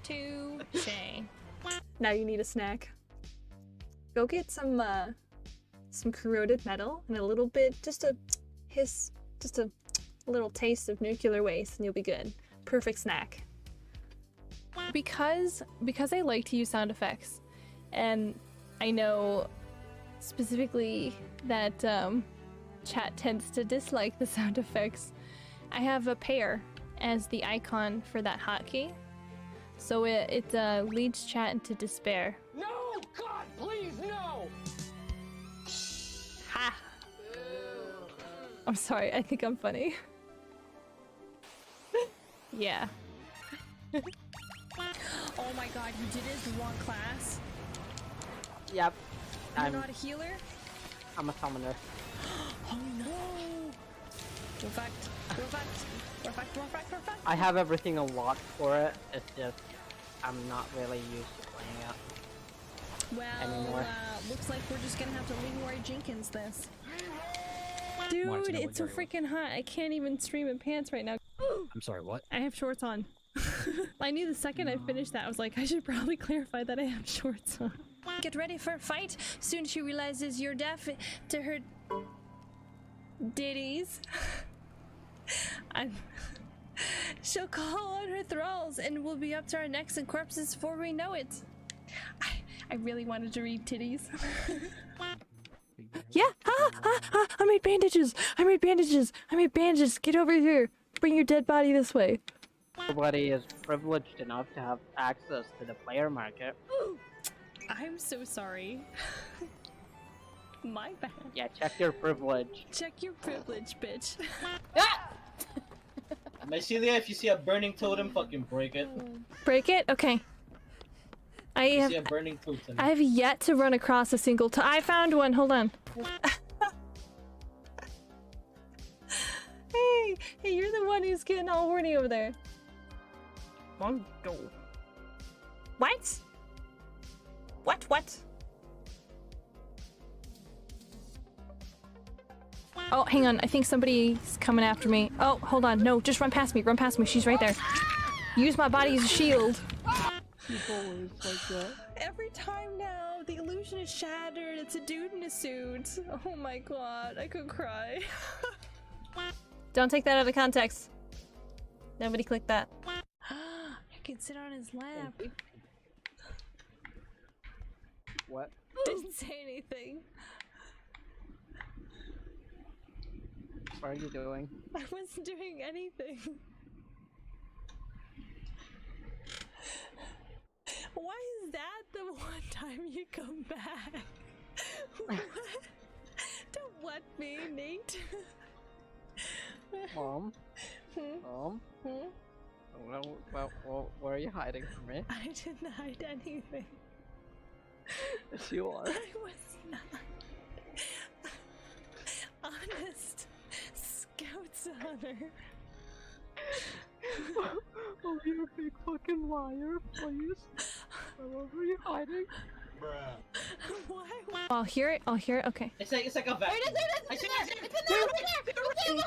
Touché. Now you need a snack. Go get some corroded metal and a little bit, just a little taste of nuclear waste, and you'll be good. Perfect snack. Because I like to use sound effects, and I know specifically that chat tends to dislike the sound effects, I have a pear as the icon for that hotkey, so it leads chat into despair. No! God, please, no! Ha! I'm sorry, I think I'm funny. Yeah. Oh my god, you did it the wrong class. Yep. You're not a healer? I'm a summoner. Oh no! We're fucked. We're fucked. We're fucked. We're fucked. We're fucked. I have everything unlocked for it. It's just I'm not really used to playing it. Well, anymore. Looks like we're just gonna have to Leroy Jenkins this. Dude, it's so freaking hot. I can't even stream in pants right now. I'm sorry, what? I have shorts on. I knew the second I finished that, I was like, I should probably clarify that I have shorts on. Get ready for a fight. Soon she realizes you're deaf to her ditties. She'll call on her thralls and we'll be up to our necks in corpses before we know it. I really wanted to read titties. Yeah! I made bandages! I made bandages! I made bandages! Get over here! Bring your dead body this way. Nobody is privileged enough to have access to the player market. I'm so sorry. My bad. Yeah, check your privilege. Check your privilege, bitch. Mycelia, if you see a burning totem, fucking break it. Break it? Okay. You see a burning totem. I have yet to run across a single I found one, hold on. Hey, you're the one who's getting all horny over there. Mongo. What? What? Oh, hang on. I think somebody's coming after me. Oh, hold on. No, just run past me. Run past me. She's right there. Use my body as a shield. People always like that. Every time now, the illusion is shattered. It's a dude in a suit. Oh my god, I could cry. Don't take that out of context. Nobody clicked that. I can sit on his lap. What? Didn't say anything. What are you doing? I wasn't doing anything. Why is that the one time you come back? What? Don't what me, Nate? Mom? Mom? Well, where are you hiding from me? I didn't hide anything. Yes, you are. I was not. Honest Scout's honor. Oh, you're a big fucking liar, please. Where were you hiding? Bruh. Why? I'll hear it. Okay. It's like a vacuum. I see it! It's in there!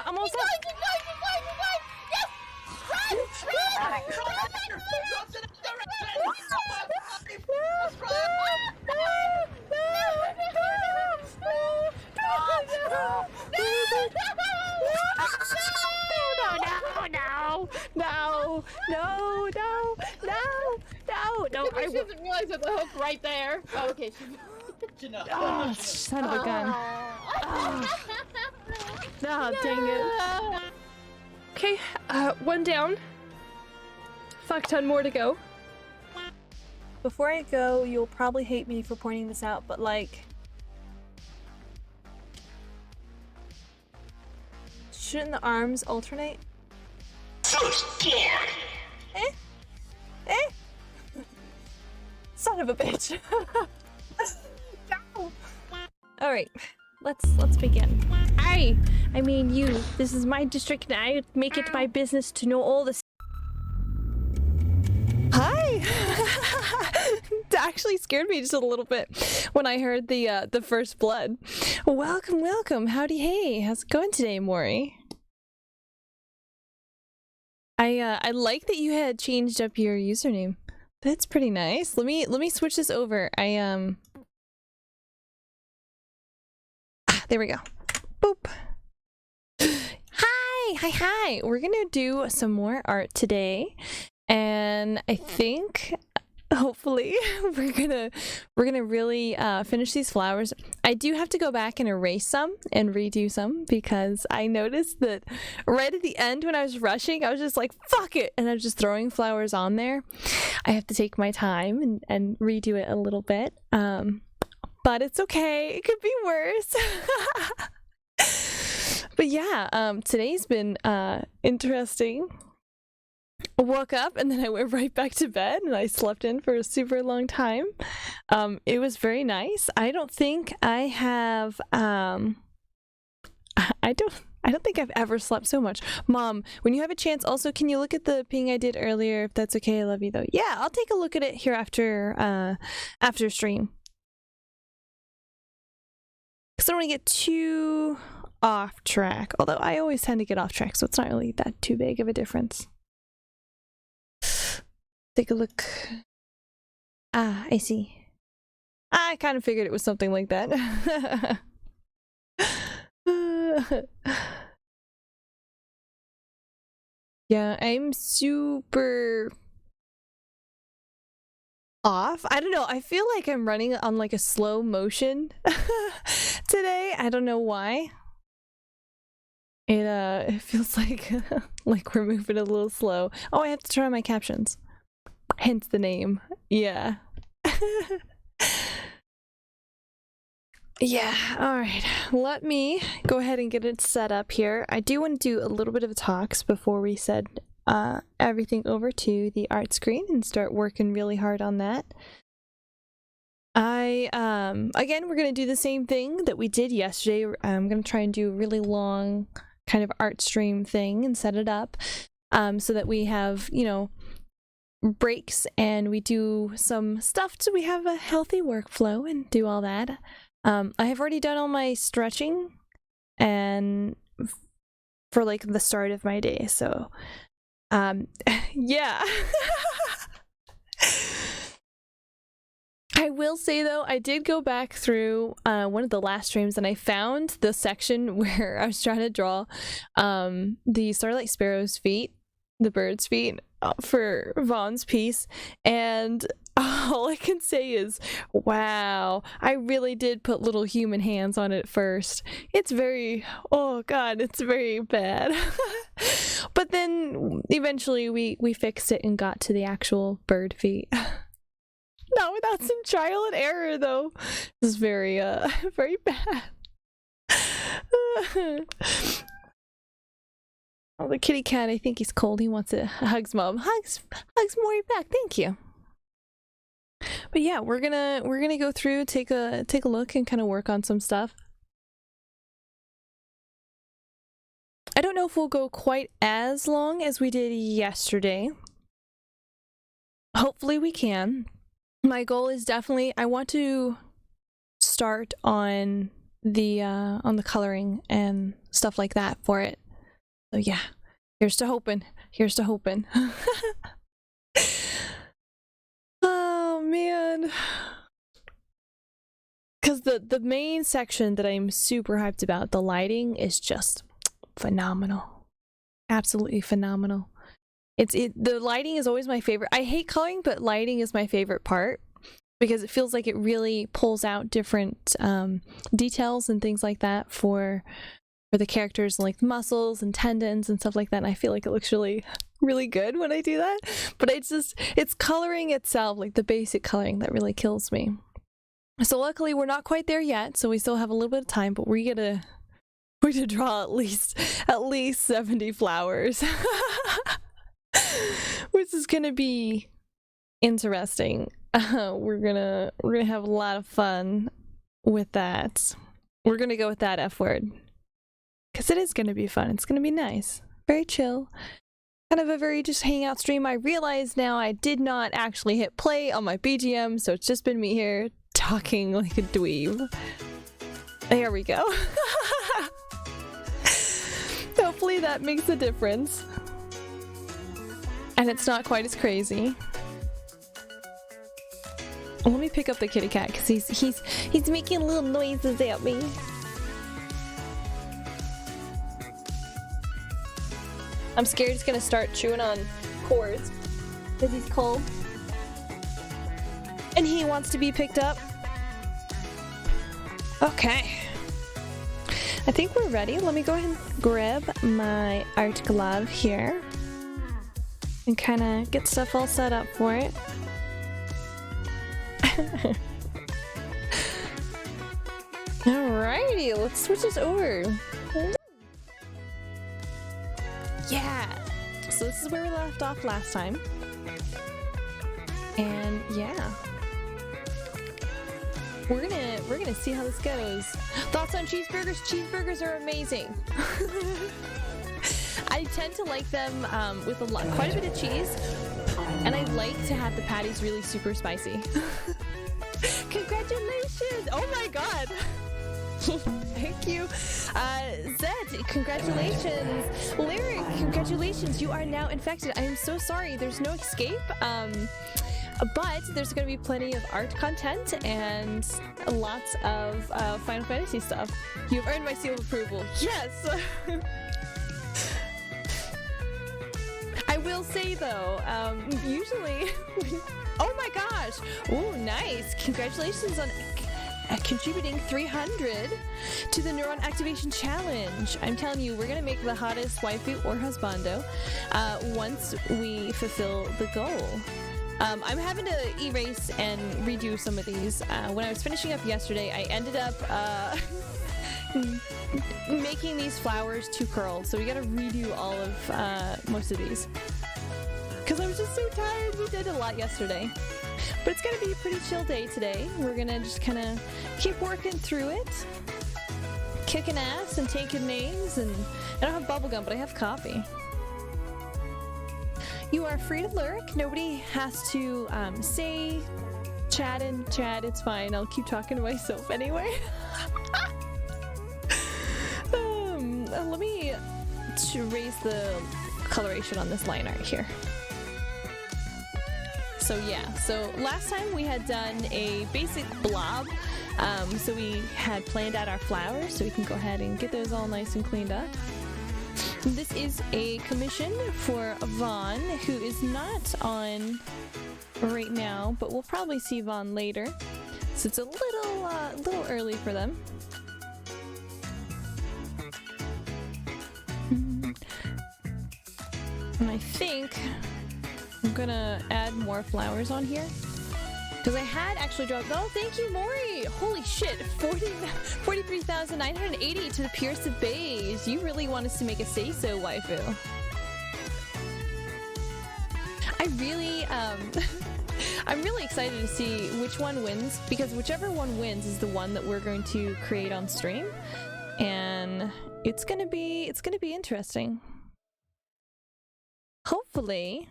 I'm almost up. No, I didn't realize that the hook right there. Oh, okay. Oh, son of a gun. Oh, dang it. Okay, one down. Fuck ton more to go. Before I go, you'll probably hate me for pointing this out, but like... shouldn't the arms alternate? First blood! Son of a bitch. No. All right, let's begin. I mean you. This is my district, and I make it my business to know all the. Hi. It actually scared me just a little bit when I heard the first blood. Welcome. Howdy, hey. How's it going today, Mori? I like that you had changed up your username. That's pretty nice. Let me switch this over. There we go. Boop. Hi. We're gonna do some more art today, and I think hopefully we're gonna really finish these flowers. I do have to go back and erase some and redo some because I noticed that right at the end when I was rushing, I was just like, fuck it, and I was just throwing flowers on there. I have to take my time and redo it a little bit, but it's okay. It could be worse. But yeah, today's been interesting. I woke up and then I went right back to bed and I slept in for a super long time. It was very nice. I don't think I have I don't think I've ever slept so much. Mom, when you have a chance, also can you look at the ping I did earlier, if that's okay? I love you though. Yeah, I'll take a look at it here after stream. Because I don't want to get too off track. Although I always tend to get off track, so it's not really that too big of a difference. Take a look. Ah, I see. I kind of figured it was something like that. Yeah, I'm super off. I don't know. I feel like I'm running on like a slow motion today. I don't know why. It feels like like we're moving a little slow. Oh, I have to turn on my captions. Hence the name. Yeah. Yeah, alright. Let me go ahead and get it set up here. I do want to do a little bit of talks before we send everything over to the art screen and start working really hard on that. Again, we're going to do the same thing that we did yesterday. I'm going to try and do a really long kind of art stream thing and set it up so that we have, you know, breaks and we do some stuff so we have a healthy workflow and do all that. I have already done all my stretching and for like the start of my day, so yeah. I will say though, I did go back through one of the last streams and I found the section where I was trying to draw the Starlight Sparrow's feet, the bird's feet, for Vaughn's piece, and all I can say is, wow, I really did put little human hands on it first. It's very, oh god, it's very bad. But then eventually we fixed it and got to the actual bird feet. Not without some trial and error though. This is very very bad. Oh, the kitty cat, I think he's cold. He wants a hugs, Mom. Hugs Maury back. Thank you. But yeah, we're gonna go through, take a look and kind of work on some stuff. I don't know if we'll go quite as long as we did yesterday. Hopefully we can. My goal is definitely, I want to start on the coloring and stuff like that for it. So yeah, here's to hoping. Here's to hoping. Oh man. Because the main section that I'm super hyped about, the lighting, is just phenomenal. Absolutely phenomenal. The lighting is always my favorite. I hate coloring, but lighting is my favorite part because it feels like it really pulls out different details and things like that for the characters, like muscles and tendons and stuff like that. And I feel like it looks really, really good when I do that. But it's coloring itself, like the basic coloring, that really kills me. So luckily we're not quite there yet, so we still have a little bit of time, but we're gonna draw at least 70 flowers. Which is gonna be interesting. We're gonna have a lot of fun with that. We're gonna go with that F word. Because it is gonna be fun. It's gonna be nice. Very chill. Kind of a very just hangout stream. I realize now I did not actually hit play on my BGM, so it's just been me here talking like a dweeb. There we go. Hopefully that makes a difference. And it's not quite as crazy. Let me pick up the kitty cat because he's making little noises at me. I'm scared he's gonna start chewing on cords because he's cold. And he wants to be picked up. Okay. I think we're ready. Let me go ahead and grab my art glove here and kind of get stuff all set up for it. Alrighty, let's switch this over. Yeah! So this is where we left off last time. And yeah. We're gonna see how this goes. Thoughts on cheeseburgers? Cheeseburgers are amazing. I tend to like them with quite a bit of cheese, and I like to have the patties really super spicy. Congratulations! Oh my god! Thank you. Zed, congratulations. Lyric, congratulations. You are now infected. I am so sorry. There's no escape. But there's going to be plenty of art content and lots of Final Fantasy stuff. You've earned my seal of approval. Yes! I will say though, usually... Oh my gosh! Ooh, nice! Congratulations on contributing 300 to the Neuron Activation Challenge. I'm telling you, we're going to make the hottest waifu or husbando once we fulfill the goal. I'm having to erase and redo some of these. When I was finishing up yesterday, I ended up making these flowers too curled, so we gotta redo all of most of these. Because I was just so tired. We did a lot yesterday. But it's gonna be a pretty chill day today. We're gonna just kind of keep working through it. Kicking ass and taking names, and I don't have bubblegum, but I have coffee. You are free to lurk. Nobody has to say chat and chat. It's fine. I'll keep talking to myself anyway. Let me raise the coloration on this line art here. So yeah, so last time we had done a basic blob. So we had planned out our flowers, so we can go ahead and get those all nice and cleaned up. This is a commission for Vaughn, who is not on right now, but we'll probably see Vaughn later. So it's a little early for them. And I think I'm gonna add more flowers on here. Because I had actually dropped... Oh, thank you, Maury! Holy shit, 43,980 to the Pierce of Bays. You really want us to make a say-so, waifu. I really, I'm really excited to see which one wins, because whichever one wins is the one that we're going to create on stream. And it's gonna be interesting. Hopefully,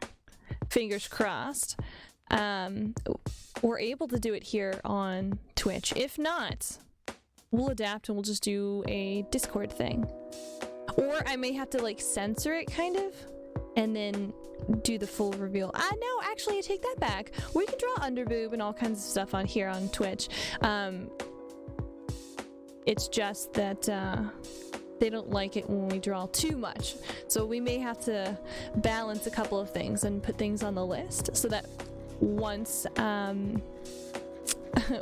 fingers crossed, we're able to do it here on Twitch. If not, we'll adapt and we'll just do a Discord thing. Or I may have to like censor it kind of and then do the full reveal. No, actually I take that back. We can draw underboob and all kinds of stuff on here on Twitch. It's just that they don't like it when we draw too much. So we may have to balance a couple of things and put things on the list so that once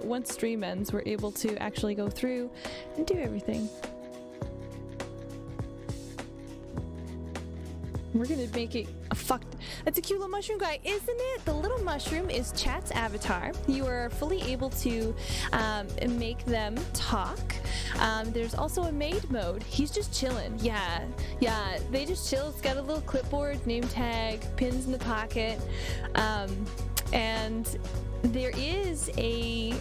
once stream ends, we're able to actually go through and do everything. We're gonna make it a That's a cute little mushroom guy, isn't it? The little mushroom is Chat's avatar. You are fully able to make them talk. There's also a maid mode. He's just chilling. Yeah, they just chill. It's got a little clipboard, name tag, pins in the pocket. And there is a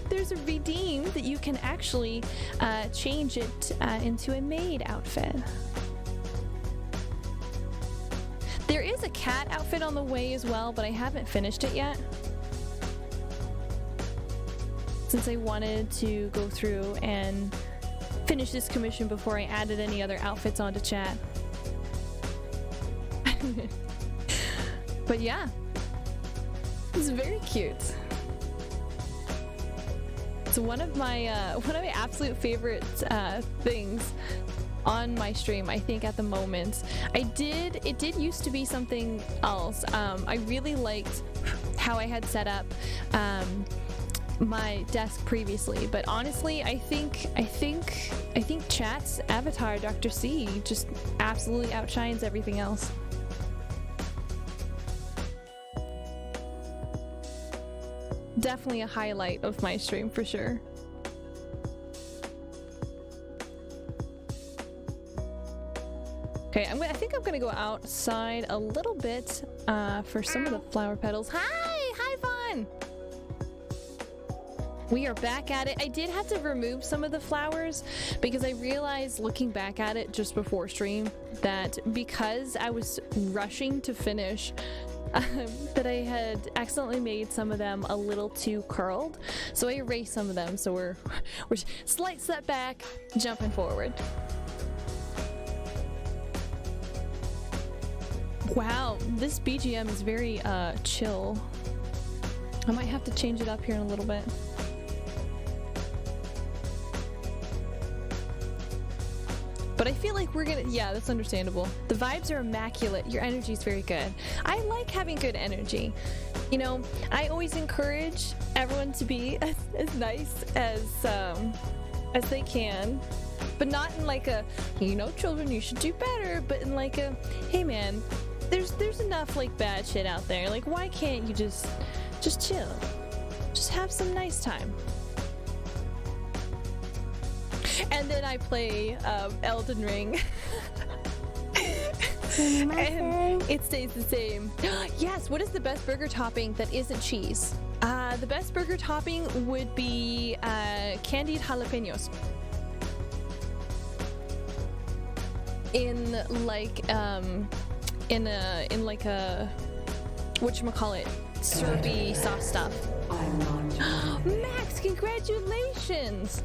there's a redeem that you can actually change it into a maid outfit. There is a cat outfit on the way as well, but I haven't finished it yet. Since I wanted to go through and finish this commission before I added any other outfits onto chat. But yeah, it's very cute. It's one of my absolute favorite things on my stream, I think, at the moment. It did used to be something else. I really liked how I had set up my desk previously, but honestly, I think chat's avatar, Dr. C, just absolutely outshines everything else. Definitely a highlight of my stream for sure. Okay, I think I'm gonna go outside a little bit for some of the flower petals. Hi, Vaughn! We are back at it. I did have to remove some of the flowers because I realized, looking back at it just before stream, that because I was rushing to finish, that I had accidentally made some of them a little too curled. So I erased some of them. So we're slight step back, jumping forward. Wow, this BGM is very chill. I might have to change it up here in a little bit. But I feel like we're gonna, yeah, that's understandable. The vibes are immaculate. Your energy is very good. I like having good energy. You know, I always encourage everyone to be as nice as they can, but not in like a, you know, children, you should do better, but in like a, hey man, there's enough like bad shit out there. Like, why can't you just chill? Just have some nice time. And then I play Elden Ring. And it stays the same. Yes, what is the best burger topping that isn't cheese? The best burger topping would be candied jalapenos. In like a whatchamacallit, syrupy sauce stuff. Max, congratulations!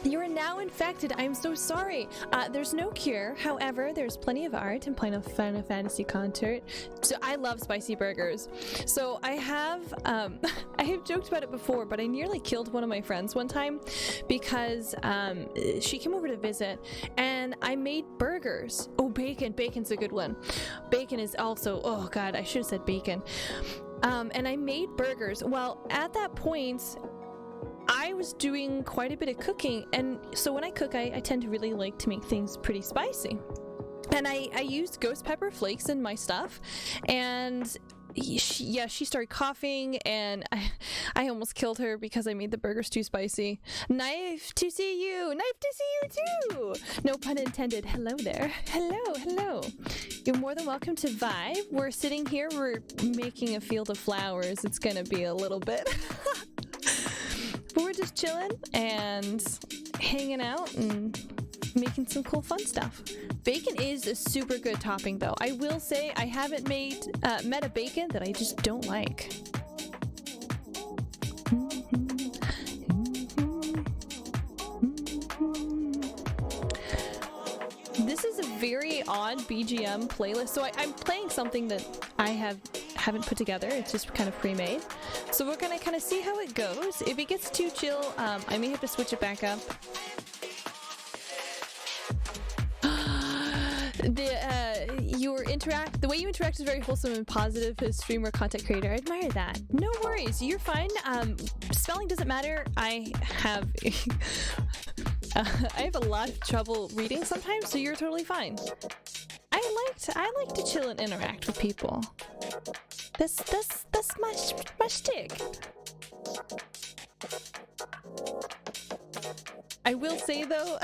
You are now infected. I am so sorry. There's no cure. However, there's plenty of art and plenty of Final Fantasy content. So I love spicy burgers. So I have joked about it before, but I nearly killed one of my friends one time because she came over to visit and I made burgers. Oh, bacon. Bacon's a good one. Bacon is also, oh God, I should have said bacon. And I made burgers. Well, at that point, I was doing quite a bit of cooking, and so when I cook, I tend to really like to make things pretty spicy. And I used ghost pepper flakes in my stuff, and she started coughing, and I almost killed her because I made the burgers too spicy. Knife to see you! Knife to see you too! No pun intended. Hello there. Hello. You're more than welcome to vibe. We're sitting here, we're making a field of flowers. It's gonna be a little bit... But we're just chilling and hanging out and making some cool fun stuff. Bacon is a super good topping though. I will say I haven't met a bacon that I just don't like. This is a very odd BGM playlist. So I'm playing something that I haven't put together. It's just kind of pre-made. So we're gonna kind of see how it goes. If it gets too chill, I may have to switch it back up. The way you interact is very wholesome and positive as streamer content creator. I admire that. No worries, you're fine. Spelling doesn't matter. I have a lot of trouble reading sometimes, so you're totally fine. I like to chill and interact with people. That's my shtick. I will say though,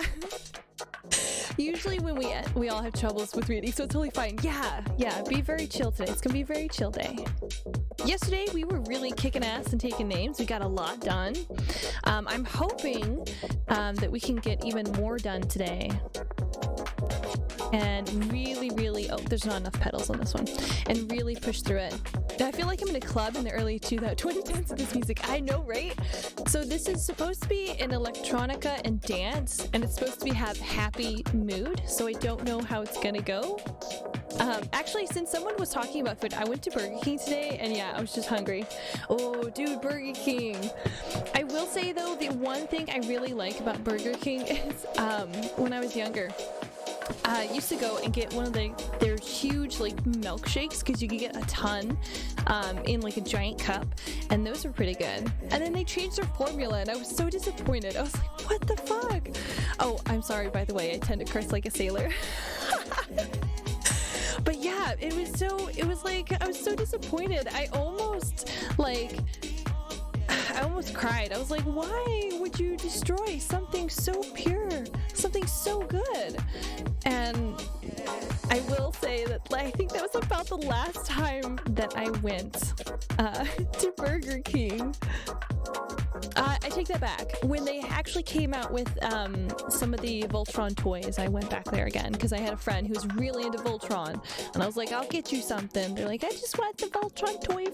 usually when we all have troubles with reading, so it's totally fine. Yeah, be very chill today. It's gonna be a very chill day. yesterday we were really kicking ass and taking names. We got a lot done. I'm hoping that we can get even more done today. And really, oh, there's not enough pedals on this one. And really push through it. I feel like I'm in a club in the early 2010s of this music. I know, right? So this is supposed to be an electronica and dance, and it's supposed to have happy mood. So I don't know how it's gonna go. Actually, since someone was talking about food, I went to Burger King today, and yeah, I was just hungry. Oh, dude, Burger King. I will say though, the one thing I really like about Burger King is when I was younger, I used to go and get one of their huge like milkshakes, because you could get a ton in like a giant cup, and those were pretty good. And then they changed their formula, and I was so disappointed. I was like, what the fuck? Oh, I'm sorry, by the way, I tend to curse like a sailor. But yeah, it was like, I was so disappointed. I almost cried. I was like, why would you destroy something so pure, something so good? And I will say that I think that was about the last time that I went to Burger King. I take that back. When they actually came out with some of the Voltron toys, I went back there again because I had a friend who was really into Voltron, and I was like, I'll get you something. They're like, I just want the Voltron toy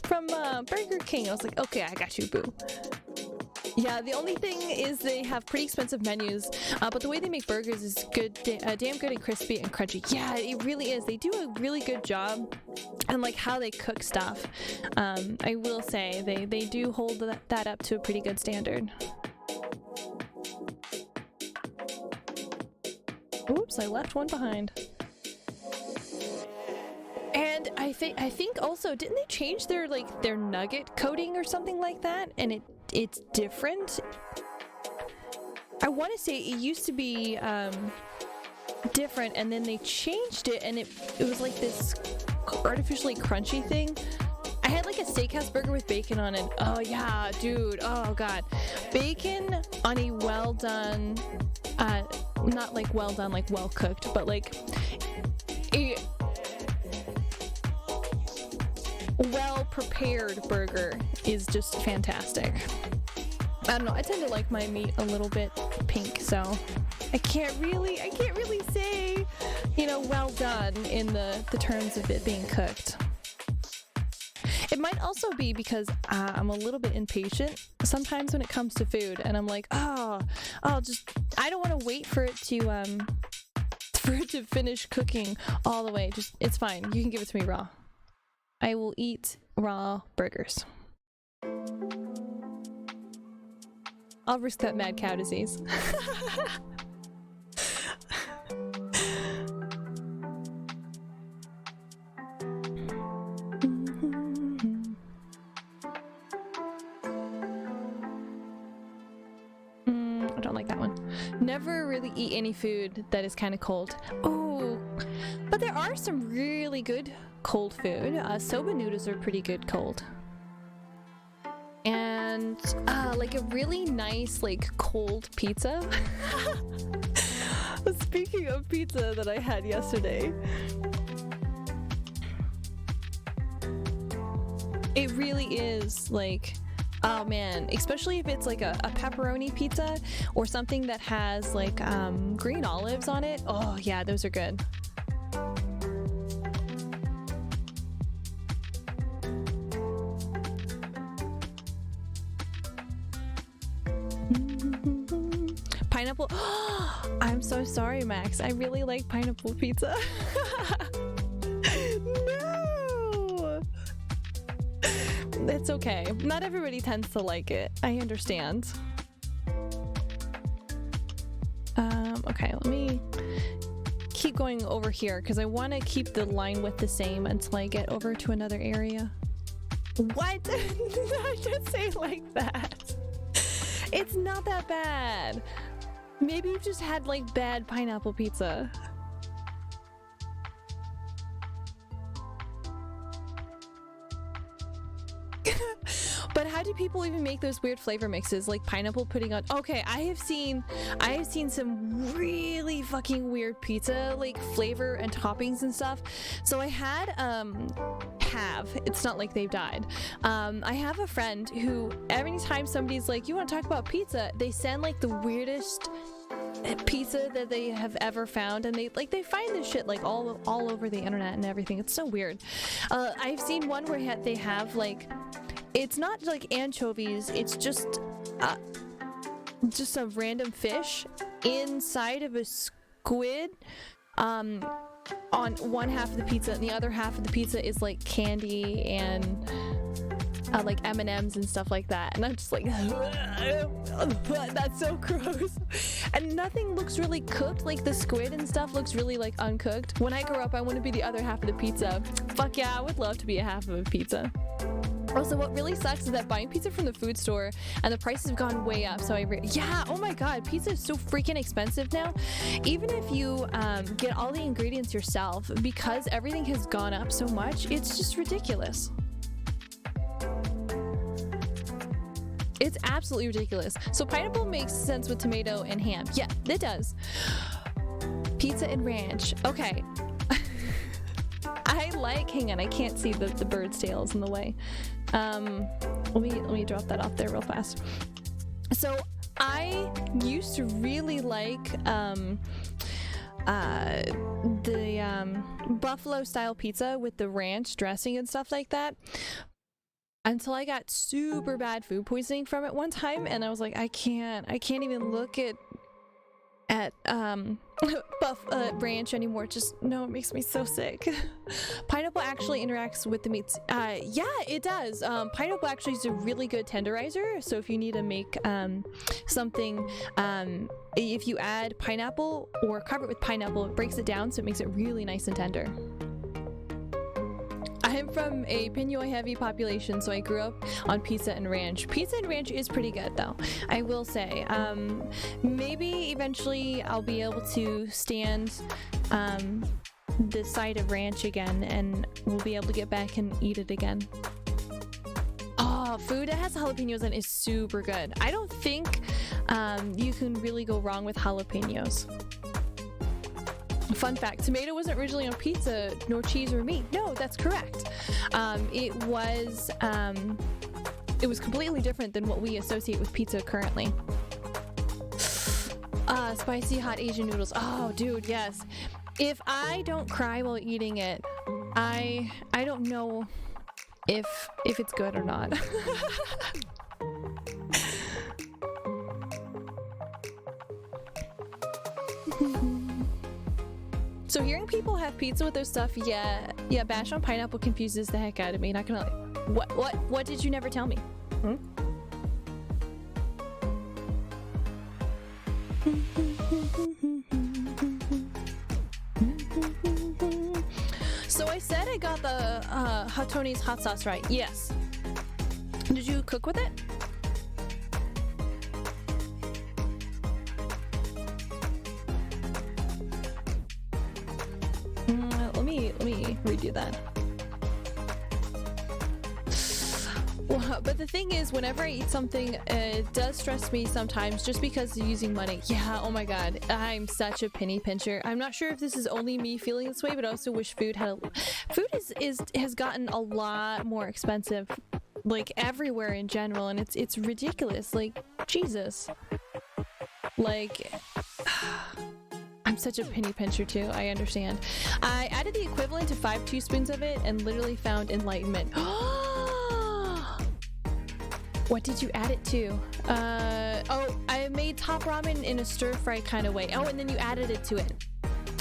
from Burger King. I was like, okay, I got you, boo. Yeah, the only thing is they have pretty expensive menus, but the way they make burgers is good, damn good and crispy and crunchy. Yeah, it really is. They do a really good job, and like how they cook stuff. I will say they do hold that up to a pretty good standard. Oops, I left one behind. And I think also, didn't they change their nugget coating or something like that? And it's different. I want to say it used to be different, and then they changed it, and it was like this artificially crunchy thing. I had like a steakhouse burger with bacon on it. Oh yeah, dude. Oh god, bacon on a well done, not like well done, like well cooked, but like a well prepared burger is just fantastic. I don't know, I tend to like my meat a little bit pink, so I can't really say, well done in the terms of it being cooked. It might also be because I'm a little bit impatient sometimes when it comes to food, and I'm like, I don't want to wait for it to finish cooking all the way. It's fine. You can give it to me raw. I will eat raw burgers. I'll risk that mad cow disease. I don't like that one. Never really eat any food that is kind of cold. Oh, but there are some really good cold food. Soba noodles are pretty good cold. And like a really nice cold pizza. Speaking of pizza that I had yesterday, it really is oh man, especially if it's like a pepperoni pizza or something that has green olives on it. Oh yeah, those are good. Pineapple. I'm so sorry, Max. I really like pineapple pizza. No! It's okay. Not everybody tends to like it. I understand. Okay, let me keep going over here because I want to keep the line width the same until I get over to another area. What? Did I just say like that? It's not that bad. Maybe you've just had bad pineapple pizza. But how do people even make those weird flavor mixes, like pineapple pudding on. Okay, I have seen some really fucking weird pizza, like flavor and toppings and stuff. So I had it's not like they've died. I have a friend who every time somebody's like, you want to talk about pizza, they send like the weirdest pizza that they have ever found, and they find this shit like all over the internet and everything. It's so weird. I've seen one where they have like, it's not like anchovies, it's just a random fish inside of a squid on one half of the pizza, and the other half of the pizza is like candy and like M&Ms and stuff like that, and I'm just like, that's so gross. And nothing looks really cooked, like the squid and stuff looks really like uncooked. When I grow up, I want to be the other half of the pizza. Fuck yeah, I would love to be a half of a pizza. Also, what really sucks is that buying pizza from the food store and the prices have gone way up. So yeah, oh my god, pizza is so freaking expensive now. Even if you get all the ingredients yourself, because everything has gone up so much, it's just ridiculous. It's absolutely ridiculous. So pineapple makes sense with tomato and ham. Yeah, it does. Pizza and ranch. Okay. Hang on, I can't see the bird's tails in the way. Let me drop that off there real fast. So I used to really like the buffalo style pizza with the ranch dressing and stuff like that, until I got super bad food poisoning from it one time, and I was like, I can't even look at ranch anymore. Just no, it makes me so sick. Pineapple actually interacts with the meats. Yeah, it does. Pineapple actually is a really good tenderizer. So if you need to make something, if you add pineapple or cover it with pineapple, it breaks it down, so it makes it really nice and tender. I'm from a Pinoy heavy population, so I grew up on pizza and ranch. Pizza and ranch is pretty good though, I will say. Maybe eventually I'll be able to stand the side of ranch again, and we'll be able to get back and eat it again. Oh, food that has jalapenos in is super good. I don't think you can really go wrong with jalapenos. Fun fact, tomato wasn't originally on pizza, nor cheese or meat. No, that's correct. It was completely different than what we associate with pizza currently. Spicy hot Asian noodles. Oh, dude, yes. If I don't cry while eating it, I don't know if it's good or not. So hearing people have pizza with their stuff, yeah, bash on pineapple confuses the heck out of me. Not gonna lie. What did you never tell me? So I said I got the Hatoni's hot sauce right. Yes. Did you cook with it? Let me redo that. Well, but the thing is, whenever I eat something, it does stress me sometimes just because of using money. Yeah, oh my god, I'm such a penny pincher. I'm not sure if this is only me feeling this way, but I also wish food has gotten a lot more expensive, like everywhere in general, and it's ridiculous. Like, Jesus. Like, I'm such a penny pincher too, I understand. I added the equivalent to 5 teaspoons of it and literally found enlightenment. What did you add it to? Oh, I made top ramen in a stir-fry kind of way. Oh, and then you added it to it.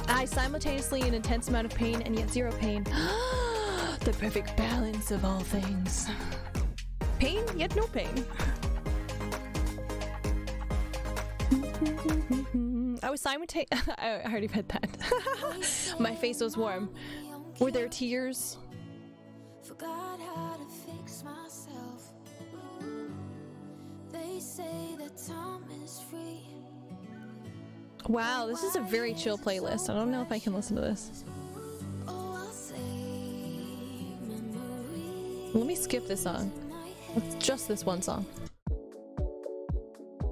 I simultaneously an intense amount of pain and yet zero pain. The perfect balance of all things. Pain, yet no pain. I was simultaneously. I already read that. My face was warm. Were there tears? Forgot how to fix myself. They say that time is free. Wow, this is a very chill playlist. I don't know if I can listen to this. Let me skip this song. It's just this one song.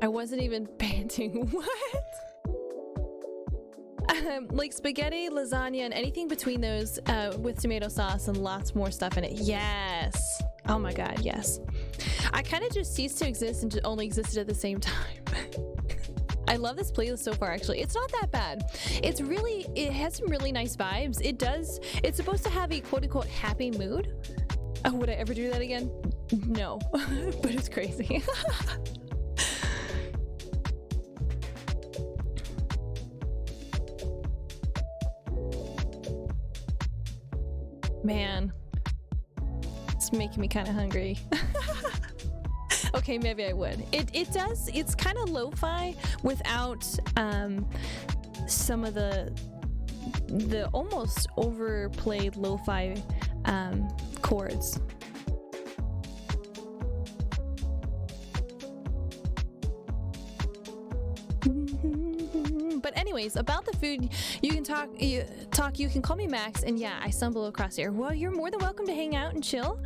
I wasn't even panting. What? Like spaghetti, lasagna, and anything between those with tomato sauce and lots more stuff in it. Yes. Oh my god, yes. I kind of just ceased to exist and only existed at the same time. I love this playlist so far, actually. It's not that bad. It has some really nice vibes. It's supposed to have a quote-unquote happy mood. Oh, would I ever do that again? No, but it's crazy. Man, it's making me kind of hungry. Okay, maybe I would. It's kind of lo-fi without some of the almost overplayed lo-fi chords. But anyways, about the food, you can talk, you can call me Max, and yeah, I stumble across here. Well, you're more than welcome to hang out and chill.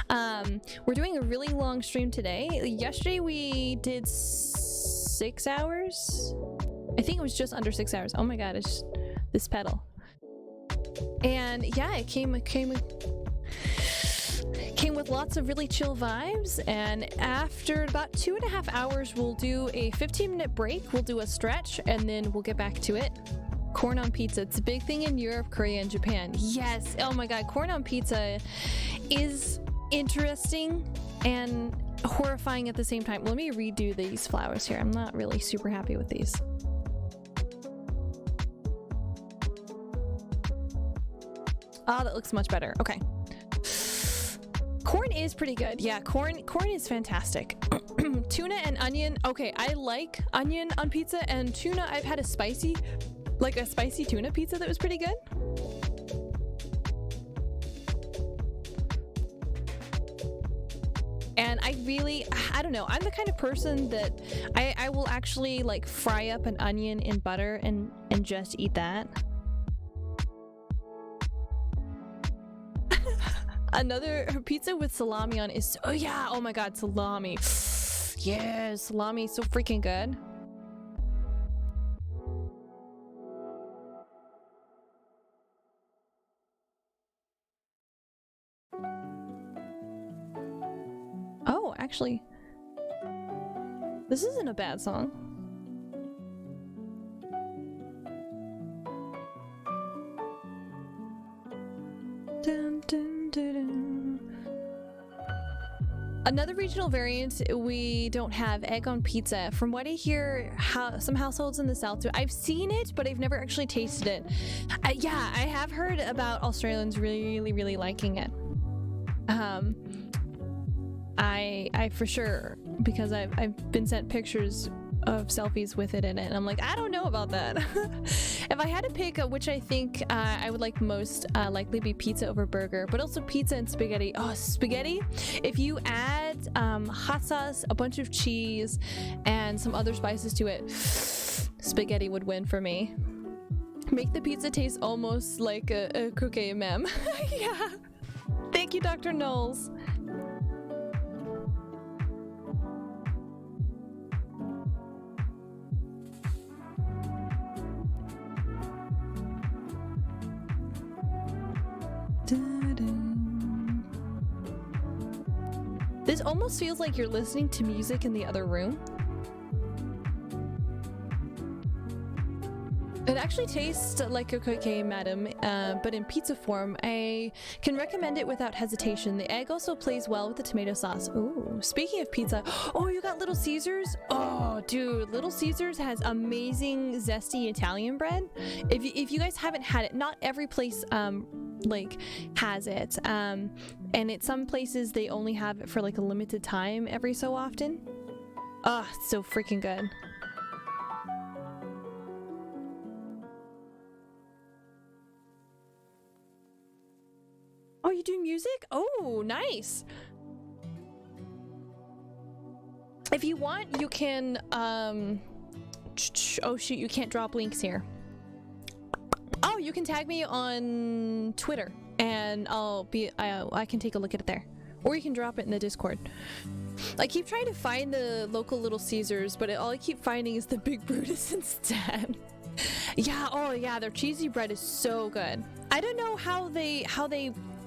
We're doing a really long stream today. Yesterday we did 6 hours. I think it was just under 6 hours. Oh my god, it's this pedal. And yeah, it came with lots of really chill vibes, and after about 2.5 hours we'll do a 15-minute break, we'll do a stretch, and then we'll get back to it. Corn on pizza, it's a big thing in Europe, Korea, and Japan. Yes, oh my god, corn on pizza is interesting and horrifying at the same time. Let me redo these flowers here. I'm not really super happy with these. Ah, that looks much better. Okay. Corn is pretty good. Yeah, corn is fantastic. Tuna and onion. Okay, I like onion on pizza, and tuna, I've had a spicy tuna pizza that was pretty good. And I don't know, I'm the kind of person that I will actually like fry up an onion in butter and just eat that. Another pizza with salami on is, oh yeah, oh my god, salami. Yeah, salami is so freaking good. Oh, actually, this isn't a bad song. Dun, dun, dun, dun. Another regional variant, we don't have egg on pizza. From what I hear, some households in the South do. I've seen it, but I've never actually tasted it. Yeah, I have heard about Australians really, really liking it. I for sure, because I've been sent pictures of selfies with it in it, and I'm like, I don't know about that. If I had to pick which I think I would like most, likely be pizza over burger, but also pizza and spaghetti. Oh, spaghetti, if you add hot sauce, a bunch of cheese, and some other spices to it, spaghetti would win for me. Make the pizza taste almost like a croquet meme. Yeah, thank you, Dr. Knowles. This almost feels like you're listening to music in the other room. It actually tastes like a croquet, madam, but in pizza form. I can recommend it without hesitation. The egg also plays well with the tomato sauce. Ooh, speaking of pizza, oh, you got Little Caesars? Oh, dude, Little Caesars has amazing zesty Italian bread. If you guys haven't had it, not every place like has it, and at some places they only have it for like a limited time every so often. Oh, it's so freaking good. Oh, you do music? Oh, nice. If you want, you can oh shoot, you can't drop links here. Oh, you can tag me on Twitter and I can take a look at it there. Or you can drop it in the Discord. I keep trying to find the local Little Caesars, but all I keep finding is the Big Brutus instead. Yeah, oh yeah, their cheesy bread is so good. I don't know how they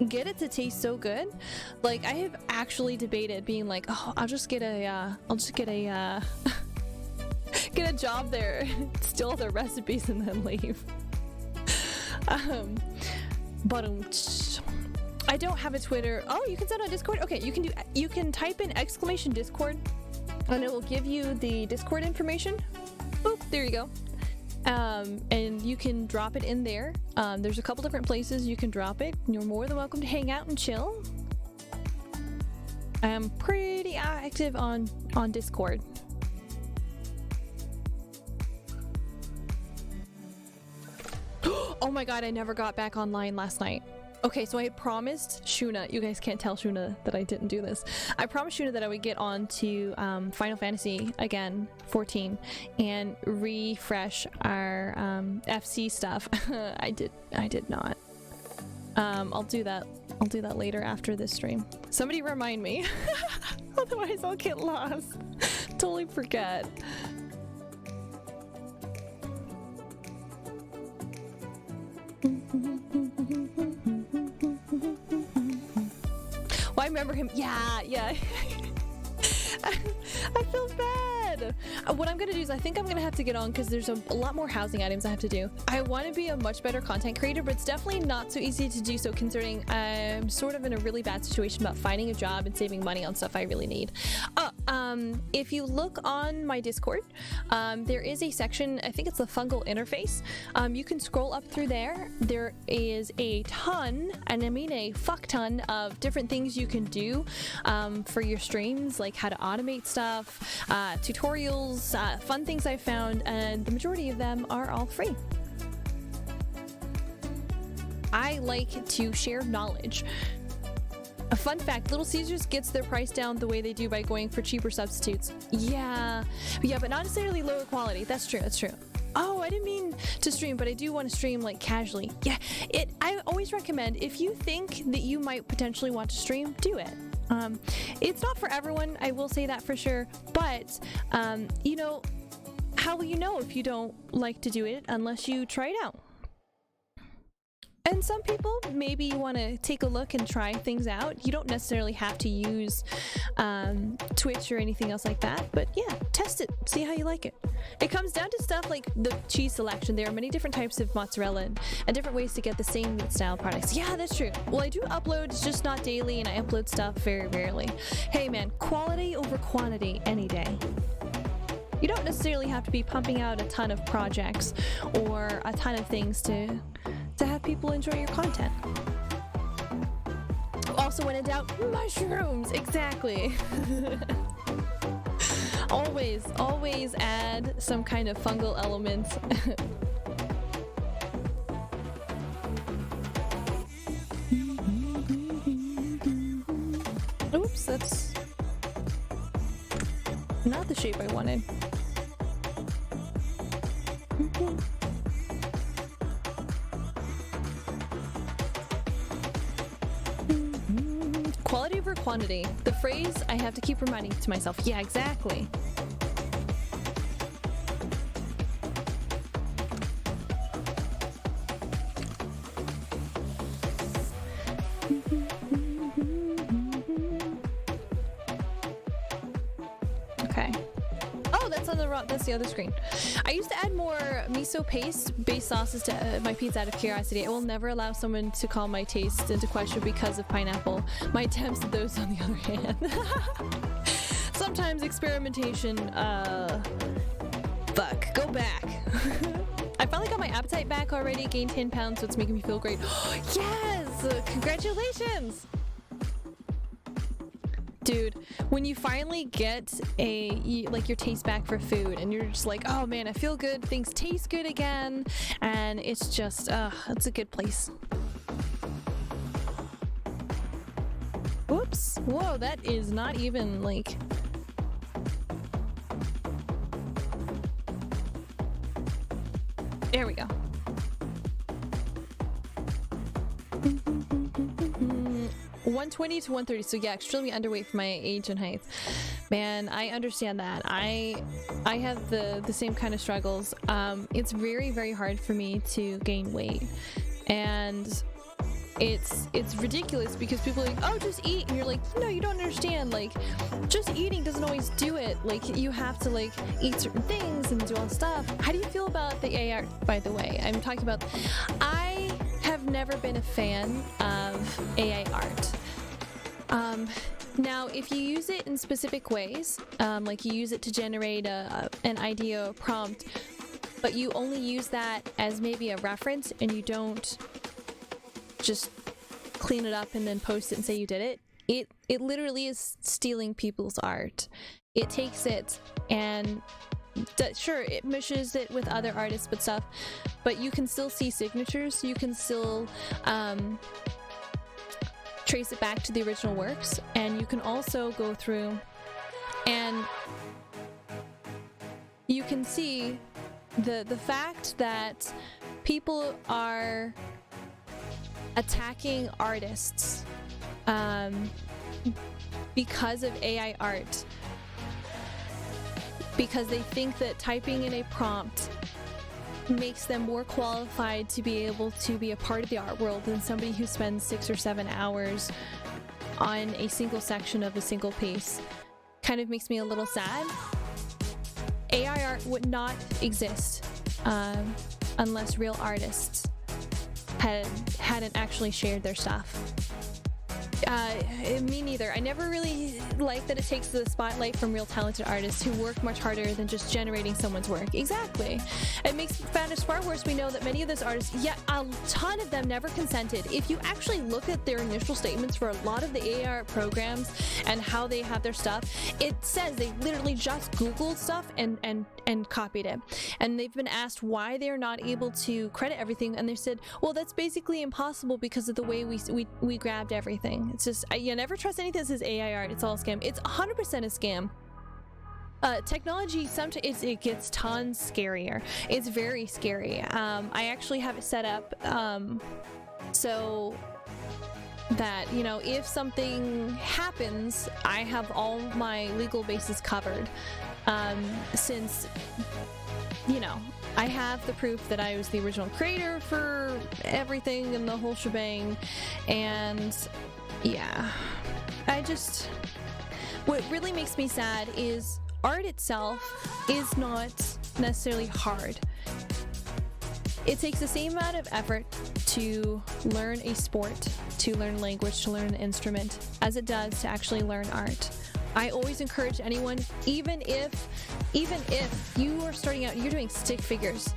get it to taste so good. Like, I have actually debated being like, oh, I'll just get a get a job there, steal their recipes, and then leave. But I don't have a Twitter. Oh, you can send on Discord. Okay, you can type in !Discord, and it will give you the Discord information. Boop, there you go. And you can drop it in there. There's a couple different places you can drop it. You're more than welcome to hang out and chill. I'm pretty active on Discord. Oh my god, I never got back online last night. Okay, so I had promised Shuna, you guys can't tell Shuna that I didn't do this. I promised Shuna that I would get on to Final Fantasy again, 14, and refresh our FC stuff. I did not. I'll do that later after this stream. Somebody remind me. Otherwise I'll get lost. Totally forget. Well, I remember him. Yeah. I feel bad. What I'm gonna do is I think I'm gonna have to get on because there's a lot more housing items I have to do. I want to be a much better content creator, but it's definitely not so easy to do so considering I'm sort of in a really bad situation about finding a job and saving money on stuff I really need. If you look on my Discord, there is a section, I think it's the fungal interface. You can scroll up through there. There is a ton, and I mean a fuck ton, of different things you can do for your streams, like how to automate stuff, tutorials, fun things I found, and the majority of them are all free. I like to share knowledge. A fun fact, Little Caesars gets their price down the way they do by going for cheaper substitutes. Yeah, but not necessarily lower quality. That's true. Oh, I didn't mean to stream, but I do want to stream like casually. Yeah, I always recommend, if you think that you might potentially want to stream, do it. It's not for everyone, I will say that for sure, but you know, how will you know if you don't like to do it unless you try it out? And some people, maybe you want to take a look and try things out. You don't necessarily have to use Twitch or anything else like that, but yeah, test it, see how you like it. It comes down to stuff like the cheese selection. There are many different types of mozzarella and different ways to get the same meat style products. Yeah, that's true. Well, I do upload, it's just not daily, and I upload stuff very rarely. Hey man, quality over quantity any day. You don't necessarily have to be pumping out a ton of projects or a ton of things to have people enjoy your content. Also, when in doubt, mushrooms! Exactly! always add some kind of fungal element. Oops, that's not the shape I wanted. Quality over quantity. The phrase I have to keep reminding to myself. Yeah, exactly. Okay. Oh, that's the other screen. I used to add more miso paste-based sauces to my pizza out of curiosity. I will never allow someone to call my taste into question because of pineapple. My attempts at those, on the other hand. Sometimes experimentation, fuck, go back. I finally got my appetite back already, gained 10 pounds, so it's making me feel great. Yes! Congratulations! Dude, when you finally get your taste back for food and you're just like, oh man, I feel good, things taste good again, and it's just, it's a good place. Whoops. Whoa, that is not even like... There we go. 120 to 130, so yeah, extremely underweight for my age and height. Man, I understand that. I have the same kind of struggles. It's very, very hard for me to gain weight, and it's ridiculous because people are like, oh, just eat, and you're like, no, you don't understand, like, just eating doesn't always do it. Like, you have to like eat certain things and do all stuff. How do you feel about the AI art, by the way? I'm talking about, I have never been a fan of AI art. Now, if you use it in specific ways, like you use it to generate an idea or prompt, but you only use that as maybe a reference and you don't just clean it up and then post it and say you did it, it literally is stealing people's art. It takes it and sure, it meshes it with other artists but stuff, but you can still see signatures, you can still trace it back to the original works, and you can also go through and you can see the fact that people are attacking artists because of AI art, because they think that typing in a prompt makes them more qualified to be able to be a part of the art world than somebody who spends 6 or 7 hours on a single section of a single piece. Kind of makes me a little sad. AI art would not exist unless real artists hadn't actually shared their stuff. Me neither. I never really like that it takes the spotlight from real talented artists who work much harder than just generating someone's work. Exactly. It makes matters far worse. We know that many of those artists, a ton of them never consented. If you actually look at their initial statements for a lot of the AI art programs and how they have their stuff, it says they literally just Googled stuff and copied it. And they've been asked why they're not able to credit everything, and they said, well, that's basically impossible because of the way we grabbed everything. It's just, you never trust anything that says AI art. It's all a scam. It's 100% a scam. Technology, sometimes it gets tons scarier. It's very scary. I actually have it set up so that, if something happens, I have all my legal bases covered. Since, I have the proof that I was the original creator for everything and the whole shebang, and yeah, what really makes me sad is art itself is not necessarily hard. It takes the same amount of effort to learn a sport, to learn language, to learn an instrument, as it does to actually learn art. I always encourage anyone, even if you are starting out, you're doing stick figures.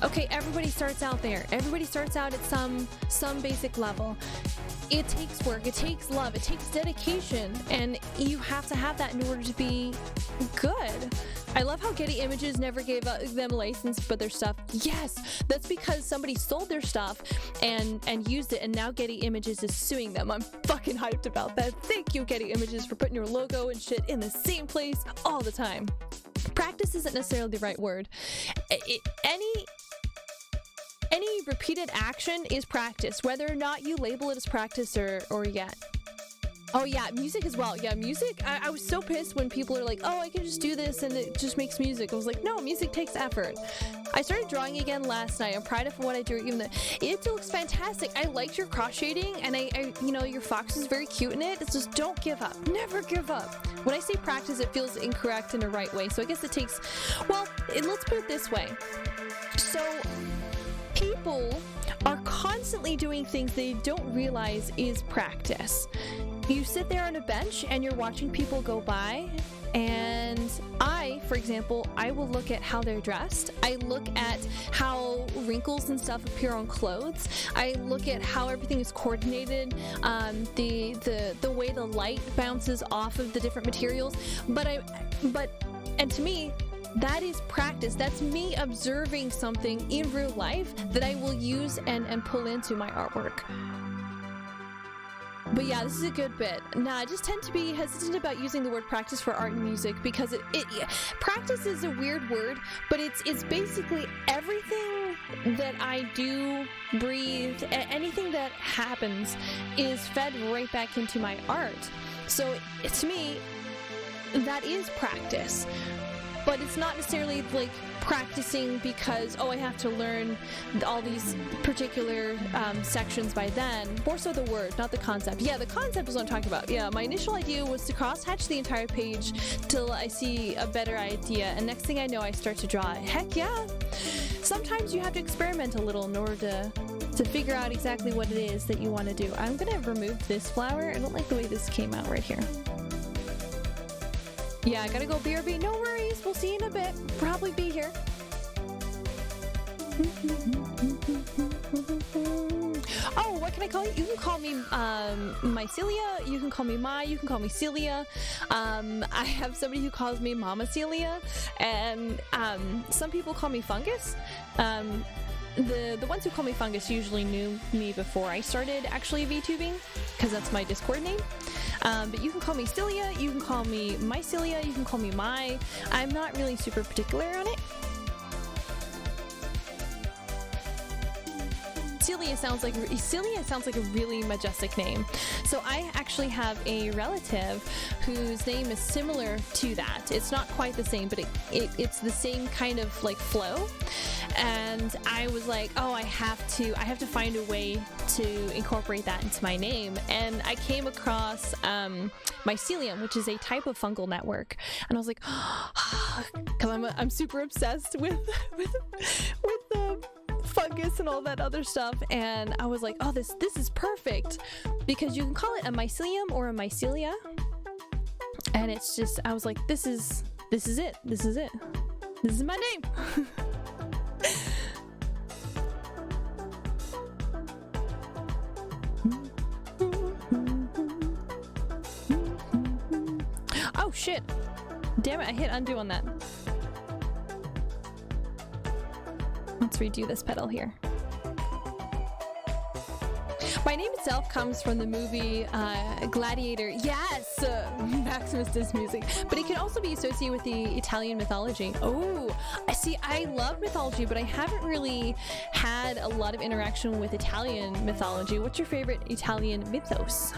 Okay, everybody starts out there. Everybody starts out at some basic level. It takes work, it takes love, it takes dedication, and you have to have that in order to be good. I love how Getty Images never gave them a license for their stuff. Yes, that's because somebody sold their stuff and used it, and now Getty Images is suing them. I'm fucking hyped about that. Thank you, Getty Images, for putting your logo and shit in the same place all the time. Practice isn't necessarily the right word. Any repeated action is practice, whether or not you label it as practice or yet. Oh yeah, music as well. Yeah, music. I was so pissed when people are like, oh, I can just do this and it just makes music. I was like, no, music takes effort. I started drawing again last night. I'm proud of what I do. Even though it looks fantastic. I liked your cross shading, and I your fox is very cute in it. It's just, don't give up. Never give up. When I say practice, it feels incorrect in a right way. So I guess it takes, let's put it this way. So people are constantly doing things they don't realize is practice. You sit there on a bench and you're watching people go by, and for example, I will look at how they're dressed. I look at how wrinkles and stuff appear on clothes. I look at how everything is coordinated, the way the light bounces off of the different materials. And to me, that is practice. That's me observing something in real life that I will use and pull into my artwork. But yeah, this is a good bit. I just tend to be hesitant about using the word practice for art and music because practice is a weird word, but it's basically everything that I do, breathe, anything that happens is fed right back into my art. So to me, that is practice. But it's not necessarily like practicing because, oh, I have to learn all these particular sections by then. More so the word, not the concept. Yeah, the concept is what I'm talking about. Yeah, my initial idea was to cross-hatch the entire page till I see a better idea, and next thing I know, I start to draw it. Heck yeah! Sometimes you have to experiment a little in order to figure out exactly what it is that you want to do. I'm gonna remove this flower. I don't like the way this came out right here. Yeah, I gotta go BRB. No worries. We'll see you in a bit. Probably be here. Oh, what can I call you? You can call me Mycelia. You can call me Mai. You can call me Celia. I have somebody who calls me Mama Celia, and some people call me Fungus. The ones who call me Fungus usually knew me before I started actually VTubing, because that's my Discord name. But you can call me Celia, you can call me Mycelia, you can call me Mai. I'm not really super particular on it. Celia sounds like a really majestic name. So I actually have a relative whose name is similar to that. It's not quite the same, but it's the same kind of like flow. And I was like, oh, I have to find a way to incorporate that into my name. And I came across mycelium, which is a type of fungal network. And I was like, because I'm super obsessed with fungus and all that other stuff, and I was like, oh, this is perfect, because you can call it a mycelium or a mycelia, and it's just, I was like, this is it, this is my name. Oh shit, damn it, I hit undo on that. Let's redo this pedal here. My name itself comes from the movie Gladiator. Yes! Maximus does music. But it can also be associated with the Italian mythology. Oh, I see. I love mythology, but I haven't really had a lot of interaction with Italian mythology. What's your favorite Italian mythos?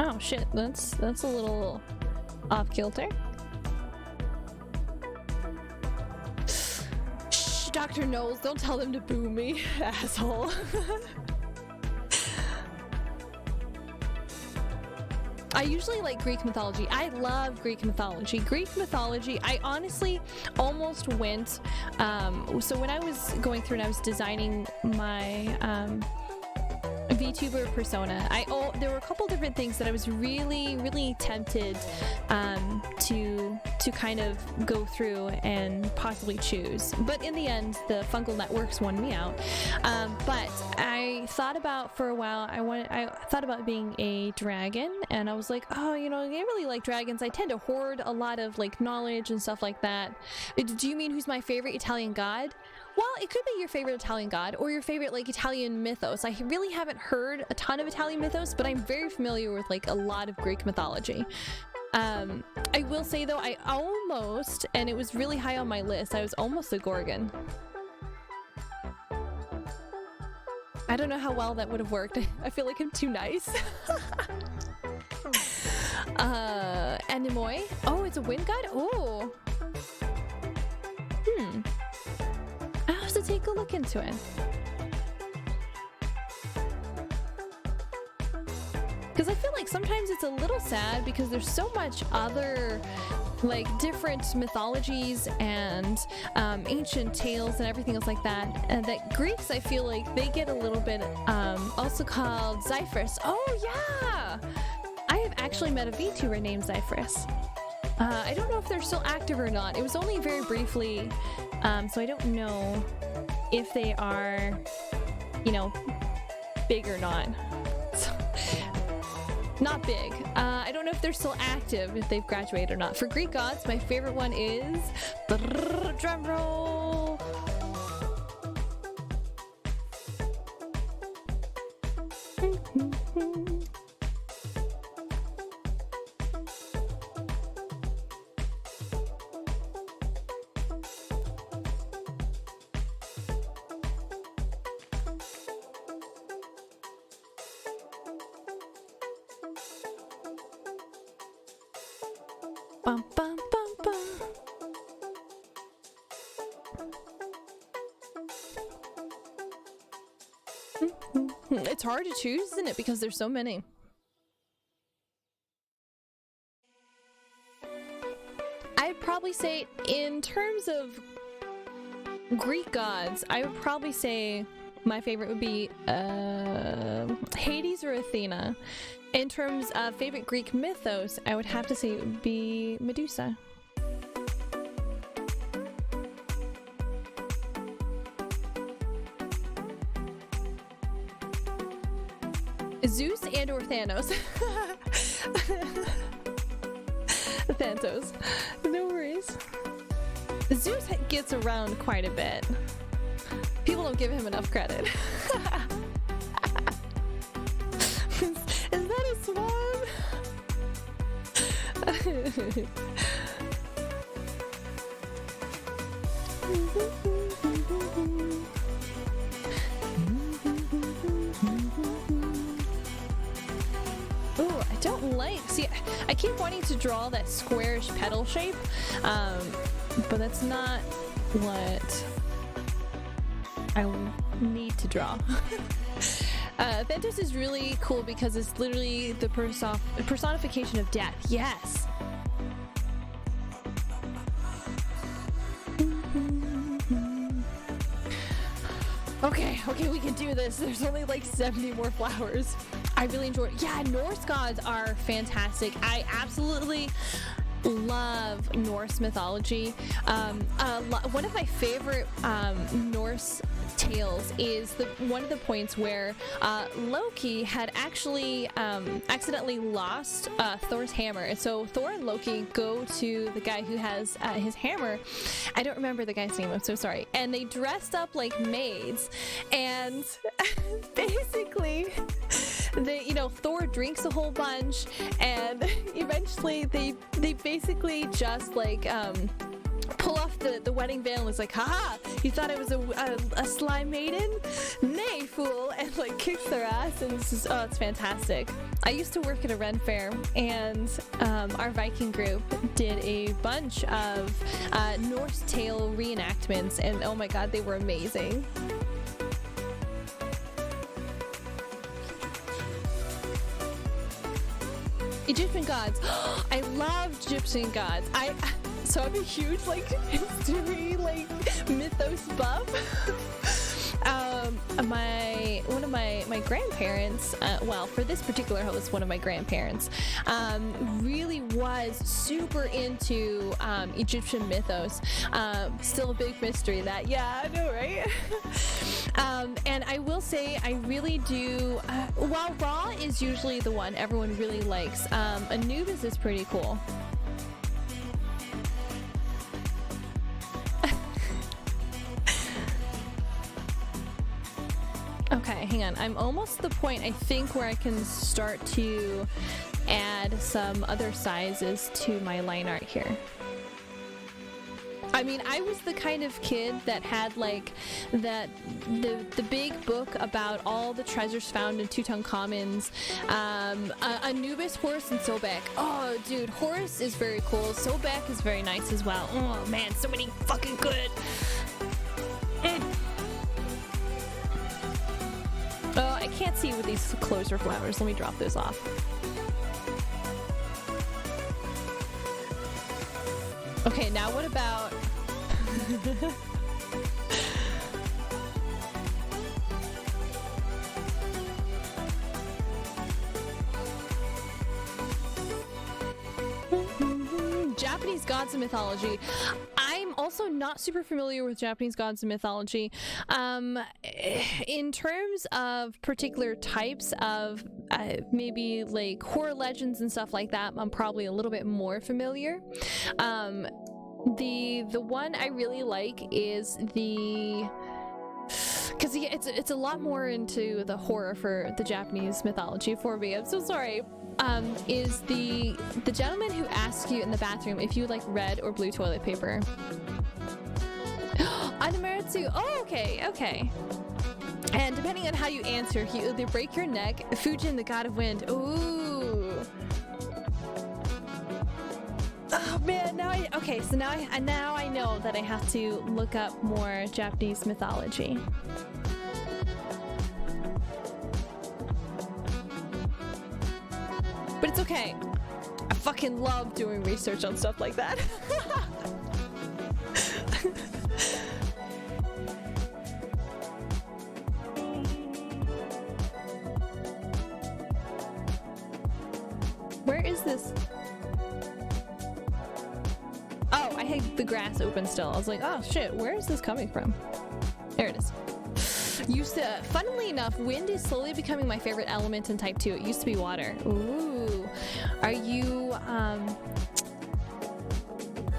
Oh shit, that's a little off kilter. Shh, Dr. Knowles, don't tell them to boo me, asshole. I usually like Greek mythology. I love Greek mythology. Greek mythology, I honestly almost went, so when I was going through and I was designing my, VTuber persona, there were a couple different things that I was really tempted to kind of go through and possibly choose, but in the end the fungal networks won me out. But I thought about for a while, I thought about being a dragon, and I was like, oh, you know, I really like dragons. I tend to hoard a lot of like knowledge and stuff like that. Do you mean who's my favorite Italian god? Well, it could be your favorite Italian god or your favorite like Italian mythos. I really haven't heard a ton of Italian mythos, but I'm very familiar with like a lot of Greek mythology. I will say though, I almost, and it was really high on my list, I was almost a Gorgon. I don't know how well that would have worked. I feel like I'm too nice. Anemoy. Oh, it's a wind god? Oh. I'll have to take a look into it. Because I feel like sometimes it's a little sad because there's so much other like different mythologies and ancient tales and everything else like that, and that Greeks, I feel like they get a little bit also called Zephyrus. Oh yeah, I have actually met a VTuber named Zephyrus. I don't know if they're still active or not. It was only very briefly, so I don't know if they are, you know, big or not. Not big. I don't know if they're still active, if they've graduated or not. For Greek gods, my favorite one is... Drum roll! Bum, bum, bum, bum. It's hard to choose, isn't it? Because there's so many. I'd probably say, in terms of Greek gods, I would probably say my favorite would be Hades or Athena. In terms of favorite Greek mythos, I would have to say it would be Medusa. Zeus and or Thanos. Thanos. No worries. Zeus gets around quite a bit. People don't give him enough credit. Is that a swan? Oh, I don't like. See, I keep wanting to draw that squarish petal shape, but that's not what I need to draw. Thantos is really cool because it's literally the personification of death. Yes. Okay, we can do this. There's only like 70 more flowers. I really enjoyed it. Yeah, Norse gods are fantastic. I absolutely love Norse mythology. One of my favorite Norse tales is one of the points where Loki had actually accidentally lost Thor's hammer, and so Thor and Loki go to the guy who has his hammer. I don't remember the guy's name, I'm so sorry. And they dressed up like maids, and basically Thor drinks a whole bunch, and eventually they basically just like pull off the wedding veil and was like, haha, you thought I was a sly maiden? Nay, fool, and like kicks their ass, and it's fantastic. I used to work at a Ren fair, and our Viking group did a bunch of Norse tale reenactments, and oh my god, they were amazing. Egyptian gods. I love Egyptian gods. So I'm a huge history mythos buff. One of my grandparents, well, for this particular host, one of my grandparents really was super into Egyptian mythos. Still a big mystery that, yeah, I know, right? And I will say I really do, while Ra is usually the one everyone really likes, Anubis is pretty cool. Okay, hang on. I'm almost at the point, I think, where I can start to add some other sizes to my line art here. I mean, I was the kind of kid that had the big book about all the treasures found in Tutankhamun's, Anubis, Horus, and Sobek. Oh, dude, Horus is very cool. Sobek is very nice as well. Oh man, so many fucking good. Oh, I can't see with these closer flowers. Let me drop those off. Okay, now what about... Japanese gods and mythology. I'm also not super familiar with Japanese gods and mythology. In terms of particular types of maybe like horror legends and stuff like that, I'm probably a little bit more familiar. The one I really like is because it's a lot more into the horror for the Japanese mythology for me. I'm so sorry. Is the gentleman who asks you in the bathroom if you like red or blue toilet paper. Anameritsu. Oh, okay. And depending on how you answer, he either break your neck, Fujin, the god of wind. Ooh. Oh man, now I know that I have to look up more Japanese mythology. But it's okay. I fucking love doing research on stuff like that. Where is this? Oh, I had the grass open still. I was like, oh shit, where is this coming from? There it is. Funnily enough, wind is slowly becoming my favorite element in Type 2. It used to be water. Ooh. Are you,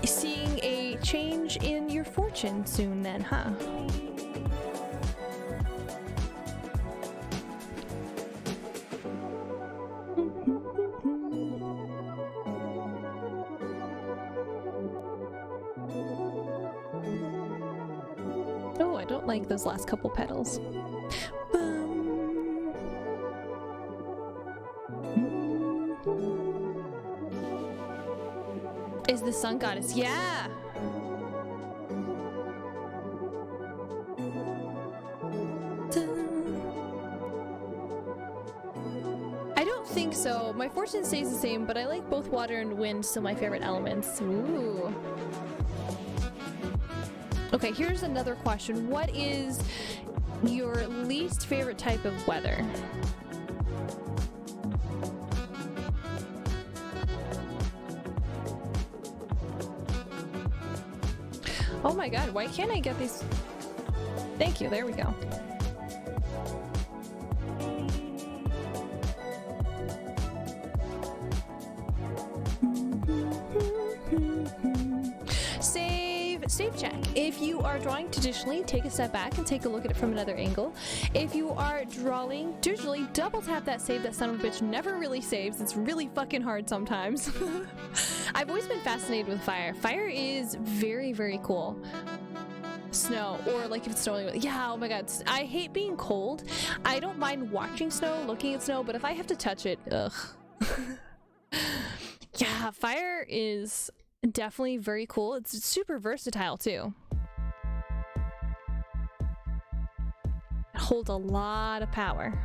seeing a change in your fortune soon then, huh? Oh, I don't like those last couple petals. Is the sun goddess? Yeah! I don't think so. My fortune stays the same, but I like both water and wind, still my favorite elements. Ooh. Okay, here's another question. What is your least favorite type of weather? Oh my god, why can't I get these? Thank you, there we go. Save check. If you are drawing traditionally, take a step back and take a look at it from another angle. If you are drawing digitally, double tap that save. That son of a bitch never really saves. It's really fucking hard sometimes. I've always been fascinated with fire. Fire is very, very cool. Snow, or like if it's snowing, yeah, oh my god, I hate being cold. I don't mind watching snow, looking at snow, but if I have to touch it, ugh. Yeah, fire is definitely very cool. It's super versatile too. It holds a lot of power.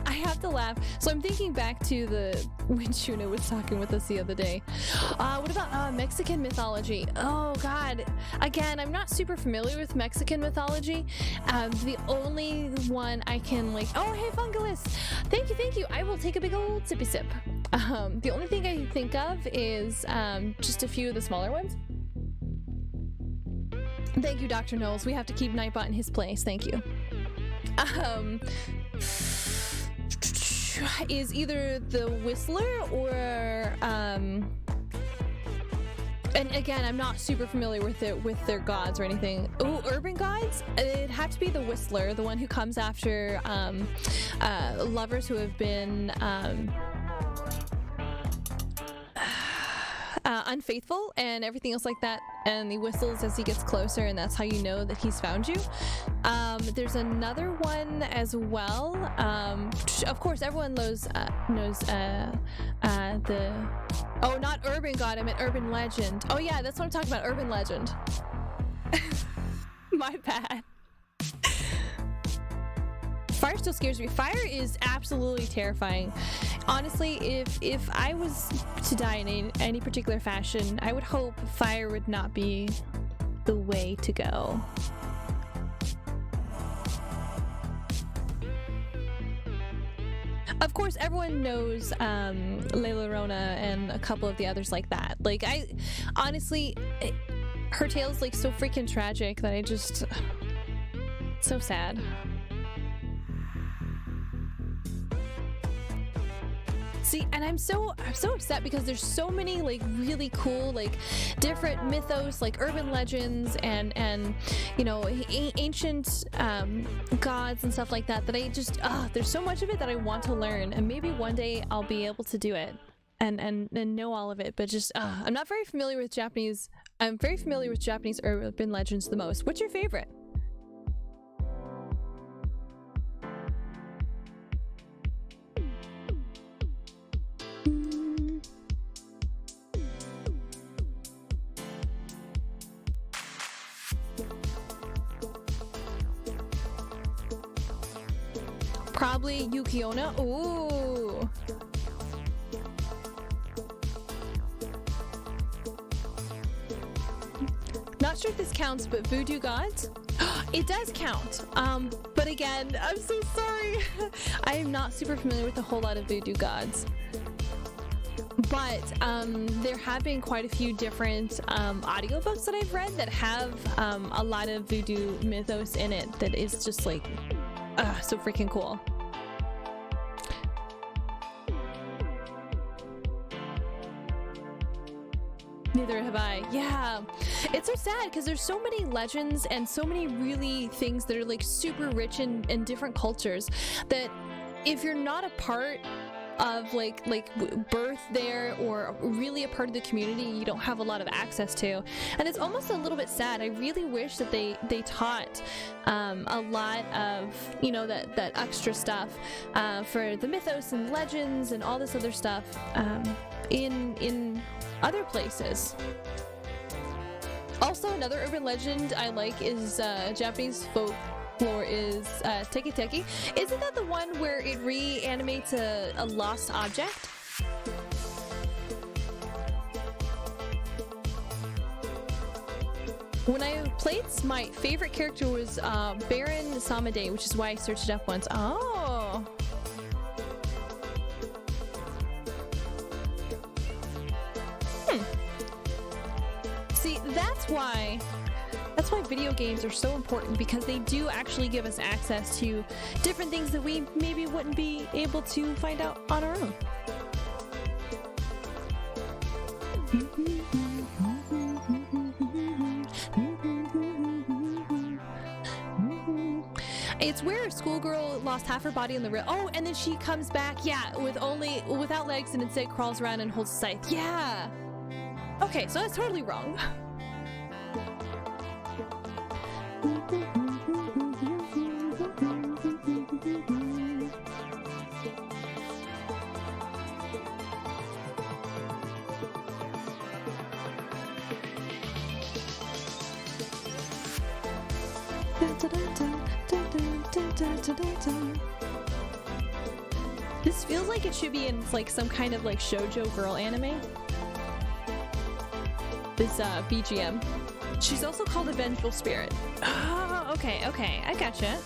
I have to laugh. So I'm thinking back to when Shuna was talking with us the other day. What about Mexican mythology? Oh god. Again, I'm not super familiar with Mexican mythology. The only one I can oh hey Fungalus! Thank you. I will take a big old sippy sip. The only thing I can think of is just a few of the smaller ones. Thank you, Dr. Knowles. We have to keep Nightbot in his place. Thank you. Is either the Whistler or and again, I'm not super familiar with their gods or anything. Oh, urban gods? It'd have to be the Whistler, the one who comes after lovers who have been unfaithful and everything else like that, and he whistles as he gets closer, and that's how you know that he's found you. There's another one as well. Of course, everyone knows the not urban god, I meant urban legend. Oh yeah, that's what I'm talking about, urban legend. My bad. Fire still scares me. Fire is absolutely terrifying. Honestly, if I was to die in any particular fashion, I would hope fire would not be the way to go. Of course, everyone knows Layla Rona and a couple of the others like that. Honestly, her tale's so freaking tragic that it's so sad. See, and I'm so upset because there's so many really cool different mythos, urban legends and ancient gods and stuff like that I just there's so much of it that I want to learn, and maybe one day I'll be able to do it. and know all of it, but just I'm not very familiar with Japanese. I'm very familiar with Japanese urban legends the most. What's your favorite? Probably Yukiona. Ooh. Not sure if this counts, but voodoo gods? It does count. But again, I'm so sorry. I am not super familiar with a whole lot of voodoo gods. But there have been quite a few different audiobooks that I've read that have a lot of voodoo mythos in it that is just like so freaking cool. Neither have I. Yeah. It's so sad because there's so many legends and so many really things that are like super rich in different cultures that if you're not a part of like birth there or really a part of the community, you don't have a lot of access to, and it's almost a little bit sad. I really wish that they taught a lot of, you know, that extra stuff for the mythos and legends and all this other stuff in other places. Also, another urban legend I like is Japanese folklore is Teki Teki. Isn't that the one where it reanimates a lost object? When I played, my favorite character was Baron Samade, which is why I searched it up once. Oh. See, that's why video games are so important, because they do actually give us access to different things that we maybe wouldn't be able to find out on our own. It's where a schoolgirl lost half her body on the river. Oh, and then she comes back, yeah, without legs and instead crawls around and holds a scythe. Yeah. Okay, so that's totally wrong. This feels like it should be in like some kind of like shoujo girl anime. This BGM. She's also called a vengeful spirit. Oh, okay, I gotcha.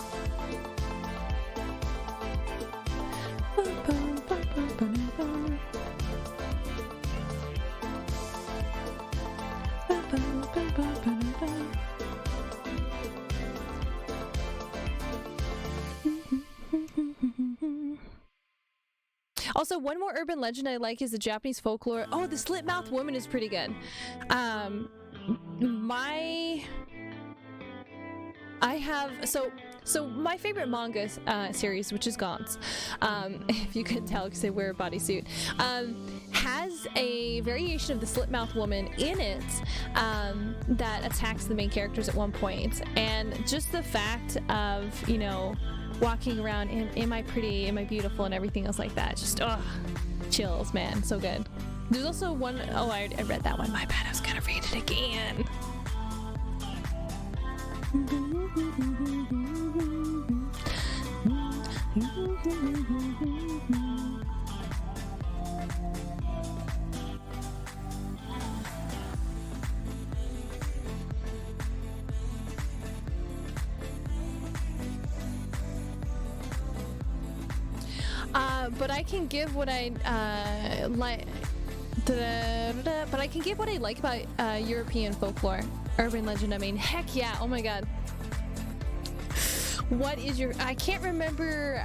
Also, one more urban legend I like is the Japanese folklore. Oh, the slit-mouthed woman is pretty good. So my favorite manga series, which is Gaunt's, if you couldn't tell because they wear a bodysuit, has a variation of the slit-mouthed woman in it that attacks the main characters at one point. And just the fact of, you know, walking around, am I pretty, am I beautiful, and everything else like that, just chills, man, so good. There's also one, I read that one, my bad, I was gonna read it again. But I can give what I like. But I can give what I like about European folklore, urban legend. I mean, heck yeah! Oh my god. What is your? I can't remember.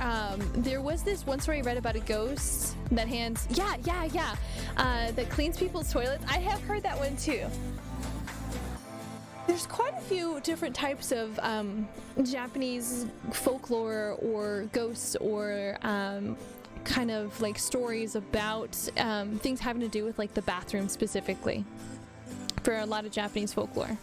There was this one story I read about a ghost that hands. Yeah. That cleans people's toilets. I have heard that one too. There's quite a few different types of Japanese folklore or ghosts or kind of like stories about things having to do with like the bathroom specifically for a lot of Japanese folklore.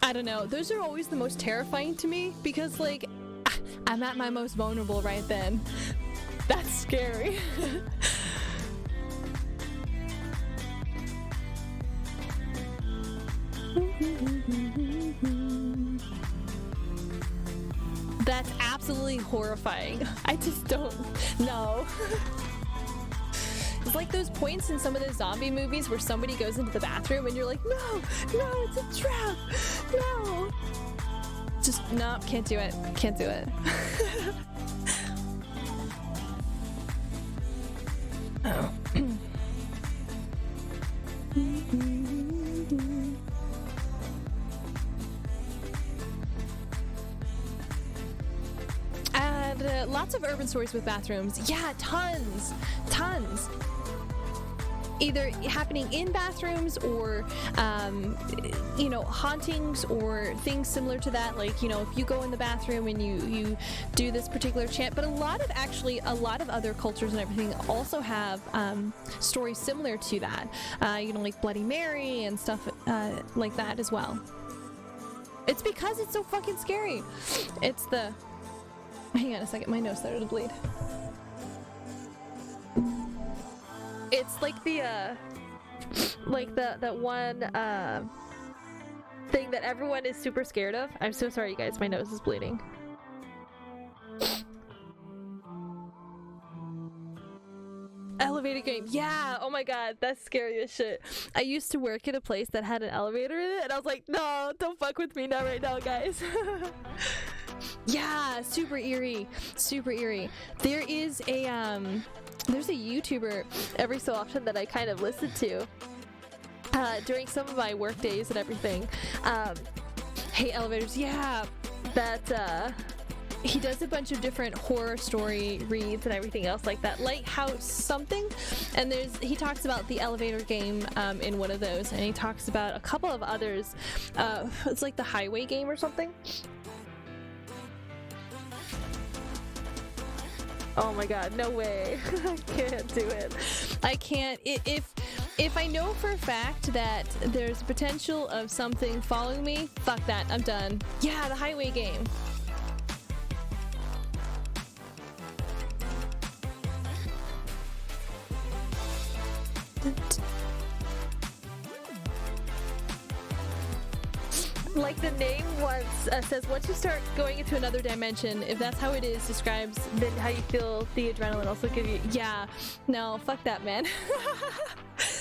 I don't know. Those are always the most terrifying to me because, like, I'm at my most vulnerable right then. That's scary. That's absolutely horrifying. I just don't know. It's like those points in some of the zombie movies where somebody goes into the bathroom and you're like, no, no, it's a trap, no. Just, no, can't do it, can't do it. Oh. And lots of urban stories with bathrooms. Yeah, tons, tons. Either happening in bathrooms or, you know, hauntings or things similar to that. Like, you know, if you go in the bathroom and you do this particular chant. But a lot of other cultures and everything also have stories similar to that. You know, like Bloody Mary and stuff like that as well. It's because it's so fucking scary. It's the... Hang on a second, my nose started to bleed. It's like the that one thing that everyone is super scared of. I'm so sorry, you guys. My nose is bleeding. Elevator game. Yeah. Oh my god, that's scary as shit. I used to work at a place that had an elevator in it, and I was like, no, don't fuck with me not right now, guys. Yeah, super eerie. Super eerie. There is a there's a YouTuber every so often that I kind of listen to during some of my work days and everything. Hate elevators. Yeah, that he does a bunch of different horror story reads and everything else like that. Lighthouse something, and he talks about the elevator game in one of those, and he talks about a couple of others. It's like the highway game or something. Oh my god, no way. I can't do it. I can't. If I know for a fact that there's potential of something following me, fuck that, I'm done. Yeah, the highway game. Like the name once says, once you start going into another dimension, if that's how it is, describes then how you feel the adrenaline also give you. Yeah, no, fuck that, man.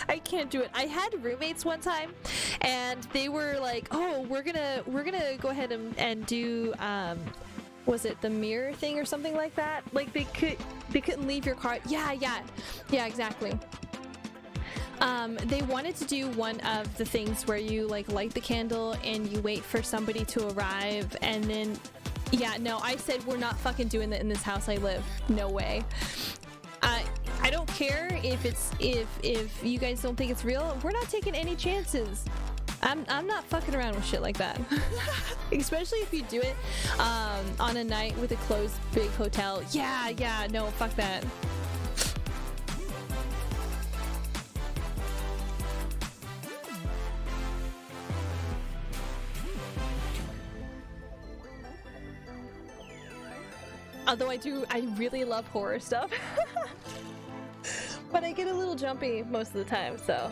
I can't do it. I had roommates one time, and they were like, "Oh, we're gonna go ahead and do was it the mirror thing or something like that? Like they couldn't leave your car." Yeah, exactly. They wanted to do one of the things where you like light the candle and you wait for somebody to arrive, and then yeah, no, I said we're not fucking doing that in this house I live. No way. I don't care if you guys don't think it's real. We're not taking any chances. I'm not fucking around with shit like that. Especially if you do it on a night with a closed big hotel. Yeah, no, fuck that. Although I really love horror stuff. But I get a little jumpy most of the time, so.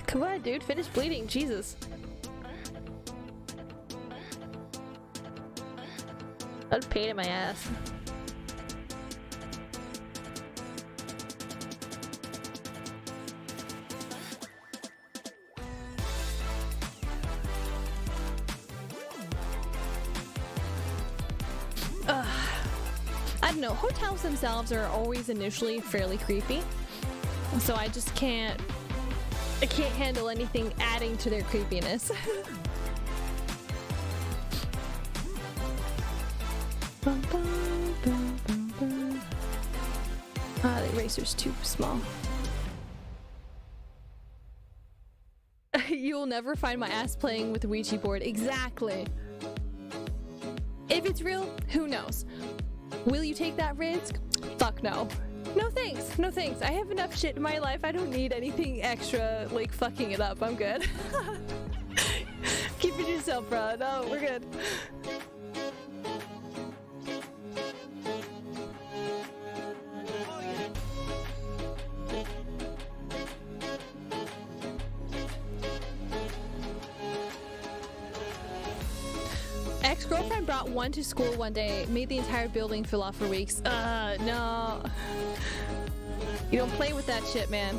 Come on, dude, finish bleeding, Jesus. That's a pain in my ass. I don't know, hotels themselves are always initially fairly creepy, so I just can't handle anything adding to their creepiness. Ah, the eraser's too small. never find my ass playing with a Ouija board. Exactly. If it's real, who knows? Will you take that risk? Fuck no. No thanks. No thanks. I have enough shit in my life. I don't need anything extra, like, fucking it up. I'm good. Keep it to yourself, bro. No, we're good. Ex-girlfriend brought one to school one day, made the entire building fill off for weeks. No. You don't play with that shit, man.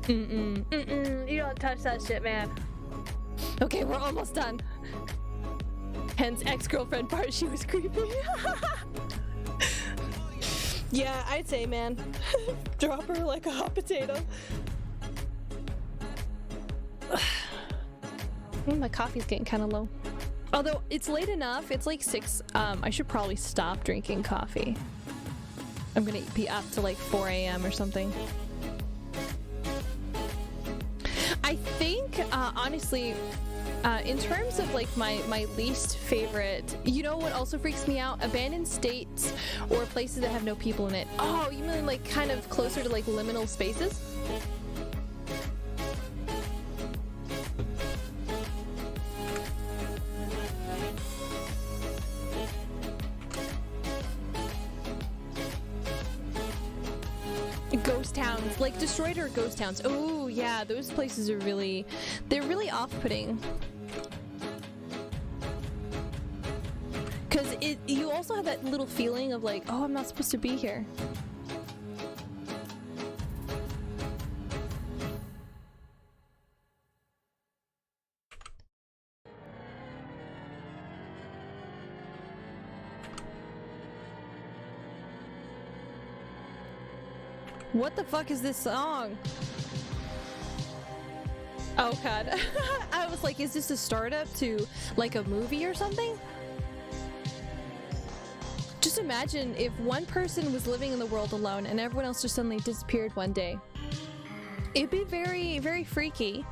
You don't touch that shit, man. Okay, we're almost done. Hence ex-girlfriend part, she was creepy. Yeah, I'd say, man. Drop her like a hot potato. My coffee's getting kind of low. Although, it's late enough. It's like 6. I should probably stop drinking coffee. I'm gonna be up to like 4 a.m. or something. I think, honestly, in terms of like my least favorite, you know what also freaks me out? Abandoned states or places that have no people in it. Oh, you mean like kind of closer to like liminal spaces? Ghost towns, like destroyed or ghost towns. Oh yeah, those places are they're really off-putting. Because you also have that little feeling of like, oh, I'm not supposed to be here. What the fuck is this song? Oh god. I was like, is this a startup to like a movie or something? Just imagine if one person was living in the world alone and everyone else just suddenly disappeared one day. It'd be very, very freaky,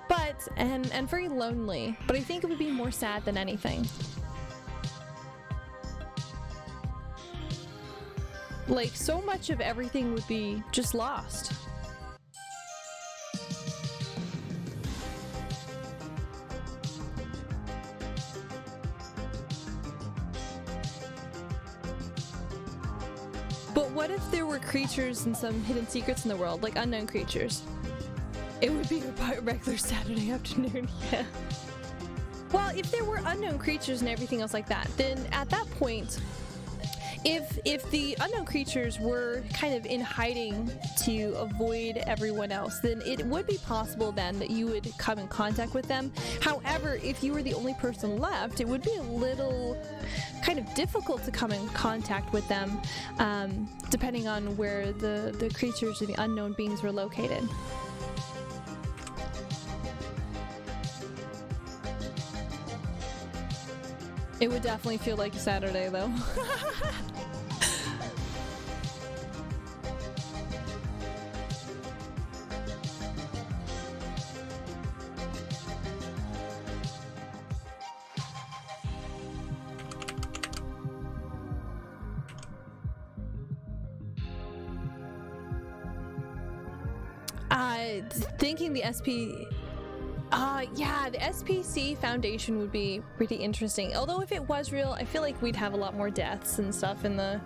but and very lonely. But I think it would be more sad than anything. Like, so much of everything would be just lost. But what if there were creatures and some hidden secrets in the world, like unknown creatures? It would be a regular Saturday afternoon, yeah. Well, if there were unknown creatures and everything else like that, then at that point, if the unknown creatures were kind of in hiding to avoid everyone else, then it would be possible then that you would come in contact with them. However, if you were the only person left, it would be a little kind of difficult to come in contact with them, depending on where the creatures or the unknown beings were located. It would definitely feel like a Saturday, though. Thinking the yeah, the SPC Foundation would be pretty interesting. Although if it was real, I feel like we'd have a lot more deaths and stuff in the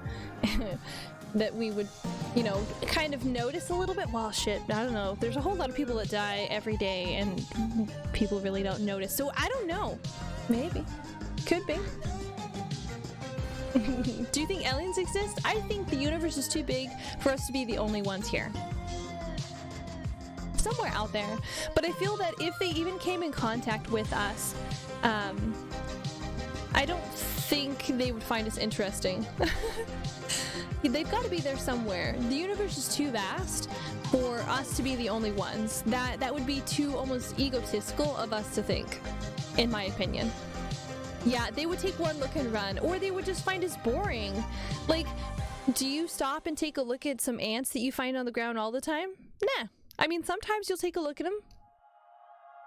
that we would, you know, kind of notice a little bit. Well, shit, I don't know. There's a whole lot of people that die every day and people really don't notice. So I don't know. Maybe. Could be. Do you think aliens exist? I think the universe is too big for us to be the only ones here. Somewhere out there, but I feel that if they even came in contact with us, I don't think they would find us interesting. They've got to be there somewhere. The universe is too vast for us to be the only ones. That would be too almost egotistical of us to think, in my opinion. Yeah, they would take one look and run, or they would just find us boring. Like, do you stop and take a look at some ants that you find on the ground all the time? Nah. I mean, sometimes you'll take a look at them,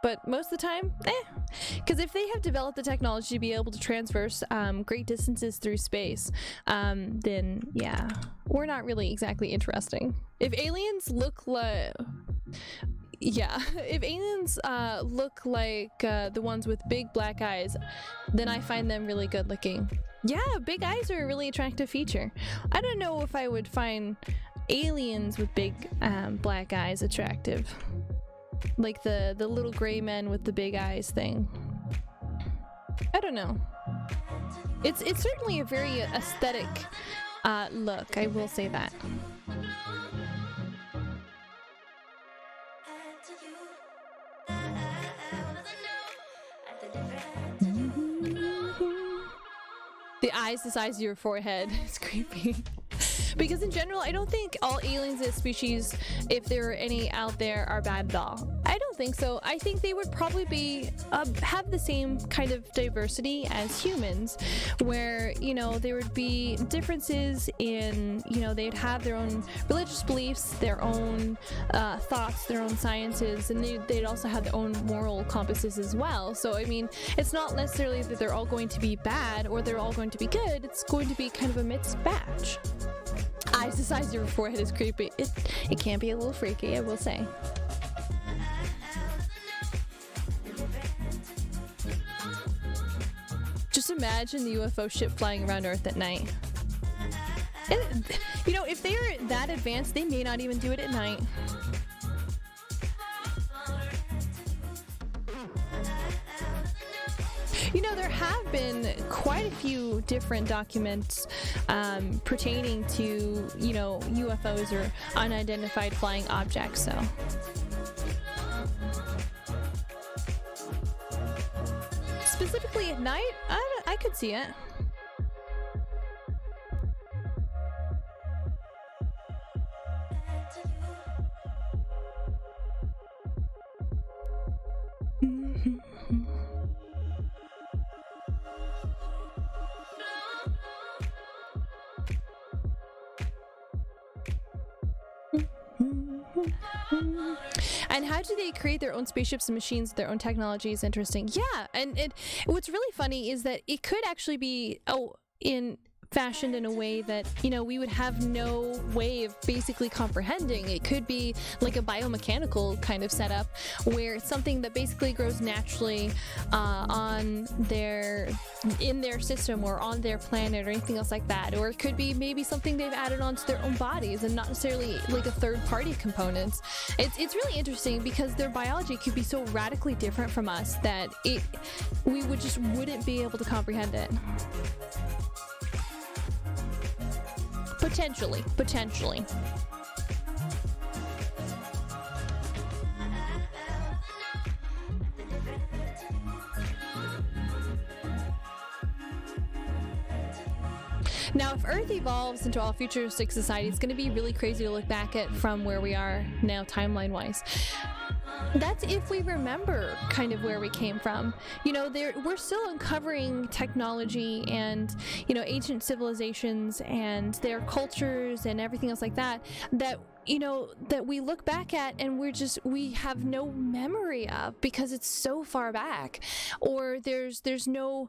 but most of the time, Because if they have developed the technology to be able to traverse great distances through space, then yeah, we're not really exactly interesting. If aliens look like... Yeah, if aliens look like the ones with big black eyes, then I find them really good looking. Yeah, big eyes are a really attractive feature. I don't know if I would find aliens with big black eyes attractive. Like the little gray men with the big eyes thing. I don't know. It's certainly a very aesthetic look, I will say that. The eyes the size of your forehead is creepy. Because in general, I don't think all aliens as species, if there are any out there, are bad at all. I don't think so. I think they would probably be have the same kind of diversity as humans, where, you know, there would be differences in, you know, they'd have their own religious beliefs, their own thoughts, their own sciences, and they'd also have their own moral compasses as well. So, I mean, it's not necessarily that they're all going to be bad or they're all going to be good. It's going to be kind of a mixed batch. Eyes the size of your forehead is creepy. It can be a little freaky, I will say. Just imagine the UFO ship flying around Earth at night. And, you know, if they're that advanced, they may not even do it at night. You know, there have been quite a few different documents pertaining to, you know, UFOs or unidentified flying objects, so. Specifically at night, I could see it. And how do they create their own spaceships and machines, their own technology is interesting. Yeah, and what's really funny is that it could actually be fashioned in a way that, you know, we would have no way of basically comprehending. It could be like a biomechanical kind of setup where it's something that basically grows naturally in their system or on their planet or anything else like that. Or it could be maybe something they've added onto their own bodies and not necessarily like a third-party component. It's really interesting because their biology could be so radically different from us that we wouldn't be able to comprehend it. Potentially. Now, if Earth evolves into all futuristic society, it's going to be really crazy to look back at from where we are now timeline-wise. That's if we remember kind of where we came from. You know, we're still uncovering technology and, you know, ancient civilizations and their cultures and everything else like that, you know, that we look back at and we have no memory of because it's so far back, or there's no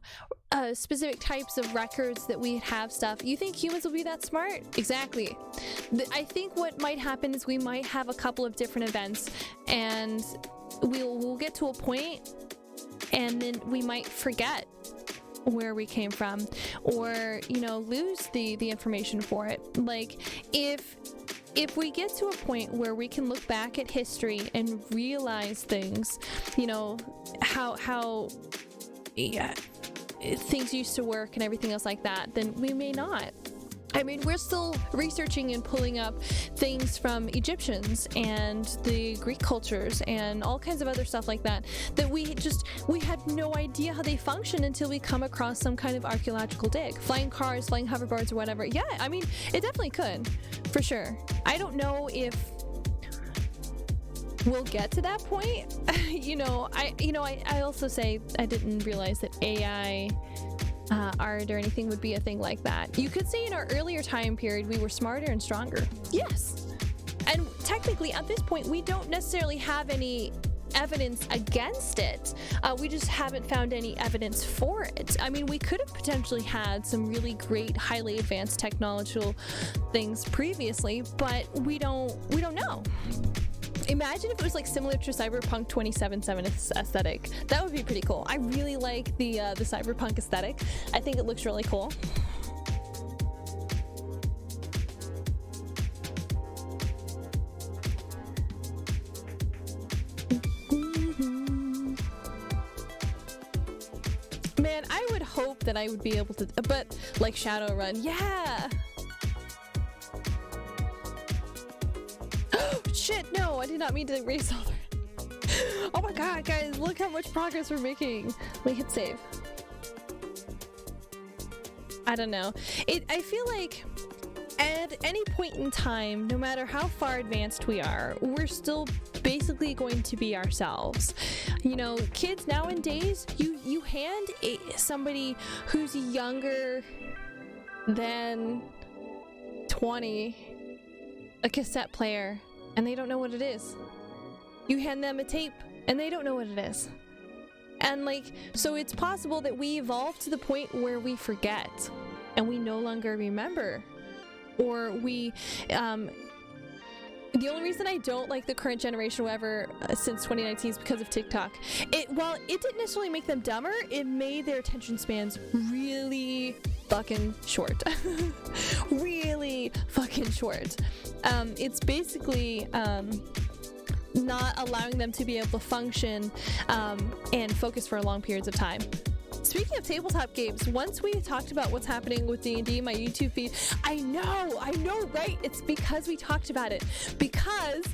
specific types of records that we have stuff. You think humans will be that smart? Exactly. I think what might happen is we might have a couple of different events and we'll get to a point and then we might forget where we came from, or, you know, lose the information for it. Like if we get to a point where we can look back at history and realize things, you know, how things used to work and everything else like that, then we may not. I mean, we're still researching and pulling up things from Egyptians and the Greek cultures and all kinds of other stuff like that we had no idea how they function until we come across some kind of archaeological dig. Flying cars, flying hoverboards or whatever. Yeah, I mean, it definitely could, for sure. I don't know if we'll get to that point. I also say I didn't realize that AI art or anything would be a thing like that. You could say in our earlier time period we were smarter and stronger. Yes. And technically at this point we don't necessarily have any evidence against it. We just haven't found any evidence for it. I mean, we could have potentially had some really great, highly advanced technological things previously, but we don't know. Imagine if it was like similar to Cyberpunk 2077 aesthetic. That would be pretty cool. I really like the Cyberpunk aesthetic. I think it looks really cool. Man, I would hope that I would be able to, but like Shadowrun, yeah. Shit, no, I did not mean to erase all that. Oh my god, guys, look how much progress we're making. Let me hit save. I don't know. I feel like at any point in time, no matter how far advanced we are, we're still basically going to be ourselves. You know, kids nowadays, you hand somebody who's younger than 20 a cassette player and they don't know what it is. You hand them a tape and they don't know what it is. And like, so it's possible that we evolve to the point where we forget and we no longer remember. Or we, the only reason I don't like the current generation, whatever, since 2019 is because of TikTok. While it didn't necessarily make them dumber, it made their attention spans really fucking short. Really fucking short. It's basically, not allowing them to be able to function, and focus for long periods of time. Speaking of tabletop games, once we talked about what's happening with D&D in my YouTube feed, I know, right? It's because we talked about it. Because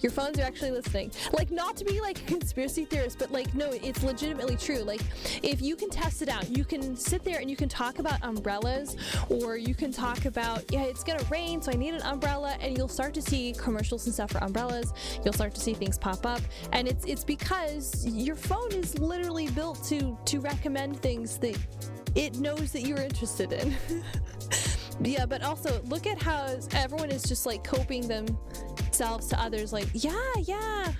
your phones are actually listening. Like, not to be like a conspiracy theorist, but like, no, it's legitimately true. Like, if you can test it out, you can sit there and you can talk about umbrellas, or you can talk about, yeah, it's gonna rain, so I need an umbrella, and you'll start to see commercials and stuff for umbrellas. You'll start to see things pop up, and it's because your phone is literally built to recommend things that it knows that you're interested in. Yeah, but also look at how everyone is just like coping themselves to others, like, yeah.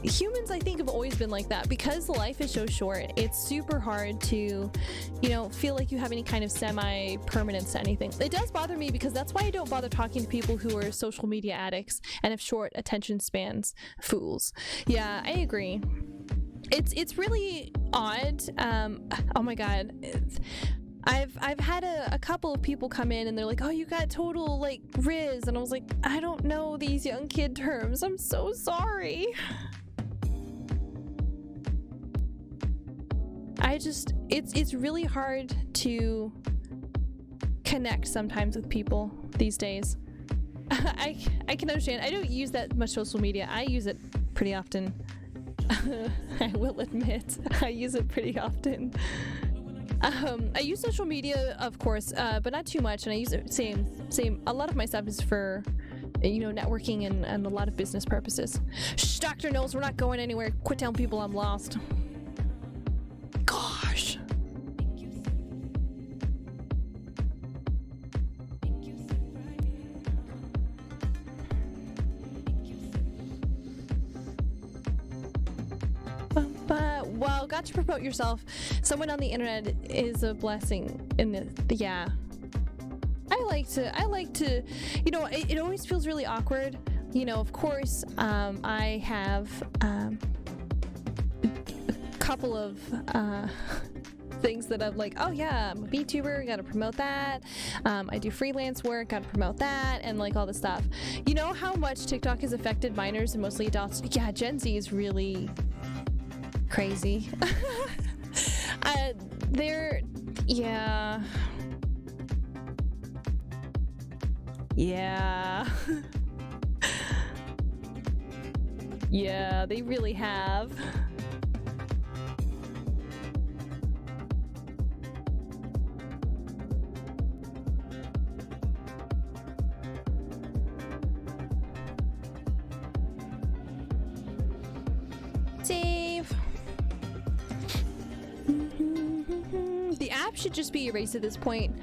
Humans, I think, have always been like that. Because life is so short, it's super hard to, you know, feel like you have any kind of semi-permanence to anything. It does bother me because that's why I don't bother talking to people who are social media addicts and have short attention spans. Fools. Yeah, I agree. It's really odd. Oh my god. I've had a couple of people come in and they're like, oh, you got total like Riz, and I was like, I don't know these young kid terms, I'm so sorry. It's really hard to connect sometimes with people these days. I can understand. I don't use that much social media. I use it pretty often. I will admit, I use it pretty often. I use social media, of course, but not too much, and I use it same. A lot of my stuff is for, you know, networking and a lot of business purposes. Shh, Dr. Knowles, we're not going anywhere. Quit telling people I'm lost. Gosh. But, well, got to promote yourself. Someone on the internet is a blessing in the yeah. I like to, you know, it always feels really awkward. You know, of course, I have a couple of things that I'm like, oh yeah, I'm a VTuber, gotta promote that. I do freelance work, gotta promote that, and like all this stuff. You know how much TikTok has affected minors and mostly adults? Yeah, Gen Z is really crazy. Yeah. Yeah, they really have. Save. map should just be erased at this point.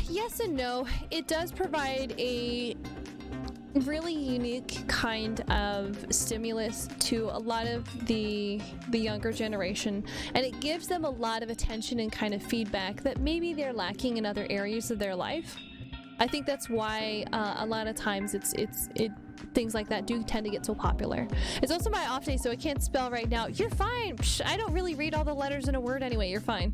Yes and no. It does provide a really unique kind of stimulus to a lot of the younger generation, and it gives them a lot of attention and kind of feedback that maybe they're lacking in other areas of their life. I think that's why a lot of times things like that do tend to get so popular. It's also my off day, so I can't spell right now. You're fine. Psh, I don't really read all the letters in a word anyway. You're fine.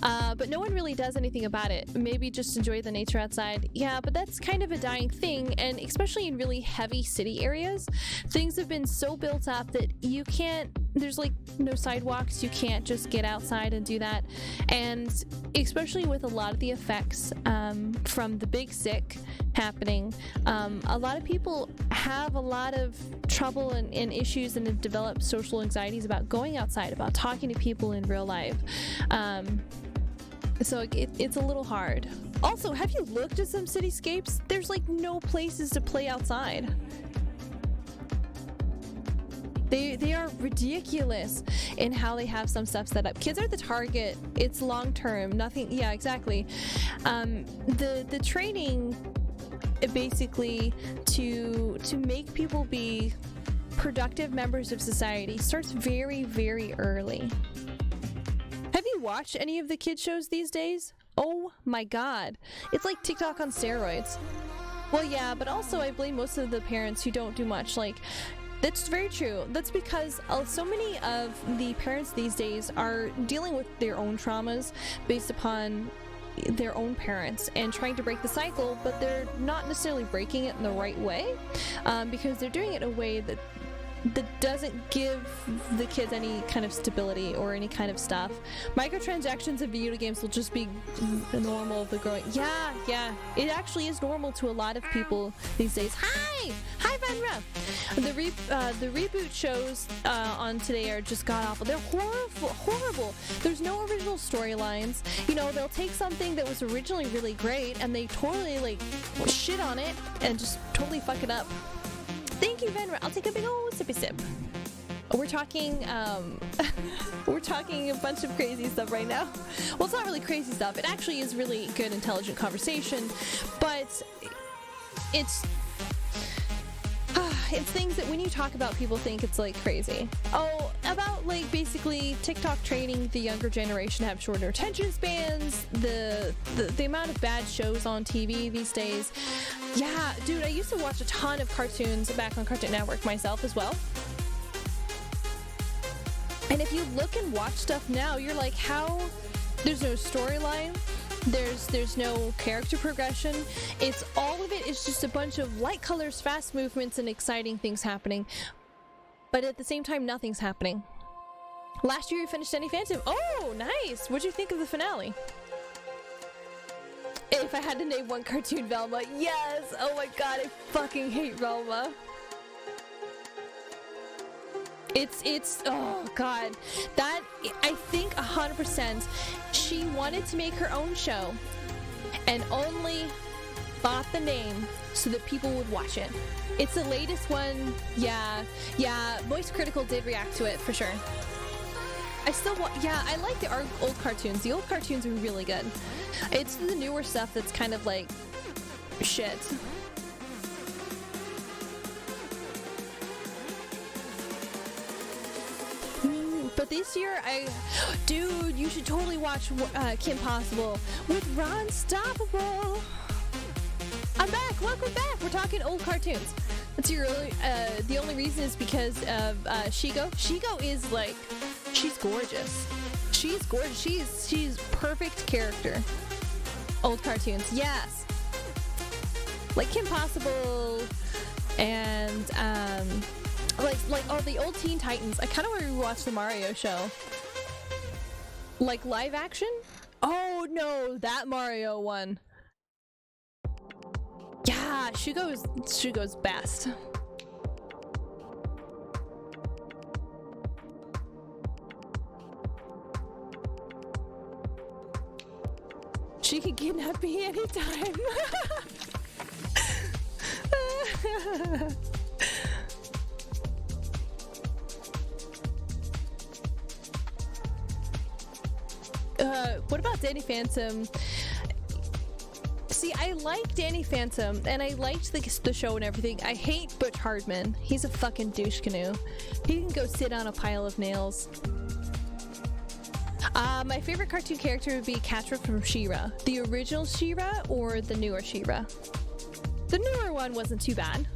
But no one really does anything about it. Maybe just enjoy the nature outside. Yeah, but that's kind of a dying thing, and especially in really heavy city areas, things have been so built up that you can't, there's like no sidewalks, you can't just get outside and do that. And especially with a lot of the effects from the big sick happening, a lot of people have a lot of trouble and issues and have developed social anxieties about going outside, about talking to people in real life. So it's a little hard. Also, have you looked at some cityscapes? There's like no places to play outside. They are ridiculous in how they have some stuff set up. Kids are the target. It's long term. Nothing. Yeah, exactly. The training basically to make people be productive members of society starts very, very early. Have you watched any of the kids shows these days? Oh my god. It's like TikTok on steroids. Well, yeah, but also I blame most of the parents who don't do much. Like, that's very true. That's because so many of the parents these days are dealing with their own traumas based upon their own parents and trying to break the cycle, but they're not necessarily breaking it in the right way, because they're doing it in a way that doesn't give the kids any kind of stability or any kind of stuff. Microtransactions in video games will just be normal for growing. Yeah, it actually is normal to a lot of people these days. Hi Venra. The reboot shows on today are just god awful. They're horrible. There's no original storylines. You know, they'll take something that was originally really great and they totally like shit on it and just totally fuck it up. Thank you, Venra. I'll take a big old sippy sip. We're talking a bunch of crazy stuff right now. Well, it's not really crazy stuff. It actually is really good, intelligent conversation, but it's things that when you talk about, people think it's like crazy. Oh, about like basically TikTok training the younger generation to have shorter attention spans, the amount of bad shows on TV these days. Yeah, dude, I used to watch a ton of cartoons back on Cartoon Network myself as well. And if you look and watch stuff now, you're like, how? There's no storyline. There's no character progression. It's all of it is just a bunch of light colors, fast movements, and exciting things happening. But at the same time, nothing's happening. Last year you finished Any Phantom. Oh, nice! What'd you think of the finale? If I had to name one cartoon, Velma. Yes! Oh my god, I fucking hate Velma. It's oh god, that I think 100% she wanted to make her own show and only bought the name so that people would watch it. It's the latest one. Yeah, Voice Critical did react to it for sure. I still I like the old cartoons. The old cartoons are really good. It's the newer stuff that's kind of like shit. But this year, dude, you should totally watch Kim Possible with Ron Stoppable. I'm back. Welcome back. We're talking old cartoons. That's the only reason is because of Shigo. Shigo is like, she's gorgeous. She's gorgeous. She's perfect character. Old cartoons, yes. Like Kim Possible and like oh, the old Teen Titans. I kind of want to rewatch the Mario show. Like live action? Oh no, that Mario one. Yeah, Shugo's best. She can kidnap me anytime. What about Danny Phantom? See, I like Danny Phantom, and I liked the show and everything. I hate Butch Hardman. He's a fucking douche canoe. He can go sit on a pile of nails. My favorite cartoon character would be Catra from She-Ra. The original She-Ra or the newer She-Ra? The newer one wasn't too bad.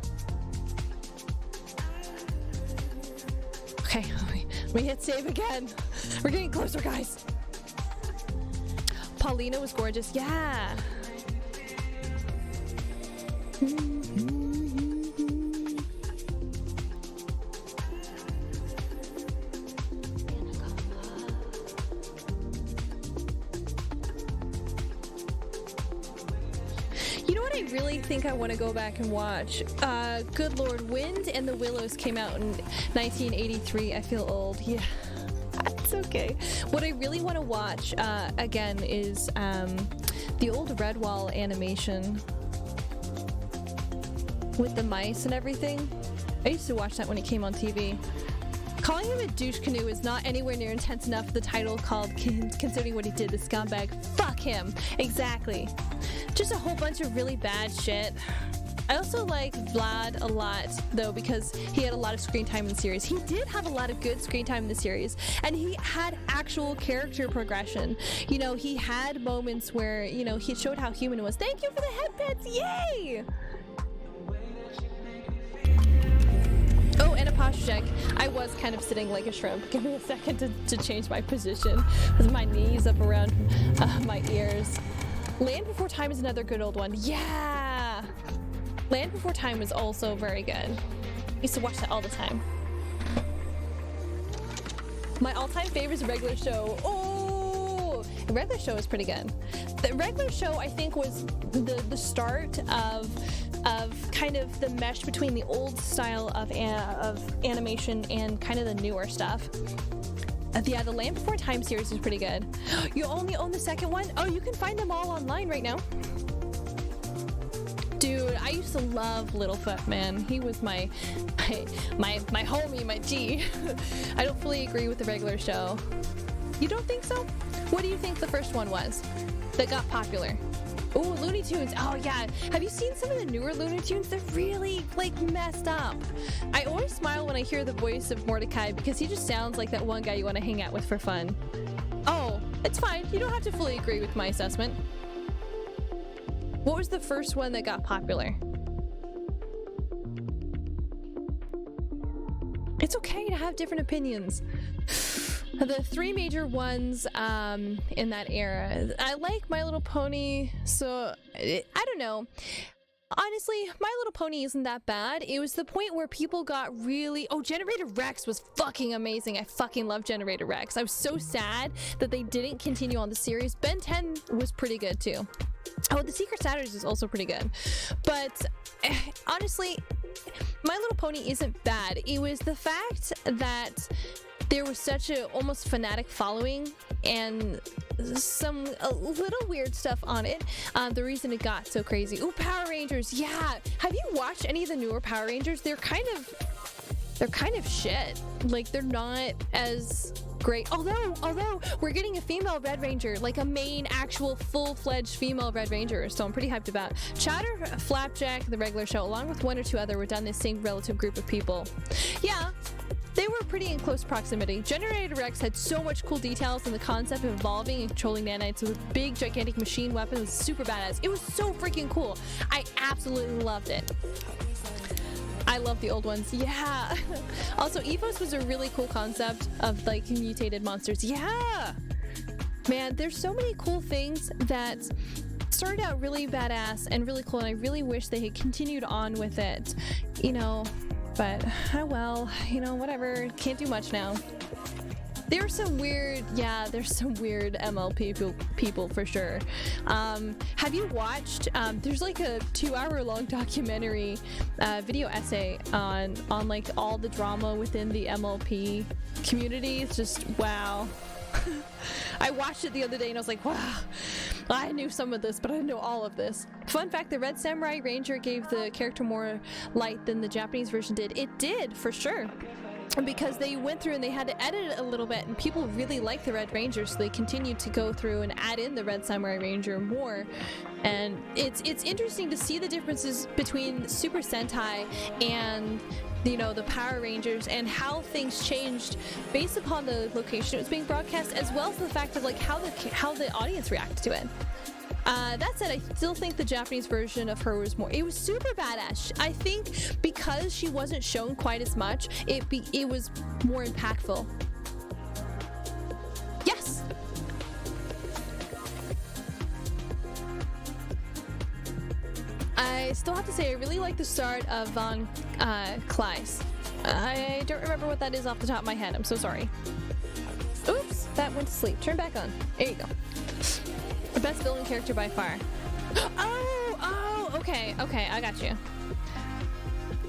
Okay, we hit save again. We're getting closer, guys. Paulina was gorgeous. Yeah. You know what I really think I want to go back and watch? Good Lord, Wind and the Willows came out in 1983. I feel old. Yeah. It's okay. What I really want to watch again is the old Redwall animation with the mice and everything. I used to watch that when it came on TV. Calling him a douche canoe is not anywhere near intense enough for the title called considering what he did, the scumbag. Fuck him. Exactly. Just a whole bunch of really bad shit. I also like Vlad a lot, though, because he had a lot of screen time in the series. He did have a lot of good screen time in the series, and he had actual character progression. You know, he had moments where, you know, he showed how human it was. Thank you for the headpets! Yay! Oh, and a posture check. I was kind of sitting like a shrimp. Give me a second to change my position with my knees up around my ears. Land Before Time is another good old one. Yeah! Land Before Time was also very good. I used to watch that all the time. My all-time favorite is a regular show. Oh! The regular show is pretty good. The regular show, I think, was the start of kind of the mesh between the old style of animation and kind of the newer stuff. Yeah, the Land Before Time series is pretty good. You only own the second one? Oh, you can find them all online right now. Dude, I used to love Littlefoot, man. He was my homie, my G. I don't fully agree with the regular show. You don't think so? What do you think the first one was that got popular? Oh, Looney Tunes. Oh, yeah. Have you seen some of the newer Looney Tunes? They're really, like, messed up. I always smile when I hear the voice of Mordecai because he just sounds like that one guy you want to hang out with for fun. Oh, it's fine. You don't have to fully agree with my assessment. What was the first one that got popular? It's okay to have different opinions. The three major ones in that era. I like My Little Pony, so I don't know. Honestly, My Little Pony isn't that bad. It was the point where people got really... Oh, Generator Rex was fucking amazing. I fucking love Generator Rex. I was so sad that they didn't continue on the series. Ben 10 was pretty good too. Oh, The Secret Saturdays is also pretty good. But honestly, My Little Pony isn't bad. It was the fact that there was such a almost fanatic following and some a little weird stuff on it. The reason it got so crazy. Ooh, Power Rangers. Yeah. Have you watched any of the newer Power Rangers? They're kind of shit. Like, they're not as great. Although we're getting a female Red Ranger, like a main actual full-fledged female Red Ranger, so I'm pretty hyped about. Chowder, Flapjack, the regular show, along with one or two other, were done this same relative group of people. Yeah. They were pretty in close proximity. Generator Rex had so much cool details, and the concept of evolving and controlling nanites with a big, gigantic machine weapon was super badass. It was so freaking cool. I absolutely loved it. I love the old ones. Yeah. Also, Evos was a really cool concept of, like, mutated monsters. Yeah. Man, there's so many cool things that started out really badass and really cool, and I really wish they had continued on with it. You know... But, well, you know, whatever. Can't do much now. There's some weird MLP people for sure. Have you watched, there's like a 2-hour-long documentary video essay on like all the drama within the MLP community. It's just, wow. I watched it the other day and I was like, wow, I knew some of this, but I didn't know all of this. Fun fact, the Red Samurai Ranger gave the character more light than the Japanese version did. It did, for sure. because they went through and they had to edit it a little bit, and people really like the Red Ranger, so they continued to go through and add in the Red Samurai Ranger more. And it's interesting to see the differences between Super Sentai and, you know, the Power Rangers, and how things changed based upon the location it was being broadcast, as well as the fact of like how the audience reacted to it. That said, I still think the Japanese version of her was more. It was super badass. I think because she wasn't shown quite as much, it was more impactful. Yes. I still have to say I really like the start of Von Kleist. I don't remember what that is off the top of my head. I'm so sorry. Oops, that went to sleep. Turn back on. There you go. The best villain character by far. Oh, okay, I got you.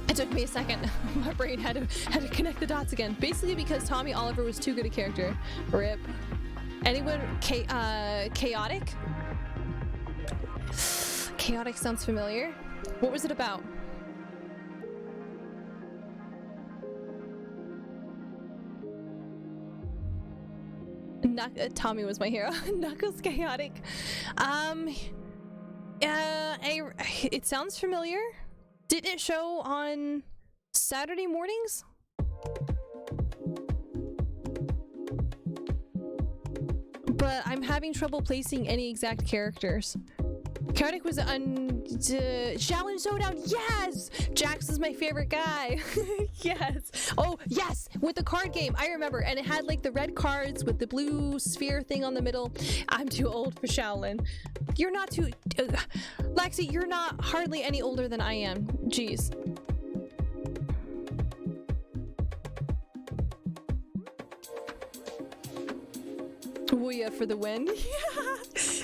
It took me a second. My brain had to connect the dots again. Basically because Tommy Oliver was too good a character. Rip. Anyone chaotic? Chaotic sounds familiar. What was it about? Tommy was my hero. Knuckles chaotic. It sounds familiar. Didn't it show on Saturday mornings? But I'm having trouble placing any exact characters. Chaotic was Shaolin Showdown. Yes, Jax is my favorite guy. Yes. Oh yes, with the card game, I remember, and it had like the red cards with the blue sphere thing on the middle. I'm too old for Shaolin. You're not too, Lexi. You're not hardly any older than I am. Jeez. Ouya for the win. Yeah.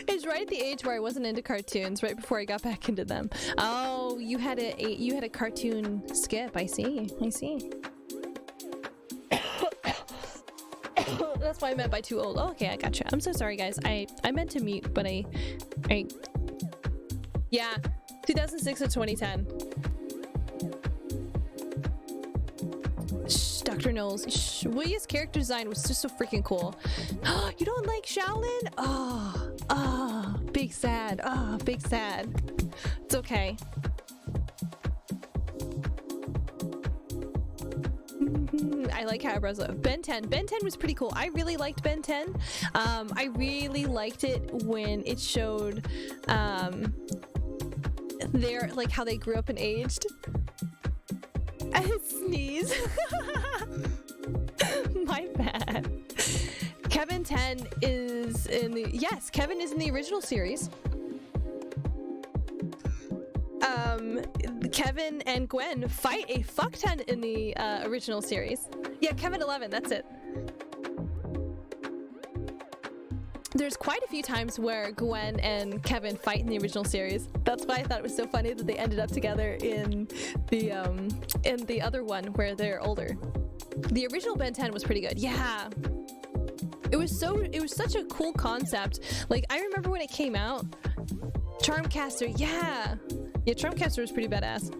It's right at the age where I wasn't into cartoons, right before I got back into them. Oh, you had a cartoon skip. I see. That's why I meant by too old. Oh, okay, I gotcha. I'm so sorry, guys. I meant to mute, but I yeah, 2006 to 2010. Dr. Knowles. Ouya's character design was just so freaking cool. You don't like Shaolin? Oh, big sad. Oh, big sad. It's okay. I like Hayabusa. Ben 10. Ben 10 was pretty cool. I really liked Ben 10. I really liked it when it showed their, like, how they grew up and aged. I sneeze. My bad. Kevin 10 is in the... Yes, Kevin is in the original series. Kevin and Gwen fight a fuck ton in the original series. Yeah, Kevin 11, that's it. There's quite a few times where Gwen and Kevin fight in the original series. That's why I thought it was so funny that they ended up together in the other one where they're older. The original Ben 10 was pretty good. Yeah. It was such a cool concept. Like, I remember when it came out, Charmcaster, yeah. Yeah, Charmcaster was pretty badass.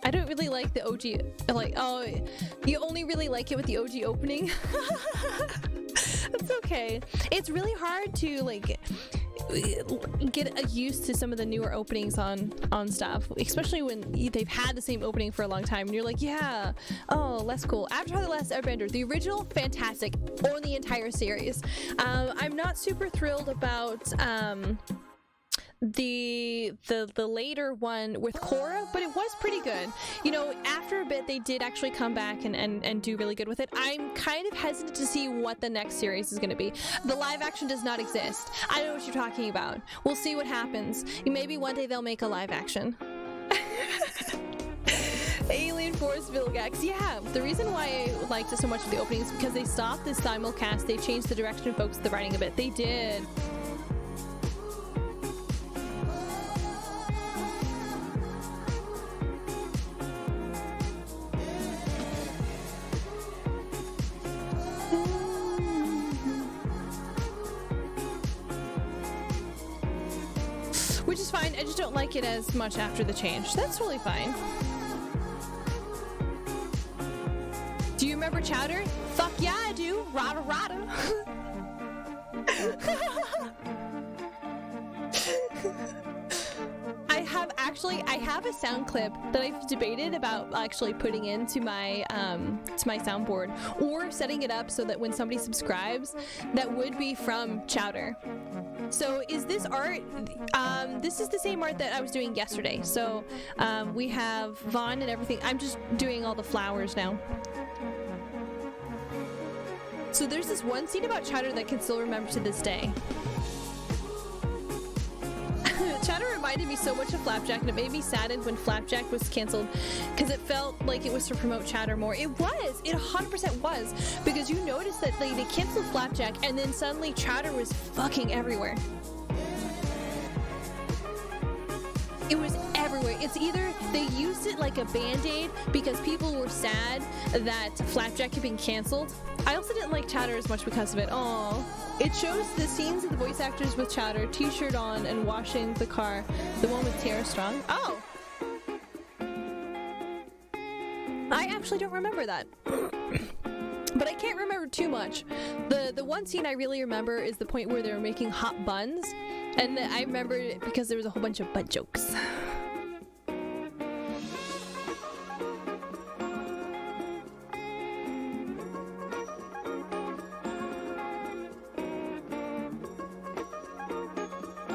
I don't really like the OG, like, oh, you only really like it with the OG opening? It's okay. It's really hard to, like, get used to some of the newer openings on stuff, especially when they've had the same opening for a long time, and you're like, yeah, oh, less cool. Avatar: The Last Airbender, the original, fantastic, on the entire series. I'm not super thrilled about, the later one with Korra, but it was pretty good. You know, after a bit they did actually come back and do really good with it. I'm kind of hesitant to see what the next series is going to be. The live action does not exist. I know what you're talking about. We'll see what happens. Maybe one day they'll make a live action. Alien Force Vilgax. Yeah, the reason why I liked it so much of the opening is because they stopped the simulcast. They changed the direction and focused the writing a bit. They did. Which is fine, I just don't like it as much after the change. That's totally fine. Chowder? Fuck yeah, I do. Rada rada. I have a sound clip that I've debated about actually putting into my to my soundboard, or setting it up so that when somebody subscribes, that would be from Chowder. So is this art, this is the same art that I was doing yesterday. So we have Vaughn and everything. I'm just doing all the flowers now. So there's this one scene about Chowder that I can still remember to this day. Chowder reminded me so much of Flapjack, and it made me saddened when Flapjack was canceled, because it felt like it was to promote Chowder more. It 100% was, because you noticed that they canceled Flapjack, and then suddenly Chowder was fucking everywhere. It was everywhere. It's either they used it like a band-aid because people were sad that Flapjack had been canceled. I also didn't like Chowder as much because of it. Aww. It shows the scenes of the voice actors with Chowder, t-shirt on, and washing the car. The one with Tara Strong. Oh! I actually don't remember that. But I can't remember too much. The one scene I really remember is the point where they were making hot buns. And I remember it because there was a whole bunch of butt jokes.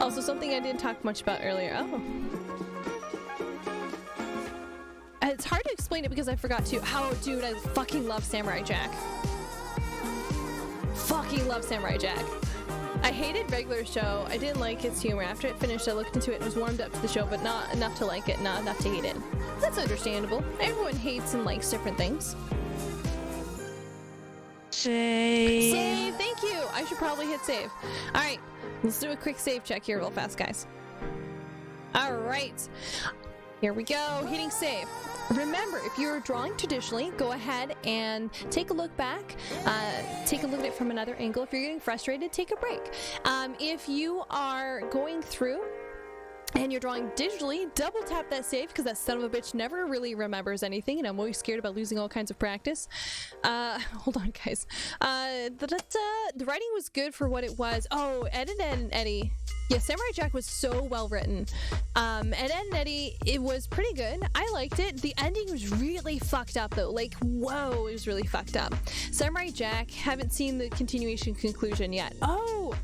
Also, something I didn't talk much about earlier. Oh. It's hard to explain it because I forgot to. Dude, I fucking love Samurai Jack. Fucking love Samurai Jack. I hated regular show. I didn't like its humor. After it finished, I looked into it and was warmed up to the show, but not enough to like it, not enough to hate it. That's understandable. Everyone hates and likes different things. Save. Save, thank you. I should probably hit save. All right, let's do a quick save check here real fast, guys. All right, here we go, hitting save. Remember, if you're drawing traditionally, go ahead and take a look back. Take a look at it from another angle. If you're getting frustrated, take a break. If you are going through and you're drawing digitally, double tap that save, because that son of a bitch never really remembers anything, and I'm always scared about losing all kinds of practice. Hold on, guys. The writing was good for what it was. Oh, Ed and Eddie. Yeah, Samurai Jack was so well written. Ed and Eddie, it was pretty good. I liked it. The ending was really fucked up, though. Like, whoa, it was really fucked up. Samurai Jack, haven't seen the continuation conclusion yet. Oh,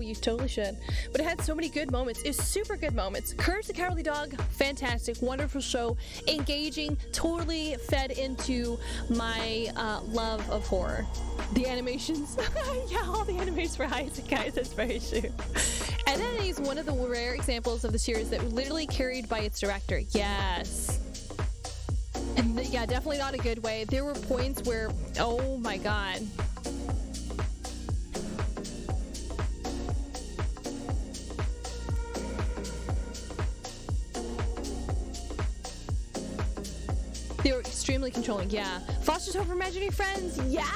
you totally should. But it had so many good moments. It's super good moments. Courage the Cowardly Dog, fantastic, wonderful show, engaging, totally fed into my love of horror. The animations, yeah, all the animations were Isaac, guys, that's very true. And then he's one of the rare examples of the series that was literally carried by its director. Yes. And yeah, definitely not a good way. There were points where, oh my god. They were extremely controlling, yeah. Foster's Home for Imaginary Friends, yes!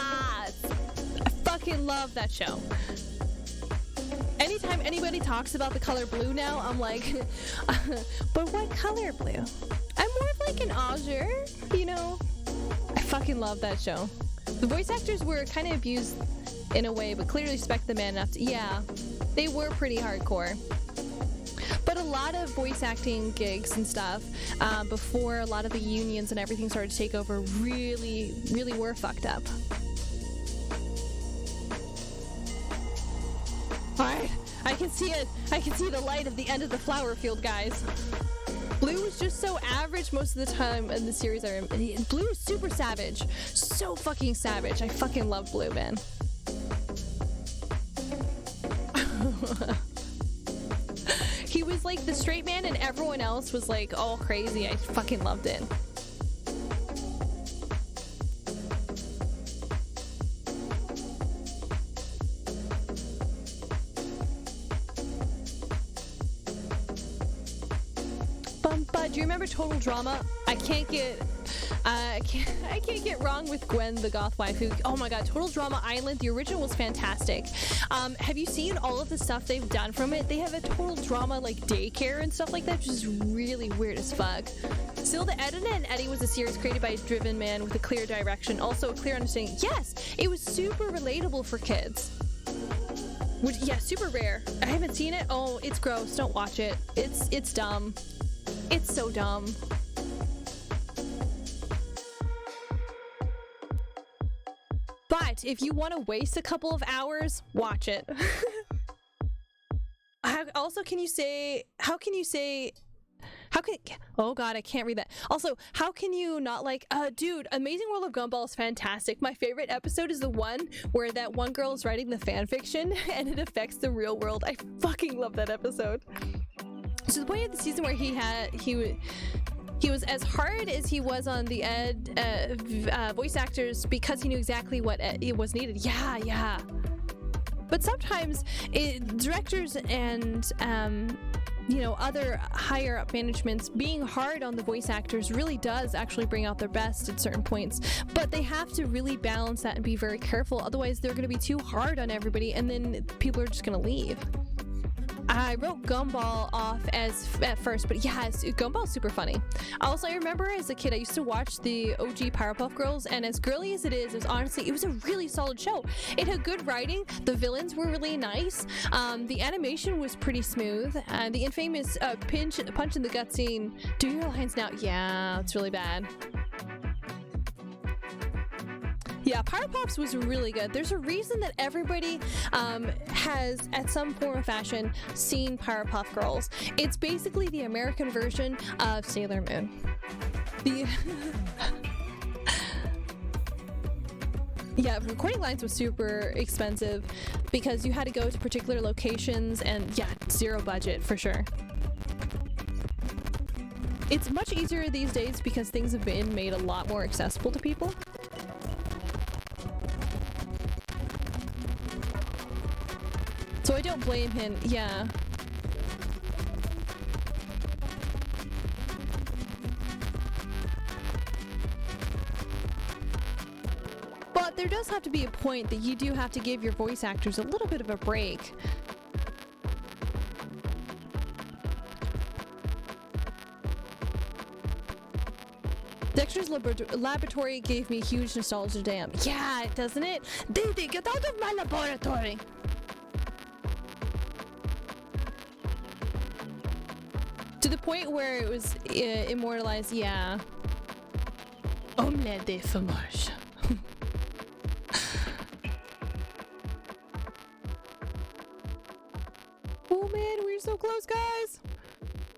I fucking love that show. Anytime anybody talks about the color blue now, I'm like, but what color blue? I'm more of like an azure, you know? I fucking love that show. The voice actors were kind of abused in a way, but clearly respect the man enough to, yeah, they were pretty hardcore. But a lot of voice acting gigs and stuff, before a lot of the unions and everything started to take over, really, really were fucked up. Alright, I can see it. I can see the light at the end of the flower field, guys. Blue was just so average most of the time in the series. Blue is super savage. So fucking savage. I fucking love Blue, man. He was like the straight man and everyone else was like all crazy. I fucking loved it. Do you remember Total Drama? I can't get I can't get wrong with Gwen, the goth waifu. Oh my god, Total Drama Island, the original was fantastic. Have you seen all of the stuff they've done from it? They have a total drama like daycare and stuff like that, which is really weird as fuck. Still, the Edna and Eddie was a series created by a driven man with a clear direction, also a clear understanding. Yes, it was super relatable for kids. Which, yeah, super rare. I haven't seen it. Oh, it's gross. Don't watch it. It's dumb. It's so dumb. But if you want to waste a couple of hours, watch it. Also, oh god, I can't read that. Also, how can you not like, dude, Amazing World of Gumball is fantastic. My favorite episode is the one where that one girl is writing the fan fiction and it affects the real world. I fucking love that episode. So the point of the season where he was as hard as he was on the voice actors because he knew exactly what it was needed. Yeah. But sometimes directors and other higher up managements being hard on the voice actors really does actually bring out their best at certain points. But they have to really balance that and be very careful. Otherwise, they're going to be too hard on everybody, and then people are just going to leave. I wrote Gumball off at first, but yeah, Gumball's super funny. Also, I remember as a kid, I used to watch the OG Powerpuff Girls, and as girly as it is, it was a really solid show. It had good writing, the villains were really nice, the animation was pretty smooth, the infamous punch in the gut scene, do your lines now, yeah, it's really bad. Yeah, Powerpuffs was really good. There's a reason that everybody has, at some form or fashion, seen Powerpuff Girls. It's basically the American version of Sailor Moon. Yeah, recording lines was super expensive because you had to go to particular locations and yeah, zero budget for sure. It's much easier these days because things have been made a lot more accessible to people. So I don't blame him, yeah. But there does have to be a point that you do have to give your voice actors a little bit of a break. Dexter's laboratory gave me huge nostalgia, damn. Yeah, doesn't it? Didnt, get out of my laboratory! To the point where it was immortalized, yeah. Omelette de fromage. Oh man, we're so close, guys.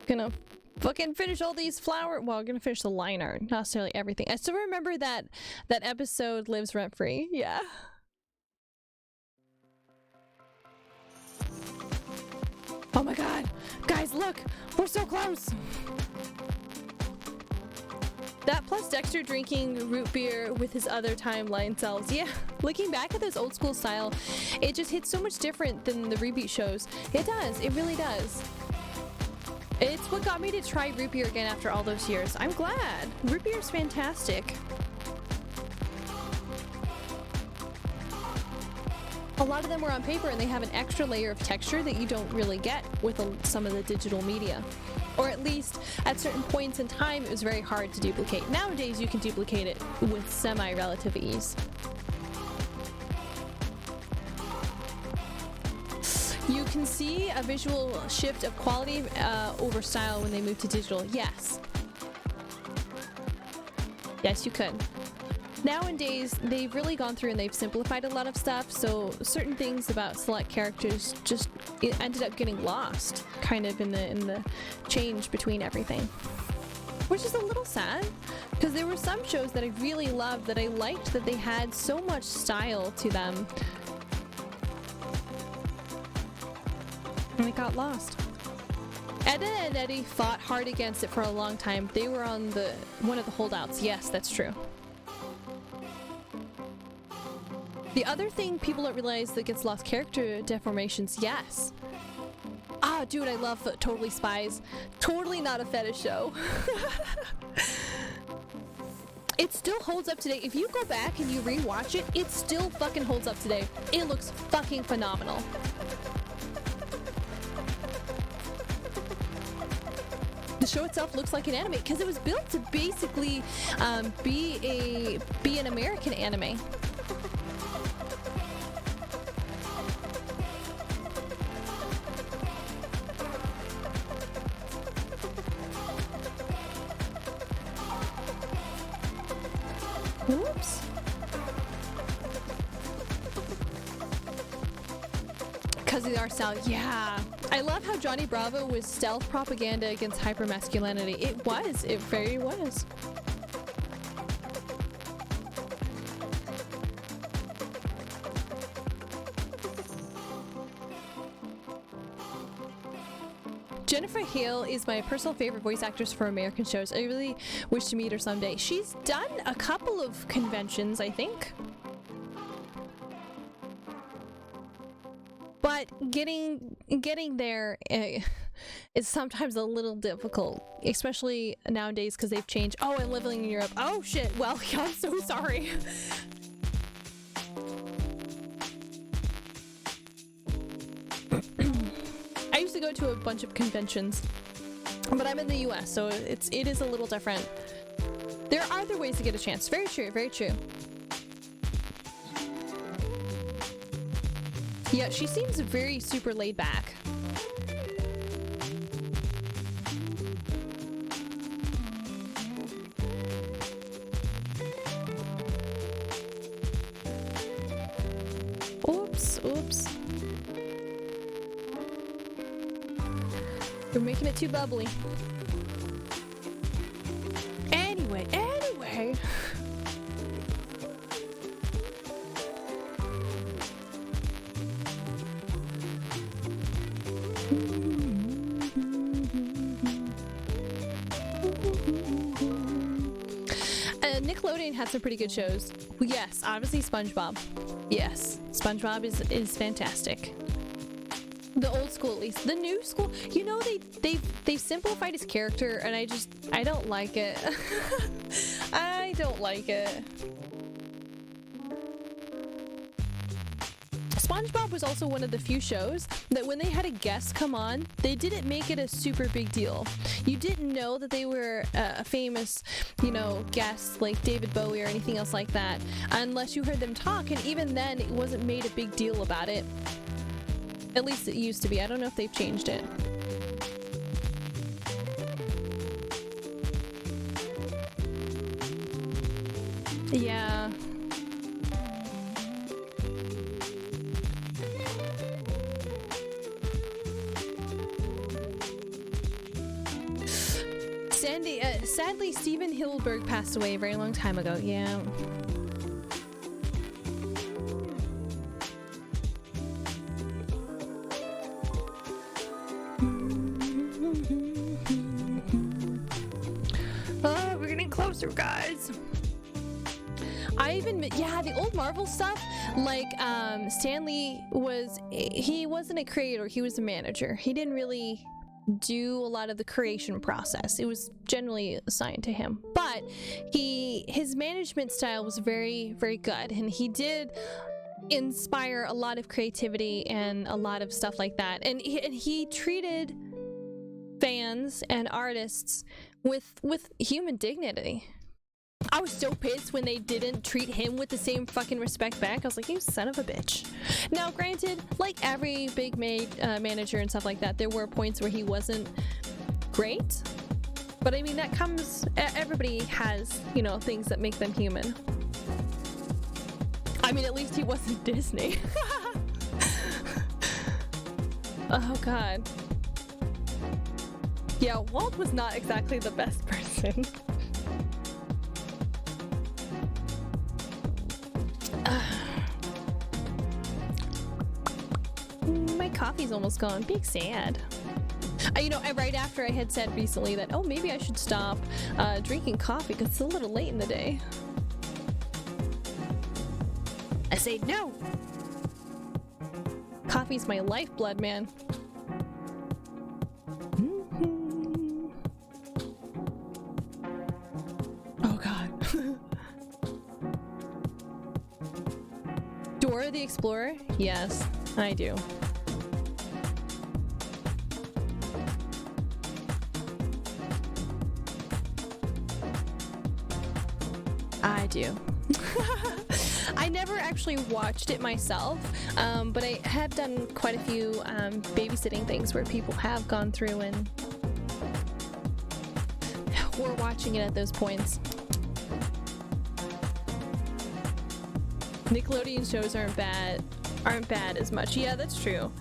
Gonna fucking finish all these flower. Well, I'm gonna finish the line art, not necessarily everything. I still remember that episode lives rent free. Yeah. Oh my god, guys, look, we're so close. That plus Dexter drinking root beer with his other timeline selves. Yeah, looking back at this old school style, it just hits so much different than the reboot shows. It does, it really does. It's what got me to try root beer again after all those years. I'm glad. Root beer is fantastic. A lot of them were on paper and they have an extra layer of texture that you don't really get with some of the digital media. Or at least at certain points in time it was very hard to duplicate. Nowadays you can duplicate it with semi-relative ease. You can see a visual shift of quality over style when they move to digital. Yes. Yes, you could. Nowadays, they've really gone through and they've simplified a lot of stuff, so certain things about select characters just ended up getting lost, kind of in the change between everything. Which is a little sad, because there were some shows that I really loved that I liked that they had so much style to them. And it got lost. Edna and Eddie fought hard against it for a long time. They were on one of the holdouts. Yes, that's true. The other thing people don't realize that gets lost, character deformations. Yes. Ah, dude, I love Totally Spies. Totally not a fetish show. It still holds up today. If you go back and you rewatch it, it still fucking holds up today. It looks fucking phenomenal. The show itself looks like an anime because it was built to basically be an American anime. Oops. Because of our style, yeah. I love how Johnny Bravo was stealth propaganda against hypermasculinity. It was. It very was. Jennifer Hale is my personal favorite voice actress for American shows. I really wish to meet her someday. She's done a couple of conventions, I think. But getting there is sometimes a little difficult, especially nowadays because they've changed. Oh, I'm living in Europe. Oh shit. Well, I'm so sorry. I used to go to a bunch of conventions, but I'm in the US, so it is a little different. There are other ways to get a chance. Very true, very true. Yeah, she seems very super laid back. Oops, oops. You're making it too bubbly. Anyway. Nickelodeon had some pretty good shows. Yes, obviously SpongeBob. Yes, SpongeBob is fantastic. The old school, at least. The new school, you know, they simplified his character, and I don't like it. I don't like it. SpongeBob was also one of the few shows that when they had a guest come on, they didn't make it a super big deal. You didn't know that they were a famous, you know, guest like David Bowie or anything else like that, unless you heard them talk, and even then it wasn't made a big deal about it. At least it used to be. I don't know if they've changed it. Yeah. Sadly, Steven Hillenburg passed away a very long time ago. Yeah. Oh, we're getting closer, guys. Yeah, the old Marvel stuff, like, Stan Lee he wasn't a creator, he was a manager. He didn't really do a lot of the creation process. It was generally assigned to him, but his management style was very, very good, and he did inspire a lot of creativity and a lot of stuff like that, and he treated fans and artists with human dignity. I was so pissed when they didn't treat him with the same fucking respect back. I was like, you son of a bitch. Now, granted, like every big manager and stuff like that, there were points where he wasn't great. But I mean, that comes... Everybody has, you know, things that make them human. I mean, at least he wasn't Disney. Oh, God. Yeah, Walt was not exactly the best person. My coffee's almost gone. Big sad. You know, right after I had said recently that, oh, maybe I should stop drinking coffee because it's a little late in the day. I say no. Coffee's my lifeblood, man. Oh, God. Explorer? Yes, I do. I do. I never actually watched it myself, but I have done quite a few babysitting things where people have gone through and were watching it at those points. Nickelodeon shows aren't bad as much. Yeah, that's true.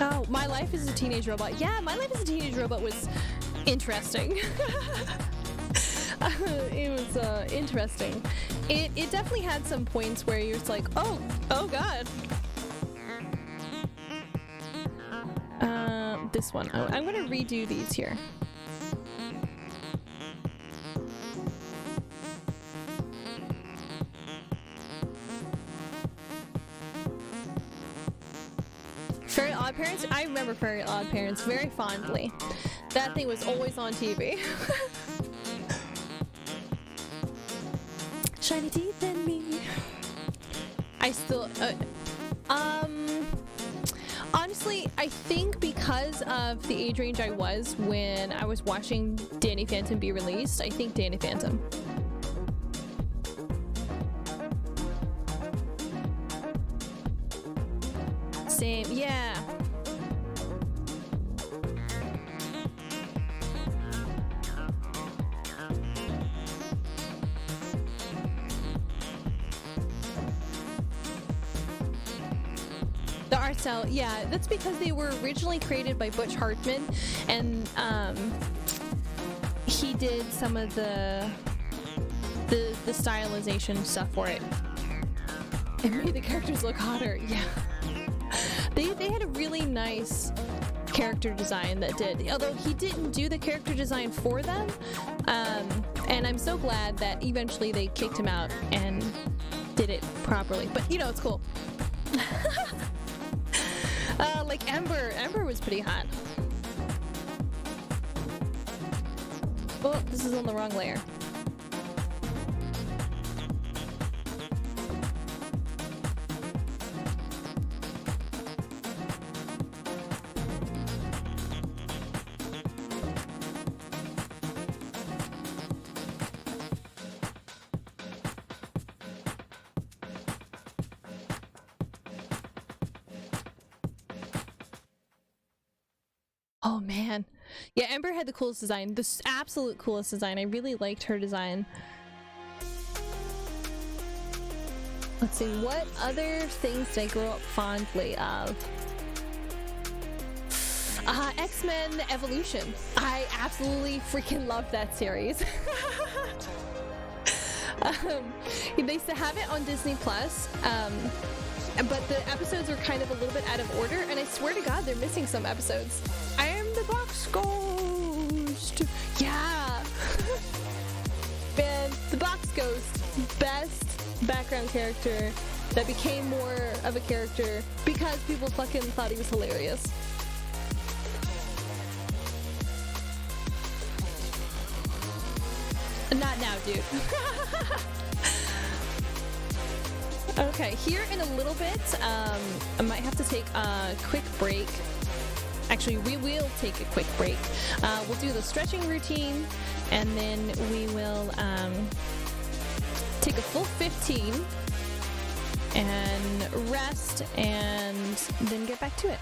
Oh, My Life as a Teenage Robot. Yeah, My Life as a Teenage Robot was interesting. It was interesting. It definitely had some points where you're just like, oh god. This one. Oh, I'm gonna redo these here. Very Odd Parents? I remember Very Odd Parents very fondly. That thing was always on TV. Shiny teeth in me. I still, honestly, I think because of the age range I was when I was watching Danny Phantom be released, I think Danny Phantom. Same, yeah. The art style, yeah, that's because they were originally created by Butch Hartman, and he did some of the stylization stuff for it. It made the characters look hotter, yeah. They had a really nice character design that did, although he didn't do the character design for them, and I'm so glad that eventually they kicked him out and did it properly, but you know, it's cool. Like Ember was pretty hot. Oh, this is on the wrong layer. Oh man. Yeah, Ember had the coolest design. The absolute coolest design. I really liked her design. Let's see, what other things did I grow up fondly of? X-Men Evolution. I absolutely freaking love that series. They used to have it on Disney Plus, but the episodes are kind of a little bit out of order, and I swear to God, they're missing some episodes. I am the Box Ghost! Yeah! Man, the Box Ghost, best background character that became more of a character because people fucking thought he was hilarious. Not now, dude. Okay, here in a little bit, I might have to take a quick break. Actually, we will take a quick break. We'll do the stretching routine, and then we will take a full 15 and rest, and then get back to it.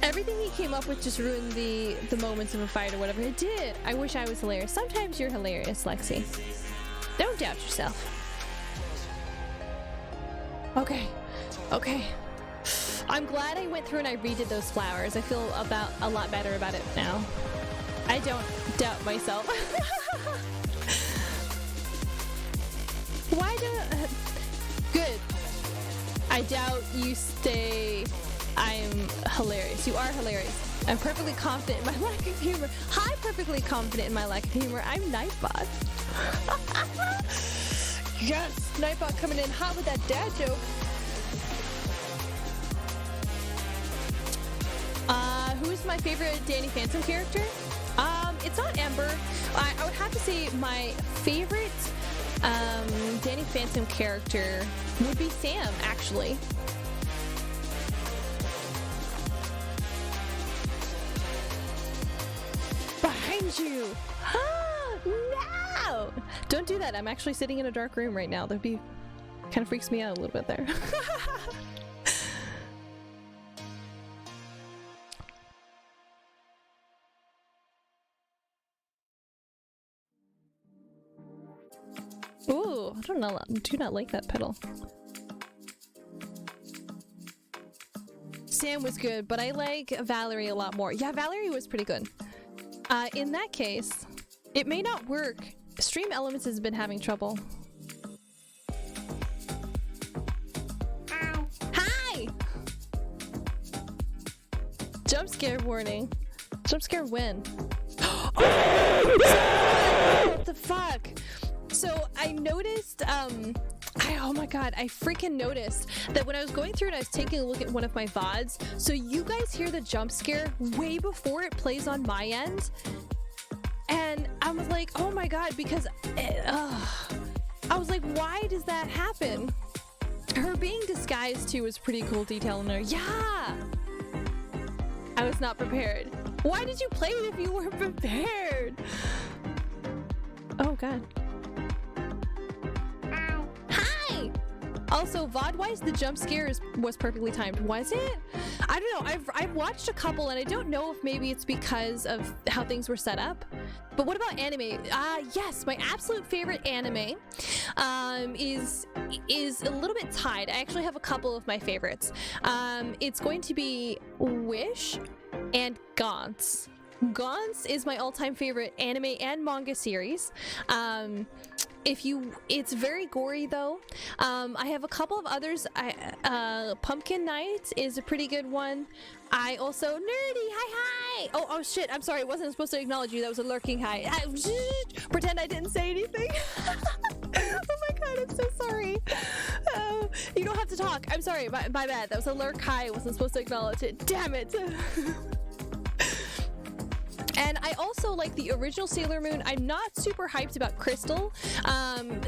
Everything he came up with just ruined the moments of a fight or whatever. It did. I wish I was hilarious. Sometimes you're hilarious, Lexi. Don't doubt yourself. Okay. I'm glad I went through and I redid those flowers. I feel a lot better about it now. I don't doubt myself. Why do... Good. I doubt you stay I'm hilarious. You are hilarious. I'm perfectly confident in my lack of humor. Hi, perfectly confident in my lack of humor. I'm Nightbot. Yes, Nightbot coming in hot with that dad joke. Who's my favorite Danny Phantom character? It's not Ember. I would have to say my favorite Danny Phantom character would be Sam, actually. Behind you! No! Don't do that. I'm actually sitting in a dark room right now. That'd be... kind of freaks me out a little bit there. Ooh, I don't know. Do not like that pedal. Sam was good, but I like Valerie a lot more. Yeah, Valerie was pretty good. In that case, it may not work. Stream Elements has been having trouble. Ow. Hi! Jump scare warning. Jump scare when? What the fuck? So I noticed, oh my god, I freaking noticed that when I was going through and I was taking a look at one of my VODs, so you guys hear the jump scare way before it plays on my end. And I was like, oh my god, because I was like, why does that happen? Her being disguised too was pretty cool detail in her. Yeah! I was not prepared. Why did you play it if you weren't prepared? Oh god. Hi! Also, VOD-wise, the jump scare was perfectly timed. Was it? I don't know. I've watched a couple, and I don't know if maybe it's because of how things were set up. But what about anime? Yes, my absolute favorite anime is a little bit tied. I actually have a couple of my favorites. It's going to be Wish and Gantz. Gantz is my all-time favorite anime and manga series. It's very gory though. I have a couple of others. Pumpkin Night is a pretty good one. I also Nerdy, hi. Oh shit, I'm sorry, I wasn't supposed to acknowledge you. That was a lurking hi. Pretend I didn't say anything. Oh my god, I'm so sorry. You don't have to talk. I'm sorry, my bad. That was a lurk hi. I wasn't supposed to acknowledge it. Damn it. And I also like the original Sailor Moon. I'm not super hyped about Crystal,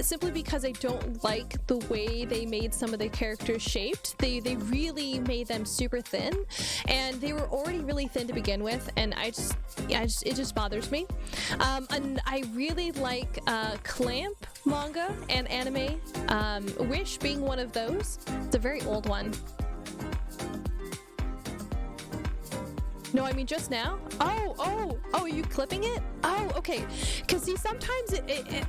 simply because I don't like the way they made some of the characters shaped. They really made them super thin, and they were already really thin to begin with, and it just bothers me. And I really like Clamp manga and anime, Wish being one of those. It's a very old one. No, I mean just now? Oh, are you clipping it? Oh, okay. Because see, sometimes,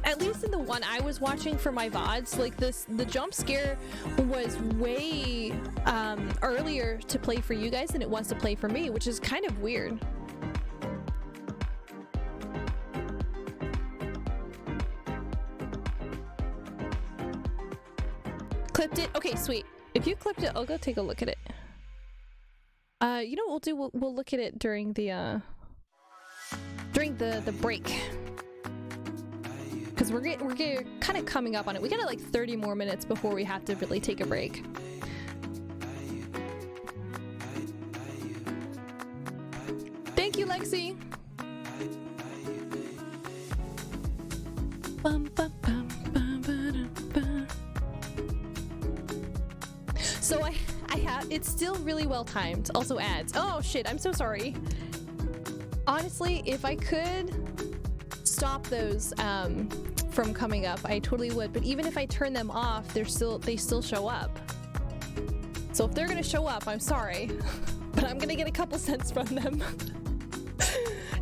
at least in the one I was watching for my VODs, like the jump scare was way earlier to play for you guys than it was to play for me, which is kind of weird. Clipped it? Okay, sweet. If you clipped it, I'll go take a look at it. You know what we'll do? We'll look at it during the break, because we're kind of coming up on it. We got like 30 more minutes before we have to really take a break. Thank you, Lexi. So I have, it's still really well timed. Also ads. Oh shit, I'm so sorry. Honestly, if I could stop those from coming up, I totally would. But even if I turn them off, they still show up. So if they're gonna show up, I'm sorry, but I'm gonna get a couple cents from them.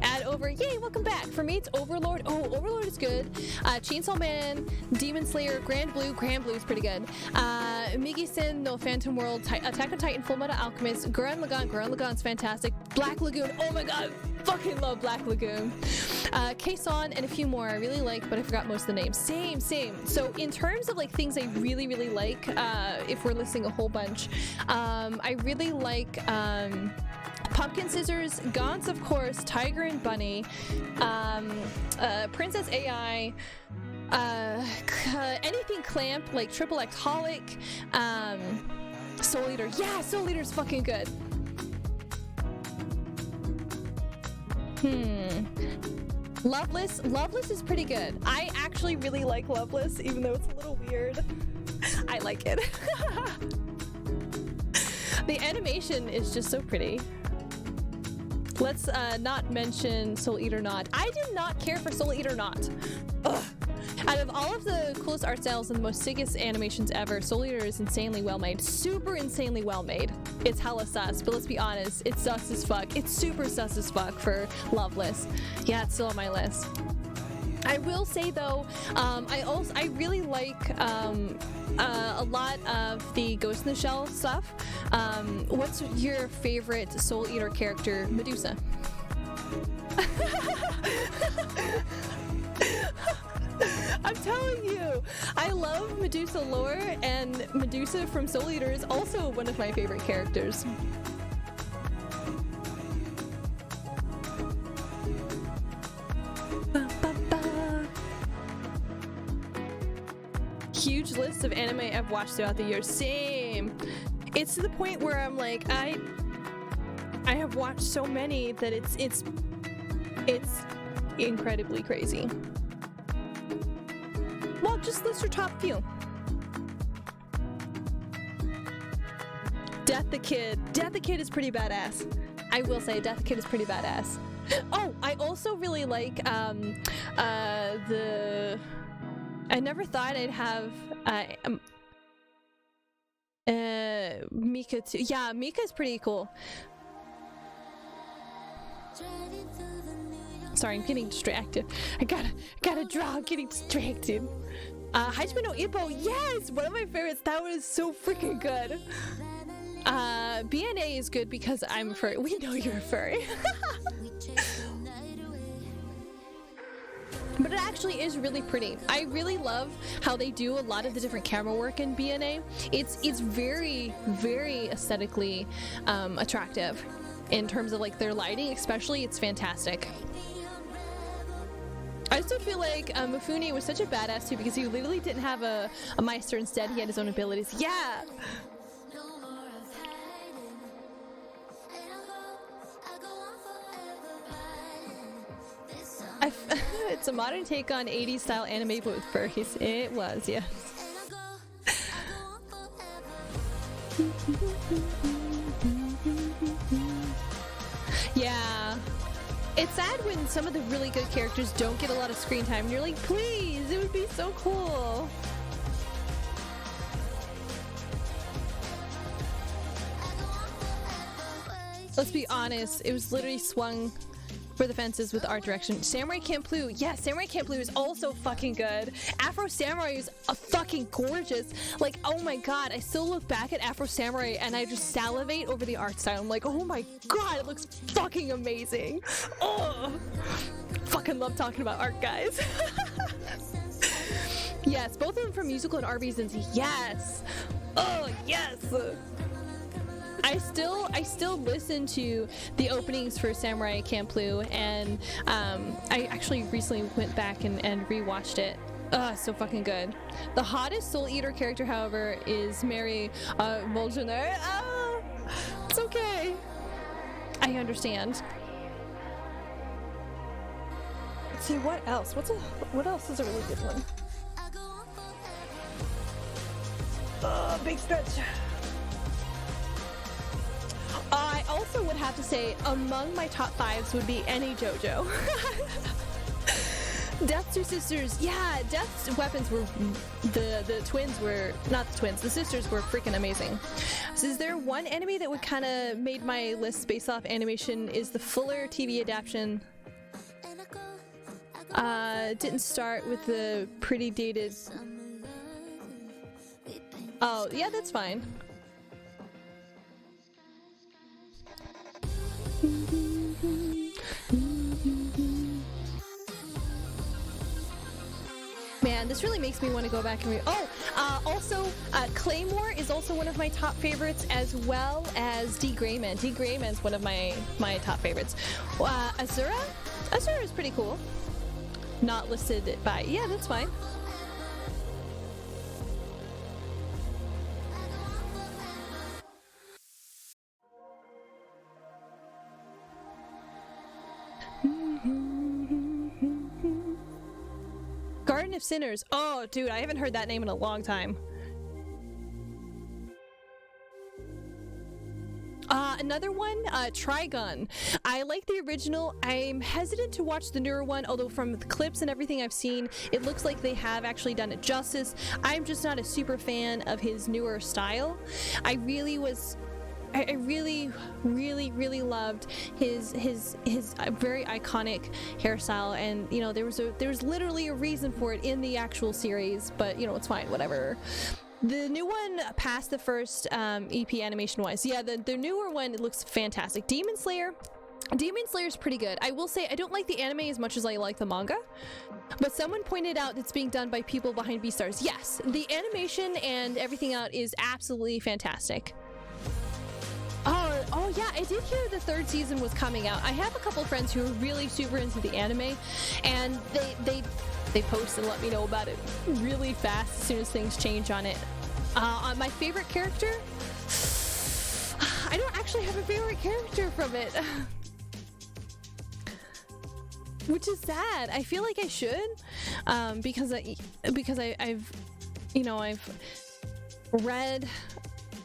Ad over. Yay, welcome back. For me, it's Overlord. Oh, Overlord is good. Chainsaw Man, Demon Slayer, Grand Blue. Grand Blue is pretty good. Migi-Sin, no Phantom World, Attack on Titan, Full Metal Alchemist, Gurren Lagann's fantastic, Black Lagoon, oh my god, fucking love Black Lagoon. Kason and a few more I really like, but I forgot most of the names. Same. So in terms of like things I really, really like, if we're listing a whole bunch, I really like Pumpkin Scissors, Gaunt's of course, Tiger and Bunny, Princess AI, anything Clamp, like Triple X Holic, Soul Eater. Yeah, Soul Eater's fucking good. Loveless is pretty good. I actually really like Loveless, even though it's a little weird. I like it. The animation is just so pretty. Let's not mention Soul Eater Not. I did not care for Soul Eater Not. Ugh. Out of all of the coolest art styles and the most sickest animations ever, Soul Eater is insanely well made. Super insanely well made. It's hella sus, but let's be honest, it's sus as fuck. It's super sus as fuck for Loveless. Yeah, it's still on my list. I will say though, I really like a lot of the Ghost in the Shell stuff. What's your favorite Soul Eater character? Medusa. I'm telling you, I love Medusa lore, and Medusa from Soul Eater is also one of my favorite characters. Huge list of anime I've watched throughout the years. Same. It's to the point where I'm like, I have watched so many that it's incredibly crazy. Well, just list your top few. Death the Kid. Death the Kid is pretty badass. I will say Death the Kid is pretty badass. Oh, I also really like I never thought I'd have Mika too. Yeah, Mika's pretty cool. Sorry, I'm getting distracted. I gotta draw. I'm getting distracted. Hajime no Ippo, yes, one of my favorites. That one is so freaking good. BNA is good because I'm a furry. We know you're a furry. But it actually is really pretty. I really love how they do a lot of the different camera work in BNA. It's very, very aesthetically attractive in terms of like their lighting, especially. It's fantastic. I also feel like Mifune was such a badass too because he literally didn't have a Meister. Instead, he had his own abilities. Yeah. It's a modern take on 80s style anime but with furries. It was, yes. Yeah. It's sad when some of the really good characters don't get a lot of screen time and you're like, please, it would be so cool. Let's be honest, it was literally swung for the fences with art direction. Samurai Champloo, yes, Samurai Champloo is also fucking good. Afro Samurai is a fucking gorgeous. Like, oh my god, I still look back at Afro Samurai and I just salivate over the art style. I'm like, oh my god, it looks fucking amazing. Oh, fucking love talking about art, guys. Yes, both of them from musical and art reasons. Yes. Oh yes. I still listen to the openings for Samurai Champloo, and I actually recently went back and rewatched it. So fucking good. The hottest Soul Eater character, however, is Mary Volgener. It's okay. I understand. Let's see, what else? What else is a really good one? Big stretch. I also would have to say among my top fives would be any JoJo. Death's two sisters, yeah, Death's weapons were, the twins were, not the twins, the sisters were freaking amazing. So is there one anime that would kind of made my list based off animation? Is the Fuller TV adaptation. Didn't start with the pretty dated. Oh, yeah, that's fine. Man, this really makes me want to go back and read. Also, Claymore is also one of my top favorites, as well as D. Grayman. D. Grayman's one of my top favorites. Azura? Azura is pretty cool. Not listed by... Yeah, that's fine. Garden of Sinners. Oh, dude, I haven't heard that name in a long time. Another one, Trigun. I like the original. I'm hesitant to watch the newer one, although from the clips and everything I've seen, it looks like they have actually done it justice. I'm just not a super fan of his newer style. I really, really loved his very iconic hairstyle, and you know there was literally a reason for it in the actual series, but you know it's fine, whatever. The new one passed the first EP animation wise. Yeah, the newer one, it looks fantastic. Demon Slayer is pretty good. I will say I don't like the anime as much as I like the manga, but someone pointed out it's being done by people behind Beastars. Yes, the animation and everything out is absolutely fantastic. Oh yeah, I did hear the third season was coming out. I have a couple friends who are really super into the anime, and they post and let me know about it really fast as soon as things change on it. On my favorite character, I don't actually have a favorite character from it, which is sad. I feel like I should, because I've read.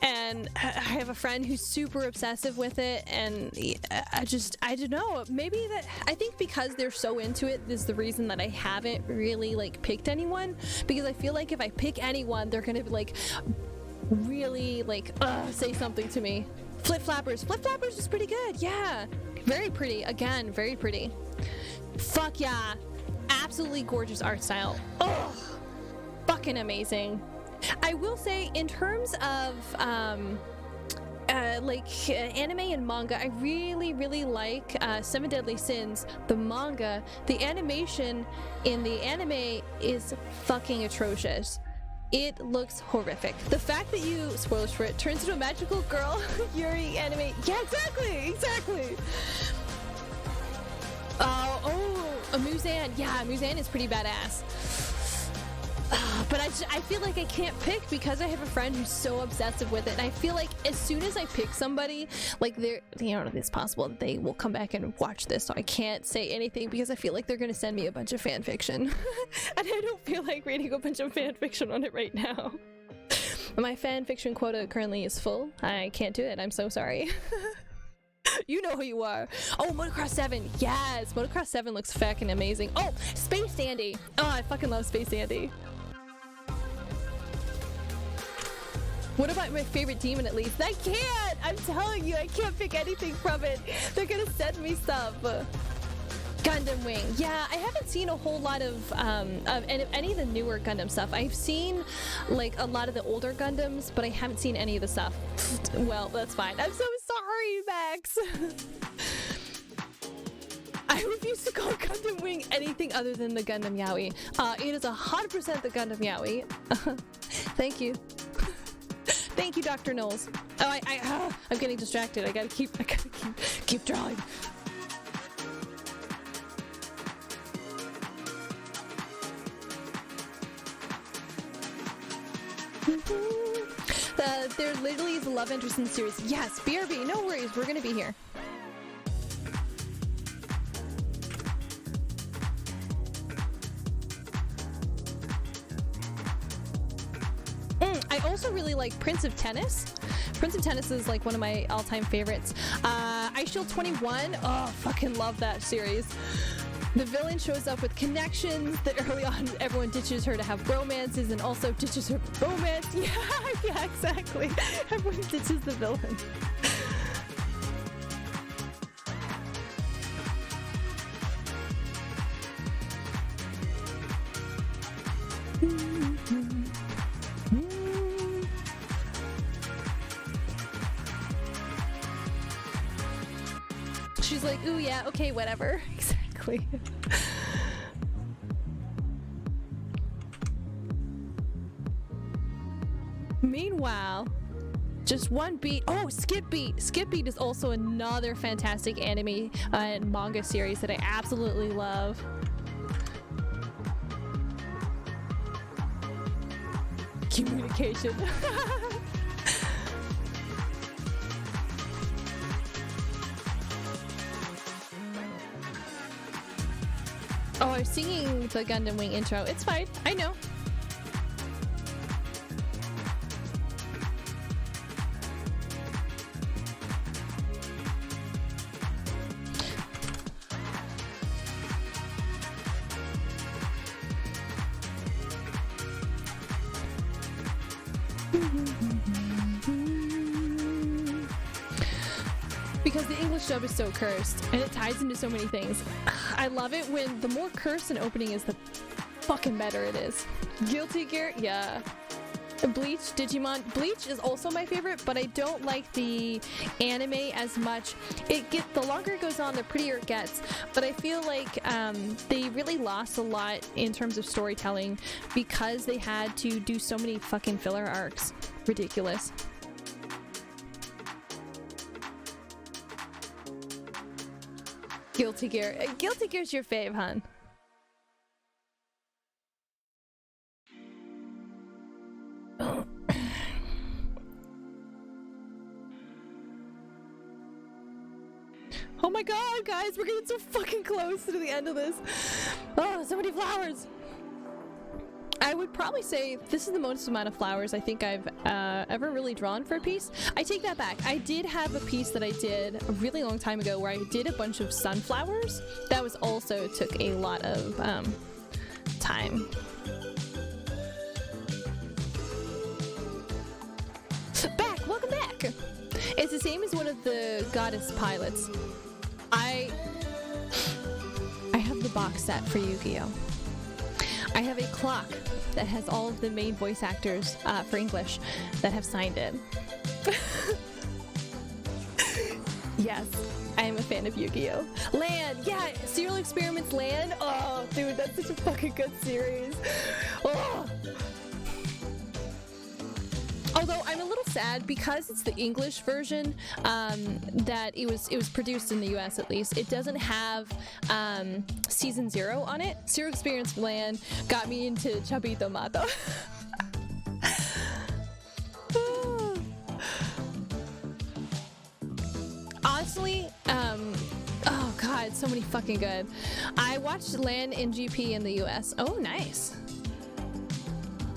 And I have a friend who's super obsessive with it, and I don't know, maybe that, I think because they're so into it is the reason that I haven't really like picked anyone, because I feel like if I pick anyone, they're gonna be like really like say something to me. Flip Flappers is pretty good. Yeah, very pretty. Again, very pretty. Fuck yeah, absolutely gorgeous art style. Oh, fucking amazing. I will say, in terms of anime and manga, I really like Seven Deadly Sins, the manga. The animation in the anime is fucking atrocious. It looks horrific. The fact that you, spoilers for it, turns into a magical girl Yuri anime. Yeah, exactly. Muzan. Yeah, Muzan is pretty badass. But I feel like I can't pick because I have a friend who's so obsessive with it, and I feel like as soon as I pick somebody, like it's possible that they will come back and watch this, so I can't say anything because I feel like they're gonna send me a bunch of fan fiction, and I don't feel like reading a bunch of fan fiction on it right now. My fan fiction quota currently is full. I can't do it. I'm so sorry. You know who you are. Oh, Motocross 7. Yes, Motocross 7 looks fucking amazing. Oh, Space Dandy. Oh, I fucking love Space Dandy. What about my favorite demon, at least? I can't! I'm telling you, I can't pick anything from it. They're gonna send me stuff. Gundam Wing. Yeah, I haven't seen a whole lot of any of the newer Gundam stuff. I've seen like a lot of the older Gundams, but I haven't seen any of the stuff. Well, that's fine. I'm so sorry, Max. I refuse to call Gundam Wing anything other than the Gundam Yaoi. It is 100% the Gundam Yaoi. Thank you. Thank you, Dr. Knowles. Oh, I'm getting distracted. I gotta keep drawing. There literally is a love interest in the series. Yes, BRB, no worries, we're gonna be here. I also really like Prince of Tennis. Prince of Tennis is like one of my all-time favorites. Ice Shield 21, oh, fucking love that series. The villain shows up with connections. That early on, everyone ditches her to have romances, and also ditches her for romance. Yeah, exactly. Everyone ditches the villain. just like, ooh, yeah, okay, whatever. Exactly. Meanwhile, just one beat. Oh, Skip Beat. Skip Beat is also another fantastic anime and manga series that I absolutely love. Communication. Oh, I was singing the Gundam Wing intro. It's fine. I know. Because the English dub is so cursed, and it ties into so many things. I love it when the more cursed an opening is, the fucking better it is. Guilty Gear, yeah. Bleach, Digimon. Bleach is also my favorite, but I don't like the anime as much. The longer it goes on, the prettier it gets. But I feel like they really lost a lot in terms of storytelling because they had to do so many fucking filler arcs. Ridiculous. Guilty Gear. Guilty Gear's your fave, hun. Oh my god, guys, we're getting so fucking close to the end of this. Oh, so many flowers. I would probably say this is the most amount of flowers I think I've ever really drawn for a piece. I take that back. I did have a piece that I did a really long time ago where I did a bunch of sunflowers. That was also took a lot of time. Welcome back! It's the same as one of the goddess pilots. I have the box set for Yu-Gi-Oh! I have a clock that has all of the main voice actors for English that have signed it. Yes, I am a fan of Yu-Gi-Oh! Land! Yeah, Serial Experiments Land! Oh, dude, that's such a fucking good series. Oh. Although I'm a little sad because it's the English version that it was produced in the US at least. It doesn't have season 0 on it. Serial Experience Land got me into Chabito Mato. Honestly, oh god, so many fucking good. I watched Land in GP in the US. Oh, nice.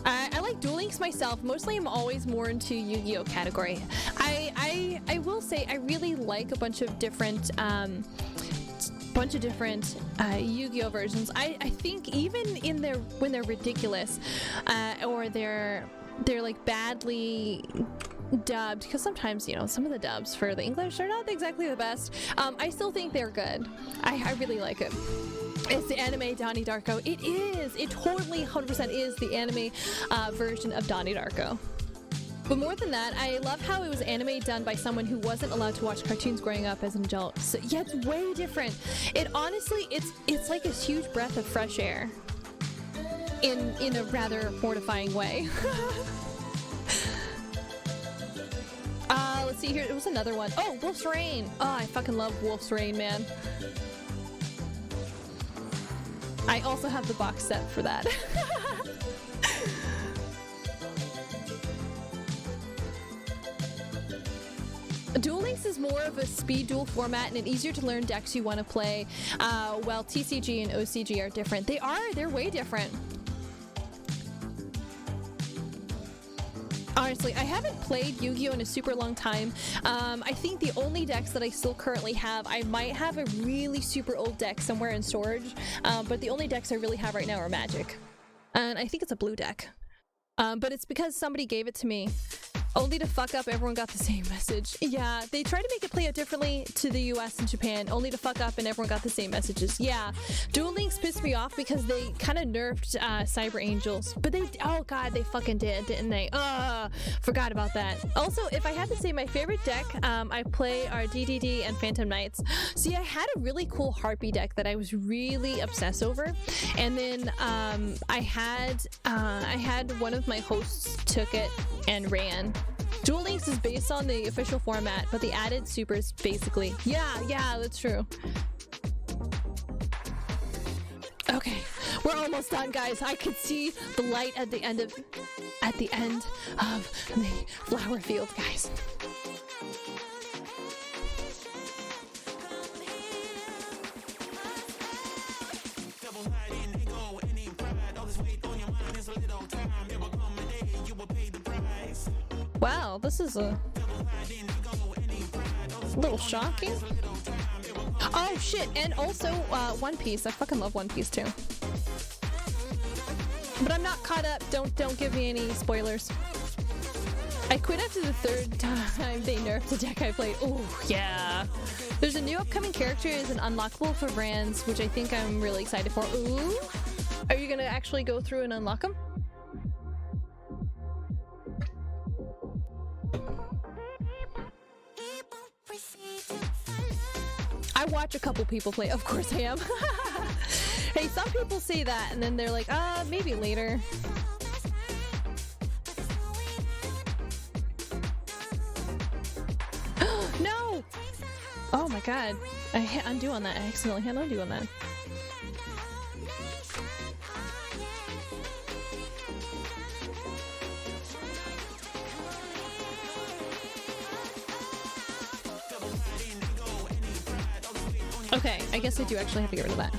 I like Duel Links myself. Mostly I'm always more into Yu-Gi-Oh category. I will say I really like a bunch of different Yu-Gi-Oh versions. I think even when they're ridiculous or they're like badly dubbed, because sometimes, you know, some of the dubs for the English are not exactly the best. I still think they're good. I really like it. It's the anime Donnie Darko. It is. It totally 100% is the anime version of Donnie Darko. But more than that, I love how it was anime done by someone who wasn't allowed to watch cartoons growing up as an adult. So, yeah, it's way different. It honestly, it's like a huge breath of fresh air in a rather mortifying way. Let's see here. It was another one. Oh, Wolf's Rain. Oh, I fucking love Wolf's Rain, man. I also have the box set for that. Duel Links is more of a speed duel format and an easier to learn decks you want to play, while TCG and OCG are different. They're way different. Honestly, I haven't played Yu-Gi-Oh! In a super long time. I think the only decks that I still currently have, I might have a really super old deck somewhere in storage, but the only decks I really have right now are Magic. And I think it's a blue deck. But it's because somebody gave it to me Only to fuck up, everyone got the same message. Yeah, they tried to make it play out differently to the US and Japan, only to fuck up and everyone got the same messages. Yeah, Duel Links pissed me off because they kind of nerfed Cyber Angels. But they, oh god, they fucking did, didn't they? Forgot about that. Also, if I had to say my favorite deck I play are DDD and Phantom Knights. See, I had a really cool Harpy deck that I was really obsessed over. And then I had one of my hosts took it and ran. Duel Links is based on the official format, but the added supers basically. Yeah, that's true. Okay, we're almost done, guys. I could see the light at the end of the flower field, guys. Wow, this is a little shocking. Oh shit, and also One Piece. I fucking love One Piece too. But I'm not caught up. Don't give me any spoilers. I quit after the third time they nerfed the deck I played. Oh yeah. There's a new upcoming character is an unlockable for brands, which I think I'm really excited for. Ooh. Are you gonna actually go through and unlock them? I watch a couple people play. Of course I am. Hey, some people say that and then they're like, maybe later. No! Oh my god. I hit undo on that. I accidentally hit undo on that. Okay, I guess I do actually have to get rid of that.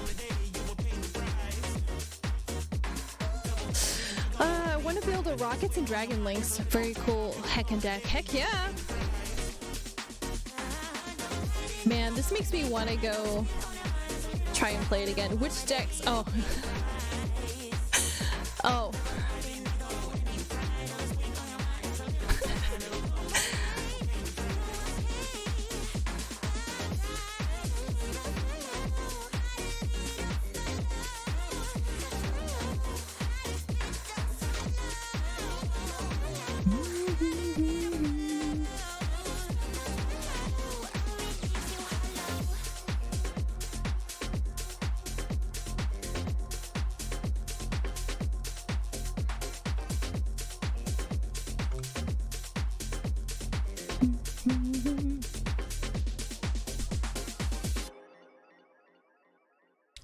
I want to build a Rockets and Dragon Links. Very cool heckin' deck. Heck yeah! Man, this makes me want to go try and play it again. Which decks? Oh. Oh.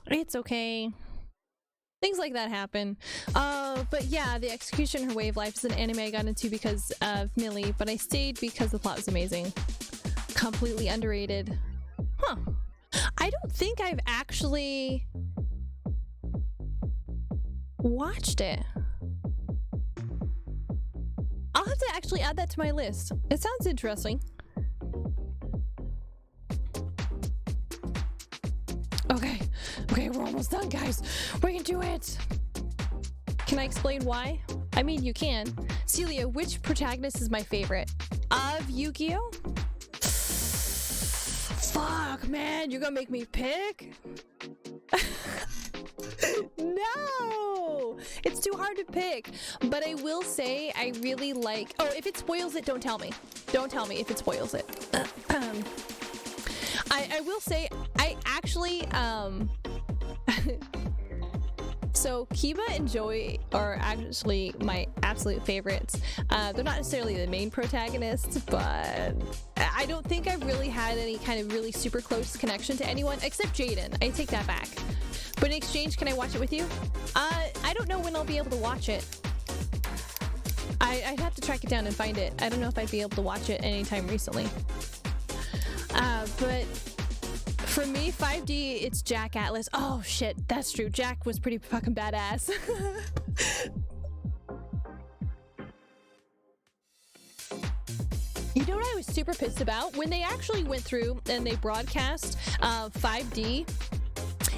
It's okay. Things like that happen. But yeah, the Execution Her Wave Life is an anime I got into because of Millie, but I stayed because the plot was amazing. Completely underrated. Huh. I don't think I've actually watched it. I'll have to actually add that to my list. It sounds interesting. Okay, we're almost done, guys. We can do it. Can I explain why? I mean, you can. Celia, which protagonist is my favorite? Of Yu-Gi-Oh? Fuck, man, you're gonna make me pick? No! It's too hard to pick. But I will say I really like... Oh, if it spoils it, don't tell me. Don't tell me if it spoils it. I will say, I actually, so Kiba and Joey are actually my absolute favorites. They're not necessarily the main protagonists, but I don't think I've really had any kind of really super close connection to anyone except Jaden. I take that back. But in exchange, can I watch it with you? I don't know when I'll be able to watch it. I'd have to track it down and find it. I don't know if I'd be able to watch it anytime recently. But for me, 5D, it's Jack Atlas. Oh shit, that's true. Jack was pretty fucking badass. You know what I was super pissed about? When they actually went through and they broadcast 5D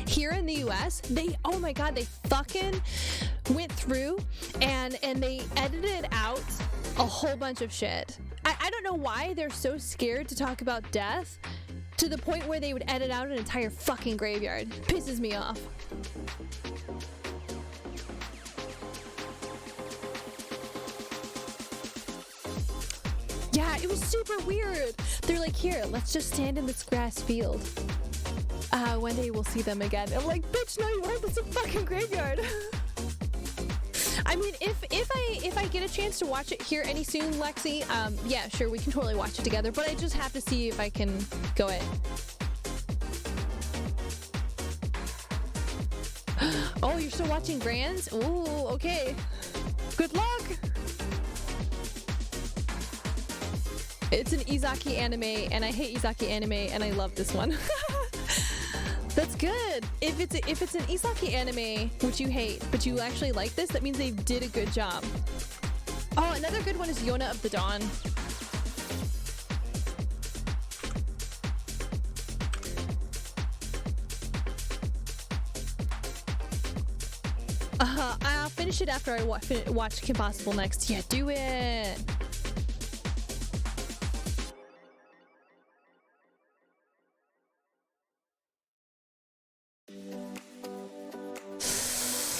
here in the US, oh my god, they fucking went through and they edited out a whole bunch of shit. I don't know why they're so scared to talk about death to the point where they would edit out an entire fucking graveyard. Pisses me off. Yeah, it was super weird. They're like, here, let's just stand in this grass field. One day we'll see them again. I'm like, bitch, no, you won't. It's a fucking graveyard. I mean, if I get a chance to watch it here any soon, Lexi, yeah, sure, we can totally watch it together. But I just have to see if I can go it. Oh, you're still watching Grands? Ooh, okay. Good luck. It's an Izaki anime, and I hate Izaki anime, and I love this one. That's good. If it's an Izaki anime, which you hate, but you actually like this, that means they did a good job. Oh, another good one is Yona of the Dawn. I'll finish it after I watch Kim Possible next. Yeah, do it.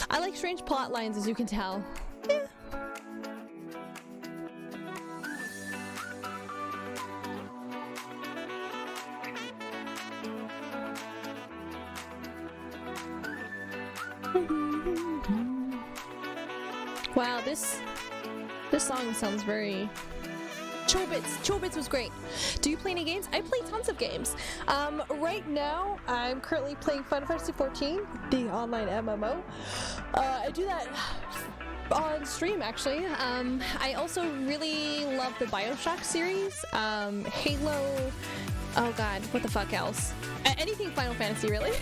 I like strange plot lines, as you can tell. Yeah. Wow, this song sounds very... Chobits was great. Do you play any games? I play tons of games. Right now, I'm currently playing Final Fantasy XIV, the online MMO. I do that on stream, actually. I also really love the BioShock series, Halo. Oh god, what the fuck else? Anything Final Fantasy, really.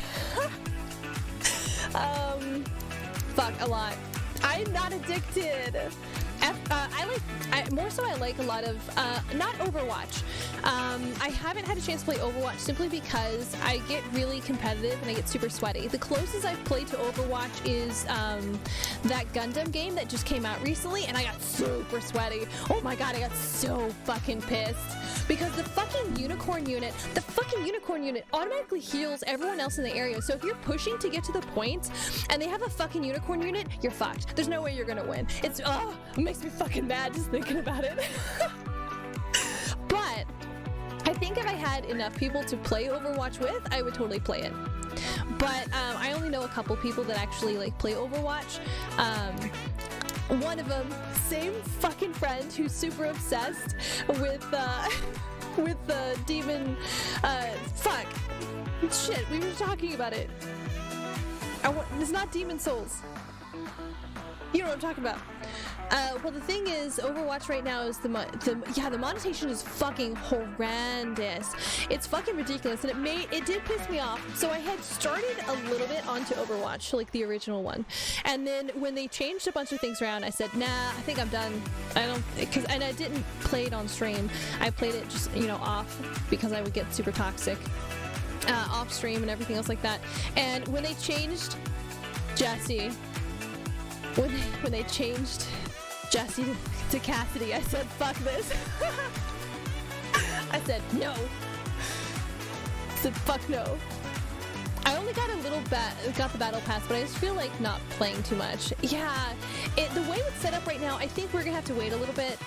Fuck, a lot. I'm not addicted. I like a lot of, not Overwatch. I haven't had a chance to play Overwatch simply because I get really competitive and I get super sweaty. The closest I've played to Overwatch is that Gundam game that just came out recently, and I got super sweaty. Oh my god, I got so fucking pissed. Because the fucking unicorn unit automatically heals everyone else in the area. So if you're pushing to get to the point and they have a fucking unicorn unit, you're fucked. There's no way you're gonna win. It makes me fucking mad just thinking about it. But I think if I had enough people to play Overwatch with, I would totally play it. But I only know a couple people that actually like play Overwatch. One of them, same fucking friend who's super obsessed with the demon. Fuck. Shit, we were talking about it. It's not Demon Souls. You know what I'm talking about. Well, the thing is, Overwatch right now is the monetization is fucking horrendous. It's fucking ridiculous, and it did piss me off. So I had started a little bit onto Overwatch, like the original one, and then when they changed a bunch of things around, I said, nah, I think I'm done. And I didn't play it on stream. I played it just, off because I would get super toxic off stream and everything else like that. And when they changed Jesse. When they changed Jesse to Cassidy, I said, fuck this. I said, no. I said, fuck no. I only got got the battle pass, but I just feel like not playing too much. Yeah, the way it's set up right now, I think we're gonna have to wait a little bit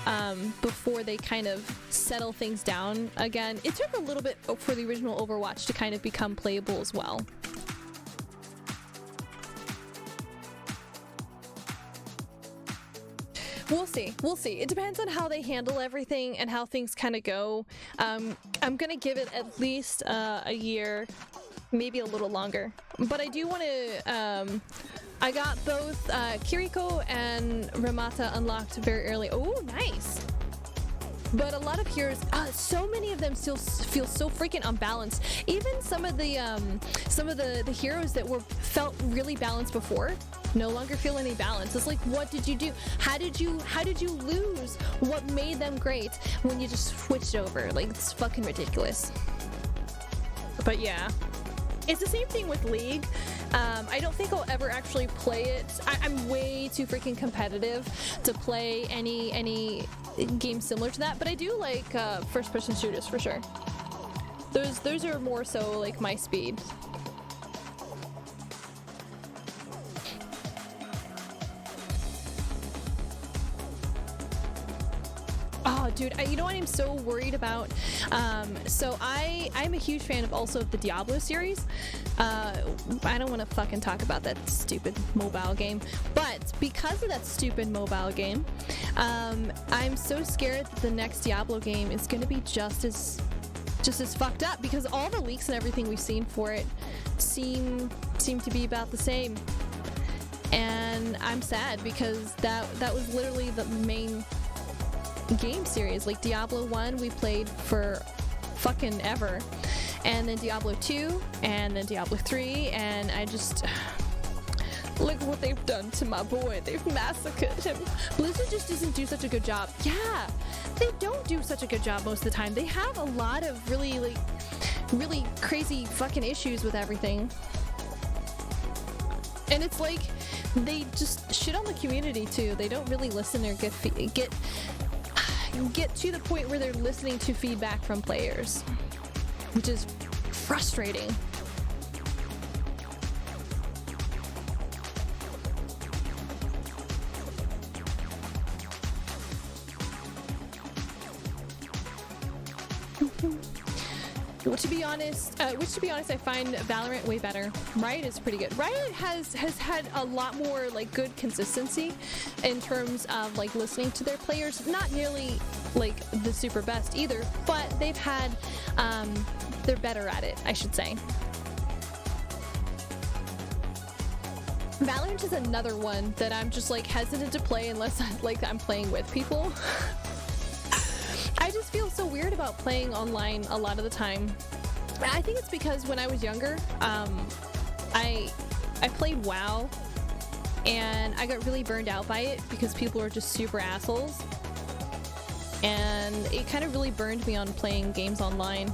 before they kind of settle things down again. It took a little bit for the original Overwatch to kind of become playable as well. We'll see. It depends on how they handle everything and how things kind of go. I'm gonna give it at least a year, maybe a little longer. But I do want to, I got both Kiriko and Ramata unlocked very early. Oh, nice. But a lot of heroes, so many of them still feel so freaking unbalanced. Even some of the heroes that felt really balanced before no longer feel any balance. It's like, what did you do? How did you lose? What made them great when you just switched over? Like, it's fucking ridiculous. But yeah. It's the same thing with League. I don't think I'll ever actually play it. I'm way too freaking competitive to play any game similar to that, but I do like first-person shooters for sure. Those are more so like my speed. Oh, dude, you know what I'm so worried about? So I'm a huge fan of also the Diablo series. I don't want to fucking talk about that stupid mobile game, but because of that stupid mobile game, I'm so scared that the next Diablo game is going to be just as fucked up, because all the leaks and everything we've seen for it seem to be about the same. And I'm sad because that was literally the main game series. Like Diablo 1 we played for fucking ever, and then Diablo 2, and then Diablo 3, and I just look what they've done to my boy. They've massacred him. Blizzard just doesn't do such a good job. Yeah, they don't do such a good job most of the time. They have a lot of really crazy fucking issues with everything, and it's like they just shit on the community too. They don't really listen or get to the point where they're listening to feedback from players, which is frustrating. To be honest, I find Valorant way better. Riot is pretty good. Riot has had a lot more like good consistency in terms of like listening to their players. Not nearly like the super best either, but they've had they're better at it, I should say. Valorant is another one that I'm just like hesitant to play unless I'm playing with people. I just feel so weird about playing online a lot of the time. I think it's because when I was younger, I played WoW, and I got really burned out by it because people were just super assholes, and it kind of really burned me on playing games online.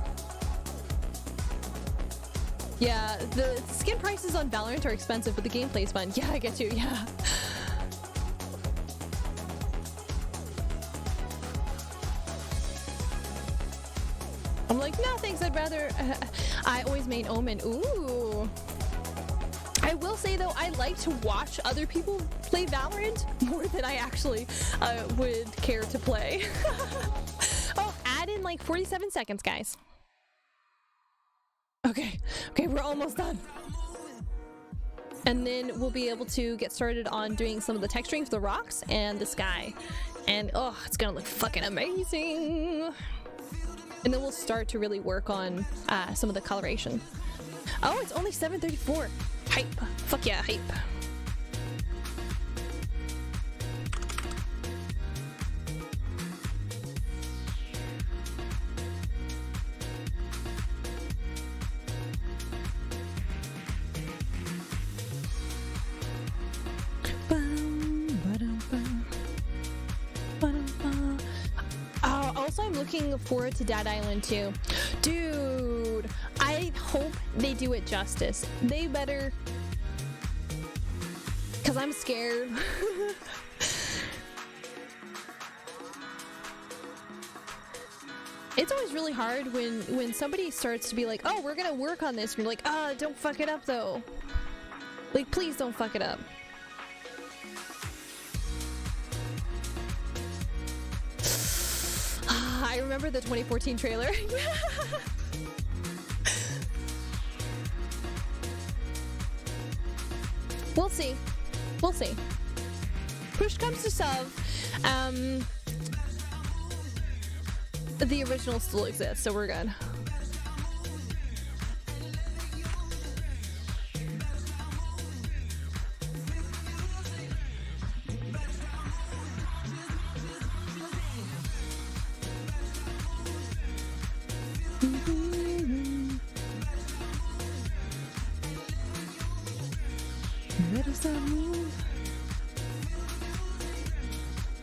Yeah, the skin prices on Valorant are expensive, but the gameplay is fun. Yeah, I get you, yeah. I'm like, no thanks, I'd rather I always main Omen. Ooh, I will say though, I like to watch other people play Valorant more than I actually would care to play. Oh, add in like 47 seconds, guys. Okay, we're almost done. And then we'll be able to get started on doing some of the texturing for the rocks and the sky. And oh, it's gonna look fucking amazing. And then we'll start to really work on some of the coloration. Oh, it's only 7:34. Hype. Fuck yeah, hype. Also, I'm looking forward to Dead Island 2. Dude, I hope they do it justice. They better, because I'm scared. It's always really hard when somebody starts to be like, oh, we're gonna work on this, and you're like, don't fuck it up though. Like, please don't fuck it up. I remember the 2014 trailer. We'll see. We'll see. Push comes to shove. The original still exists, so we're good.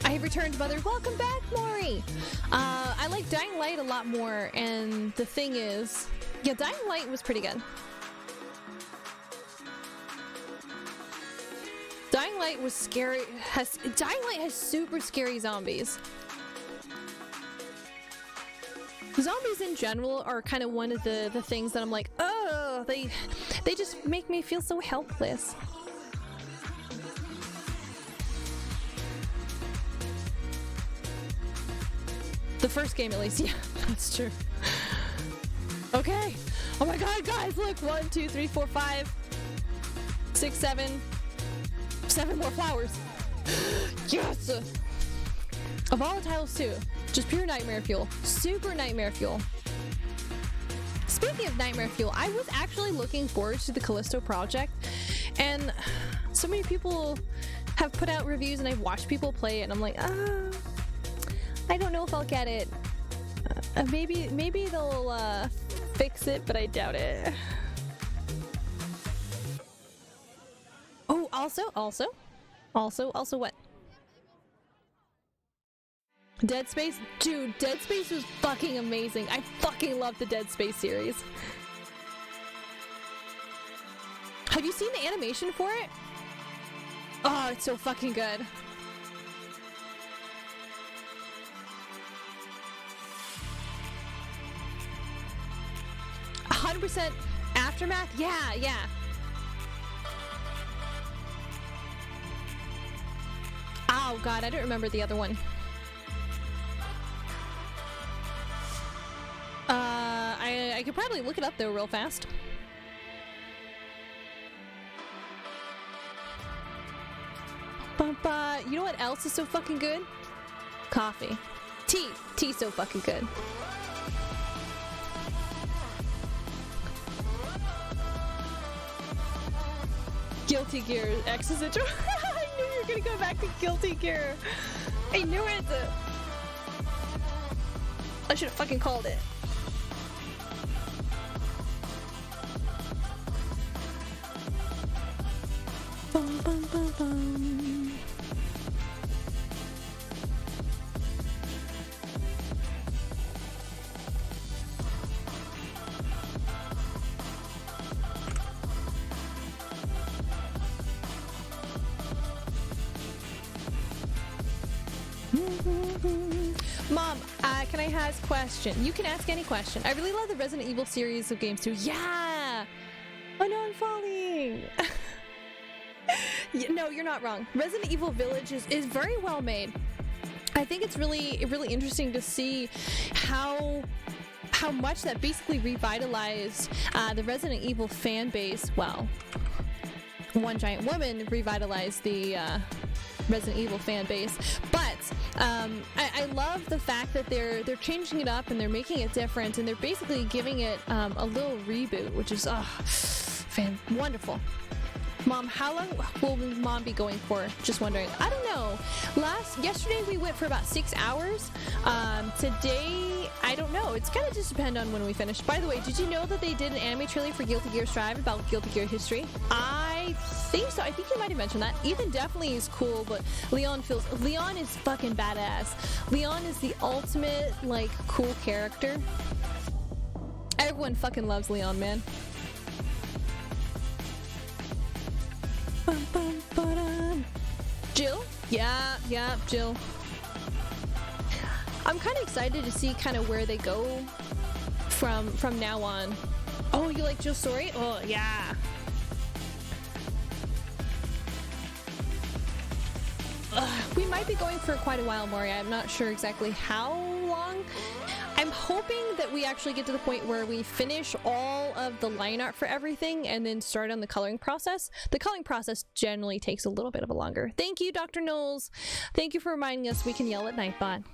I have returned, mother. Welcome back, Maury. I like Dying Light a lot more, and the thing is, yeah, Dying Light was pretty good. Dying Light was scary. Dying Light has super scary zombies. Zombies in general are kind of one of the things that I'm like, oh, they just make me feel so helpless. The first game, at least. Yeah, that's true. Okay. Oh my god, guys, look. 1, 2, 3, 4, 5, 6, 7. 7 more flowers. Yes! A volatiles too. Just pure nightmare fuel. Super nightmare fuel. Speaking of nightmare fuel, I was actually looking forward to the Callisto project, and so many people have put out reviews and I've watched people play it, and I'm like, I don't know if I'll get it. Maybe they'll fix it, but I doubt it. Oh, also what? Dead Space? Dude, Dead Space was fucking amazing. I fucking love the Dead Space series. Have you seen the animation for it? Oh, it's so fucking good. %, Aftermath? Yeah. Oh god, I don't remember the other one. I could probably look it up though real fast. You know what else is so fucking good? Coffee. Tea's so fucking good. Guilty Gear X is intro. I knew you were gonna go back to Guilty Gear. I knew it. I should have fucking called it. Bum, bum, bum, bum. Mom, can I ask a question? You can ask any question. I really love the Resident Evil series of games too. Yeah! Oh no, I'm falling! No, you're not wrong. Resident Evil Village is very well made. I think it's really interesting to see how much that basically revitalized the Resident Evil fan base. Well, One Giant Woman revitalized the Resident Evil fan base, but I love the fact that they're changing it up and they're making it different and they're basically giving it a little reboot, which is wonderful. Mom, how long will Mom be going for? Just wondering. I don't know. Yesterday we went for about 6 hours. Today, I don't know. It's kind of just depend on when we finish. By the way, did you know that they did an anime trailer for Guilty Gear Strive about Guilty Gear history? I think so. I think you might have mentioned that. Ethan definitely is cool, but Leon is fucking badass. Leon is the ultimate, like, cool character. Everyone fucking loves Leon, man. Jill? Yeah, Jill. I'm kind of excited to see kind of where they go from now on. Oh, you like Jill's story? Oh, yeah. We might be going for quite a while, Maury. I'm not sure exactly how long. I'm hoping that we actually get to the point where we finish all of the line art for everything and then start on the coloring process. The coloring process generally takes a little bit of a longer. Thank you, Dr. Knowles. Thank you for reminding us we can yell at Nightbot.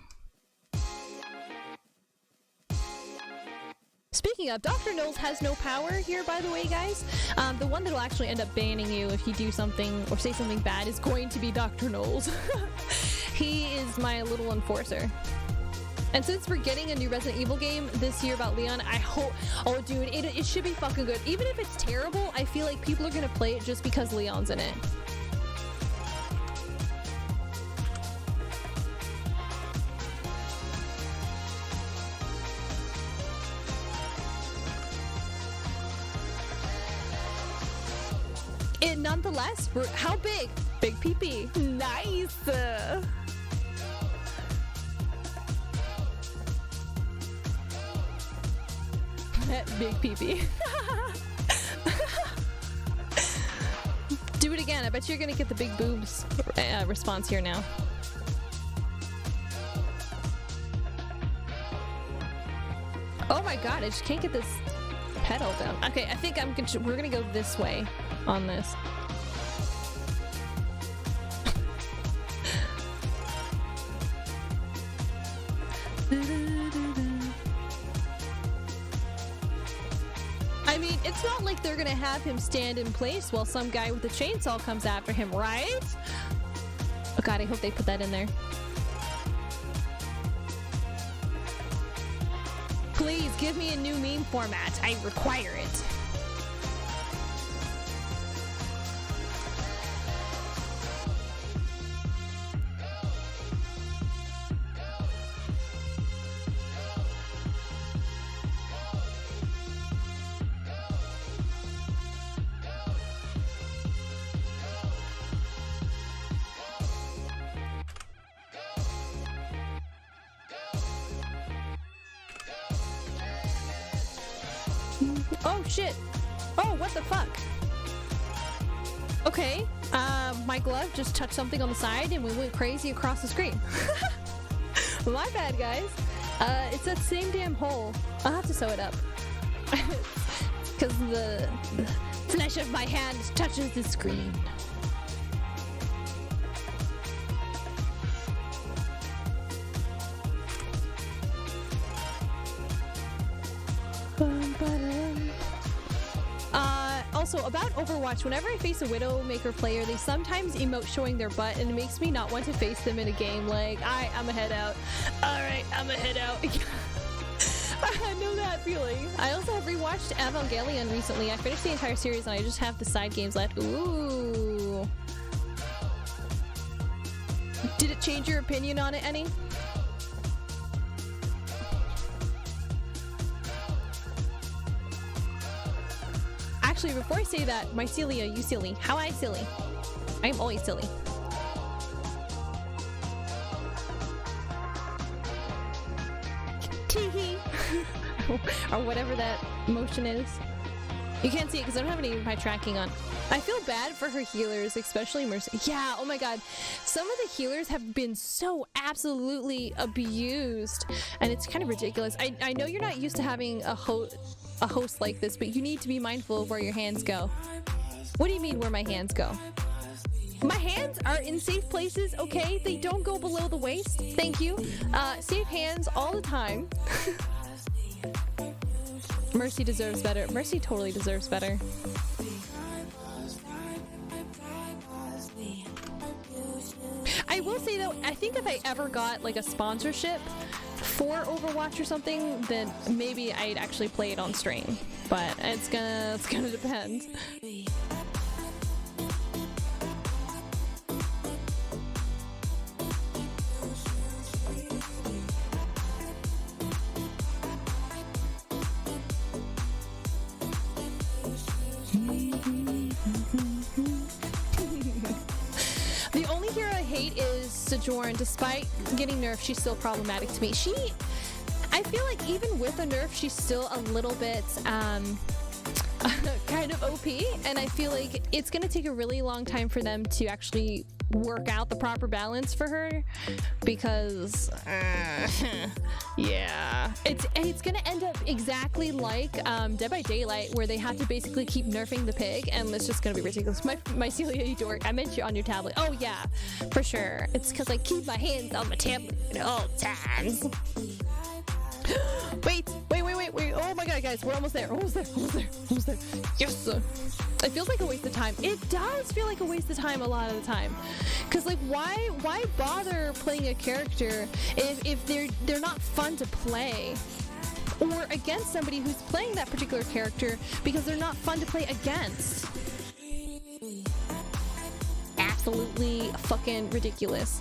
Speaking of, Dr. Knowles has no power here, by the way, guys. The one that'll actually end up banning you if you do something or say something bad is going to be Dr. Knowles. He is my little enforcer. And since we're getting a new Resident Evil game this year about Leon, I hope... Oh, dude, it should be fucking good. Even if it's terrible, I feel like people are gonna play it just because Leon's in it. Nonetheless, how big? Big pee-pee. Nice. Big pee-pee. Do it again. I bet you're gonna get the big boobs response here now. Oh my god, I just can't get this pedal down. Okay, I think we're gonna go this way on this. I mean, it's not like they're gonna have him stand in place while some guy with a chainsaw comes after him, right? Oh god, I hope they put that in there. Please give me a new meme format. I require it. Oh shit! Oh, what the fuck? Okay, my glove just touched something on the side and we went crazy across the screen. My bad, guys. It's that same damn hole. I'll have to sew it up. Because the flesh of my hand touches the screen. Also, about Overwatch, whenever I face a Widowmaker player, they sometimes emote showing their butt, and it makes me not want to face them in a game. Like, I'm a head out. Alright, I'm a head out. I know that feeling. I also have rewatched Evangelion recently. I finished the entire series, and I just have the side games left. Ooh. Did it change your opinion on it any? Actually, before I say that, my Celia, you silly. How I silly? I am always silly. Teehee! Or whatever that motion is. You can't see it because I don't have any of my tracking on. I feel bad for her healers, especially Mercy. Yeah, oh my god. Some of the healers have been so absolutely abused. And it's kind of ridiculous. I know you're not used to having a host like this, but you need to be mindful of where your hands go. What do you mean where my hands go? My hands are in safe places, okay? They don't go below the waist. Thank you. Safe hands all the time. Mercy deserves better. Mercy totally deserves better. I will say though, I think if I ever got like a sponsorship for Overwatch or something, then maybe I'd actually play it on stream. But it's gonna depend. The only hero I hate is Sojourn. Despite getting nerfed, she's still problematic to me. I feel like even with a nerf, she's still a little bit kind of OP, and I feel like it's gonna take a really long time for them to actually work out the proper balance for her, because yeah, it's gonna end up exactly like Dead by Daylight, where they have to basically keep nerfing the pig, and it's just gonna be ridiculous. My Celia, you dork, I meant you on your tablet. Oh yeah, for sure. It's because I keep my hands on my tablet at all times. Wait. Oh my god, guys, we're almost there. Almost there. Yes! It feels like a waste of time. It does feel like a waste of time a lot of the time. Because, like, why bother playing a character if they're not fun to play? Or against somebody who's playing that particular character because they're not fun to play against. Absolutely fucking ridiculous.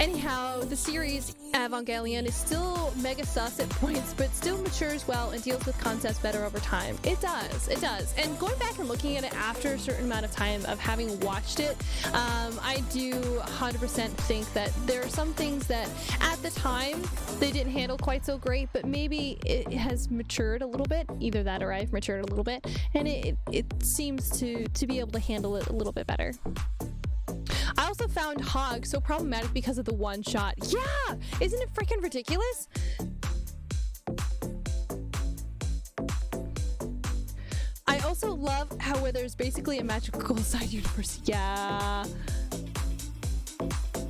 Anyhow, the series Evangelion is still mega sus at points, but still matures well and deals with concepts better over time. It does, it does. And going back and looking at it after a certain amount of time of having watched it, I do 100% think that there are some things that at the time they didn't handle quite so great, but maybe it has matured a little bit. Either that or I've matured a little bit, and it seems to be able to handle it a little bit better. I also found Hog so problematic because of the one shot. Yeah! Isn't it freaking ridiculous? I also love how where there's basically a magical side universe. Yeah.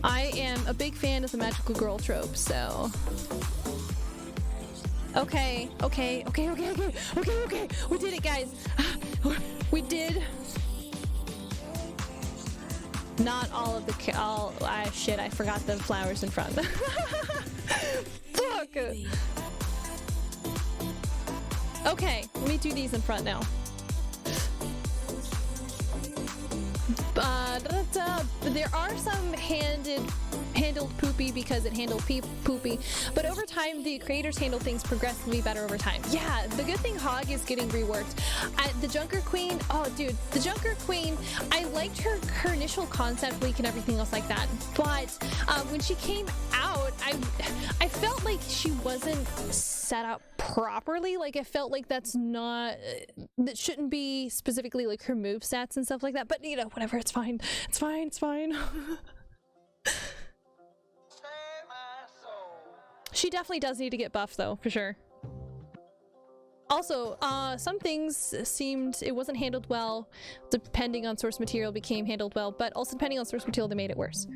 I am a big fan of the magical girl trope, so... Okay. We did it, guys. We did... Not all of the shit, I forgot the flowers in front. Fuck! Okay, let me do these in front now. There are some handled poopy because it handled poopy, but over time the creators handle things progressively better over time. Yeah, the good thing Hog is getting reworked. The Junker Queen, oh dude, the Junker Queen, I liked her initial concept leak and everything else like that, but when she came out, I felt like she wasn't set up properly. Like, I felt like that shouldn't be specifically like her move sets and stuff like that, but you know, whatever, it's fine. She definitely does need to get buffed though, for sure. Also, some things seemed it wasn't handled well, depending on source material became handled well, but also depending on source material they made it worse.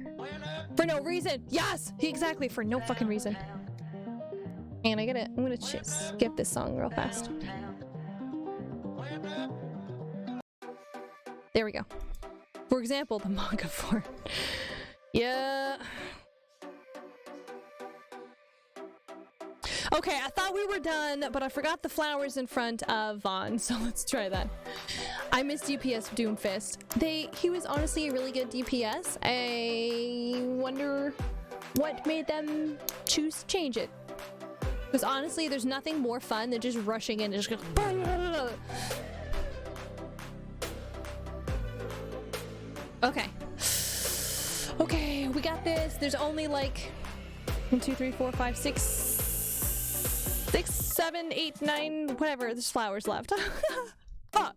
For no reason! Yes! Exactly, for no fucking reason. And I'm gonna skip this song real fast. There we go. For example, the manga form. Yeah. Okay, I thought we were done, but I forgot the flowers in front of Vaughn, so let's try that. I missed DPS Doomfist. He was honestly a really good DPS. I wonder what made them choose to change it. Because honestly, there's nothing more fun than just rushing in and just going. Okay, we got this. There's only like 1, 2, 3, 4, 5, 6, 7, 8, 9, whatever. There's flowers left. Fuck.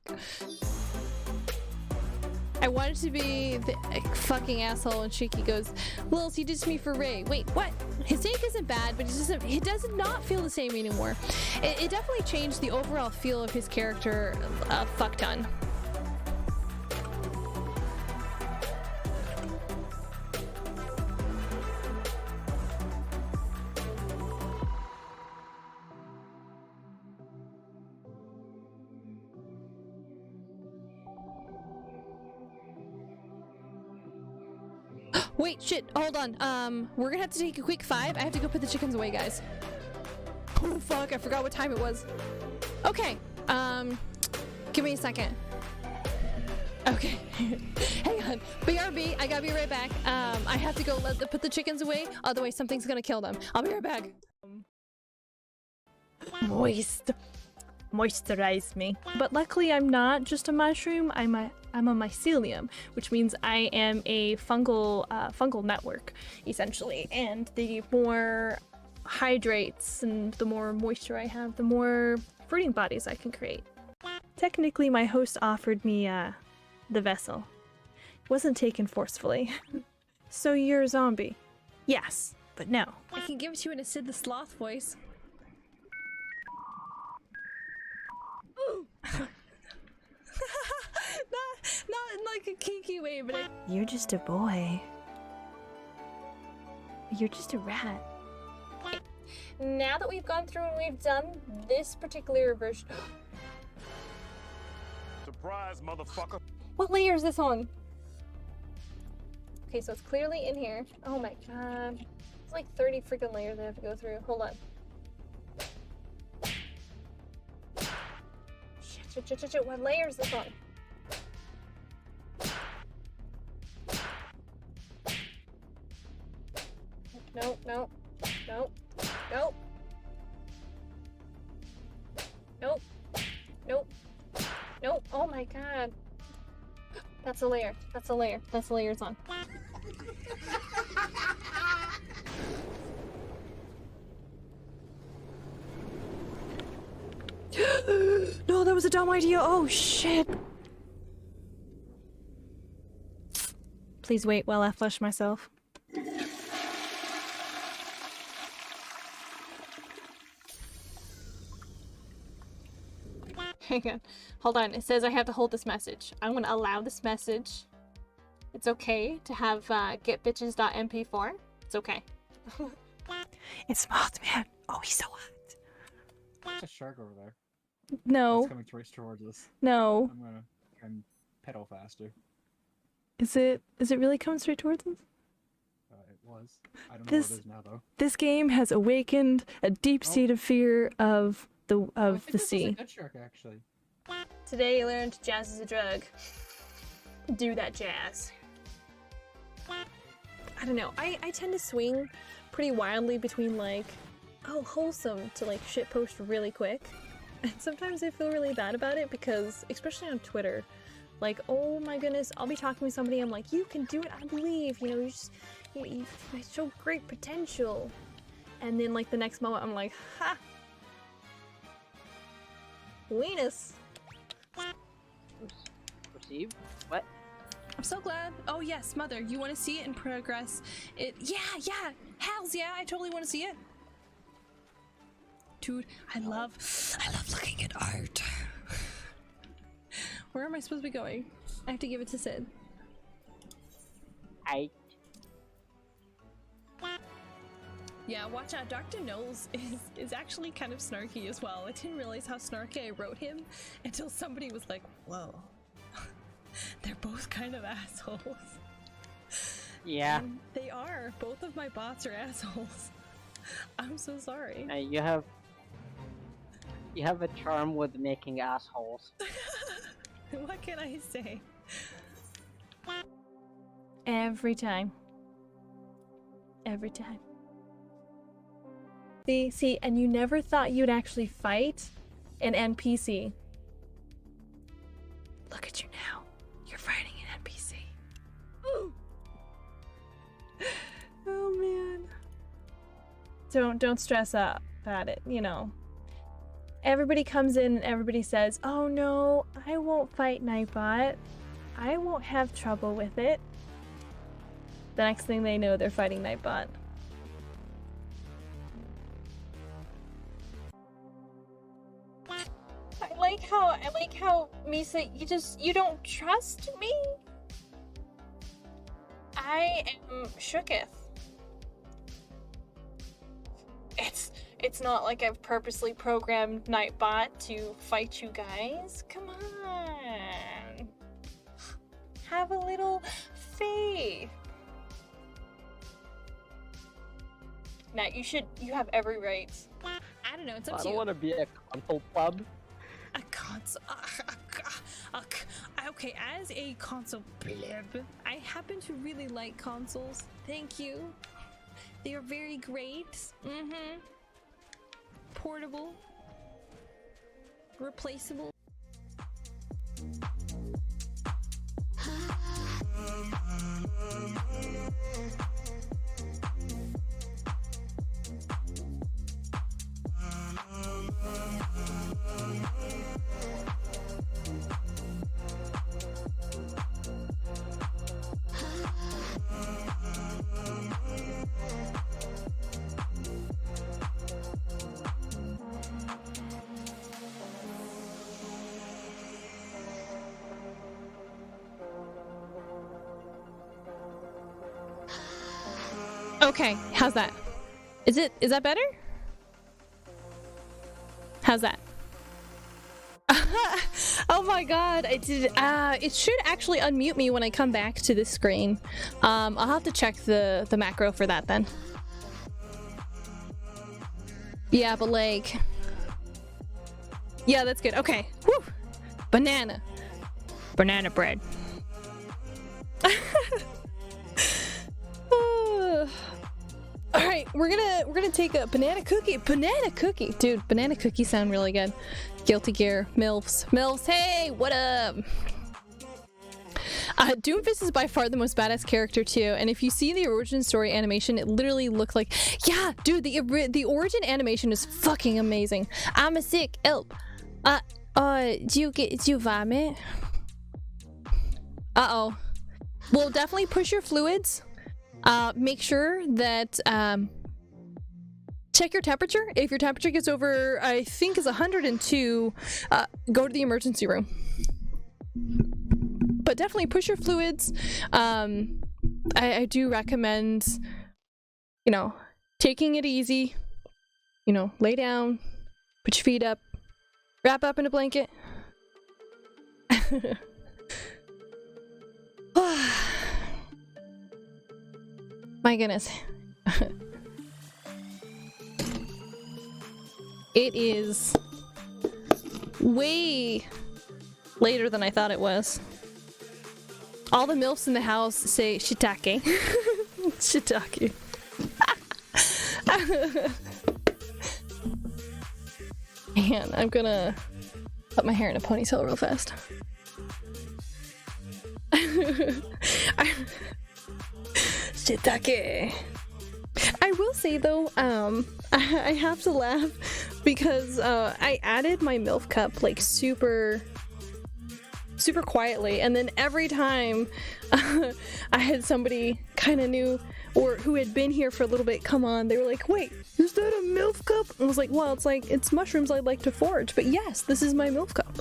I wanted to be the fucking asshole, and Shiki goes, Lils, he ditched me for Ray. Wait, what? His take isn't bad, but it does not feel the same anymore. It definitely changed the overall feel of his character a fuck ton. Wait, shit, hold on. We're gonna have to take a quick 5. I have to go put the chickens away, guys. Oh, fuck, I forgot what time it was. Okay, give me a second. Okay, hang on. BRB, I gotta be right back. I have to go put the chickens away, otherwise something's gonna kill them. I'll be right back. Moisturize me. But luckily I'm not just a mushroom, I'm a mycelium, which means I am a fungal network, essentially. And the more hydrates and the more moisture I have, the more fruiting bodies I can create. Technically, my host offered me the vessel. It wasn't taken forcefully. So you're a zombie? Yes, but no. I can give it to you in a Sid the Sloth voice. not in like a kinky way, but You're just a boy. You're just a rat. Now that we've gone through and we've done this particular version. Surprise, motherfucker. What layer is this on? Okay, so it's clearly in here. Oh my god. It's like 30 freaking layers I have to go through. Hold on. Shit. What layer is this on? Nope, nope, nope, nope. Nope. Nope. Nope. Oh my god. That's a layer. That's a layer. That's a layer's on. No, that was a dumb idea. Oh shit. Please wait while I flush myself. Hang on. Hold on. It says I have to hold this message. I'm gonna allow this message. It's okay to have getbitches.mp4. It's okay. It's Mothman. Oh, he's so hot. There's a shark over there. No. It's coming towards us. No. I'm gonna try and pedal faster. Is it really coming straight towards us? It was. I don't know where it is now, though. This game has awakened a deep-seated fear of the sea. Was a good shark, actually. Today you learned jazz is a drug. Do that jazz. I don't know. I tend to swing pretty wildly between like, oh, wholesome to like shitpost really quick. And sometimes I feel really bad about it because, especially on Twitter, like, oh my goodness, I'll be talking with somebody, I'm like, you can do it, I believe, you know, you show great potential. And then like the next moment I'm like, ha! Weenus! Received? What? I'm so glad. Oh yes, Mother, you want to see it in progress? Yeah, hells yeah, I totally want to see it. Dude, I love looking at art. Where am I supposed to be going? I have to give it to Sid. Yeah, watch out. Dr. Knowles is actually kind of snarky as well. I didn't realize how snarky I wrote him until somebody was like, whoa. They're both kind of assholes. Yeah. And they are. Both of my bots are assholes. I'm so sorry. You have a charm with making assholes. What can I say? Every time. Every time. See, and you never thought you'd actually fight an NPC. Look at you now. You're fighting an NPC. Oh man. Don't stress out about it, you know. Everybody comes in and everybody says, oh no, I won't fight Nightbot. I won't have trouble with it. The next thing they know, they're fighting Nightbot. I like how Misa, you don't trust me? I am shooketh. It's not like I've purposely programmed Nightbot to fight you guys. Come on. Have a little faith. Now you have every right. I don't know, it's up I to don't you. want to be a console pleb. A console. Okay, as a console pleb, I happen to really like consoles. Thank you. They are very great. Portable. Replaceable. Okay, how's that? Is that better? How's that? Oh my god, I did it should actually unmute me when I come back to this screen. I'll have to check the macro for that then. Yeah, but like yeah, that's good. Okay. Woo! Banana bread. Alright, we're gonna take a banana cookie. Dude, banana cookies sound really good. Guilty Gear, MILFs, hey, what up? Doomfist is by far the most badass character too, and if you see the origin story animation, it literally looked like, yeah, dude, the origin animation is fucking amazing. I'm a sick elf. Do you vomit? Uh-oh. Well, definitely push your fluids. Make sure that, check your temperature. If your temperature gets over, I think is 102, go to the emergency room. But definitely push your fluids. I do recommend, you know, taking it easy. You know, lay down, put your feet up, wrap up in a blanket. My goodness. It is way later than I thought it was. All the MILFs in the house say shiitake. Shiitake. Man, I'm gonna put my hair in a ponytail real fast. Shiitake. I will say though, I have to laugh because I added my MILF cup like super quietly, and then every time I had somebody kind of new or who had been here for a little bit come on, they were like, wait, is that a MILF cup? I was like, well, it's mushrooms I'd like to forage, but yes, this is my MILF cup.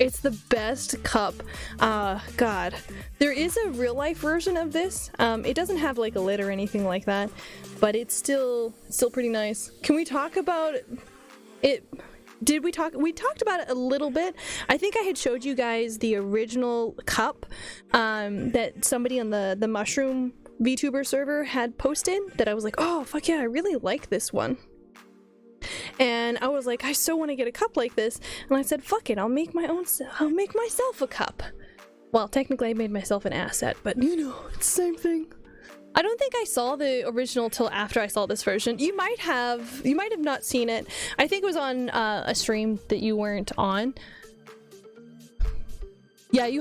It's the best cup. God. There is a real life version of this. It doesn't have like a lid or anything like that, but it's still pretty nice. Can we talk about it? We talked about it a little bit. I think I had showed you guys the original cup that somebody on the mushroom VTuber server had posted that I was like, oh fuck yeah, I really like this one. And I was like, I so want to get a cup like this, and I said, fuck it, I'll make myself a cup. Well, technically I made myself an asset, but you know, it's the same thing. I don't think I saw the original till after I saw this version. You might have not seen it. I think it was on a stream that you weren't on. Yeah, you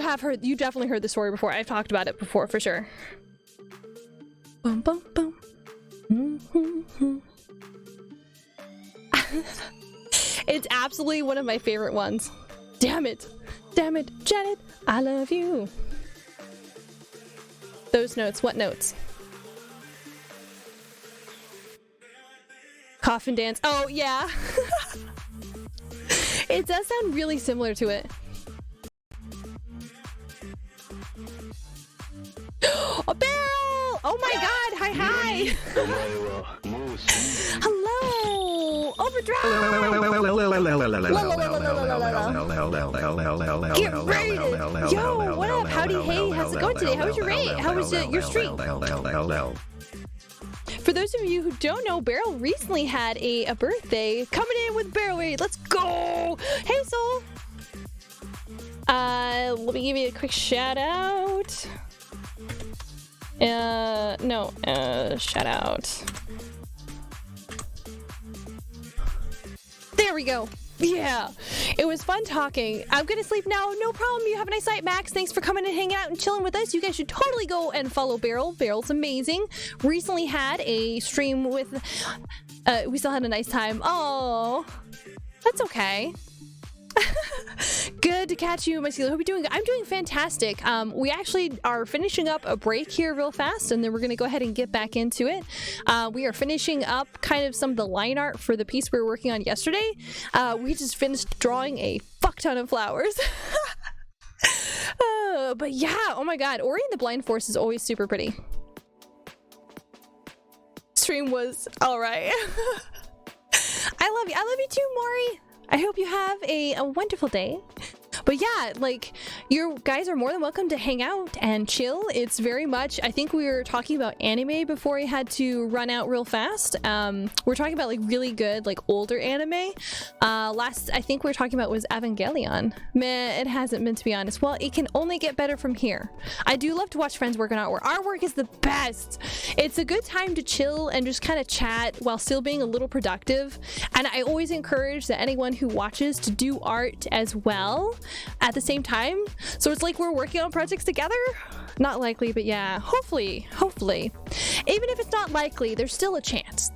definitely heard the story before. I've talked about it before for sure. Bum bum bum. Mm-hmm. It's absolutely one of my favorite ones. Damn it, Janet, I love you. Those notes, what notes? Coffin dance. Oh yeah. It does sound really similar to it. A barrel! Oh my god, hi. Hello! Overdrive! Get raided! Yo, what up? Howdy, hey, how's it going today? How was your raid? How was your stream? For those of you who don't know, Beryl recently had a birthday. Coming in with Beryl raid. Let's go! Hey, Soul! Let me give you a quick shout out. Shout out. There we go. Yeah, it was fun talking. I'm gonna sleep now. No problem. You have a nice night, Max. Thanks for coming and hanging out and chilling with us. You guys should totally go and follow Beryl. Beryl's amazing. Recently had a stream with... we still had a nice time. Oh, that's okay. Good to catch you, my Steeler. Hope you're doing good. I'm doing fantastic. We actually are finishing up a break here real fast, and then we're going to go ahead and get back into it. We are finishing up kind of some of the line art for the piece we were working on yesterday. We just finished drawing a fuck ton of flowers. But yeah, oh my god, Ori and the Blind Force is always super pretty. Stream was alright. I love you. I love you too, Maury. I hope you have a wonderful day. But yeah, like, you guys are more than welcome to hang out and chill. It's very much, I think we were talking about anime before I had to run out real fast. We're talking about like really good, like older anime. Last I think we were talking about was Evangelion. Meh, it hasn't been, to be honest. Well, it can only get better from here. I do love to watch friends work on artwork. Artwork is the best. It's a good time to chill and just kind of chat while still being a little productive. And I always encourage that anyone who watches to do art as well at the same time. So it's like we're working on projects together. Not likely, but yeah, hopefully. Even if it's not likely, there's still a chance.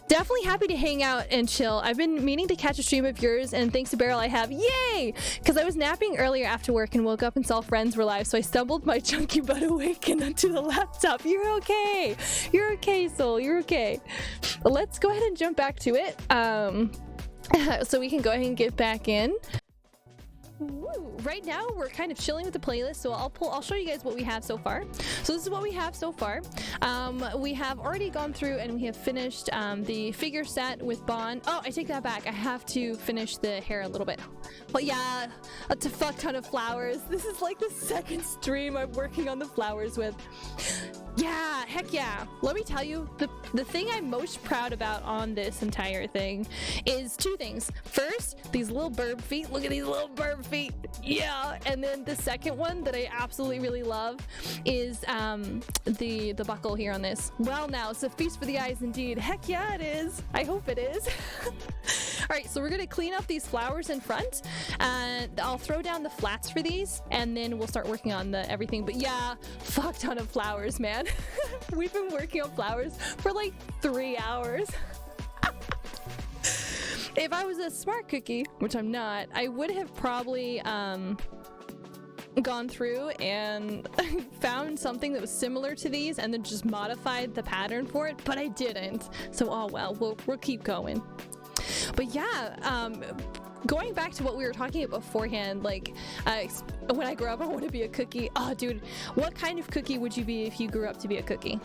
Definitely happy to hang out and chill. I've been meaning to catch a stream of yours, and thanks to Beryl I have. Yay! Because I was napping earlier after work and woke up and saw friends were live, so I stumbled my chunky butt awake and onto the laptop. You're okay, Soul, you're okay. Let's go ahead and jump back to it, so we can go ahead and get back in. Woo. Right now we're kind of chilling with the playlist, so I'll show you guys what we have so far. So this is what we have so far. We have already gone through and we have finished the figure set with Bond. Oh, I take that back. I have to finish the hair a little bit. But yeah, it's a fuck ton of flowers. This is like the second stream I'm working on the flowers with. Yeah, heck yeah. Let me tell you, the thing I'm most proud about on this entire thing is two things. First, these little burb feet. Look at these little burb feet. Yeah. And then the second one that I absolutely really love is the buckle here on this. Well, now it's a feast for the eyes indeed. Heck yeah, it is. I hope it is. All right, so we're gonna clean up these flowers in front, and I'll throw down the flats for these, and then we'll start working on the everything. But yeah, fuck ton of flowers, man. We've been working on flowers for like 3 hours. If I was a smart cookie, which I'm not, I would have probably gone through and found something that was similar to these and then just modified the pattern for it, but I didn't. So oh well, we'll keep going. But yeah, going back to what we were talking about beforehand, like when I grow up I want to be a cookie. Oh dude, what kind of cookie would you be if you grew up to be a cookie?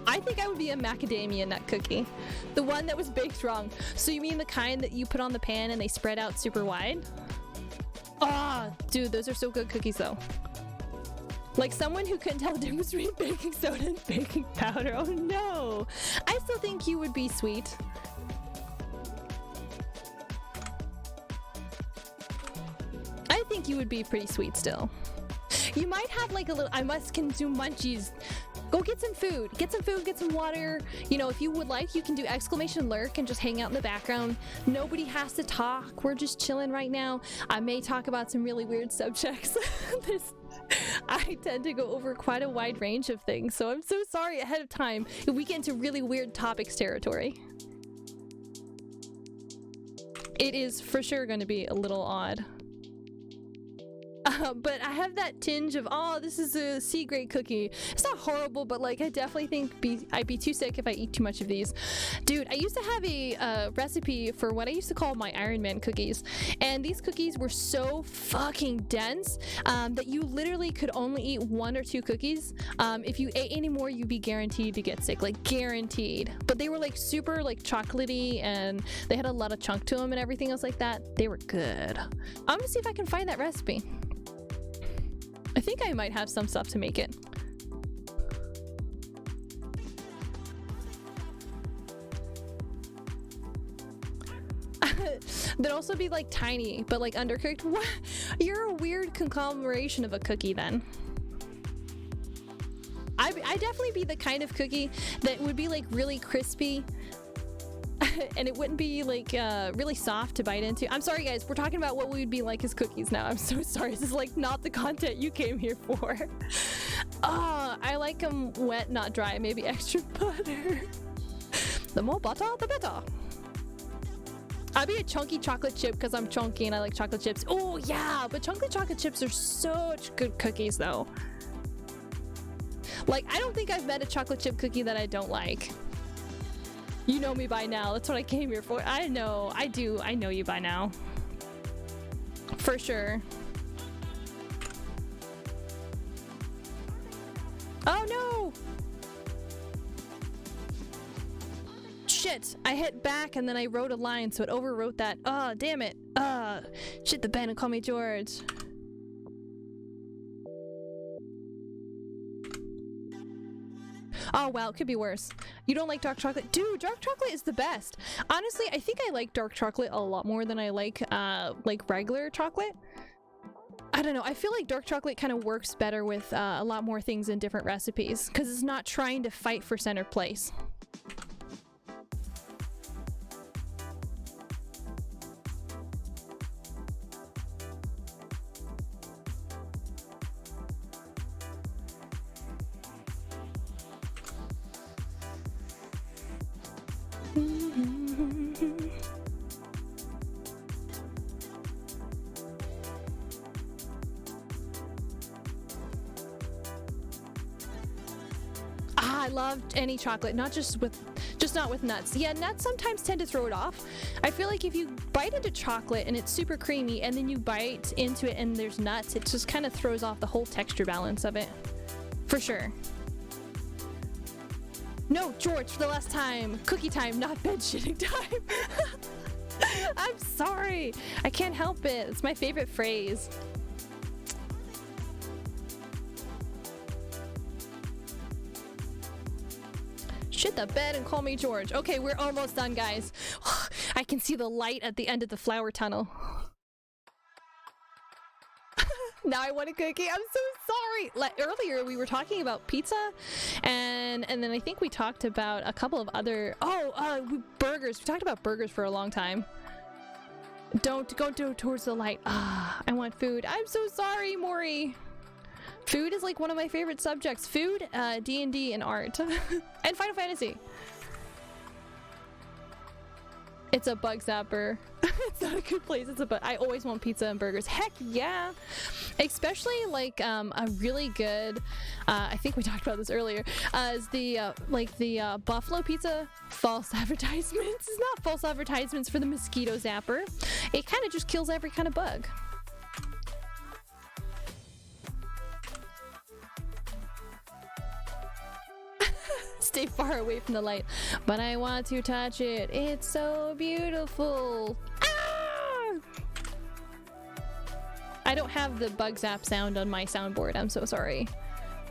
I think I would be a macadamia nut cookie. The one that was baked wrong. So you mean the kind that you put on the pan and they spread out super wide? Ah, oh, dude, those are so good cookies though. Like someone who couldn't tell the difference between baking soda and baking powder. Oh no! I still think you would be sweet. I think you would be pretty sweet still. You might have like a little, I must consume munchies. Go get some food, get some water. You know, if you would like, you can do exclamation lurk and just hang out in the background. Nobody has to talk. We're just chilling right now. I may talk about some really weird subjects. I tend to go over quite a wide range of things, so I'm so sorry ahead of time if we get into really weird topics territory. It is for sure going to be a little odd. But I have that tinge of, oh, this is a C-grade cookie. It's not horrible, but like I definitely think I'd be too sick if I eat too much of these. Dude, I used to have a recipe for what I used to call my Iron Man cookies. And these cookies were so fucking dense that you literally could only eat 1 or 2 cookies. If you ate any more, you'd be guaranteed to get sick, like guaranteed. But they were like super like chocolatey and they had a lot of chunk to them and everything else like that. They were good. I'm gonna see if I can find that recipe. I think I might have some stuff to make it. They'd also be like tiny, but like undercooked. What? You're a weird conglomeration of a cookie then. I'd definitely be the kind of cookie that would be like really crispy and it wouldn't be like really soft to bite into. I'm sorry guys, we're talking about what we would be like as cookies now. I'm so sorry, this is like not the content you came here for. I like them wet, not dry, maybe extra butter. The more butter, the better. I'd be a chunky chocolate chip because I'm chunky and I like chocolate chips. Oh yeah, but chunky chocolate chips are such good cookies though. Like, I don't think I've met a chocolate chip cookie that I don't like. You know me by now. That's what I came here for. I know. I do. I know you by now. For sure. Oh no! shit! I hit back and then I wrote a line, so it overwrote that. Oh, damn it. Shit the bed and call me George. Oh wow, it could be worse. You don't like dark chocolate? Dude, dark chocolate is the best. Honestly, I think I like dark chocolate a lot more than I like regular chocolate. I don't know, I feel like dark chocolate kind of works better with a lot more things in different recipes because it's not trying to fight for center place. I love any chocolate, not with nuts. Yeah, nuts sometimes tend to throw it off. I feel like if you bite into chocolate and it's super creamy and then you bite into it and there's nuts, it just kind of throws off the whole texture balance of it. For sure. No, George, for the last time. Cookie time, not bed shitting time. I'm sorry. I can't help it. It's my favorite phrase. Shit the bed and call me George. Okay, we're almost done, guys. I can see the light at the end of the flower tunnel. Now I want a cookie. I'm so sorry. Earlier we were talking about pizza, and then I think we talked about a couple of other burgers. We talked about burgers for a long time. Don't go towards the light. I want food. I'm so sorry, Maury. Food is like one of my favorite subjects. Food, D&D, and art. And Final Fantasy. It's a bug zapper. It's not a good place. It's a bug. I always want pizza and burgers. Heck yeah. Especially like a really good, I think we talked about this earlier, is the buffalo pizza false advertisements. It's not false advertisements for the mosquito zapper. It kind of just kills every kind of bug. Stay far away from the light, but I want to touch it. It's so beautiful. Ah! I don't have the bug zap sound on my soundboard. I'm so sorry.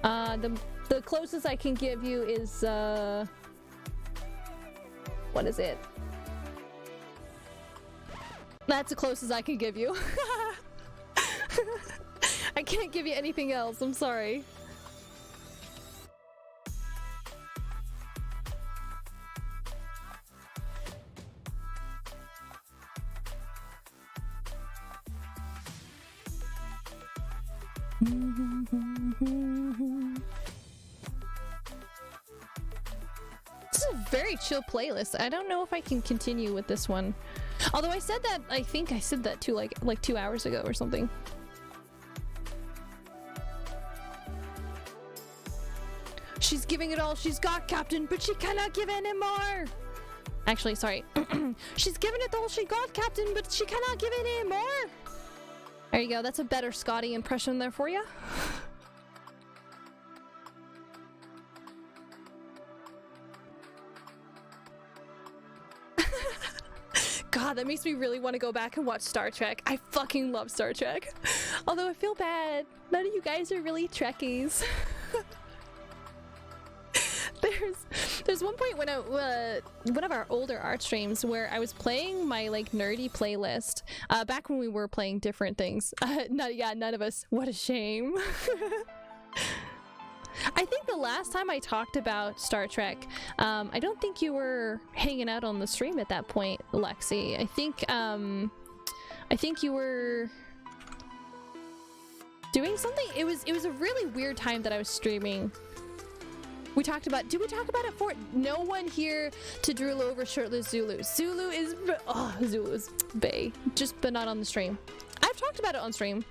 The closest I can give you is what is it? That's the closest I can give you. I can't give you anything else. I'm sorry. This is a very chill playlist. I don't know if I can continue with this one. Although I said that, I think I said that too, like 2 hours ago or something. She's giving it all she's got, Captain, but she cannot give any more. Actually, sorry. She's giving it all she got, Captain, but she cannot give any more. There you go. That's a better Scotty impression there for you. God, that makes me really want to go back and watch Star Trek. I fucking love Star Trek. Although I feel bad. None of you guys are really Trekkies. There's one point when one of our older art streams where I was playing my like nerdy playlist back when we were playing different things. None of us. What a shame. I think the last time I talked about Star Trek, I don't think you were hanging out on the stream at that point, Lexi. I think you were doing something. It was a really weird time that I was streaming. We talked about, did we talk about it for no one here to drool over shirtless Zulu? Zulu is bae, but not on the stream. I've talked about it on stream.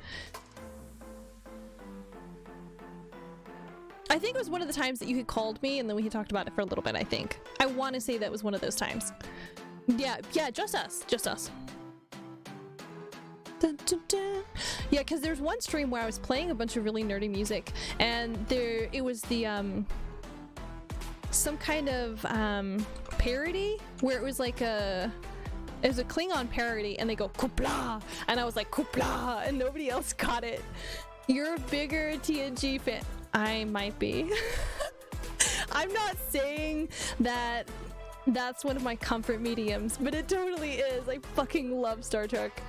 I think it was one of the times that you had called me and then we had talked about it for a little bit, I think. I want to say that was one of those times. Yeah, just us. Dun, dun, dun. Yeah, because there's one stream where I was playing a bunch of really nerdy music and it was the some kind of parody where it was like a Klingon parody and they go Kupla, and I was like Kupla, and nobody else got it. You're a bigger TNG fan. I might be. I'm not saying that that's one of my comfort mediums, but it totally is. I fucking love Star Trek.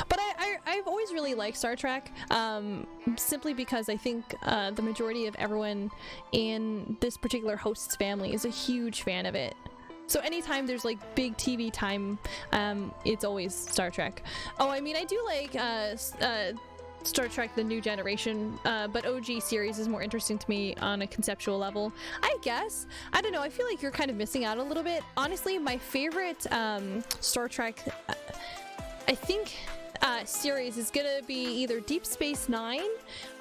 But I've always really liked Star Trek, simply because I think the majority of everyone in this particular host's family is a huge fan of it. So anytime there's like big TV time, it's always Star Trek. Oh, I mean, I do like Star Trek The New Generation, but OG series is more interesting to me on a conceptual level, I guess. I don't know, I feel like you're kind of missing out a little bit. Honestly, my favorite Star Trek, I think, series is gonna be either Deep Space Nine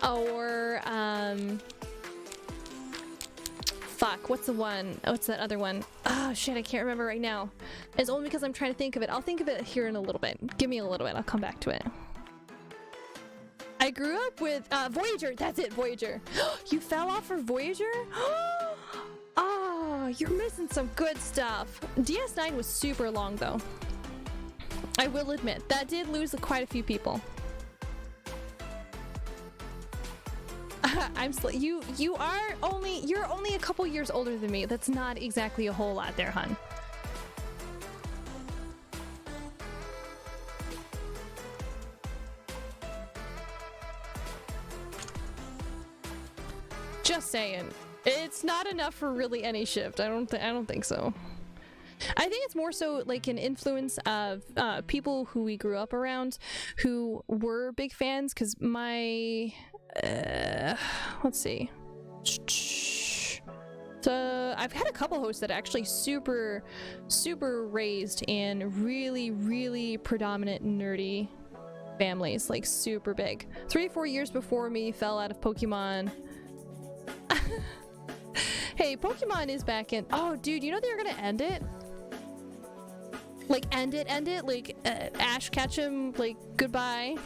or fuck, what's the one? What's that other one? Oh shit, I can't remember right now. It's only because I'm trying to think of it. I'll think of it here in a little bit. Give me a little bit, I'll come back to it. I grew up with Voyager. That's it, Voyager. You fell off for Voyager? Oh, you're missing some good stuff. DS9 was super long though. I will admit that did lose quite a few people. You're only a couple years older than me. That's not exactly a whole lot there, hun. Just saying, it's not enough for really any shift. I don't think so. I think it's more so like an influence of people who we grew up around who were big fans, because my let's see, so I've had a couple hosts that are actually super raised in really predominant nerdy families, like super big. 3-4 years before me fell out of Pokemon. Hey, Pokemon is back in. Oh dude, you know they're gonna end it? Like end it, like Ash Ketchum, like goodbye.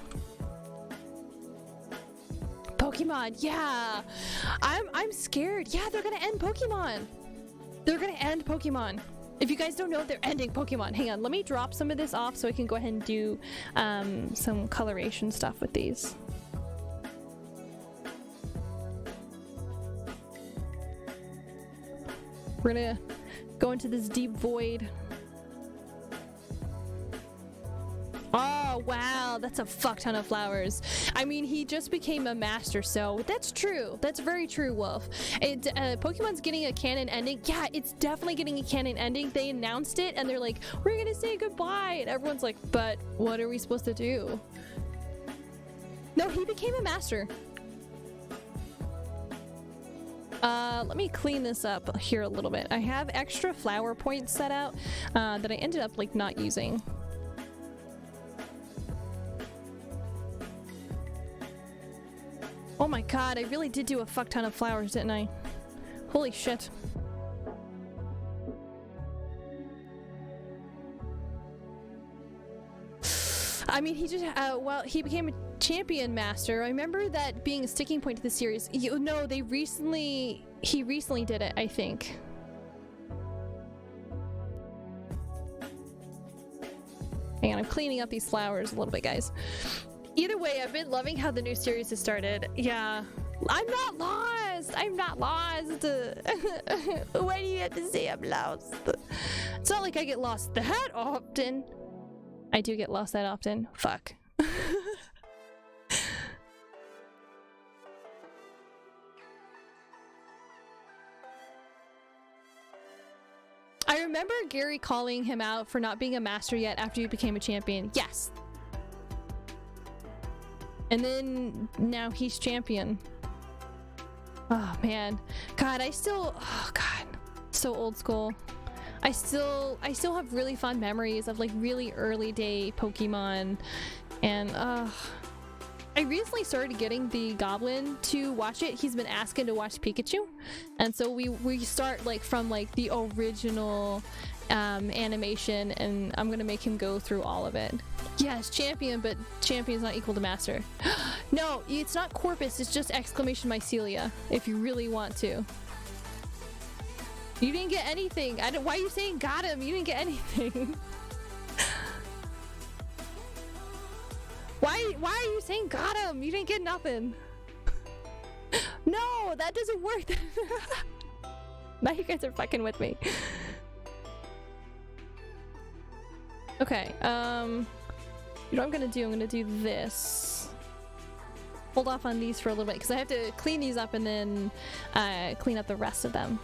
Pokemon, yeah. I'm scared. Yeah, they're gonna end Pokemon. They're gonna end Pokemon. If you guys don't know, they're ending Pokemon. Hang on, let me drop some of this off so I can go ahead and do some coloration stuff with these. We're gonna go into this deep void. Oh wow, that's a fuck ton of flowers. I mean, he just became a master, so that's true. That's very true, Wolf. Pokemon's getting a canon ending. Yeah, it's definitely getting a canon ending. They announced it and they're like, we're gonna say goodbye, and everyone's like, but what are we supposed to do? No, he became a master. Let me clean this up here a little bit. I have extra flower points set out that I ended up like not using. Oh my god, I really did do a fuck ton of flowers, didn't I? Holy shit. I mean, he just, well, he became a champion master. I remember that being a sticking point to the series. He recently did it, I think. Hang on, I'm cleaning up these flowers a little bit, guys. Either way, I've been loving how the new series has started. Yeah. I'm not lost! I'm not lost! Why do you have to say I'm lost? It's not like I get lost that often. I do get lost that often. Fuck. I remember Gary calling him out for not being a master yet after he became a champion. Yes. And then now he's champion. Oh man. God, oh god. So old school. I still have really fond memories of like really early day Pokemon, and I recently started getting the Goblin to watch it. He's been asking to watch Pikachu, and so we start like from like the original animation, and I'm gonna make him go through all of it. Yes, champion, but champion is not equal to master. No, it's not Corpus, it's just exclamation mycelia if you really want to. You didn't get anything. Why are you saying got him? You didn't get anything. Why are you saying got him? You didn't get nothing. No, that doesn't work. Now you guys are fucking with me. Okay, you know what I'm gonna do? I'm gonna do this. Hold off on these for a little bit because I have to clean these up and then clean up the rest of them.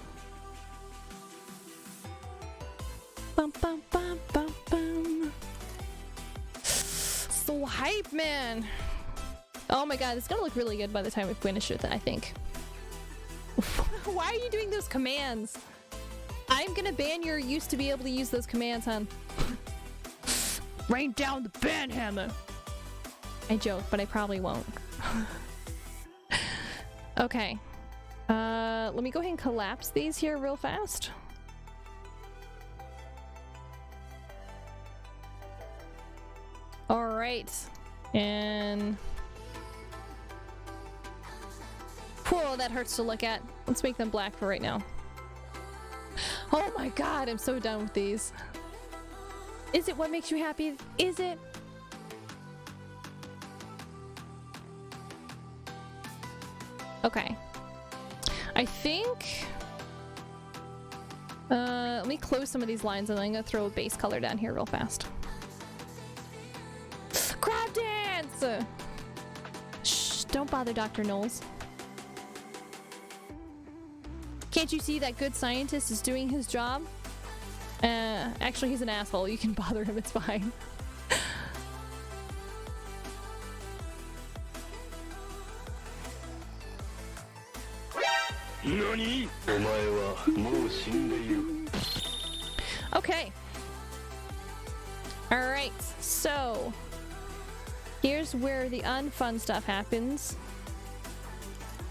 Bum, bum, bum, bum, bum. So hype, man. Oh my god, it's gonna look really good by the time we finish it, I think. Why are you doing those commands? I'm gonna ban your used to be able to use those commands, hon. Rain down the ban hammer. I joke, but I probably won't. Okay. Let me go ahead and collapse these here real fast. All right. And whoa, that hurts to look at. Let's make them black for right now. Oh my god, I'm so done with these. Is it what makes you happy? Is it? Okay. I think... let me close some of these lines and then I'm gonna throw a base color down here real fast. Crab dance! Shh, don't bother Dr. Knowles. Can't you see that good scientist is doing his job? Actually, he's an asshole. You can bother him, it's fine. Okay. Alright, so here's where the unfun stuff happens.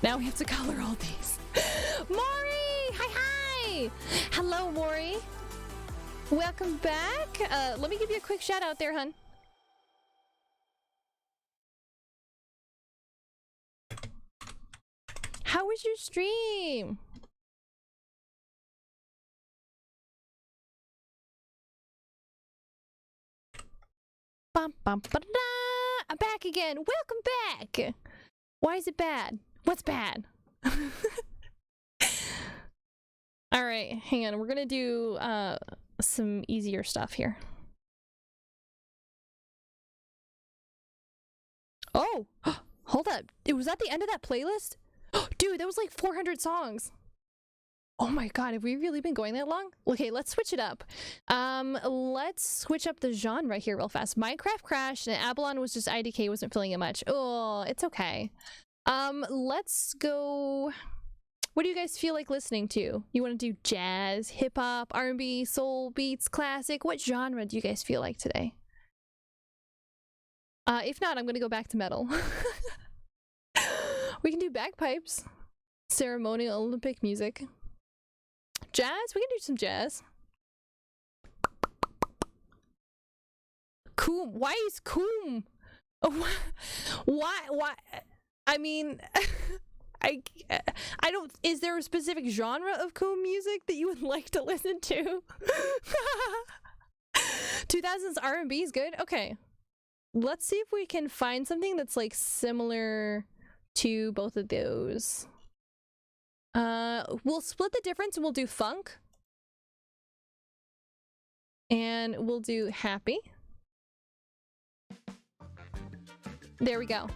Now we have to color all these. Maury! Hi, hi! Hello, Maury. Welcome back. Let me give you a quick shout out there, hun. How was your stream? Bum, bum, ba-da-da. I'm back again. Welcome back. Why is it bad? What's bad? All right, hang on. We're gonna do some easier stuff here. Oh, hold up. Was that the end of that playlist? Dude, that was like 400 songs. Oh my god, have we really been going that long? Okay, let's switch it up. Let's switch up the genre here real fast. Minecraft crashed and Abalon was just IDK, wasn't feeling it much. Oh, it's okay. Let's go... What do you guys feel like listening to? You want to do jazz, hip-hop, R&B, soul, beats, classic? What genre do you guys feel like today? If not, I'm gonna go back to metal. We can do bagpipes. Ceremonial Olympic music. Jazz? We can do some jazz. Coom. Why is coom? Why? I mean... I don't... Is there a specific genre of cool music that you would like to listen to? 2000s R&B is good? Okay. Let's see if we can find something that's like similar to both of those. We'll split the difference and we'll do funk. And we'll do happy. There we go.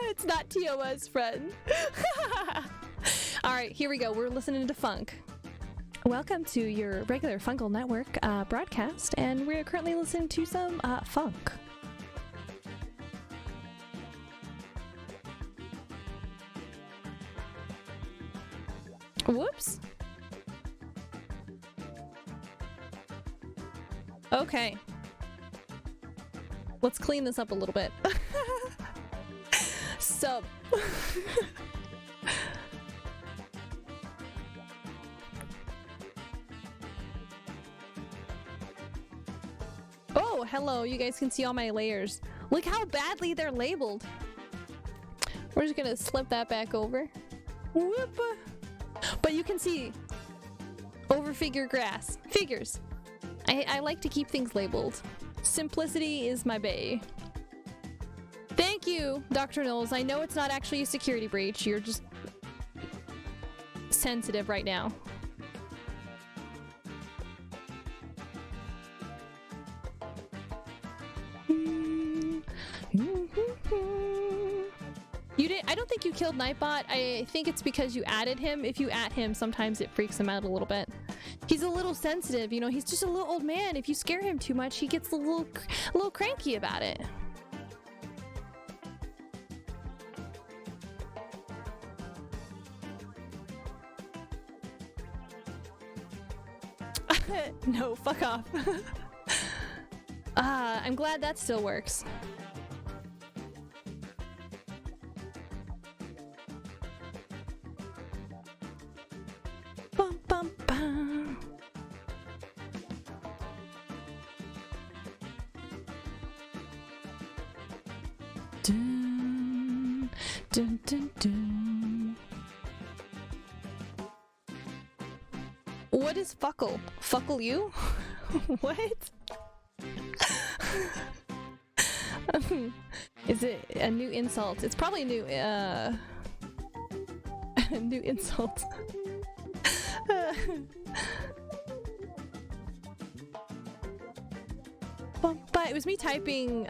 It's not Tioma's friend. Alright, here we go. We're listening to funk. Welcome to your regular Funkle Network broadcast, and we're currently listening to some funk. Whoops. Okay. Let's clean this up a little bit. So... Oh, hello. You guys can see all my layers. Look how badly they're labeled. We're just gonna slip that back over. Whoop. But you can see Overfigure grass. Figures. I like to keep things labeled. Simplicity is my bae. Thank you, Dr. Knowles. I know it's not actually a security breach. You're just sensitive right now. You didn't. I don't think you killed Nightbot. I think it's because you added him. If you add him, sometimes it freaks him out a little bit. He's a little sensitive, you know. He's just a little old man. If you scare him too much, he gets a little cranky about it. No, fuck off. I'm glad that still works. Bum, bum, bum. Dun, dun, dun, dun. What is fuckle? Fuckle you? What? Is it a new insult? It's probably a new, a new insult. But it was me typoing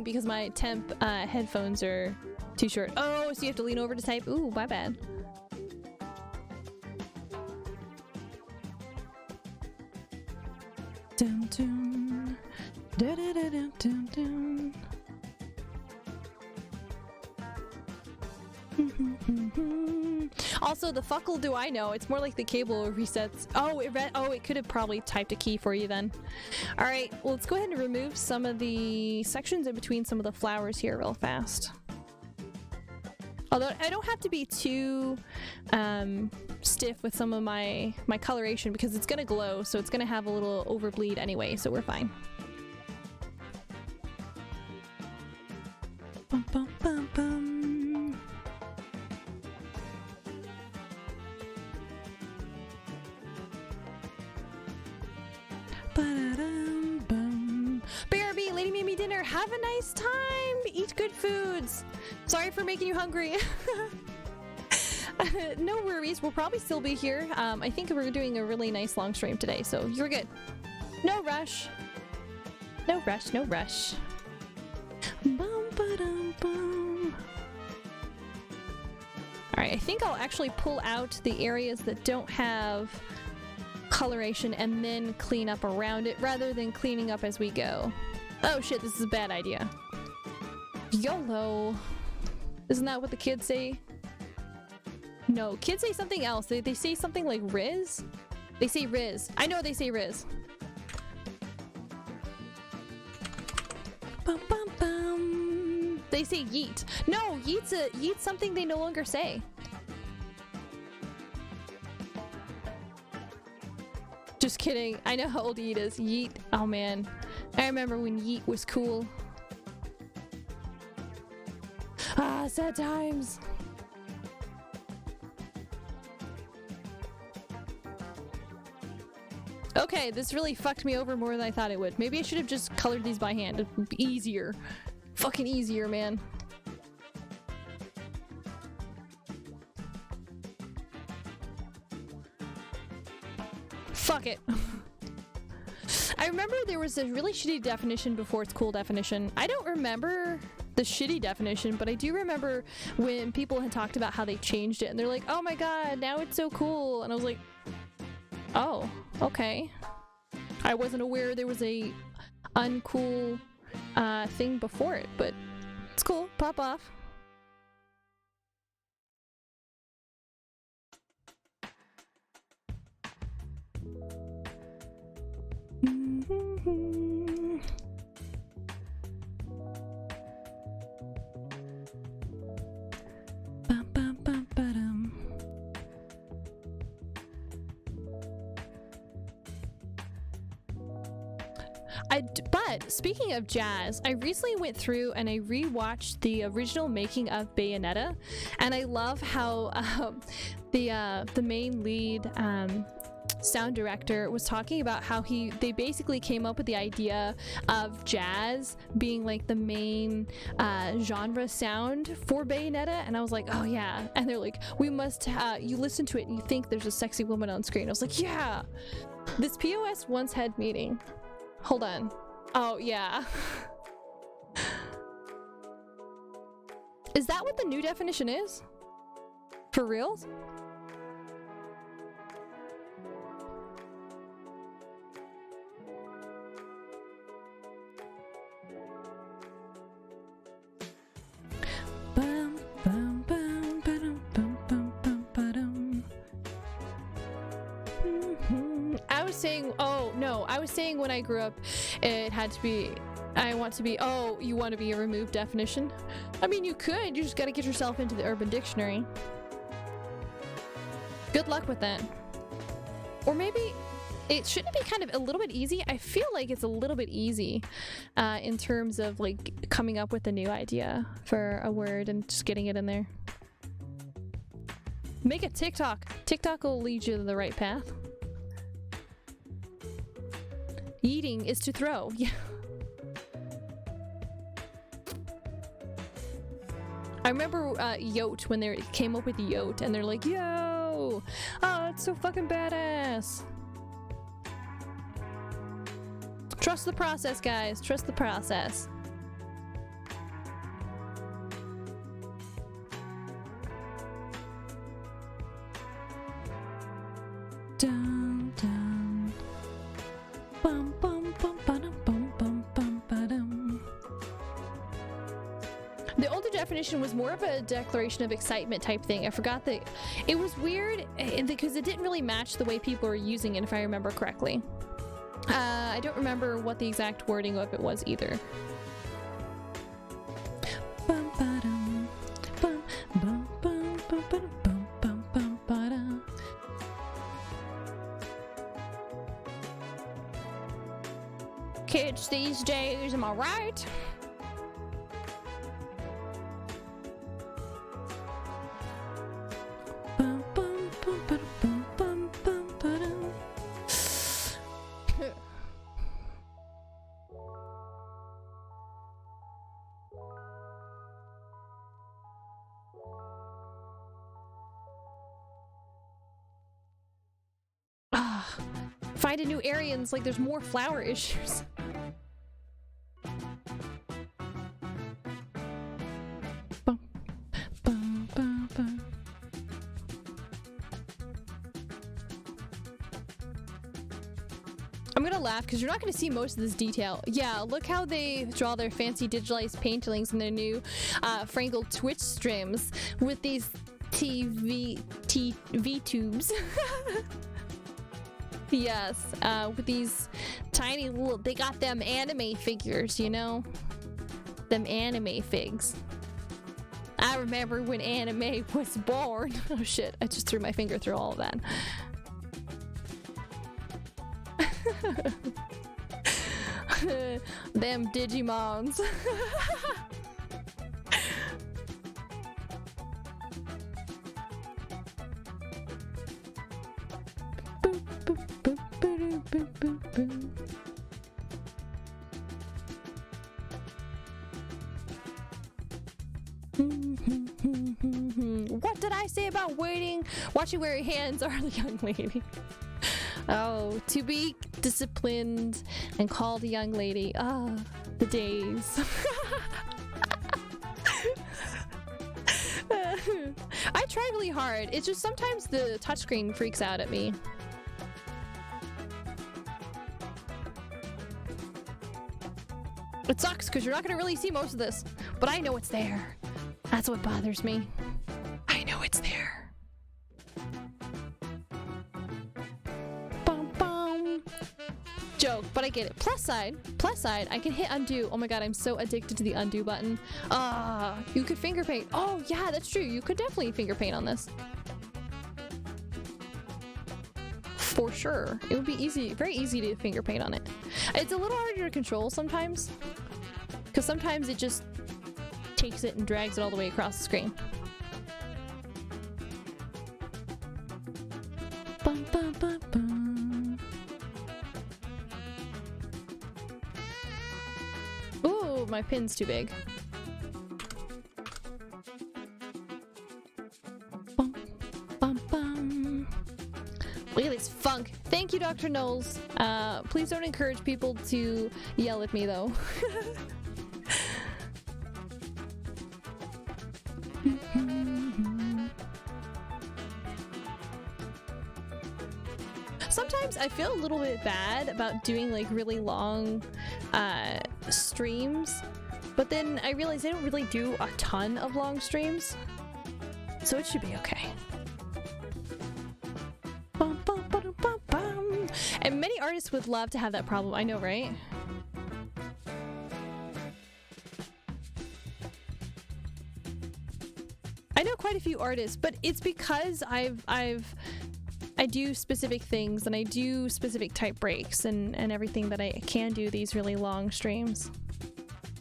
because my temp headphones are too short. Oh, so you have to lean over to type? Ooh, my bad. Dun, dun. Da, da, da, dun, dun, dun. Also, the fuckle do I know? It's more like the cable resets. Oh, it could have probably typed a key for you then. All right, well, let's go ahead and remove some of the sections in between some of the flowers here real fast. Although I don't have to be too stiff with some of my coloration because it's gonna glow, so it's gonna have a little overbleed anyway, so we're fine. Bum, bum, bum, bum. BRB, Lady made me dinner. Have a nice time. Eat good foods. Sorry for making you hungry. No worries. We'll probably still be here. I think we're doing a really nice long stream today, so you're good. No rush. No rush. No rush. Bum, ba-dum, bum. All right. I think I'll actually pull out the areas that don't have coloration and then clean up around it rather than cleaning up as we go. Oh shit, this is a bad idea. YOLO. Isn't that what the kids say? No, kids say something else. They say something like Riz? They say Riz. I know they say Riz. Bum, bum, bum. They say yeet. No, yeet's something they no longer say. Just kidding. I know how old yeet is. Yeet. Oh man. I remember when yeet was cool. Ah, sad times. Okay, this really fucked me over more than I thought it would. Maybe I should have just colored these by hand. It'd be easier. Fucking easier, man. Fuck it. I remember there was a really shitty definition before its cool definition. I don't remember the shitty definition, but I do remember when people had talked about how they changed it and they're like, oh my god, now it's so cool. And I was like, oh, okay. I wasn't aware there was a uncool thing before it, but it's cool. Pop off. But speaking of jazz, I recently went through and I rewatched the original making of Bayonetta, and I love how the main lead sound director was talking about how they basically came up with the idea of jazz being like the main genre sound for Bayonetta, and I was like, oh yeah. And they're like, we must you listen to it and you think there's a sexy woman on screen. I was like, yeah. This POS once had meaning. Hold on. Oh yeah. Is that what the new definition is? For reals? I was saying when I grew up, it had to be, I want to be, oh, you want to be a removed definition? I mean, you could, you just gotta get yourself into the Urban Dictionary. Good luck with that. Or maybe, it shouldn't be kind of a little bit easy. I feel like it's a little bit easy in terms of like coming up with a new idea for a word and just getting it in there. Make a TikTok. TikTok will lead you to the right path. Eating is to throw. Yeah. I remember Yote, when they came up with Yote, and they're like, yo! Oh, it's so fucking badass! Trust the process, guys. Trust the process. Dun, dun. Bum, bum, bum, ba-dum, bum, bum, bum, ba-dum. The older definition was more of a declaration of excitement type thing. I forgot that it was weird because it didn't really match the way people were using it, if I remember correctly. I don't remember what the exact wording of it was either. Bum, ba-dum, bum, bum, bum, bum, ba-dum, bum, bum, bum, ba-dum. Kids these days, am I right? Bum, bum, bum, ba-dum, bum, bum, bum, ba-dum. Find a new area and it's like there's more flower issues. Bum, bum, bum, bum. I'm gonna laugh because you're not gonna see most of this detail. Yeah, look how they draw their fancy digitalized paintings in their new Frankel Twitch streams with these VTubes. Yes, with these tiny little, they got them anime figures, you know? Them anime figs. I remember when anime was born. Oh shit, I just threw my finger through all of that. Them Digimons. What did I say about watching where your hands are, the young lady? Oh, to be disciplined and called a young lady. Ah, the days. I try really hard. It's just sometimes the touchscreen freaks out at me. It sucks because you're not going to really see most of this, but I know it's there. That's what bothers me. I know it's there. Bum, bum. Joke, but I get it. Plus side, I can hit undo. Oh my god, I'm so addicted to the undo button. You could finger paint. Oh yeah, that's true. You could definitely finger paint on this. for sure. It would be easy, very easy to finger paint on it. It's a little harder to control sometimes, because sometimes it just takes it and drags it all the way across the screen. Bum, bum, bum, bum. Ooh, my pin's too big. Bum, bum, bum. Look at this funk. Thank you, Dr. Knowles. Please don't encourage people to yell at me, though. Sometimes I feel a little bit bad about doing like really long streams, but then I realize I don't really do a ton of long streams, so it should be okay. Bum, bum, ba-dum, bum, bum. And many artists would love to have that problem. I know, right? I know quite a few artists, but it's because I do specific things and I do specific type breaks and everything that I can do these really long streams.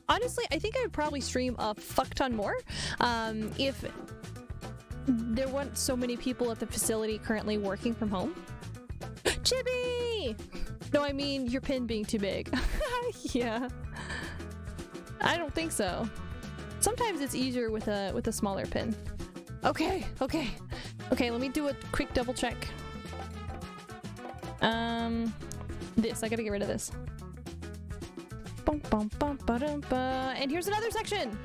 Honestly, I think I would probably stream a fuck ton more if there weren't so many people at the facility currently working from home. Chibi! No, I mean your pin being too big. Yeah. I don't think so. Sometimes it's easier with a smaller pin. Okay, let me do a quick double check. This, I gotta get rid of this. Bum, bum, bum, ba-dum, ba. And here's another section!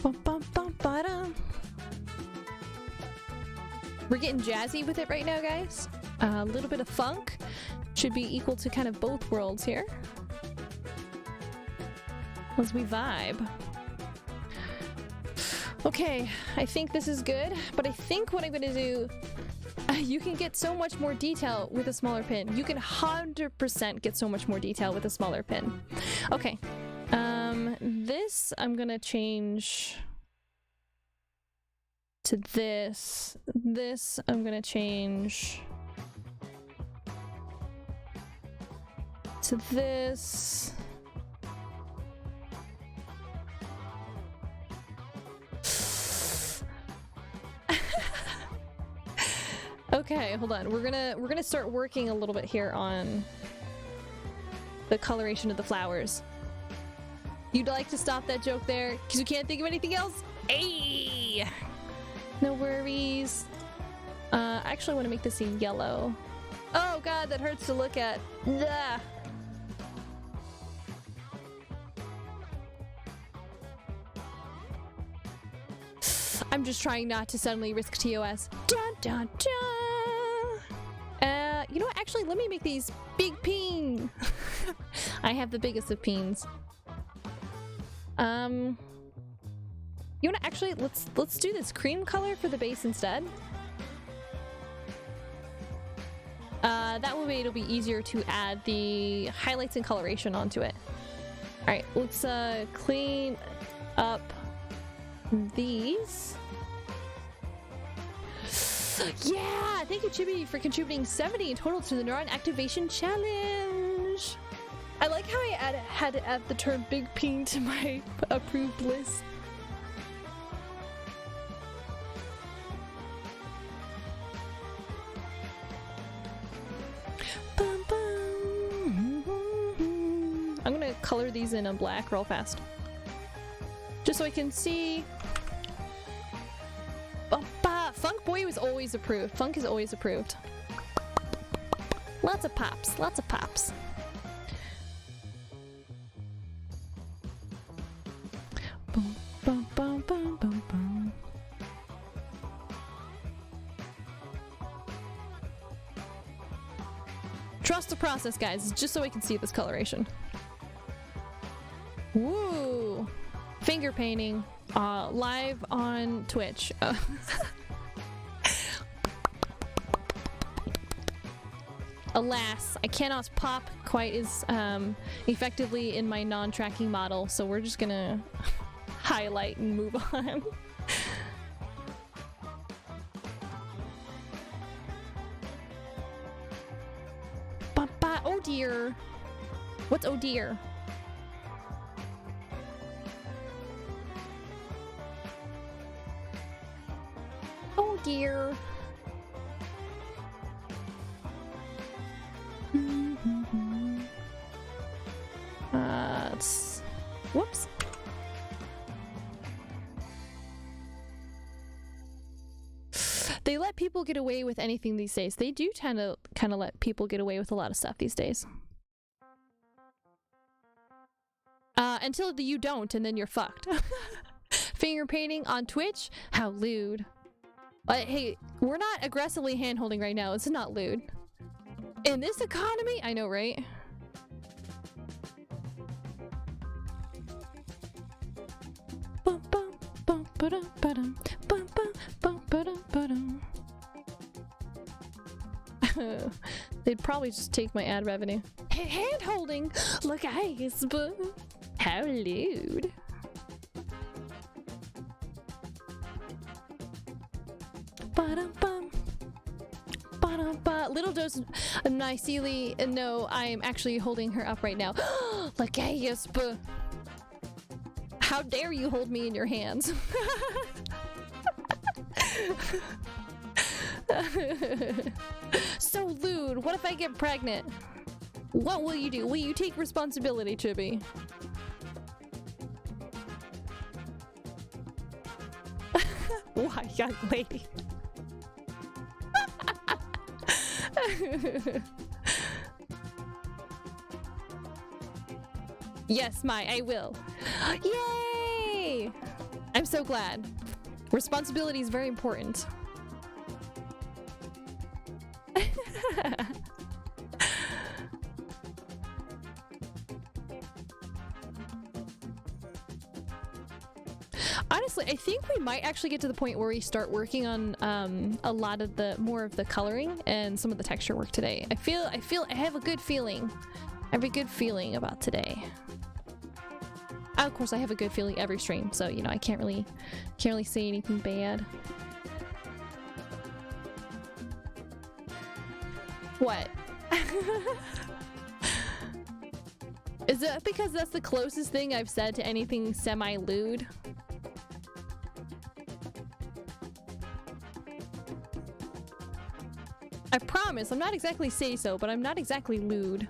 Bum, bum, bum, ba-dum. We're getting jazzy with it right now, guys. A little bit of funk should be equal to kind of both worlds here. As we vibe. Okay, I think this is good, but I think what I'm gonna do, you can get so much more detail with a smaller pin. You can 100% get so much more detail with a smaller pin. Okay, this I'm gonna change to this. This I'm gonna change to this. Okay, hold on. We're gonna start working a little bit here on the coloration of the flowers. You'd like to stop that joke there because you can't think of anything else? Hey! No worries. I actually want to make this a yellow. Oh god, that hurts to look at. Ugh. I'm just trying not to suddenly risk TOS. Dun, dun, dun. You know what? Actually, let me make these big peen. I have the biggest of peens. You know what? Actually, let's do this cream color for the base instead. That way it'll be easier to add the highlights and coloration onto it. All right, let's clean up these. Yeah, thank you, Chibi, for contributing 70 in total to the Neuron Activation Challenge. I like how I had to add the term big peen to my approved list. Bum, bum. I'm gonna color these in black real fast, just so I can see. Funk Boy was always approved. Funk is always approved. Lots of pops. Lots of pops. Boom, boom, boom, boom, boom, boom. Trust the process, guys, just so we can see this coloration. Woo! Finger painting. Live on Twitch. Alas, I cannot pop quite as effectively in my non-tracking model, so we're just gonna highlight and move on. dear. What's oh dear? Oh dear. Whoops. They let people get away with anything these days. They do kind of let people get away with a lot of stuff these days. Until you don't, and then you're fucked. Finger painting on Twitch? How lewd. Hey, we're not aggressively hand-holding right now. This is not lewd. In this economy? I know, right? They'd probably just take my ad revenue. Hand-holding! Look, guys, how lewd. Little dose of nicely. No, I am actually holding her up right now. Like, yes, but how dare you hold me in your hands? So lewd. What if I get pregnant? What will you do? Will you take responsibility, Chibi? Why, young lady? Yes, I will. Yay! I'm so glad. Responsibility is very important. Honestly, I think we might actually get to the point where we start working on a lot of more of the coloring and some of the texture work today. I have a good feeling. I have a good feeling about today. Of course, I have a good feeling every stream, so you know I can't really say anything bad. What? Is it because that's the closest thing I've said to anything semi-lewd? I promise, I'm not exactly say-so, but I'm not exactly lewd.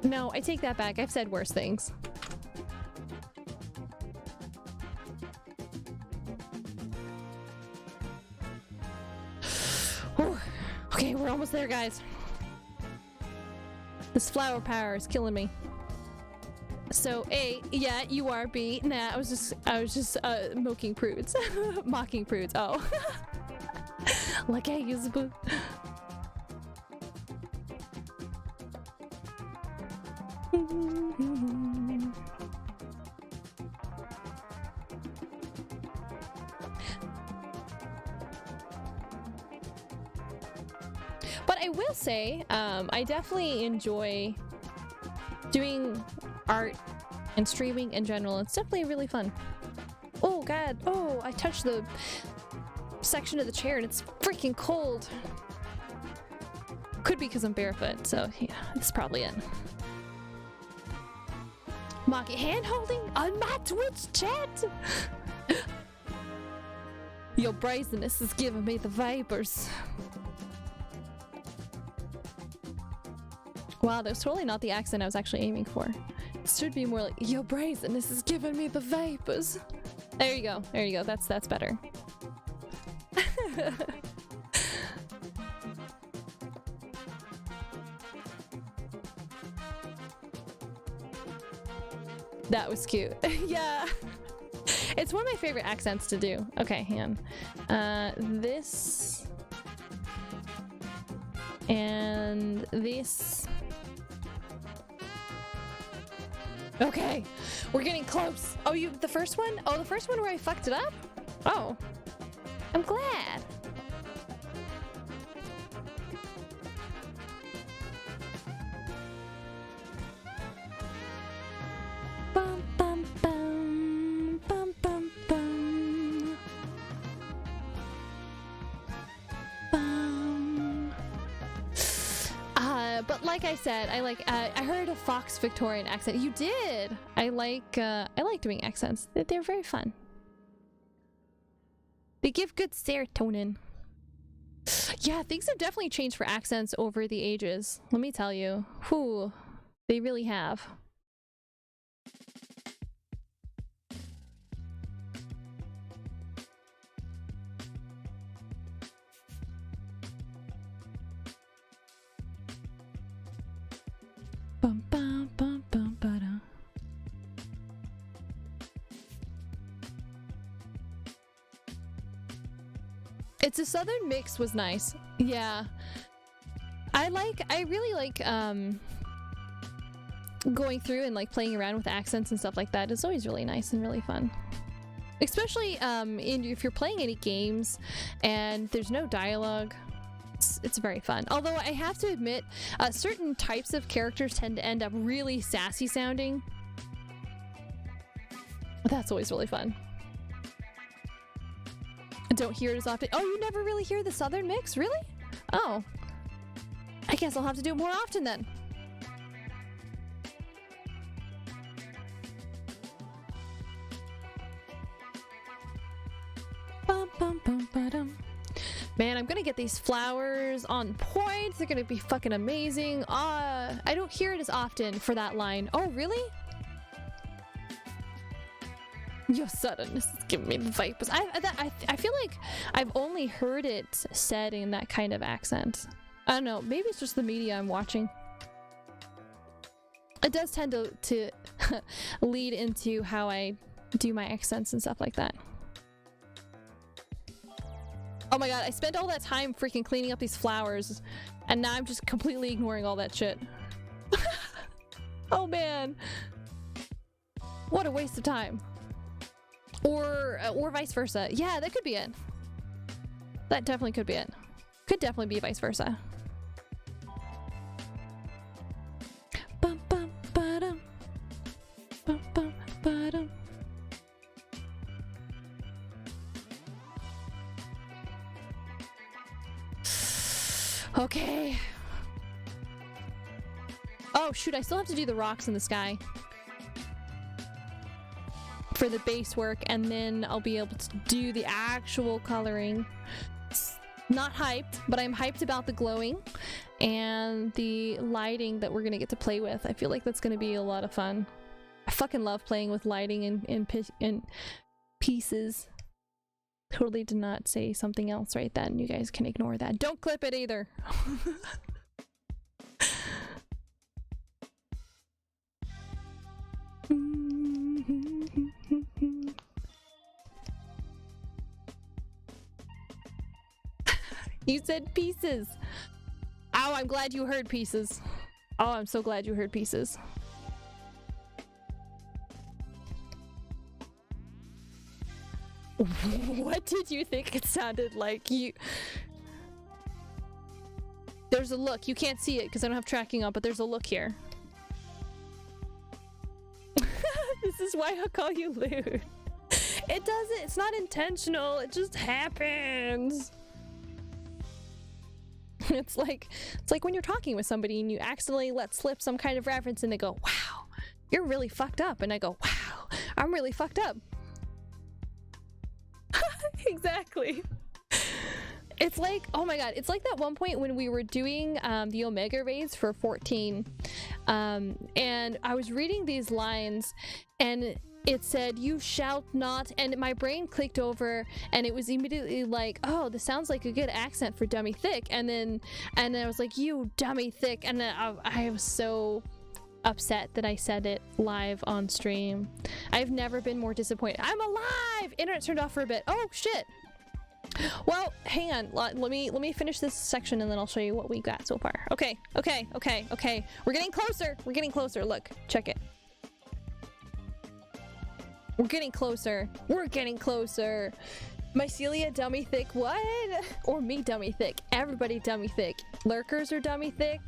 No, I take that back. I've said worse things. Okay, we're almost there, guys. This flower power is killing me. So A, yeah, you are. B, nah, I was just mocking prudes. Mocking prudes. Oh. Like I use boo. But I will say, I definitely enjoy doing art and streaming in general. It's definitely really fun. Oh god, oh, I touched the section of the chair and it's freaking cold. Could be because I'm barefoot, so yeah, that's probably it. Mocking hand-holding on my Twitch chat! Your brazenness is giving me the vapors. Wow, that's totally not the accent I was actually aiming for. It should be more like, your brazenness is giving me the vapors. There you go, there you go, that's better. That was cute. Yeah. It's one of my favorite accents to do. Okay, hang on. This. And this. Okay. We're getting close. Oh, the first one? Oh, the first one where I fucked it up? Oh. I'm glad. Bum, like I said, I heard a Fox Victorian accent. You did. I like doing accents. They're very fun. They give good serotonin. Yeah, things have definitely changed for accents over the ages. Let me tell you. Whew. They really have. Bum, bum, bum, bum, ba-da. It's a southern mix was nice. Yeah. I really like going through and like playing around with accents and stuff like that. It's always really nice and really fun. Especially if you're playing any games and there's no dialogue. It's very fun. Although I have to admit, certain types of characters tend to end up really sassy sounding. That's always really fun. I don't hear it as often. Oh, you never really hear the southern mix? Really? Oh. I guess I'll have to do it more often then. Bum, bum, bum, ba-dum. Man, I'm gonna get these flowers on point. They're gonna be fucking amazing. I don't hear it as often for that line. Oh, really? Your suddenness is giving me the vipers. I feel like I've only heard it said in that kind of accent. I don't know. Maybe it's just the media I'm watching. It does tend to lead into how I do my accents and stuff like that. Oh my god, I spent all that time freaking cleaning up these flowers, and now I'm just completely ignoring all that shit. Oh man. What a waste of time. Or vice versa. Yeah, that could be it. That definitely could be it. Could definitely be vice versa. Bum, bum, ba-dum. Bum, bum, ba-dum. Okay. Oh shoot, I still have to do the rocks in the sky for the base work, and then I'll be able to do the actual coloring. Not hyped, but I'm hyped about the glowing and the lighting that we're gonna get to play with. I feel like that's gonna be a lot of fun. I fucking love playing with lighting in pieces. Totally did not say something else right then. You guys can ignore that. Don't clip it either. You said pieces. Oh, I'm glad you heard pieces. Oh, I'm so glad you heard pieces. What did you think it sounded like? There's a look. You can't see it because I don't have tracking on, but there's a look here. This is why I'll call you lewd. It doesn't. It's not intentional. It just happens. It's like when you're talking with somebody and you accidentally let slip some kind of reference and they go, "Wow, you're really fucked up," and I go, "Wow, I'm really fucked up." Exactly. It's like, oh my god, it's like that one point when we were doing the Omega raids for 14, and I was reading these lines and it said, "You shalt not," and my brain clicked over and it was immediately like, oh, this sounds like a good accent for Dummy Thick, and then I was like, "You Dummy Thick," and then I was so upset that I said it live on stream. I've never been more disappointed. I'm alive! Internet turned off for a bit. Oh shit. Well, hang on. Let me finish this section and then I'll show you what we got so far. Okay. We're getting closer. We're getting closer. Look, check it. We're getting closer. We're getting closer. Mycelia Dummy Thick. What? Or me Dummy Thick. Everybody Dummy Thick. Lurkers are Dummy Thick.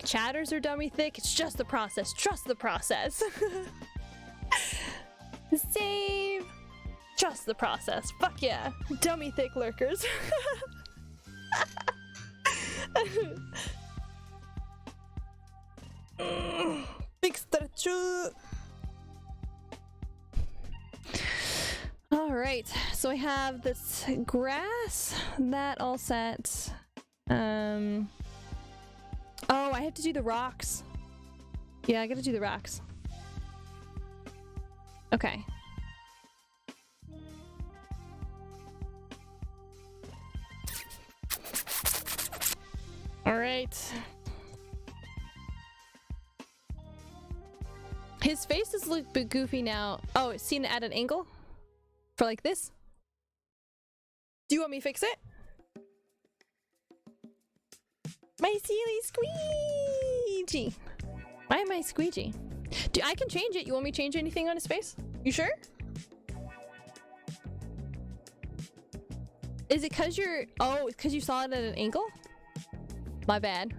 Chatters are Dummy Thick. It's just the process. Trust the process. Save. Trust the process. Fuck yeah. Dummy Thick lurkers. All right, so I have this grass, that all set. Oh, I have to do the rocks. Yeah, I gotta do the rocks. Okay. All right. His face is a little bit goofy now. Oh, it's seen at an angle? For like this? Do you want me to fix it? My silly squeegee! Why am I squeegee? I can change it. You want me to change anything on his face? You sure? Is it cause you're... Oh, it's cause you saw it at an angle? My bad.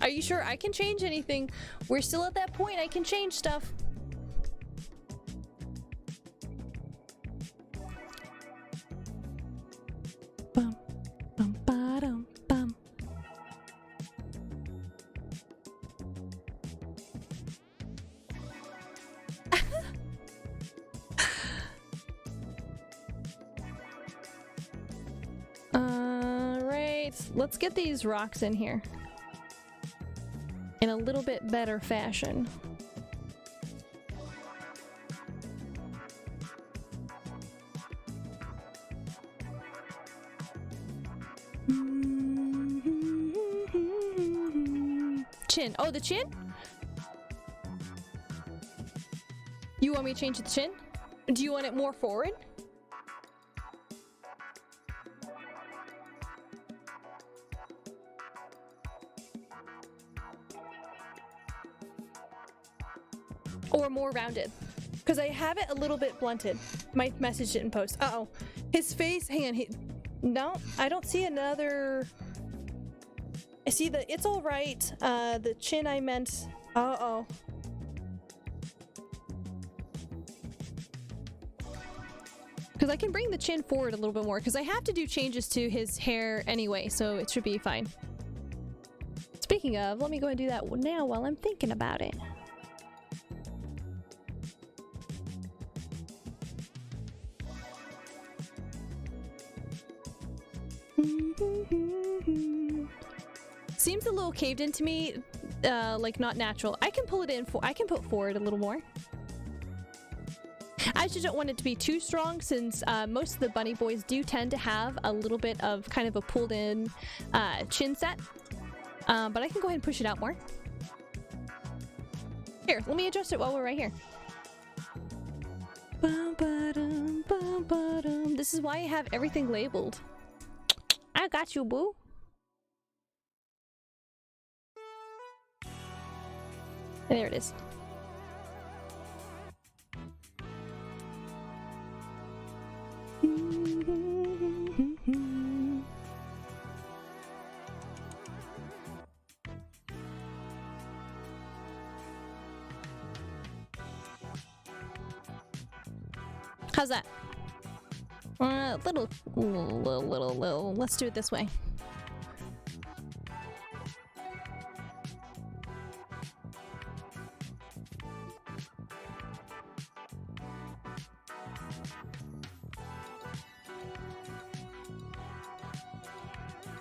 Are you sure I can change anything? We're still at that point. I can change stuff. Bum, bum, ba-dum, bum. Alright, let's get these rocks in here. In a little bit better fashion. Chin. Oh, the chin? You want me to change the chin? Do you want it more forward? Or more rounded? Because I have it a little bit blunted. My message didn't post. Uh-oh. His face, hang on. No, I don't see another... I see the it's all right. The chin I meant. Uh-oh. Because I can bring the chin forward a little bit more, because I have to do changes to his hair anyway, so it should be fine. Speaking of, let me go and do that now while I'm thinking about it. Seems a little caved into me, like not natural. I can pull it in, I can put forward a little more. I just don't want it to be too strong, since most of the bunny boys do tend to have a little bit of kind of a pulled in chin set. But I can go ahead and push it out more. Here, let me adjust it while we're right here. This is why I have everything labeled. I got you, boo. There it is. How's that? Little. Let's do it this way.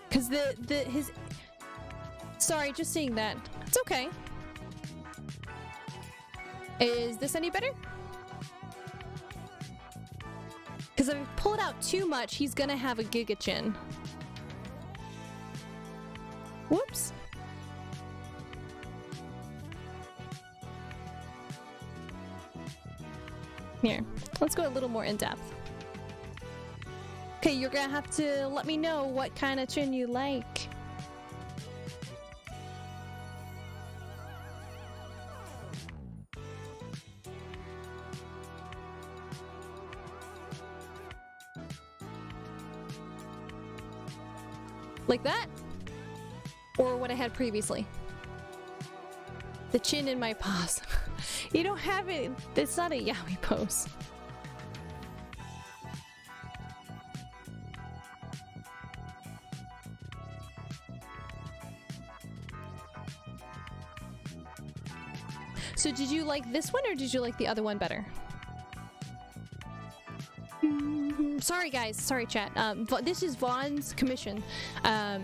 Cause his sorry, just seeing that. It's okay. Is this any better? Because if I pull it out too much, he's gonna have a giga chin. Whoops. Here, let's go a little more in depth. Okay, you're gonna have to let me know what kind of chin you like. Like that? Or what I had previously? The chin in my paws. You don't have it. It's not a yaoi pose. So did you like this one or did you like the other one better? Sorry guys, sorry chat. This is Vaughn's commission,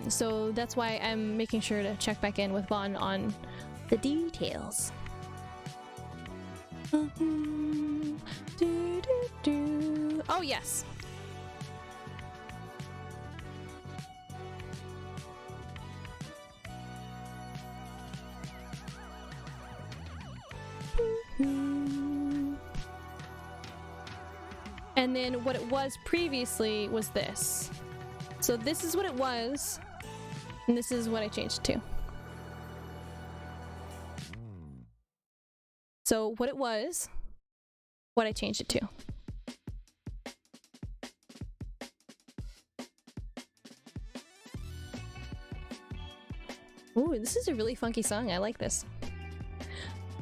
so that's why I'm making sure to check back in with Vaughn on the details. Oh yes. And then what it was previously was this. So this is what it was, and this is what I changed it to. So what it was, what I changed it to. Ooh, this is a really funky song. I like this.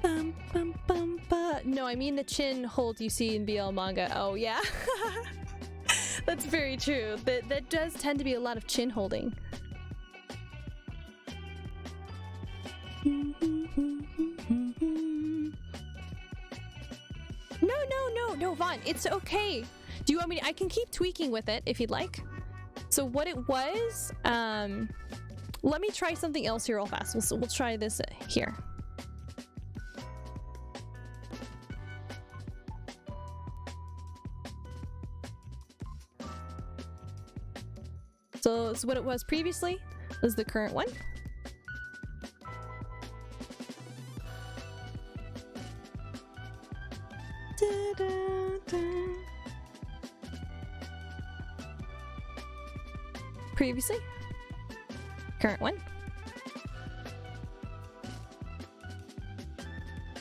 Bum, bum, bum, ba. No, I mean the chin hold you see in BL manga. Oh yeah. That's very true. That does tend to be a lot of chin holding. No, Vaughn, it's okay. Do you want me to, I can keep tweaking with it if you'd like. So what it was, let me try something else here real fast. We'll try this here. So what it was previously was the current one. Previously, current one.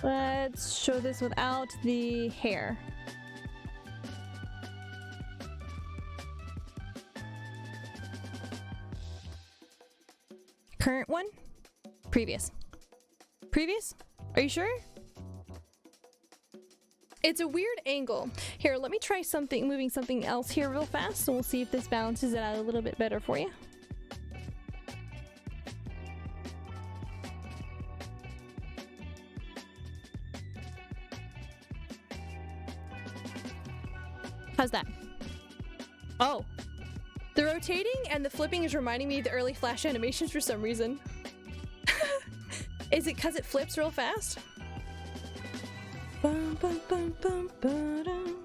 Let's show this without the hair. Current one, previous. Previous? Are you sure? It's a weird angle. Here, let me try something, moving something else here real fast, and we'll see if this balances it out a little bit better for you. How's that? Oh. The rotating and the flipping is reminding me of the early Flash animations for some reason. Is it because it flips real fast? Bum, bum, bum, bum, ba-dum.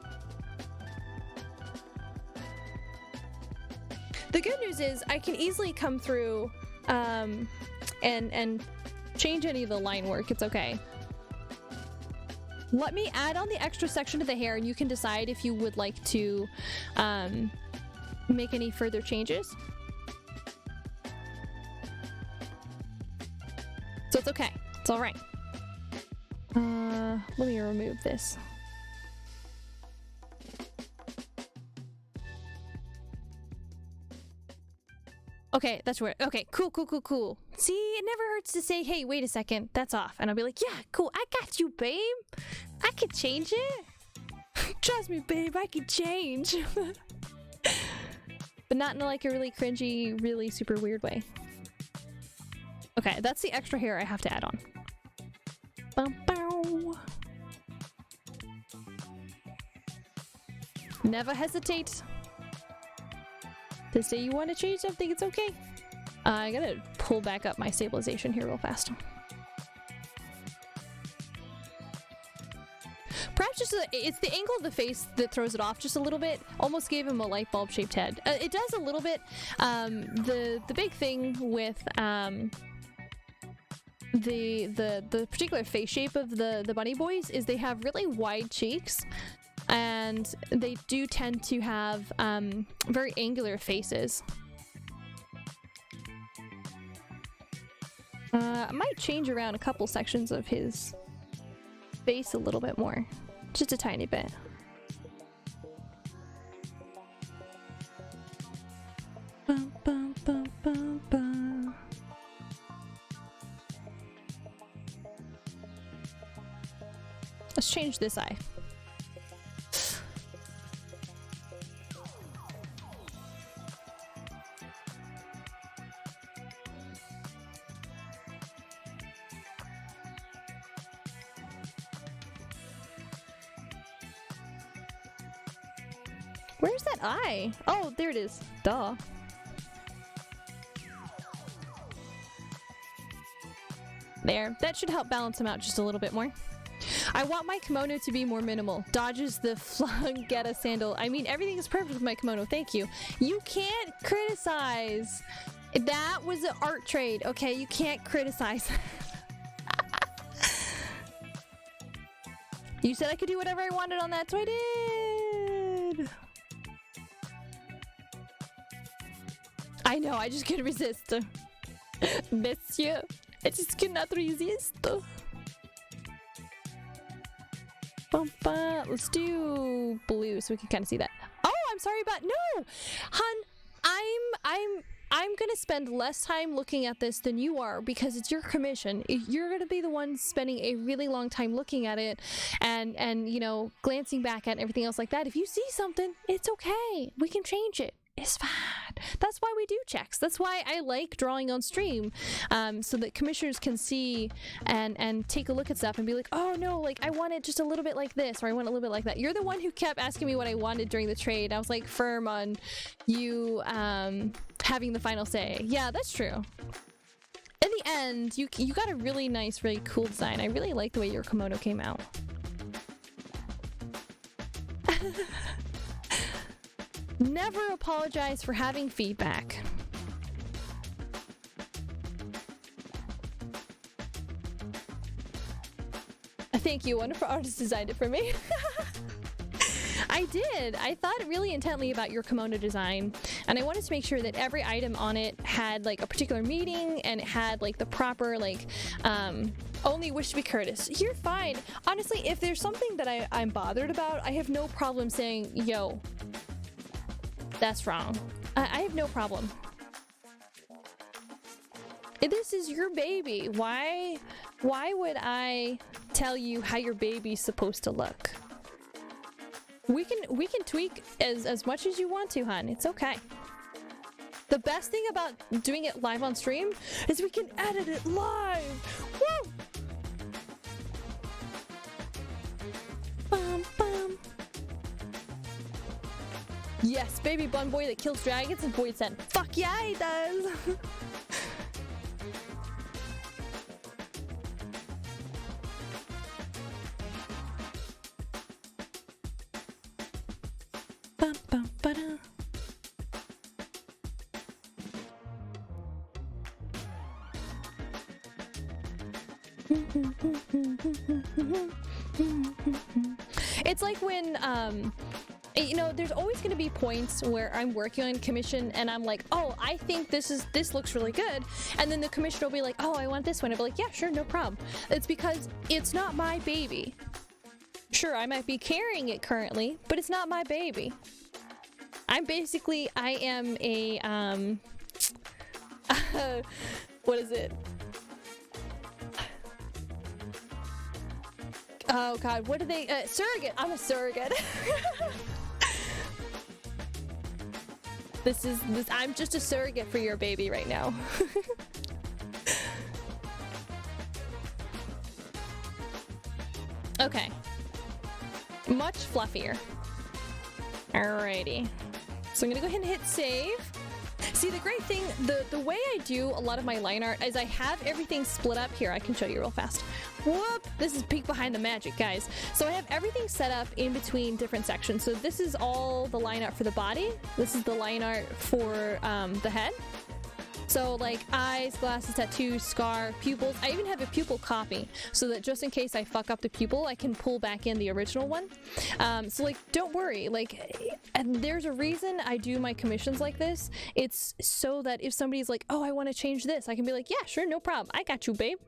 The good news is I can easily come through and change any of the line work. It's okay. Let me add on the extra section to the hair and you can decide if you would like to make any further changes. So it's okay. It's all right. Let me remove this. Okay, that's weird. Okay, cool. See, it never hurts to say, hey, wait a second, that's off. And I'll be like, yeah, cool, I got you, babe. I can change it. Trust me, babe, I can change. But not in like a really cringy, really super weird way. Okay, that's the extra hair I have to add on. Bum, bow. Never hesitate to say you want to change something. It's okay. I gotta pull back up my stabilization here real fast. Perhaps just it's the angle of the face that throws it off just a little bit. Almost gave him a light bulb shaped head. It does a little bit. The big thing with the particular face shape of the bunny boys is they have really wide cheeks, and they do tend to have very angular faces. I might change around a couple sections of his face a little bit more, just a tiny bit. Bum, bum, bum, bum, bum. Let's change this eye. Where's that eye? Oh, there it is. Duh. There. That should help balance him out just a little bit more. I want my kimono to be more minimal. Dodges the flung Geta sandal. I mean, everything is perfect with my kimono. Thank you. You can't criticize. That was an art trade, okay? You can't criticize. You said I could do whatever I wanted on that, so I did. I know, I just couldn't resist. Monsieur, I just cannot resist. Let's do blue so we can kind of see that. Oh, I'm sorry about no, hun. I'm gonna spend less time looking at this than you are because it's your commission. You're gonna be the one spending a really long time looking at it and you know, glancing back at everything else like that. If you see something, it's okay. We can change it. It's fine. That's why we do checks. That's why I like drawing on stream, so that commissioners can see and take a look at stuff and be like, oh no, like I want it just a little bit like this, or I want it a little bit like that. You're the one who kept asking me what I wanted during the trade. I was like firm on you having the final say. Yeah, that's true. In the end, you got a really nice, really cool design. I really like the way your kimono came out. Never apologize for having feedback. Thank you. Wonderful artist designed it for me. I did. I thought really intently about your kimono design, and I wanted to make sure that every item on it had like a particular meaning, and it had like the proper like only wish to be courteous. You're fine. Honestly, if there's something that I'm bothered about, I have no problem saying, yo, that's wrong. I have no problem. This is your baby. Why would I tell you how your baby's supposed to look? We can tweak as much as you want to, hon. It's okay. The best thing about doing it live on stream is we can edit it live. Woo! Bum, bum. Yes, baby bun boy that kills dragons, and Boyd said, fuck yeah, he does! Bum, bum, ba-da. It's like when, you know, there's always going to be points where I'm working on commission and I'm like, oh, I think this looks really good, and then the commissioner will be like, oh, I want this one. I'll be like, yeah, sure, no problem. It's because it's not my baby. Sure, I might be carrying it currently, but it's not my baby. I am a what is it? Oh god, what do they surrogate? I'm a surrogate. I'm just a surrogate for your baby right now. Okay. Much fluffier. Alrighty. So I'm gonna go ahead and hit save. See, the great thing, the way I do a lot of my line art is I have everything split up. Here, I can show you real fast. Whoop! This is peek behind the magic, guys. So I have everything set up in between different sections. So this is all the line art for the body. This is the line art for the head. So like eyes, glasses, tattoos, scar, pupils. I even have a pupil copy so that just in case I fuck up the pupil, I can pull back in the original one. So like, don't worry. Like, and there's a reason I do my commissions like this. It's so that if somebody's like, oh, I want to change this, I can be like, yeah, sure, no problem. I got you, babe.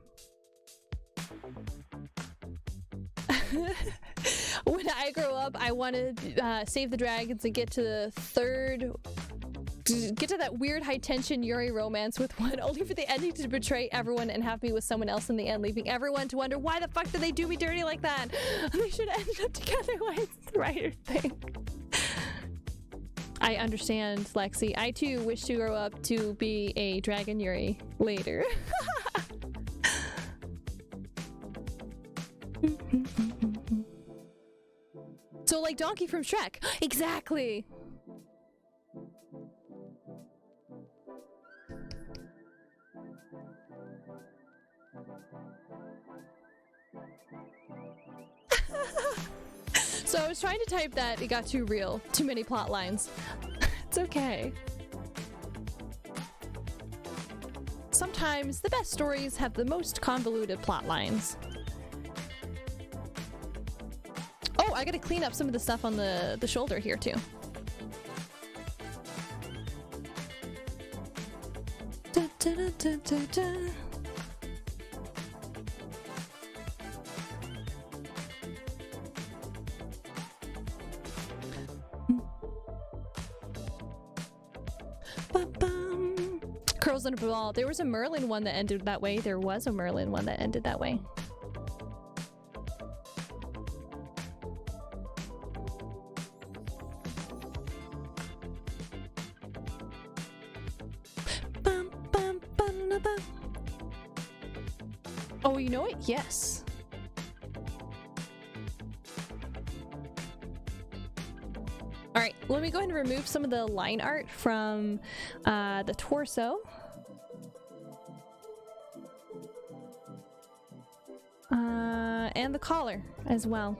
When I grow up, I want to save the dragons and get to that weird high tension Yuri romance with one, only for the ending to betray everyone and have me with someone else in the end, leaving everyone to wonder why the fuck did they do me dirty like that? They should have ended up together. Why is the writer thing? I understand, Lexi. I too wish to grow up to be a dragon Yuri later. So like Donkey from Shrek. Exactly. So I was trying to type that, it got too real. Too many plot lines. It's okay. Sometimes the best stories have the most convoluted plot lines. Oh, I gotta clean up some of the stuff on the shoulder here too. Da, da, da, da, da, da. Curls on a ball. There was a Merlin one that ended that way. There was a Merlin one that ended that way. Oh, you know it? Yes. Alright, let me go ahead and remove some of the line art from the torso. And the collar as well.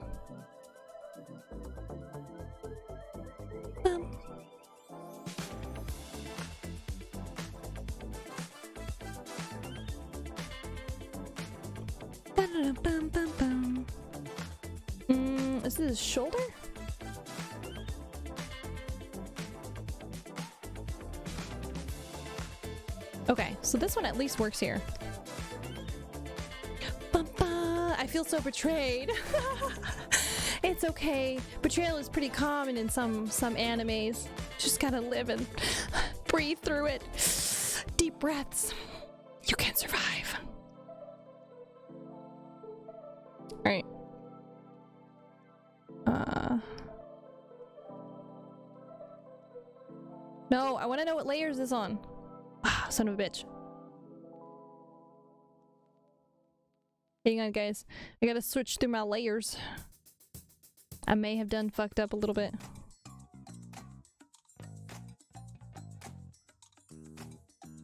Is this his shoulder? Okay, so this one at least works here. I feel so betrayed. It's okay. Betrayal is pretty common in some animes. Just gotta live and breathe through it. Deep breaths. You can survive. Alright. No, I want to know what layers this on. Ah, son of a bitch. Hang on, guys. I gotta switch through my layers. I may have done fucked up a little bit.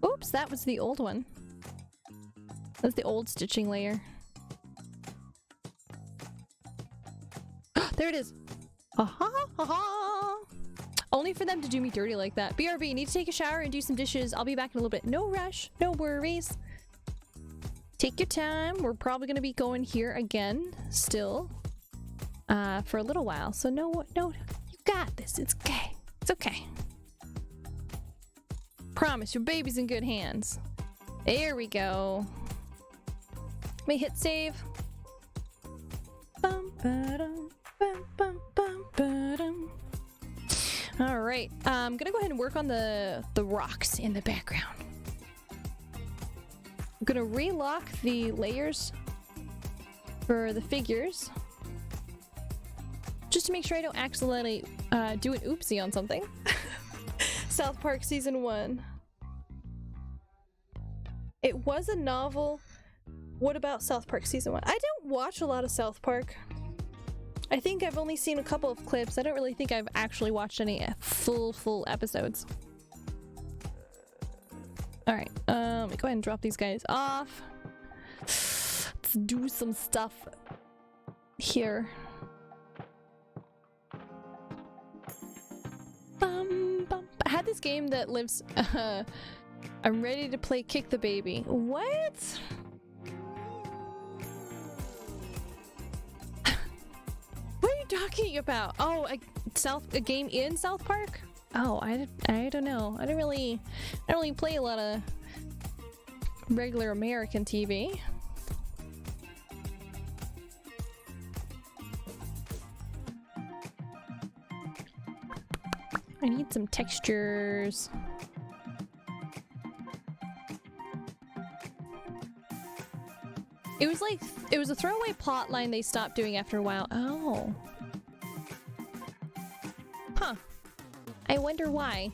Oops, that was the old one. That's the old stitching layer. There it is. Ha ha. Only for them to do me dirty like that. BRB, need to take a shower and do some dishes. I'll be back in a little bit. No rush. No worries. Take your time. We're probably going to be going here again still for a little while. So no, you got this. It's okay. It's okay. Promise, your baby's in good hands. There we go. Let me hit save. Bum, ba-dum, bum, bum, bum, ba-dum. All right, I'm gonna go ahead and work on the rocks in the background. I'm gonna relock the layers for the figures, just to make sure I don't accidentally do an oopsie on something. South Park Season 1. It was a novel. What about South Park Season 1? I don't watch a lot of South Park. I think I've only seen a couple of clips. I don't really think I've actually watched any full episodes. Alright, let me go ahead and drop these guys off. Let's do some stuff here. I had this game that lives... I'm ready to play Kick the Baby. What? What are you talking about? Oh, a game in South Park? Oh, I don't know. I don't really play a lot of regular American TV. I need some textures. It was a throwaway plot line they stopped doing after a while. Oh. Huh. I wonder why.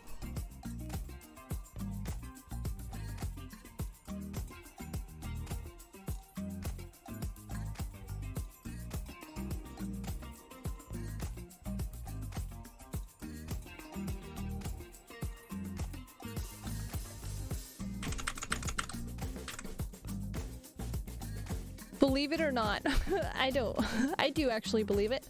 Believe it or not. I don't. I do actually believe it.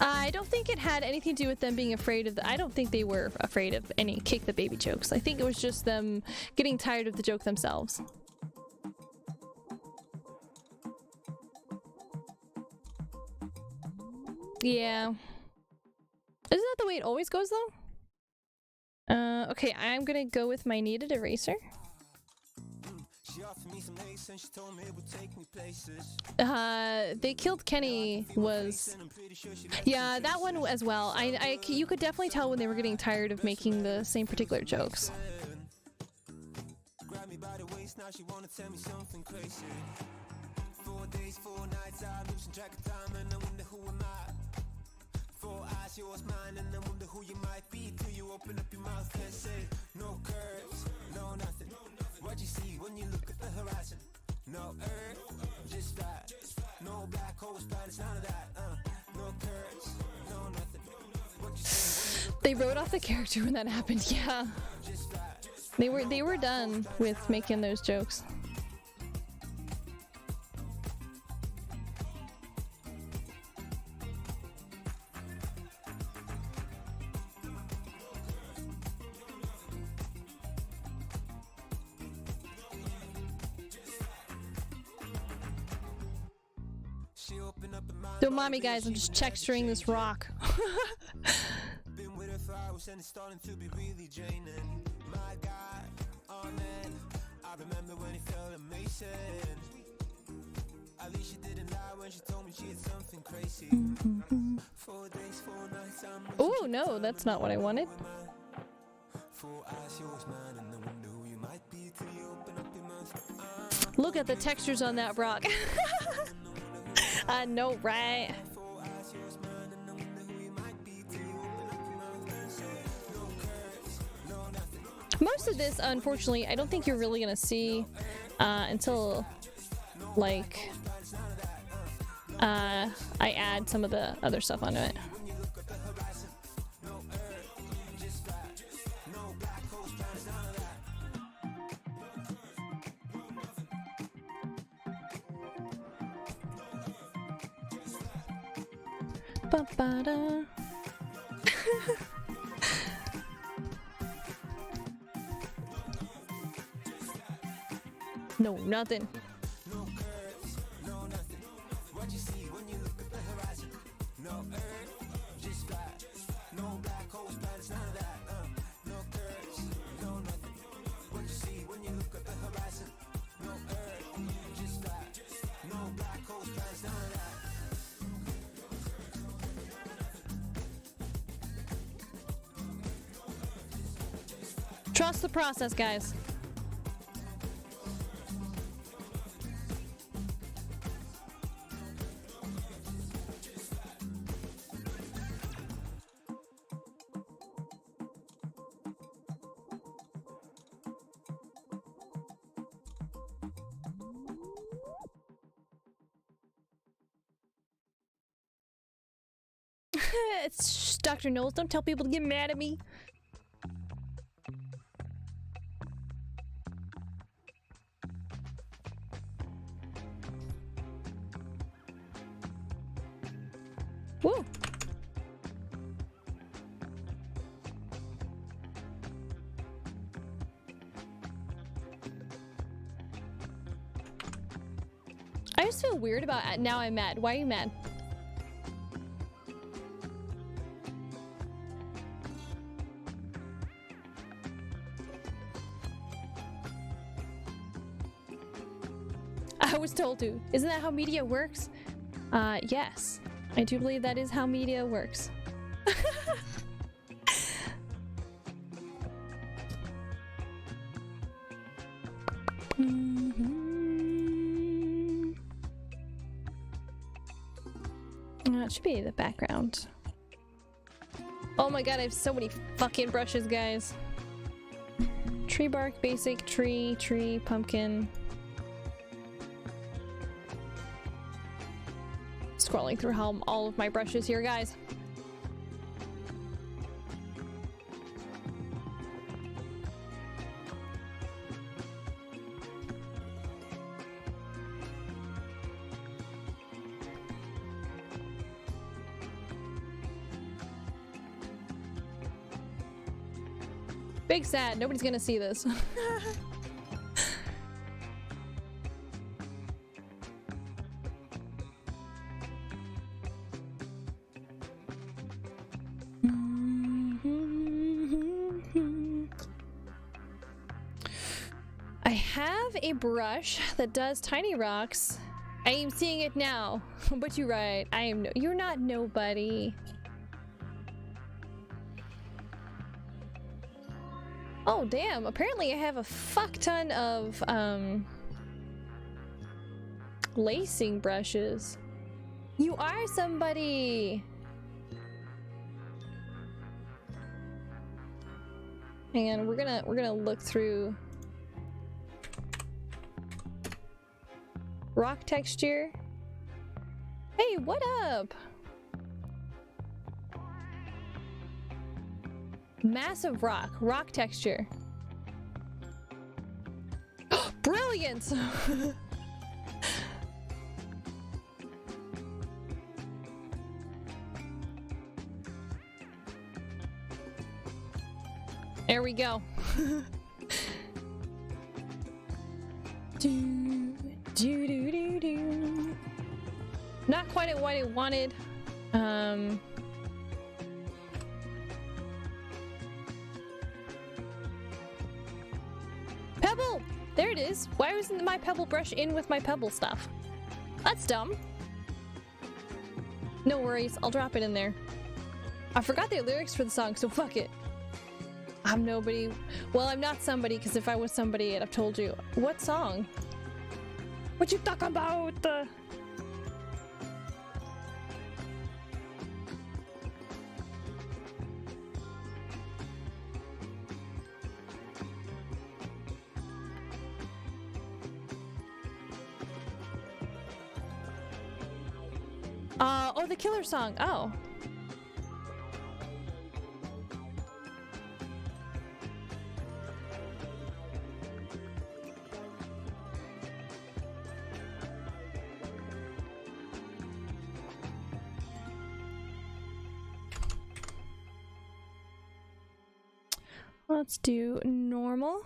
I don't think it had anything to do with them being afraid of I don't think they were afraid of any kick the baby jokes. I think it was just them getting tired of the joke themselves. Yeah. Isn't that the way it always goes though? Okay, I'm gonna go with my kneaded eraser. They killed Kenny was... Yeah, that one as well. You could definitely tell when they were getting tired of making the same particular jokes. Yours, mine, and I wonder who you might be till you open up your mouth and say no curves, no nothing. What you see when you look at the horizon? No earth, just flat. No black holes, planets, none of that. No curves, no nothing. What you see when you look They wrote off the character when that happened. Yeah, they were done with making those jokes. Don't mind me, guys. I'm just texturing this rock. been with her for hours and it's starting to be really draining. My God, oh man, I remember when it felt amazing. At least she didn't lie when she told me she had something crazy. 4 days, 4 nights, Oh no, that's not what I wanted. 4 eyes, yours, mine, and I wonder who you might be till you open up your mouth. Look at the textures on that rock. I know, right? Most of this, unfortunately, I don't think you're really gonna see until, like, I add some of the other stuff onto it. Ba-ba-da. No, nothing. No curves, no nothing. What you see when you look at the horizon? No earth, just flat. No black holes, planets, none of that. No curves, no nothing. What you see when you look at the horizon? No earth, just flat. No black holes, planets, none of that. Trust the process, guys. It's Dr. Knowles. Don't tell people to get mad at me. Woo. I just feel weird about it. Now I'm mad. Why are you mad? I was told to. Isn't that how media works? Yes. I do believe that is how media works. It should be the background. Oh my god, I have so many fucking brushes, guys. Tree bark, basic, tree, pumpkin. Scrolling through all of my brushes here, guys. Big sad. Nobody's gonna see this. I have a brush that does tiny rocks. I am seeing it now. But you're right. I am you're not nobody. Oh damn, apparently I have a fuck ton of lacing brushes. You are somebody. Hang on, we're gonna look through rock texture. Hey, what up? Massive rock texture. Brilliant! There we go. Do. Not quite at what I wanted. Pebble! There it is. Why wasn't my pebble brush in with my pebble stuff? That's dumb. No worries, I'll drop it in there. I forgot the lyrics for the song, so fuck it. I'm nobody. Well, I'm not somebody, because if I was somebody, I'd have told you. What song? What you talking about? Oh, the killer song. Oh. Let's do normal.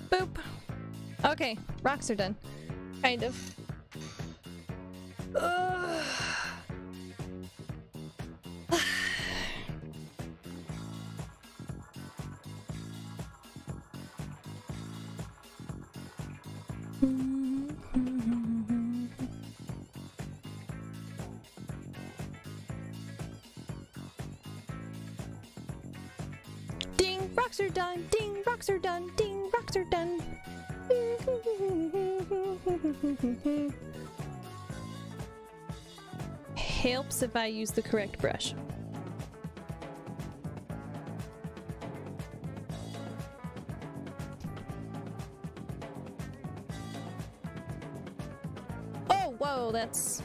Boop. Okay, rocks are done. Kind of. Ugh. Ding, rocks are done. Ding, rocks are done. Ding, rocks are done. Helps if I use the correct brush. Oh, whoa, that's...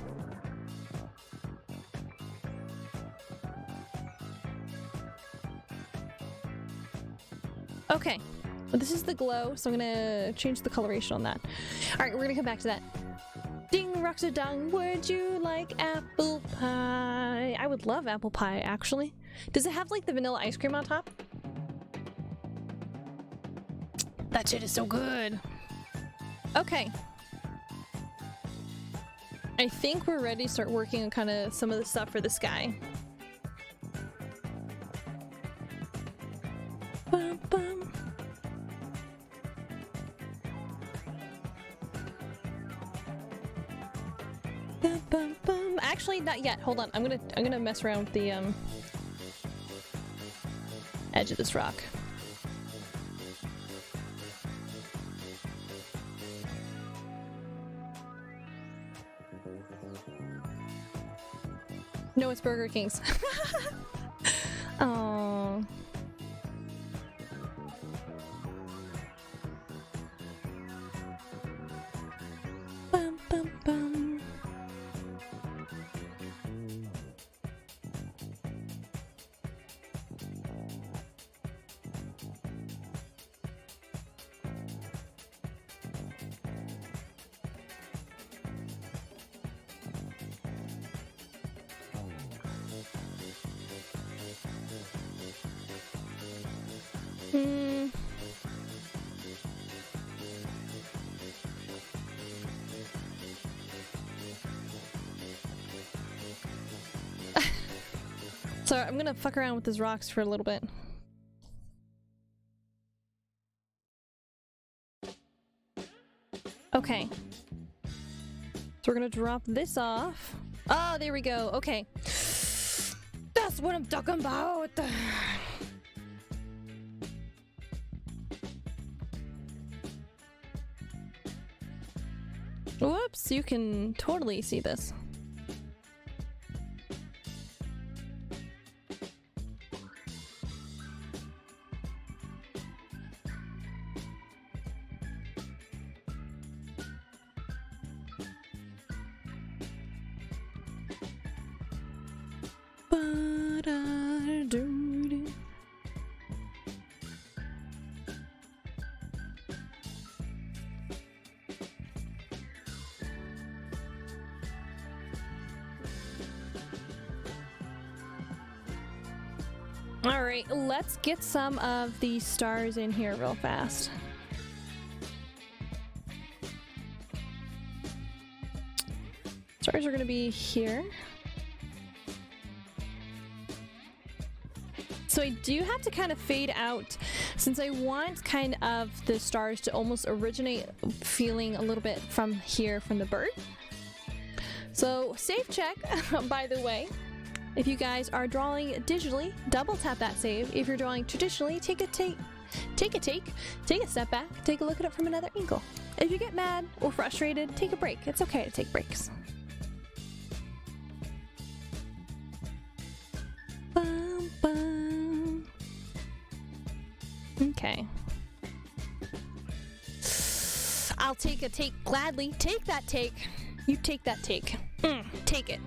Okay. Well, this is the glow, so I'm gonna change the coloration on that. Alright, we're gonna come back to that. Ding, rocks are done. Would you like apple pie? I would love apple pie, actually. Does it have, like, the vanilla ice cream on top? That shit is so good. Okay. I think we're ready to start working on kind of some of the stuff for the sky. Bum, bum. Bum, bum, bum. Actually, not yet. Hold on. I'm gonna mess around with the edge of this rock. No, it's Burger King's. Oh. Bum, bum, bum. So I'm gonna fuck around with these rocks for a little bit. Okay. So we're gonna drop this off. Oh, there we go. Okay. That's what I'm talking about. Whoops, you can totally see this. Alright, let's get some of these stars in here real fast. Stars are gonna be here. So I do have to kind of fade out since I want kind of the stars to almost originate feeling a little bit from here from the bird. So save check, by the way. If you guys are drawing digitally, double tap that save. If you're drawing traditionally, take a step back, take a look at it from another angle. If you get mad or frustrated, take a break. It's okay to take breaks. Bum, bum. Okay. I'll take a take gladly. Take that take. You take that take. Take it.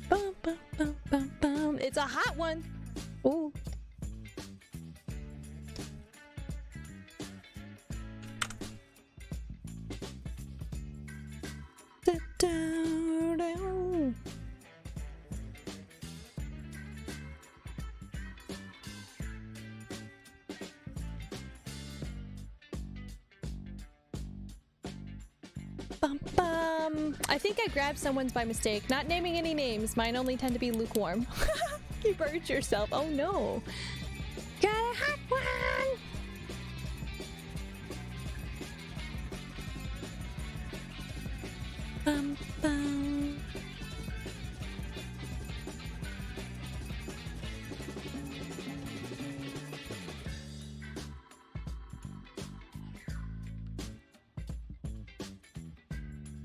Bum, bum, bum, bum, bum. It's a hot one. Ooh. Da, da, da. Bum, bum. I think I grabbed someone's by mistake. Not naming any names. Mine only tend to be lukewarm. You burnt yourself. Oh no. Got a hot one. Bum, bum.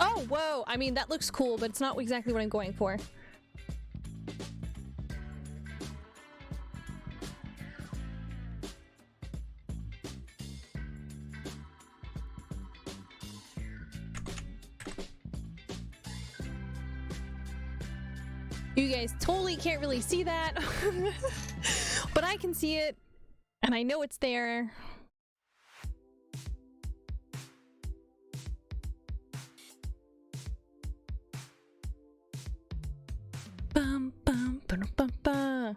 Oh, whoa. I mean, that looks cool, but it's not exactly what I'm going for. You guys totally can't really see that, but I can see it, and I know it's there. Bum, bum, ba, ba, ba.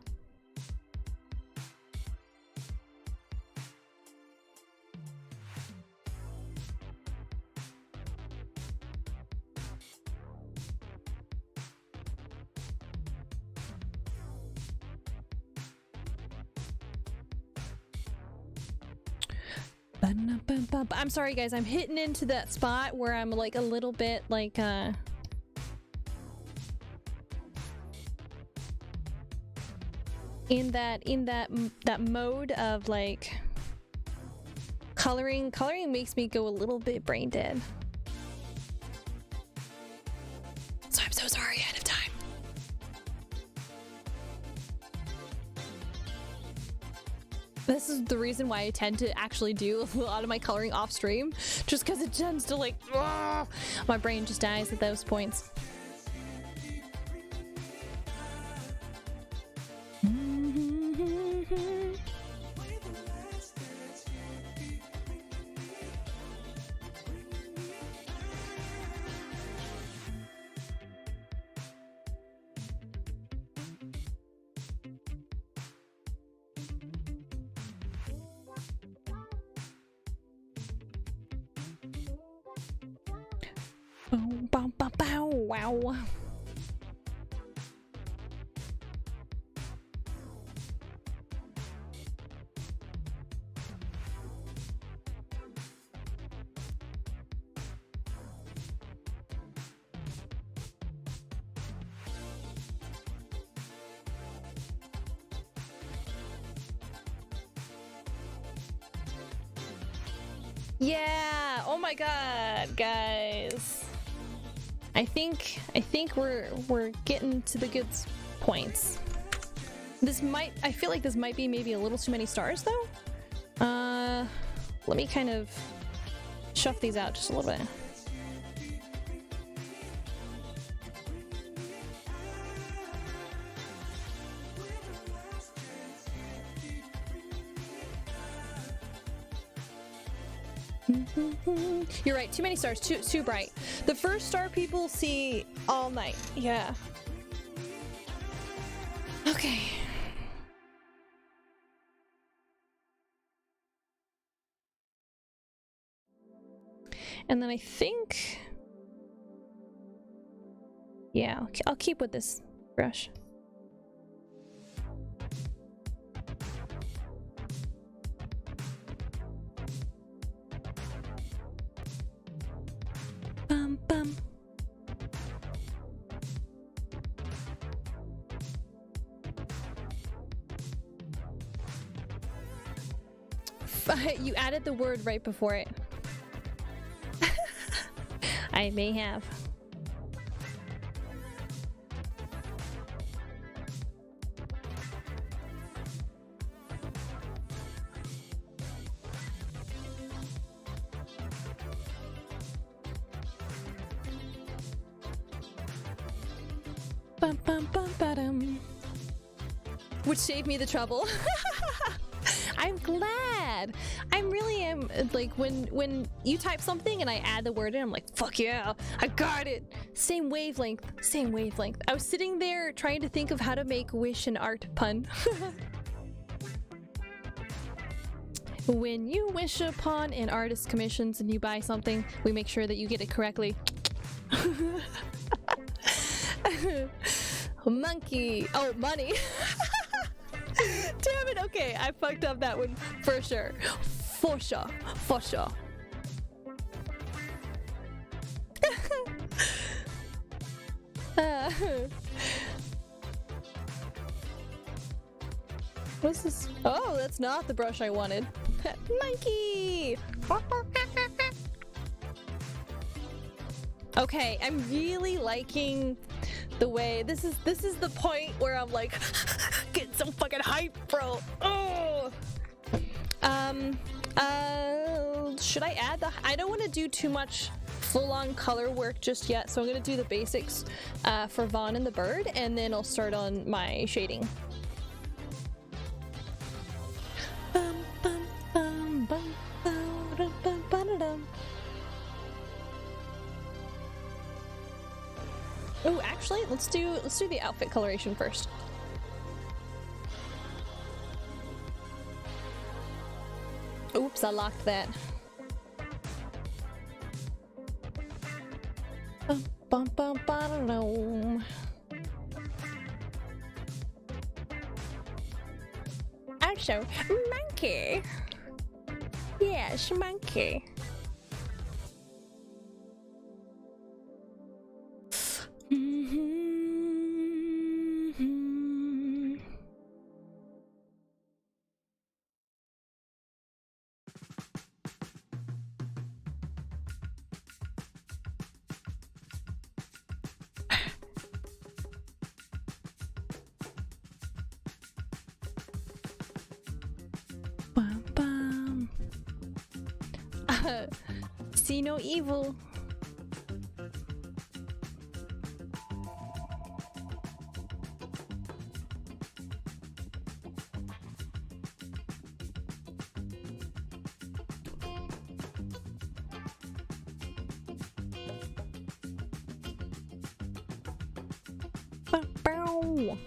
I'm sorry guys, I'm hitting into that spot where I'm like a little bit like in that mode of like coloring makes me go a little bit brain dead. So I'm so sorry ahead of time. This is the reason why I tend to actually do a lot of my coloring off stream, just because it tends to like, my brain just dies at those points. Bow, bow, bow, bow, wow. Yeah! Oh my god, guys. I think we're getting to the good points. I feel like this might be maybe a little too many stars though. Let me kind of shuff these out just a little bit. You're right, too many stars, too bright. The first star people see all night. Yeah. Okay. And then I think, yeah, I'll keep with this brush. Bum, bum. You added the word right before it. I may have. Bum, bum, bum, ba-dum. Which saved me the trouble. I'm glad. I really am, like, when you type something and I add the word in, I'm like, fuck yeah, I got it. Same wavelength, same wavelength. I was sitting there trying to think of how to make wish and art pun. When you wish upon an artist commissions and you buy something, we make sure that you get it correctly. Monkey. Oh, money. Damn it, okay, I fucked up that one for sure. For sure. For sure. What's this? Oh, that's not the brush I wanted. Monkey! Okay, I'm really liking the way this is the point where I'm like get some fucking hype, bro. Oh. Should I add I don't want to do too much full-on color work just yet, so I'm gonna do the basics for Vaughn and the bird, and then I'll start on my shading. Oh, actually, let's do the outfit coloration first. Oops, I locked that. Bum, bum, bum, also, monkey. Yes, monkey. See no evil. Bow.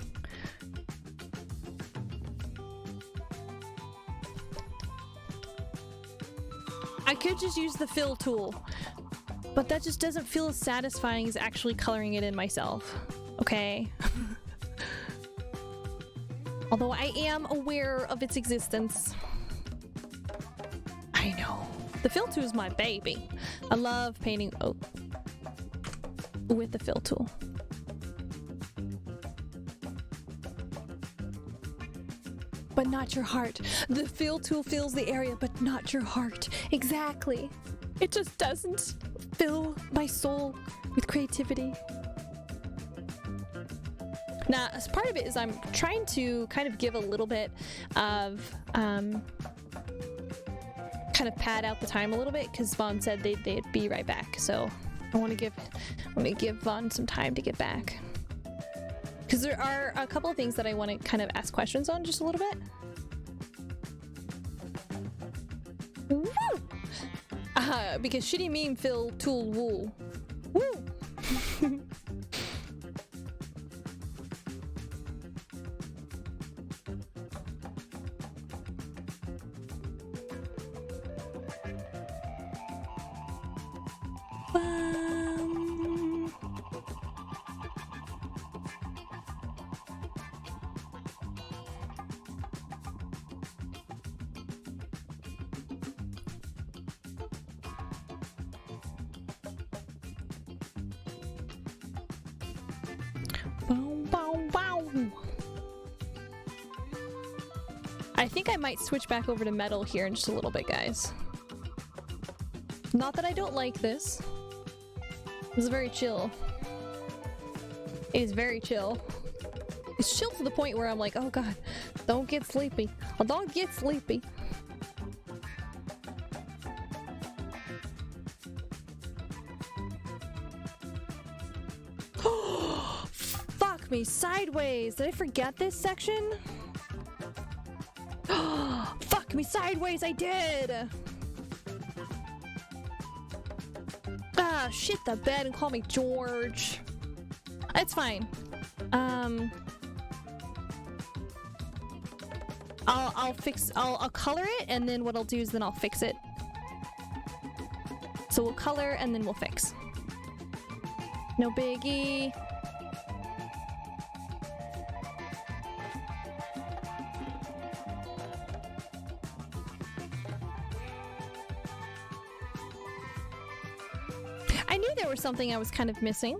I could just use the fill tool. But that just doesn't feel as satisfying as actually coloring it in myself. Okay? Although I am aware of its existence. I know. The fill tool is my baby. I love painting with the fill tool. But not your heart. The fill tool fills the area, but not your heart. Exactly. It just doesn't fill my soul with creativity. Now, as part of it is I'm trying to kind of give a little bit of kind of pad out the time a little bit, because Vaughn said they'd be right back. So I want to give Vaughn some time to get back. Because there are a couple of things that I want to kind of ask questions on just a little bit. Woo! Because shitty meme fill tool wool. Woo! I think I might switch back over to metal here in just a little bit, guys. Not that I don't like this. This is very chill. It is very chill. It's chill to the point where I'm like, oh god, don't get sleepy. Oh, don't get sleepy. Fuck me sideways. Did I forget this section? Fuck me sideways, I did! Ah, shit the bed and call me George. It's fine. I'll color it, and then what I'll do is then I'll fix it. So we'll color and then we'll fix. No biggie. I knew there was something I was kind of missing.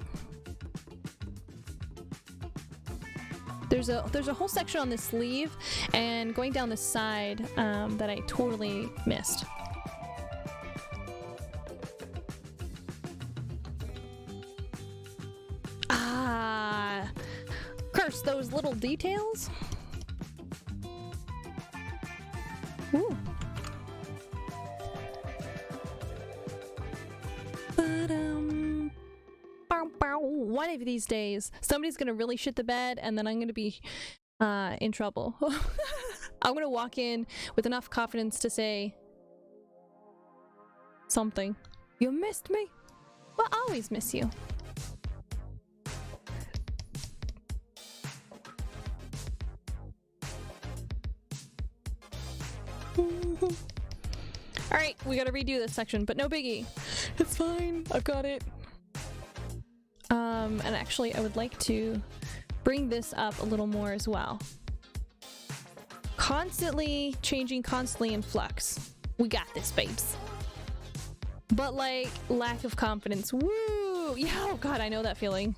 There's a whole section on this sleeve and going down the side that I totally missed. Ah, curse those little details. Ooh. One of these days, somebody's gonna really shit the bed, and then I'm gonna be in trouble. I'm gonna walk in with enough confidence to say something. You missed me? Well, I always miss you. Alright, we gotta redo this section, but no biggie. It's fine, I've got it. And actually I would like to bring this up a little more as well. Constantly changing, constantly in flux. We got this, babes. But like, lack of confidence. Woo! Yeah, oh god, I know that feeling.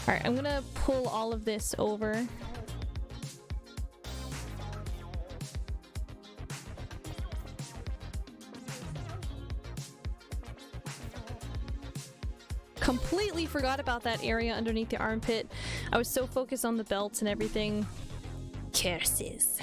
Alright, I'm gonna pull all of this over. Completely forgot about that area underneath the armpit. I was so focused on the belts and everything. Curses.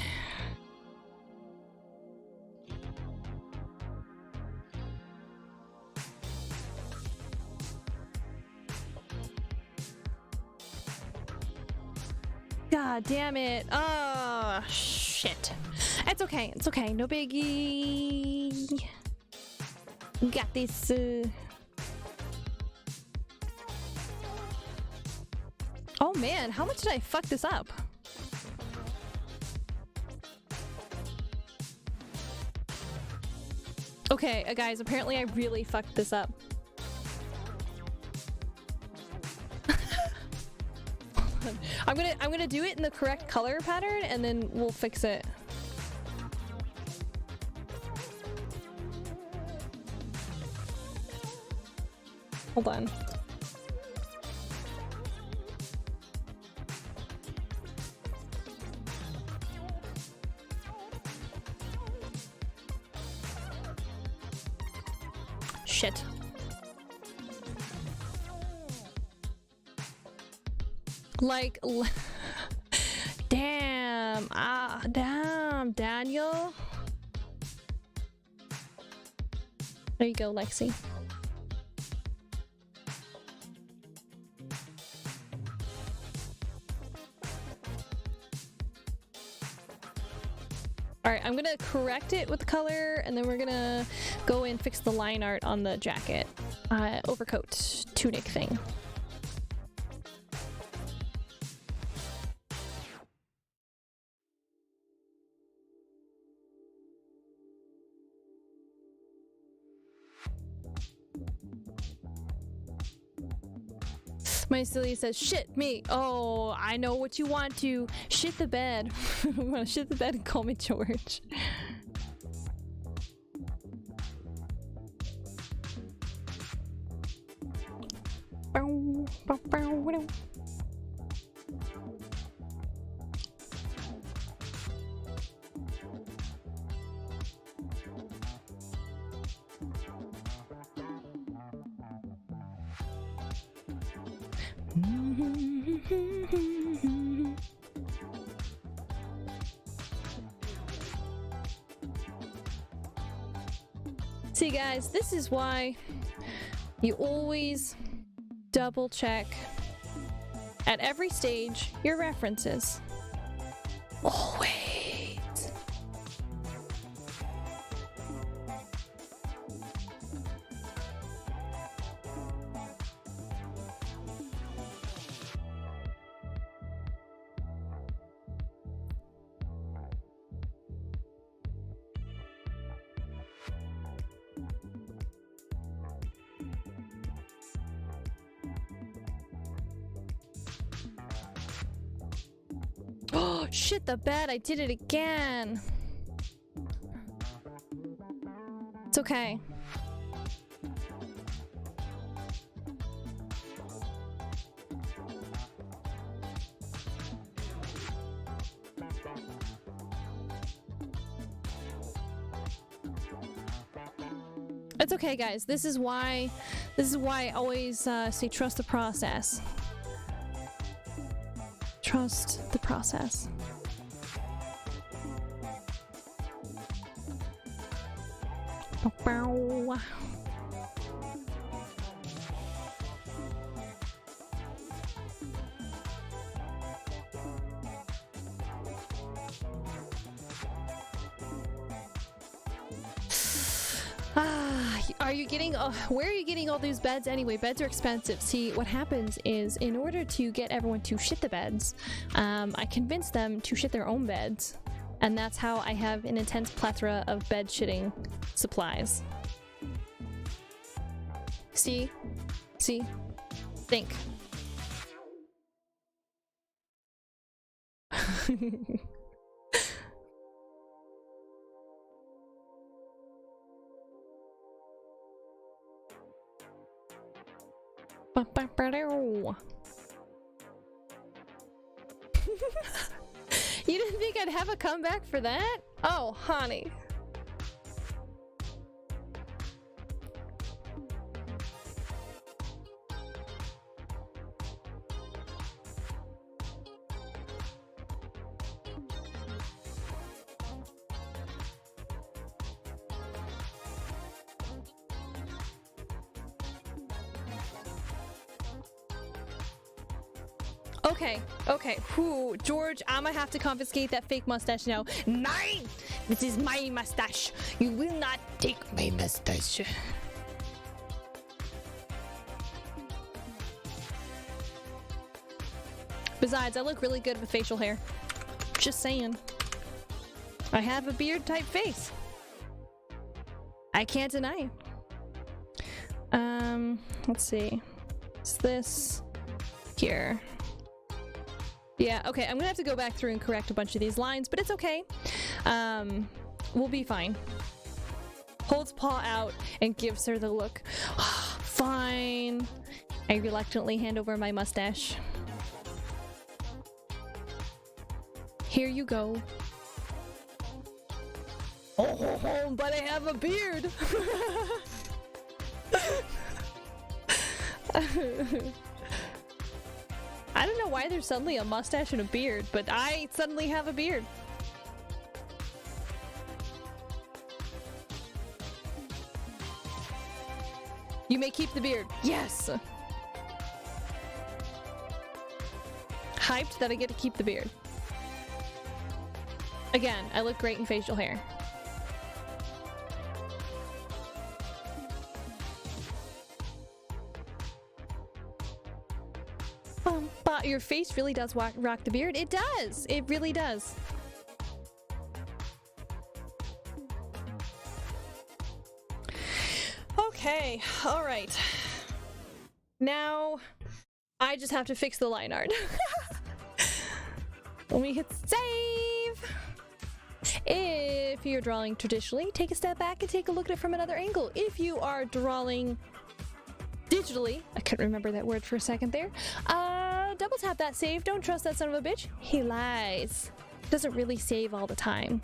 God damn it. Oh, shit. It's okay. It's okay. No biggie. Got this. Oh man, how much did I fuck this up? Okay, guys, apparently I really fucked this up. I'm gonna do it in the correct color pattern and then we'll fix it. Hold on. Shit. Like, damn, damn, Daniel. There you go, Lexi. Alright, I'm gonna correct it with the color, and then we're gonna go and fix the line art on the jacket. Overcoat, tunic thing. My silly says, shit me. Oh, I know what you want to. Shit the bed. You want to shit the bed and call me George. See guys, this is why you always double check at every stage your references. Always. Oh, shit the bed, I did it again. It's okay. It's okay, guys. This is why I always say trust the process. Trust the process. Are you getting where are you getting all these beds anyway? Beds are expensive. See, what happens is in order to get everyone to shit the beds, I convince them to shit their own beds, and that's how I have an intense plethora of bed shitting supplies. See? Think. You didn't think I'd have a comeback for that? Oh, honey. Okay. Whew, George, I'm gonna have to confiscate that fake mustache now. Nine! This is my mustache. You will not take my mustache. Besides, I look really good with facial hair. Just saying. I have a beard type face. I can't deny. Let's see. It's this here. Yeah, okay, I'm gonna have to go back through and correct a bunch of these lines, but it's okay. We'll be fine. Holds paw out and gives her the look. Fine. I reluctantly hand over my mustache. Here you go. Oh, but I have a beard. I don't know why there's suddenly a mustache and a beard, but I suddenly have a beard. You may keep the beard. Yes! Hyped that I get to keep the beard. Again, I look great in facial hair. But your face really does rock the beard. It does! It really does. Okay, alright. Now, I just have to fix the line art. Let me hit save! If you're drawing traditionally, take a step back and take a look at it from another angle. If you are drawing digitally, I couldn't remember that word for a second there, double tap that save. Don't trust that son of a bitch. He lies. Doesn't really save all the time.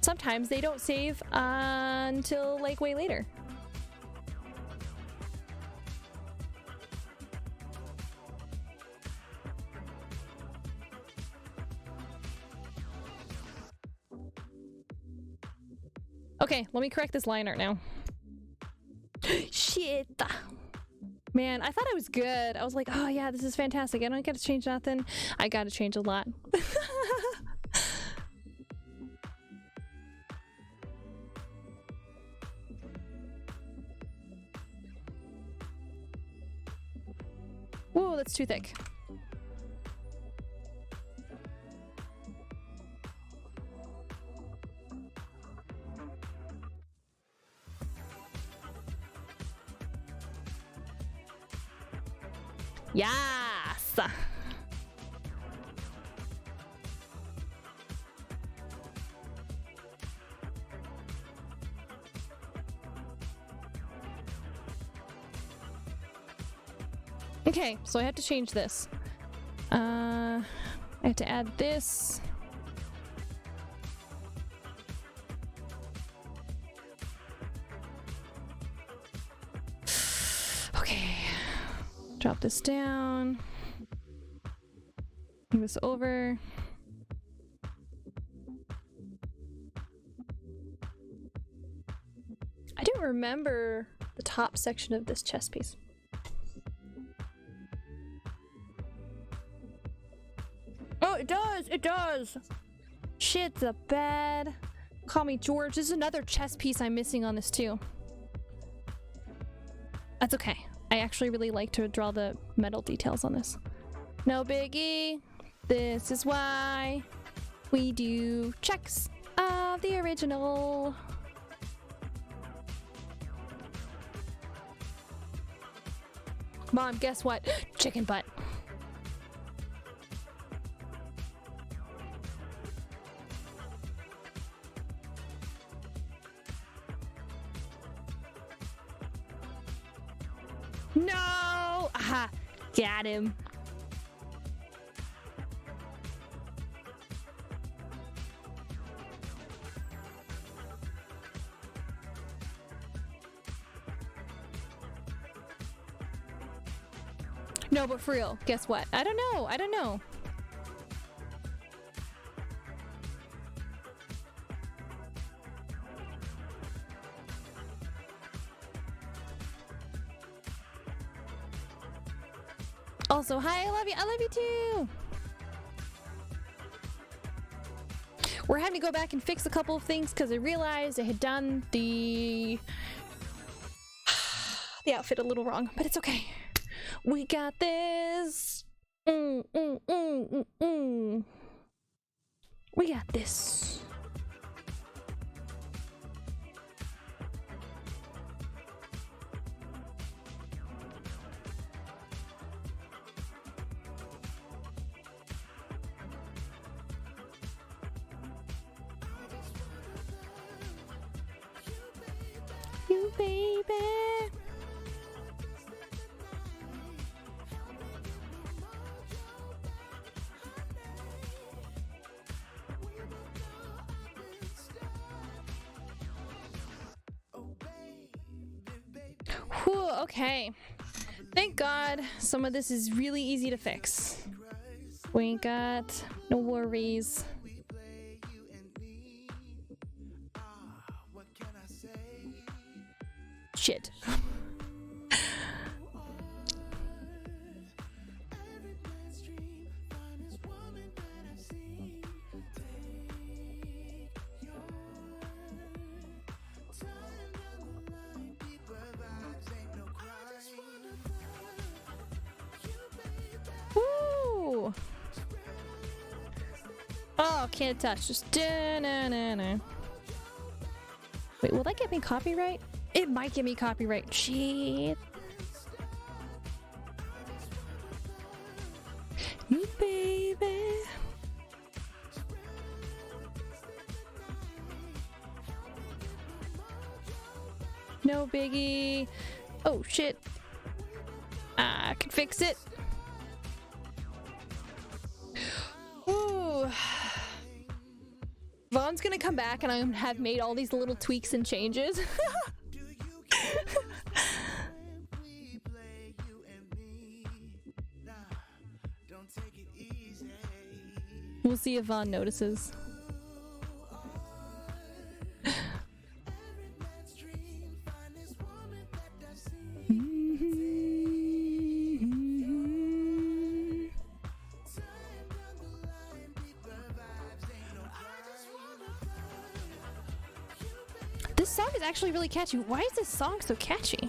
Sometimes they don't save until like way later. Okay, let me correct this line art now. Shit. Man, I thought I was good. I was like, oh yeah, this is fantastic. I don't gotta change nothing. I gotta change a lot. Whoa, that's too thick. Yes! Okay, so I have to change this. I have to add this. Okay. Drop this down. Move this over. I don't remember the top section of this chess piece. Oh, it does! It does! Shit, the bed. Call me George. There's another chess piece I'm missing on this too. That's okay. I actually really like to draw the metal details on this. No biggie. This is why we do checks of the original. Mom, guess what? Chicken butt. No! Aha! Got him. No, but for real, guess what? I don't know. I don't know. Also, hi, I love you. I love you too. We're having to go back and fix a couple of things because I realized I had done the outfit a little wrong, but it's okay. We got this. We got this. baby. Whew, okay. Thank God some of this is really easy to fix. We ain't got no worries. Shit. Woo! Oh, can't touch. Just da-na-na-na. Wait, will that get me copyright? It might get me copyright. Shit. Baby. No biggie. Oh shit. I can fix it. Ooh. Vaughn's gonna come back and I have made all these little tweaks and changes. We'll see if Vaughn notices. This song is actually really catchy. Why is this song so catchy?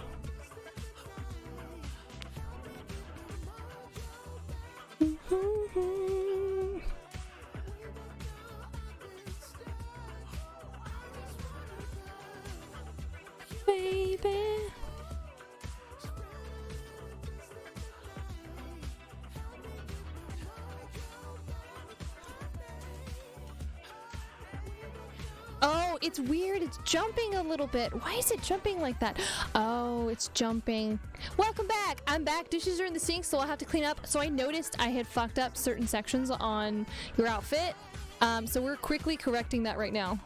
Baby. Oh, it's weird. It's jumping a little bit. Why is it jumping like that? Oh, it's jumping. Welcome back. I'm back. Dishes are in the sink, so I'll have to clean up. So I noticed I had fucked up certain sections on your outfit. So we're quickly correcting that right now.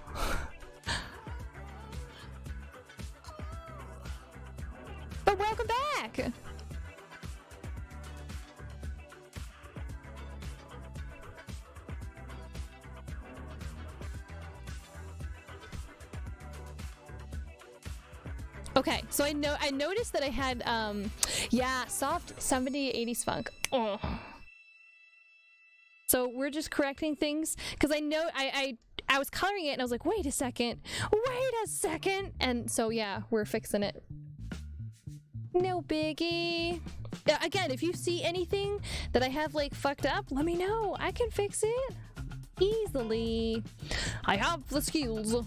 But welcome back. Okay, so I noticed that I had yeah, soft 70s 80s funk. Oh. So we're just correcting things because I know I was coloring it and I was like, wait a second, and so yeah, we're fixing it. No biggie. Again, if you see anything that I have like fucked up, let me know. I can fix it easily. I have the skills.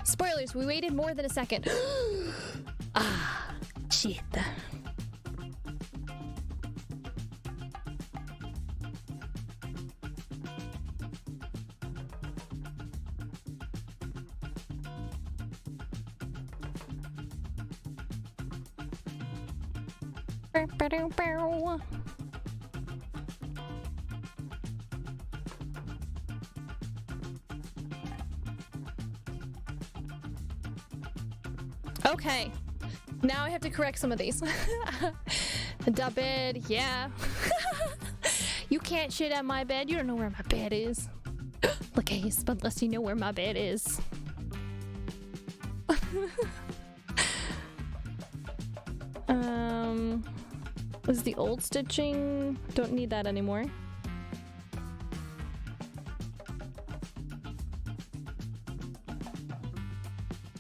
Spoilers, we waited more than a second. Ah, shit. Okay, now I have to correct some of these. The bed, yeah. You can't shit at my bed. You don't know where my bed is. Look, Ace, but unless you know where my bed is. This is the old stitching. Don't need that anymore.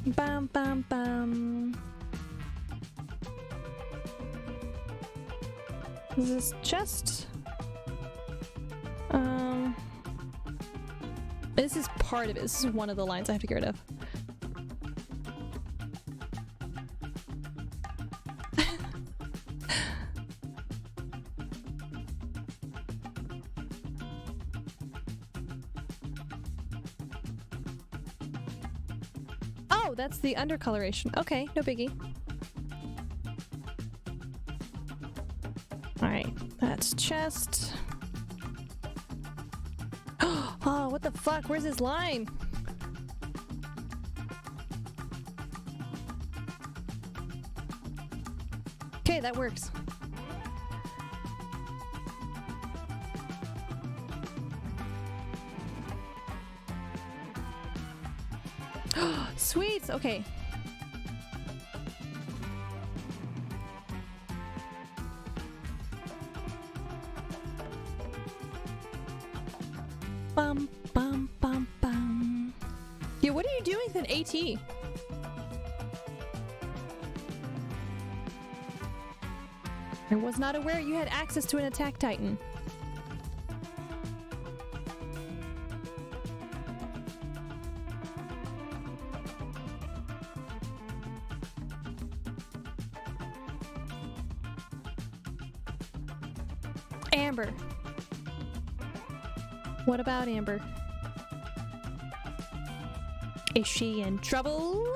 Bam, bam, bam. Is this chest? This is part of it. This is one of the lines I have to get rid of. Oh, that's the undercoloration. Okay, no biggie. Alright, that's chest. Oh, what the fuck? Where's his line? Okay, that works. Sweets! Okay. Bum, bum, bum, bum. Yeah, what are you doing with an AT? I was not aware you had access to an attack titan. Amber. What about Amber? Is she in trouble?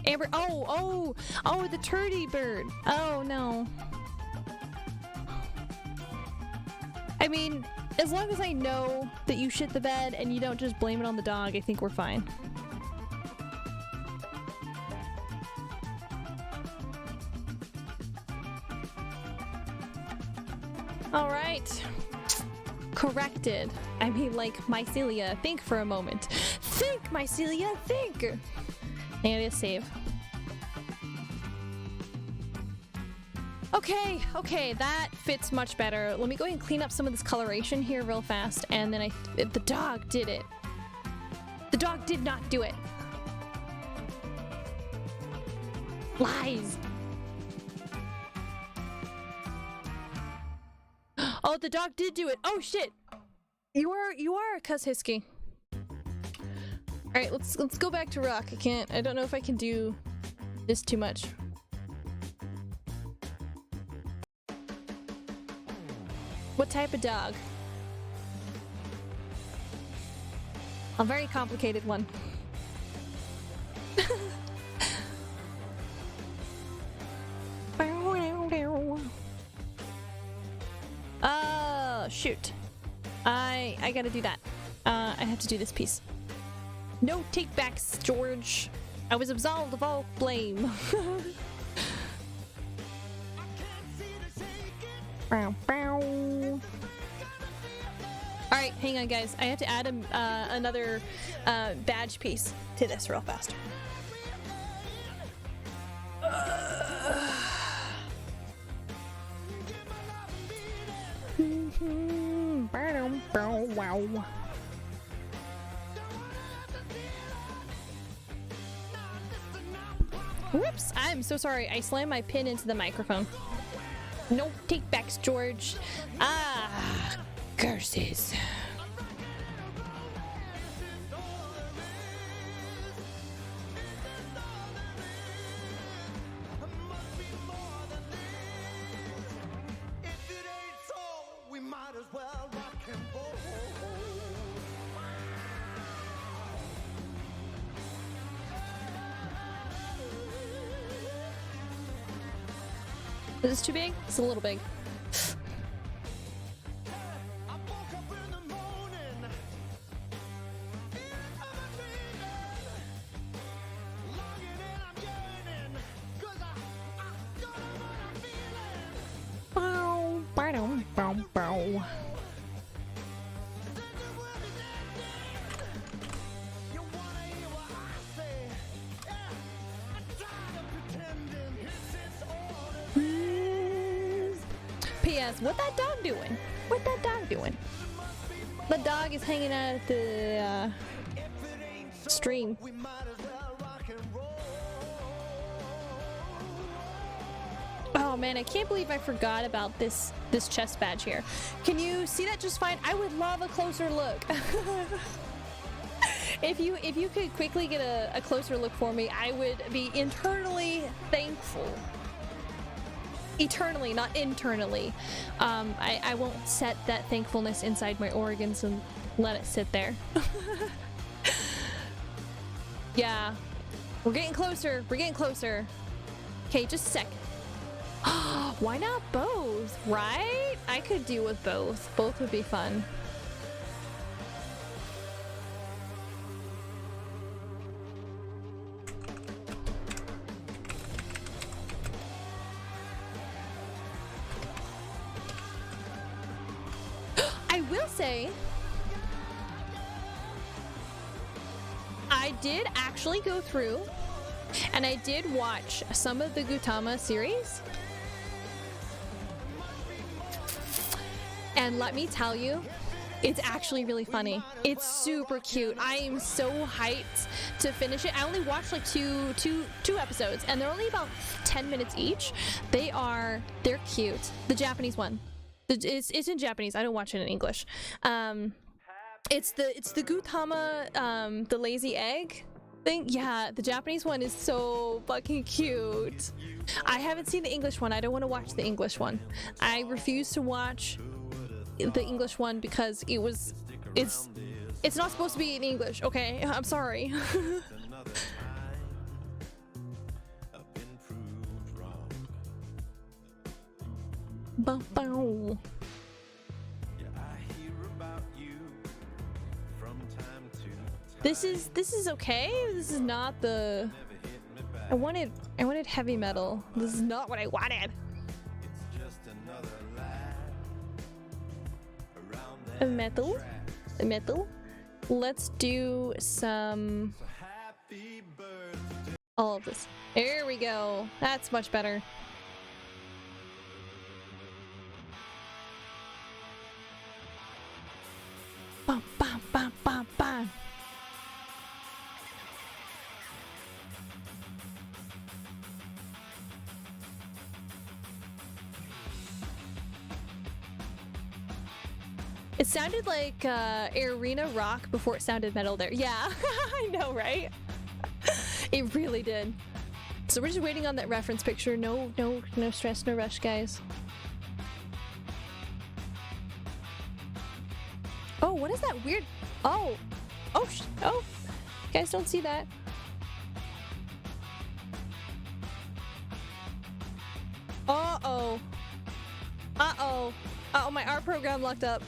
Amber, oh, the turdy bird. Oh no. I mean, as long as I know that you shit the bed and you don't just blame it on the dog, I think we're fine. All right. Corrected. I mean, like, Mycelia, think for a moment. Think, Mycelia, think! I need to save. Okay, that fits much better. Let me go ahead and clean up some of this coloration here real fast, and then the dog did it. The dog did not do it. Lies. Oh, the dog did do it. Oh shit. You are a cuss Hisky. Alright, let's go back to rock. I don't know if I can do this too much. What type of dog? A very complicated one. Shoot. I gotta do that. I have to do this piece. No take-backs, George. I was absolved of all blame. Alright, hang on guys. I have to add another badge piece to this real fast. Wow. Whoops, I'm so sorry. I slammed my pin into the microphone. No take-backs, George. Ah, curses. Is this too big? It's a little big. What that dog doing? What that dog doing? The dog is hanging out at the stream. Oh man, I can't believe I forgot about this chest badge here. Can you see that just fine? I would love a closer look. If you could quickly get a closer look for me, I would be eternally thankful. Eternally, not internally. I won't set that thankfulness inside my organs and let it sit there. Yeah. We're getting closer. We're getting closer. Okay, just a sec. Why not both, right? I could do with both. Both would be fun. I will say, I did actually go through and I did watch some of the Gutama series. And let me tell you, it's actually really funny. It's super cute. I am so hyped to finish it. I only watched like two episodes, and they're only about 10 minutes each. They're cute. The Japanese one. It's in Japanese. I don't watch it in English. It's the Gutama, the lazy egg thing. Yeah, the Japanese one is so fucking cute. I haven't seen the English one. I don't want to watch the English one. I refuse to watch the English one because it's not supposed to be in English. Okay, I'm sorry. Bow. This is okay. This is not the I wanted heavy metal. This is not what I wanted. A metal. Let's do some all of this. There we go. That's much better. Bum, bum, bum, bum, bum. It sounded like arena rock before it sounded metal there. Yeah, I know, right? It really did. So we're just waiting on that reference picture. No stress, no rush, guys. Oh, what is that weird? Oh, you guys don't see that. Uh-oh, my art program locked up.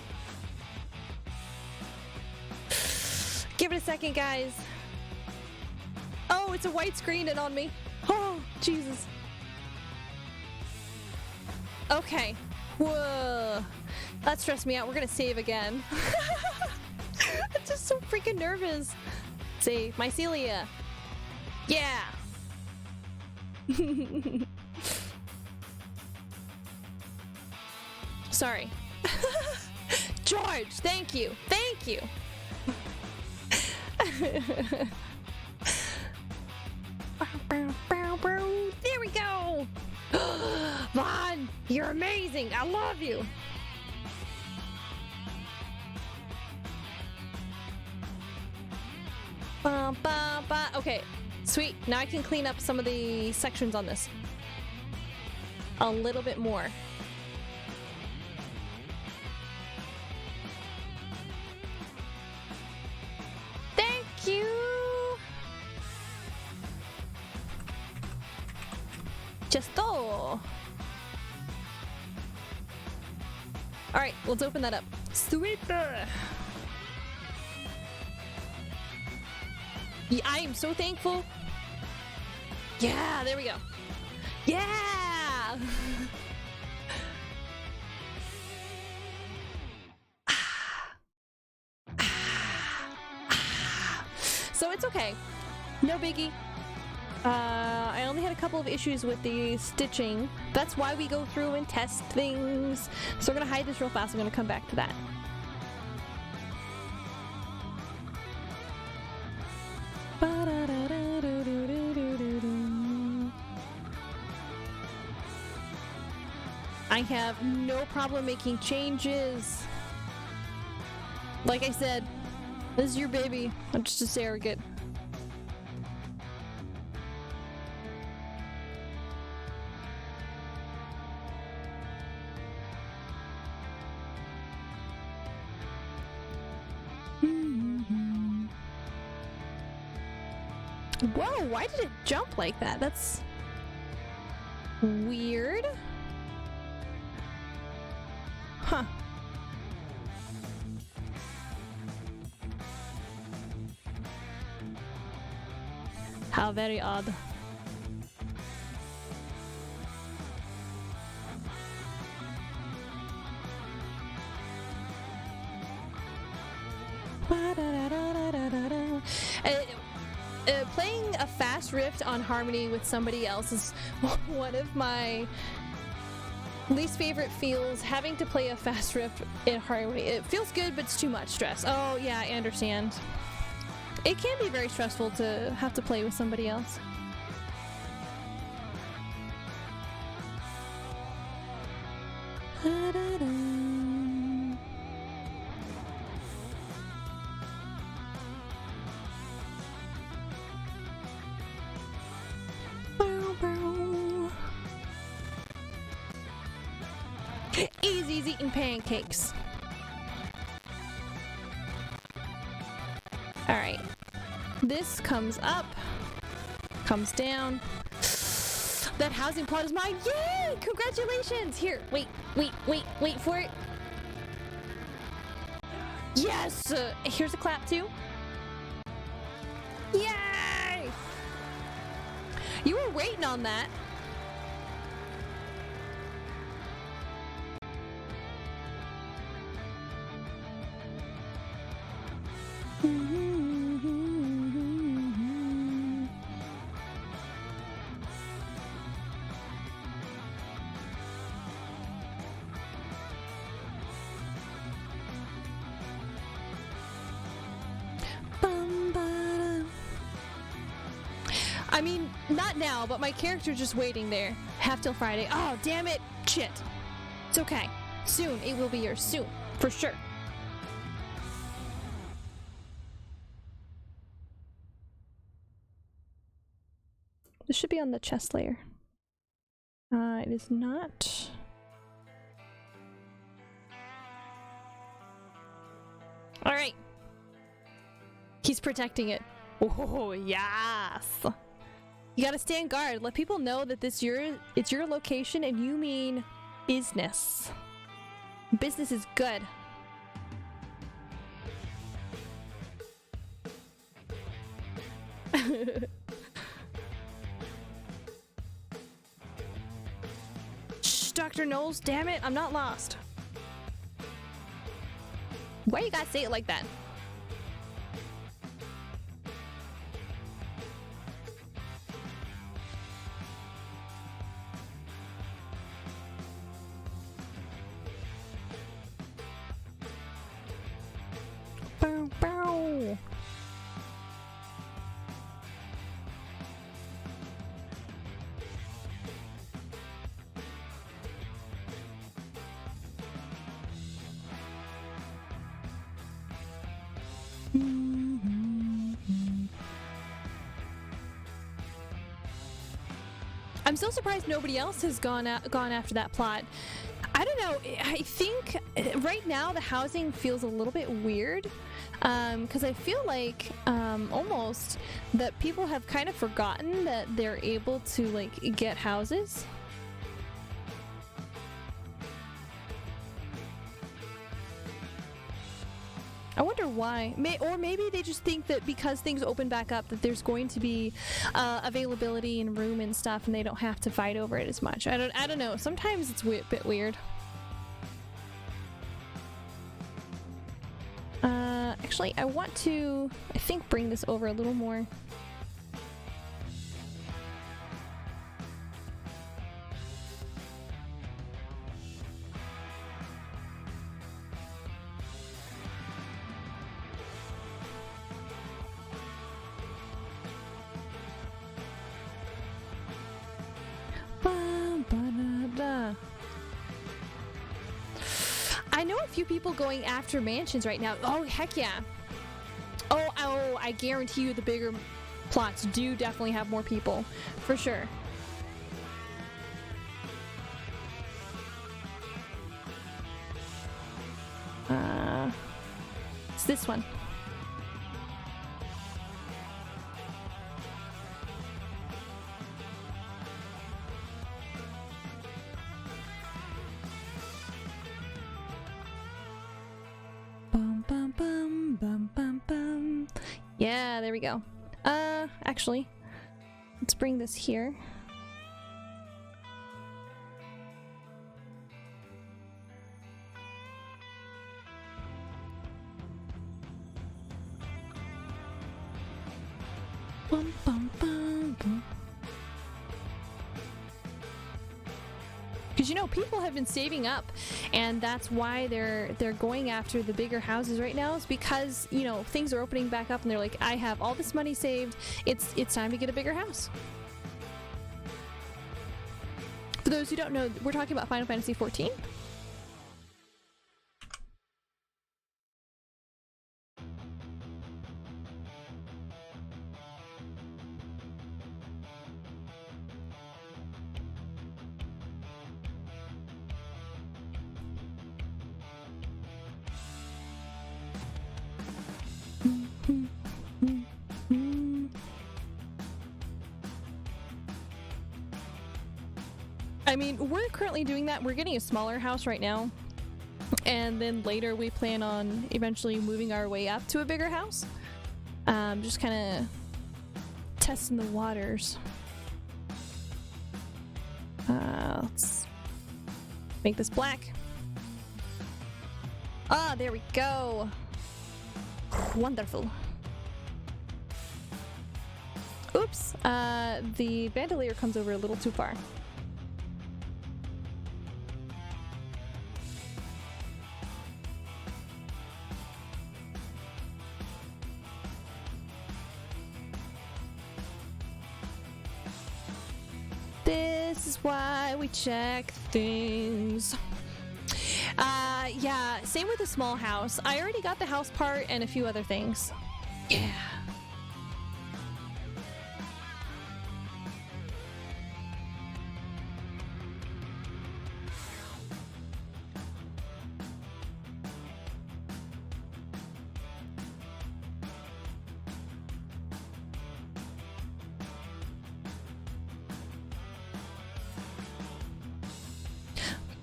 Give it a second, guys. Oh, it's a white screen and on me. Oh, Jesus. Okay. Whoa. That stressed me out. We're gonna save again. I'm just so freaking nervous. Save mycelia. Yeah. Sorry. George, thank you. Thank you. There we go. Vaughn, you're amazing. I love you. Okay, sweet. Now I can clean up some of the sections on this a little bit more. Thank you. Just all right, let's open that up. Sweet. Yeah, I am so thankful. Yeah, there we go. Yeah. So it's okay. No biggie. I only had a couple of issues with the stitching. That's why we go through and test things. So we're gonna hide this real fast. I'm gonna come back to that. I have no problem making changes. Like I said, This is your baby. I'm just a surrogate. Whoa, why did it jump like that? That's weird. Huh. How very odd. Playing a fast rift on Harmony with somebody else is one of my least favorite feels. Having to play a fast rift in Harmony. It feels good, but it's too much stress. Oh, yeah, I understand. It can be very stressful to have to play with somebody else. Easy's eating pancakes. Alright. This comes up, comes down. That housing plot is mine. Yay! Congratulations! Here, wait for it. Yes! Here's a clap too. Yay! You were waiting on that. I mean, not now, but my character's just waiting there. Half till Friday. Oh, damn it. Shit. It's okay. Soon. It will be yours. Soon. For sure. This should be on the chest layer. It is not. Alright. He's protecting it. Oh, yes. You gotta stand guard. Let people know that it's your location and you mean business. Business is good. Shh, Dr. Knowles, damn it, I'm not lost. Why you gotta say it like that? Bow, bow. I'm so surprised nobody else has gone after that plot. I don't know. I think right now the housing feels a little bit weird because I feel like almost that people have kind of forgotten that they're able to like get houses. I wonder why. Or maybe they just think that because things open back up that there's going to be availability and room and stuff and they don't have to fight over it as much. I don't know. Sometimes it's a bit weird. Actually, I want to, I think, bring this over a little more. I know a few people going after mansions right now. Oh, heck yeah. I guarantee you the bigger plots do definitely have more people, for sure. It's this one. Bum, bum, bum, bum, bum, bum. Yeah, there we go. Actually, let's bring this here. Bum, bum, bum, bum. Because, you know, people have been saving up, and that's why they're going after the bigger houses right now, is because, you know, things are opening back up and they're like, I have all this money saved, it's time to get a bigger house. For those who don't know, we're talking about Final Fantasy XIV. I mean, we're currently doing that. We're getting a smaller house right now, and then later we plan on eventually moving our way up to a bigger house. Just kind of testing the waters. Let's make this black. Ah, there we go. Wonderful. Oops, the bandolier comes over a little too far. This is why we check things. Yeah, same with the small house. I already got the house part and a few other things. Yeah.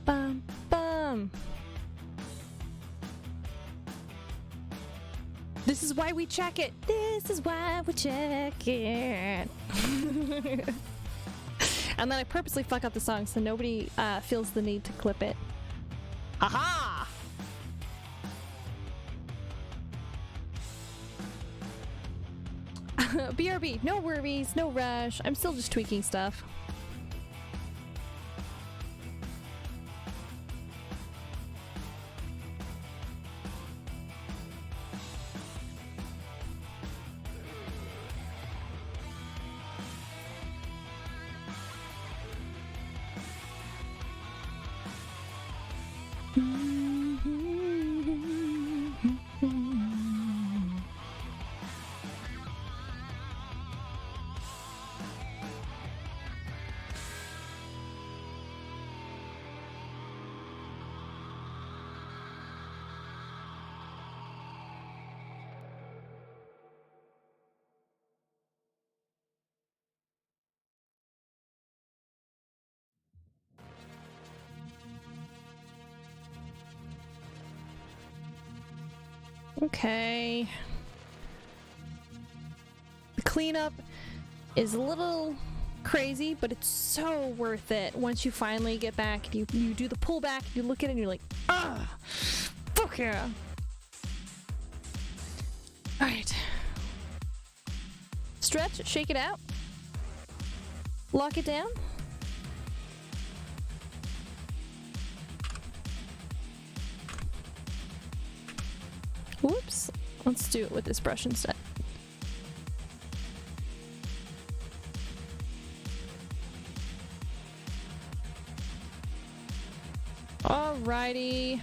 Bum, bum. This is why we check it. This is why we check it. And then I purposely fuck up the song so nobody feels the need to clip it. Haha! BRB, no worries, no rush. I'm still just tweaking stuff. Okay. The cleanup is a little crazy, but it's so worth it once you finally get back. You do the pullback, you look at it and you're like, ah, fuck yeah. Alright. Stretch, shake it out. Lock it down. Whoops. Let's do it with this brush instead. Alrighty.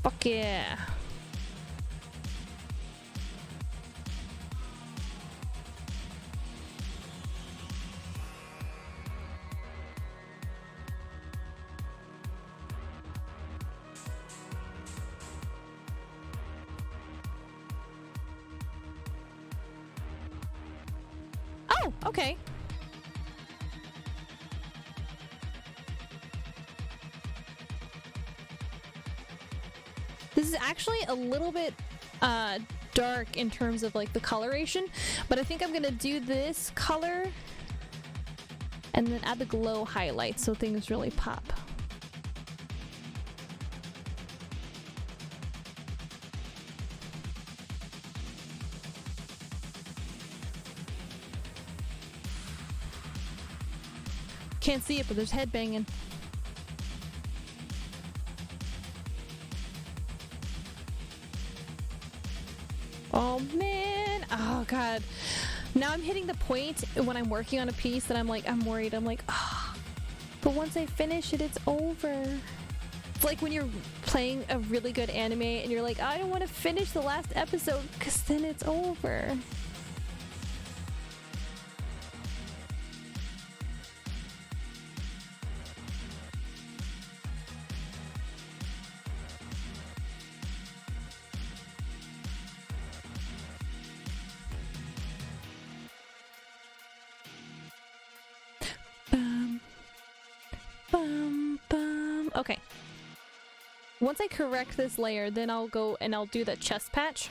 Fuck yeah. Oh, okay. This is actually a little bit dark in terms of like the coloration, but I think I'm gonna do this color and then add the glow highlight so things really pop. Can't see it, but there's headbanging. Oh man, oh god. Now I'm hitting the point when I'm working on a piece that I'm worried. I'm like, oh, but once I finish it, it's over. It's like when you're playing a really good anime and you're like, I don't want to finish the last episode because then it's over. Okay. Once I correct this layer, then I'll go and I'll do the chest patch.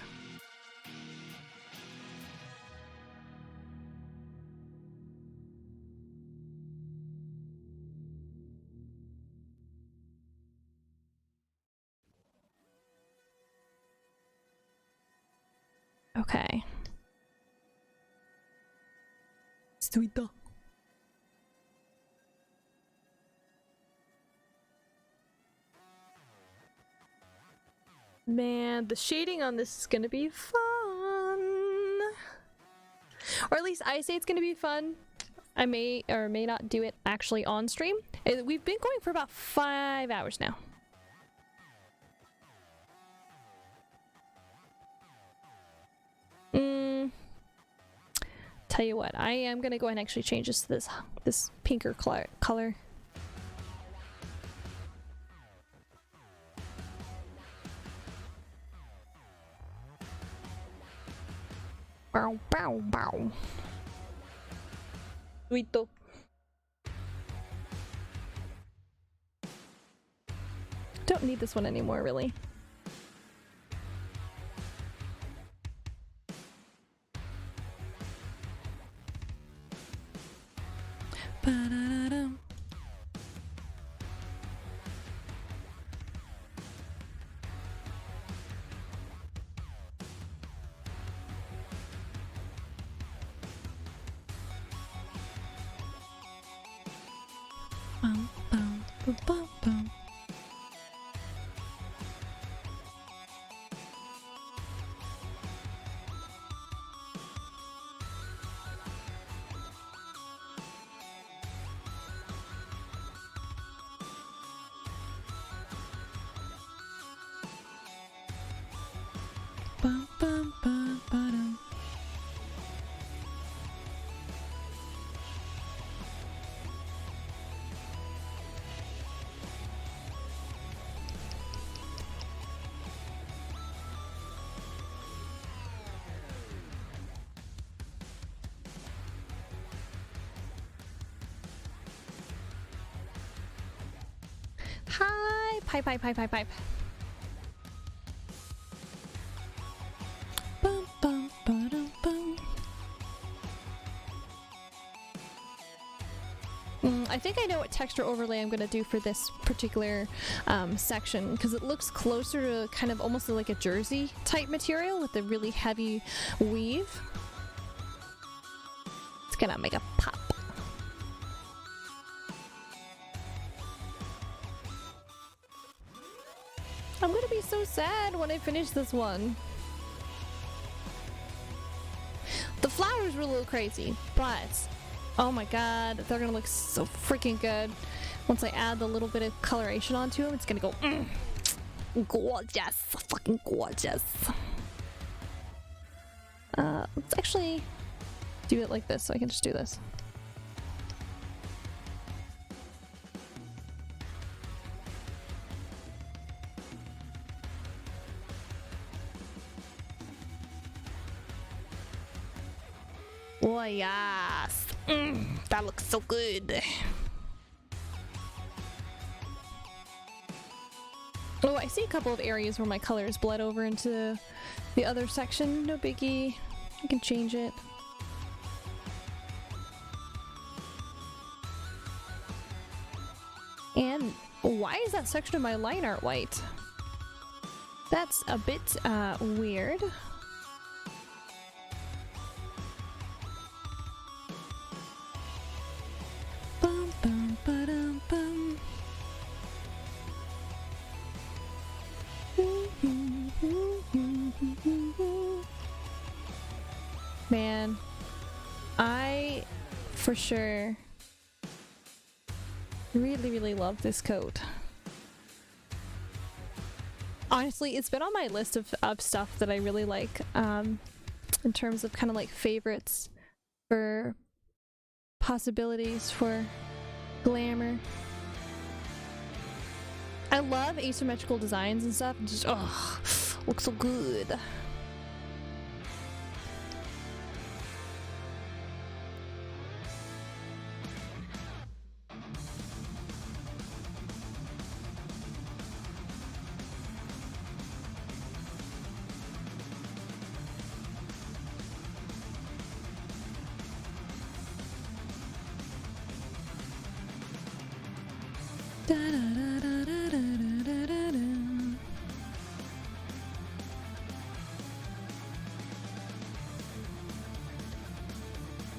Okay. Sweet dog. Man, the shading on this is gonna be fun. Or at least I say it's gonna be fun. I may or may not do it actually on stream. We've been going for about 5 hours now. Tell you what, I am gonna go ahead and actually change this to this pinker color. Bow, bow, bow. Sweeto. Don't need this one anymore, really. Ba-da-da-dum. Bum, bum, bum, bum, bum. Bum, bum, bum, ba-dum. Hi, pipe. Bum, bum, ba-dum, bum. I think I know what texture overlay I'm gonna do for this particular section because it looks closer to kind of almost like a jersey type material with a really heavy weave. It's gonna make a pop. I'm gonna be so sad when I finish this one. The flowers were a little crazy, but oh my god, they're gonna look so freaking good. Once I add the little bit of coloration onto them, it's gonna go gorgeous, fucking gorgeous. Let's actually do it like this, so I can just do this. Oh yes. That looks so good. Oh, I see a couple of areas where my colors bled over into the other section. No biggie. I can change it. And why is that section of my line art white? That's a bit weird. Bum, bum, ba-dum, bum. Man, I for sure really love this coat. Honestly, it's been on my list of stuff that I really like in terms of kind of like favorites for possibilities for glamour. I love asymmetrical designs and stuff. Just looks so good.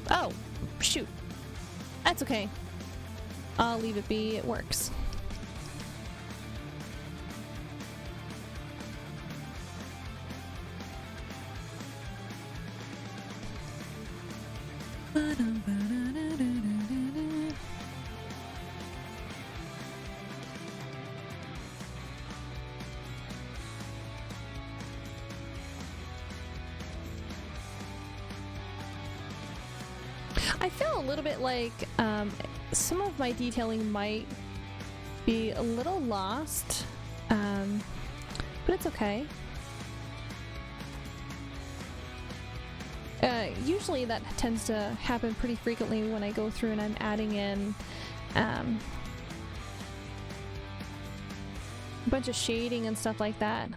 Oh, shoot. That's okay. I'll leave it be. It works. I feel a little bit like some of my detailing might be a little lost, but it's okay. Usually that tends to happen pretty frequently when I go through and I'm adding in a bunch of shading and stuff like that.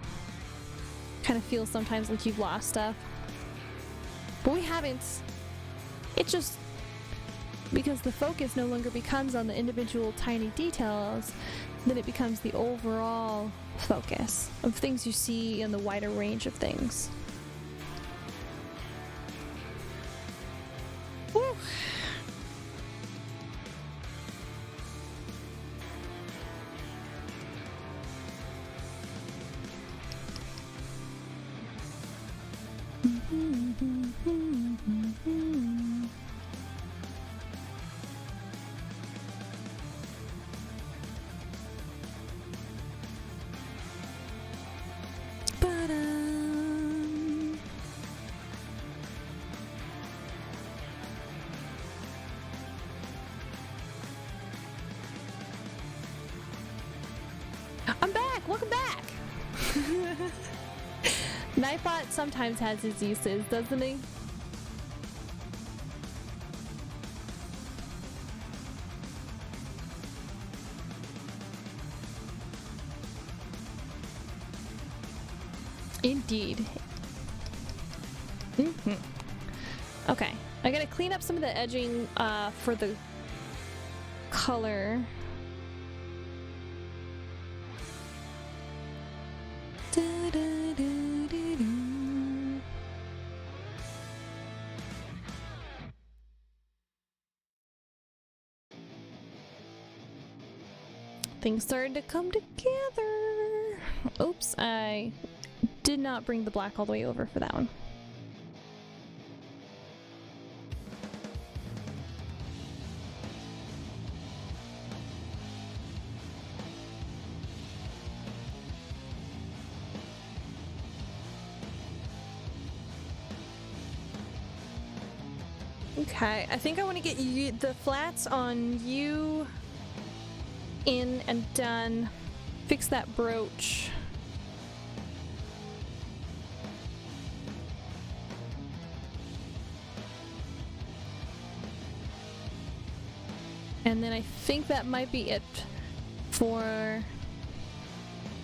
Kind of feels sometimes like you've lost stuff, but we haven't. It's just because the focus no longer becomes on the individual tiny details, then it becomes the overall focus of things you see in the wider range of things. Woo. I'm back! Welcome back! Nightbot sometimes has his uses, doesn't he? Indeed. Okay, I gotta clean up some of the edging for the color. Things started to come together. Oops, I did not bring the black all the way over for that one. Okay, I think I want to get you the flats on you in and done. Fix that brooch. And then I think that might be it for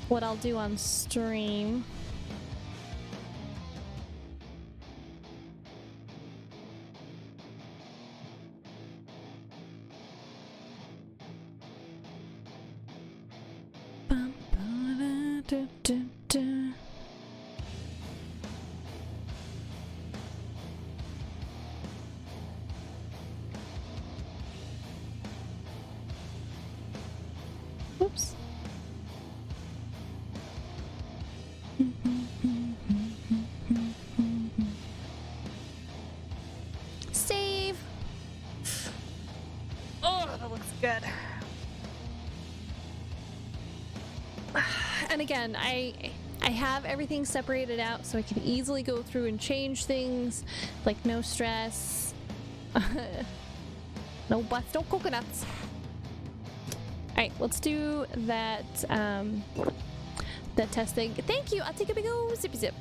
what I'll do on stream. Oops. Save. Oh, that looks good. And again, I have everything separated out so I can easily go through and change things, like no stress. No butts, no coconuts. Alright, let's do that that testing. Thank you, I'll take a big ol' zippy zip.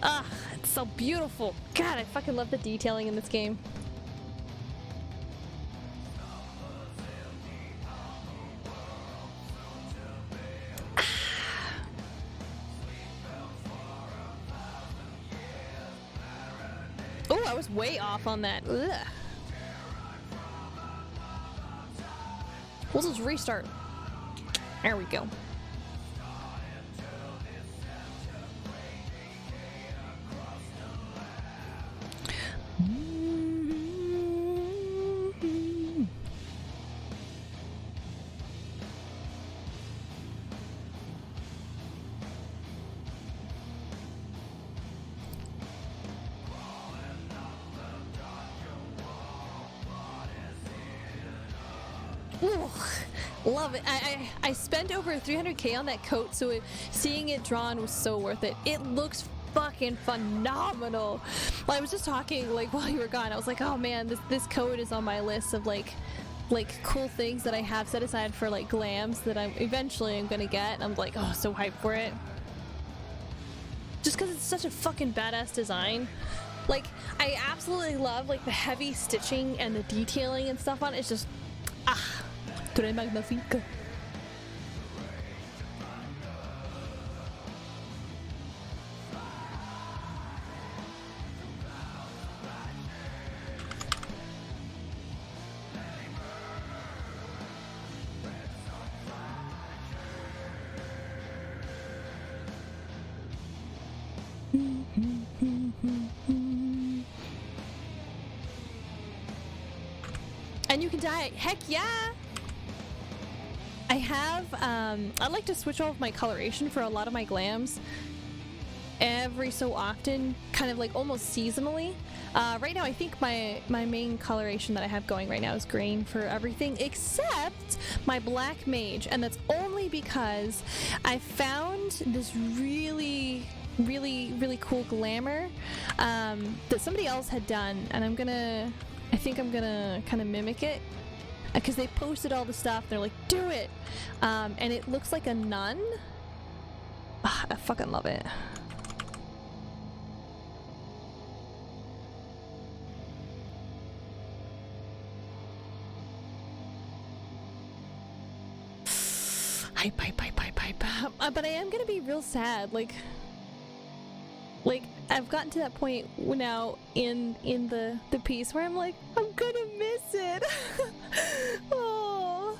Ah, it's so beautiful. God, I fucking love the detailing in this game. Oh, I was way off on that. Ugh. We'll just restart. There we go. Ooh, love it. I spent over 300k on that coat, so seeing it drawn was so worth it. It looks fucking phenomenal. Well, I was just talking like while you were gone. I was like, oh man, this coat is on my list of like cool things that I have set aside for like glams that I'm eventually gonna get. And I'm like, oh, so hyped for it. Just because it's such a fucking badass design. Like, I absolutely love like the heavy stitching and the detailing and stuff on it. It's just très magnifique. And you can dye it. Heck yeah! I have, I like to switch off my coloration for a lot of my glams every so often, kind of like almost seasonally. Right now I think my main coloration that I have going right now is green for everything except my black mage, and that's only because I found this really cool glamour that somebody else had done, and I think I'm gonna kind of mimic it. Because they posted all the stuff, they're like, do it! And it looks like a nun. I fucking love it. Hype. But I am gonna be real sad, like I've gotten to that point now in the piece where I'm like, I'm gonna miss it. Oh.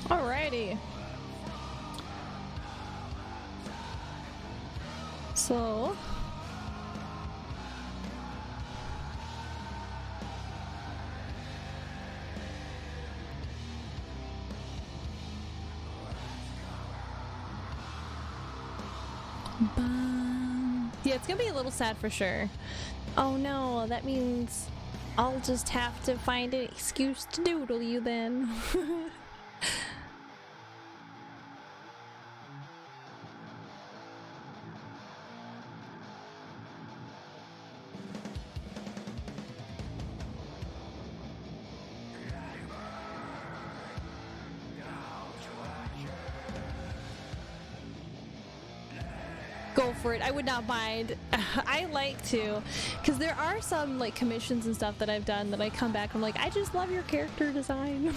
Alrighty. So Yeah, it's gonna be a little sad for sure. Oh no, that means I'll just have to find an excuse to doodle you then. Go for it. I would not mind. I like to, because there are some like commissions and stuff that I've done that I come back and I'm like, I just love your character design.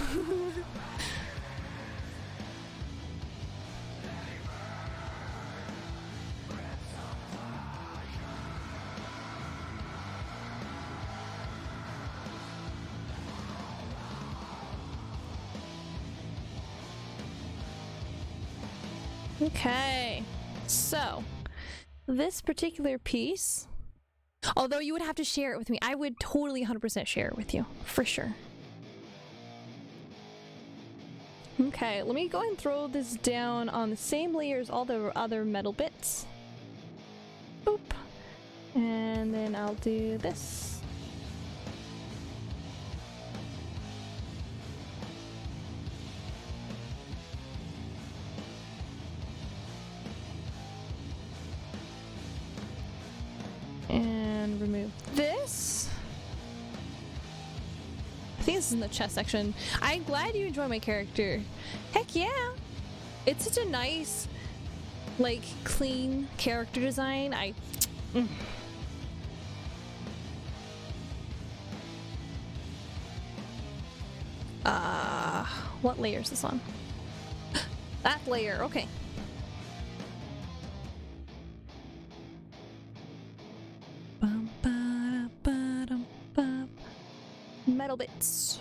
Okay, so this particular piece, although you would have to share it with me, I would totally 100% share it with you, for sure. Okay, let me go and throw this down on the same layer as all the other metal bits. Boop. And then I'll do this. And remove this. I think this is in the chest section. I'm glad you enjoy my character. Heck yeah! It's such a nice, like, clean character design. What layer is this on? That layer, okay. Metal bits.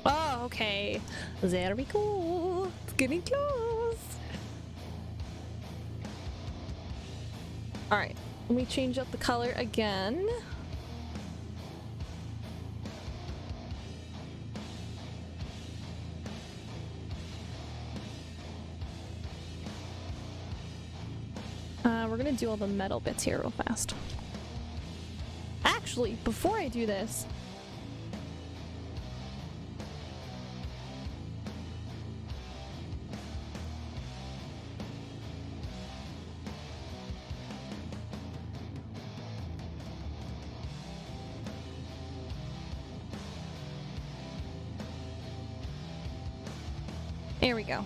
Oh, okay. That'll be cool. It's getting close. Alright, let me change up the color again. We're gonna do all the metal bits here real fast. Actually, before I do this, there we go.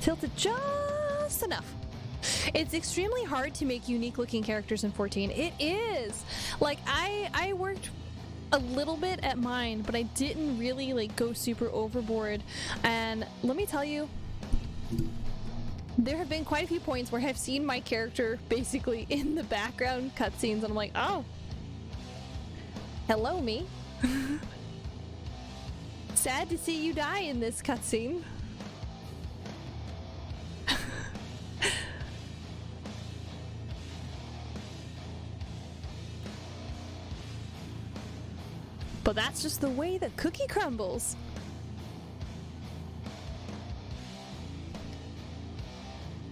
Tilt it just enough. It's extremely hard to make unique looking characters in 14. It is. Like I worked a little bit at mine, but I didn't really like go super overboard. And let me tell you, there have been quite a few points where I've seen my character basically in the background cutscenes and I'm like, oh, hello me. Sad to see you die in this cutscene. But that's just the way the cookie crumbles.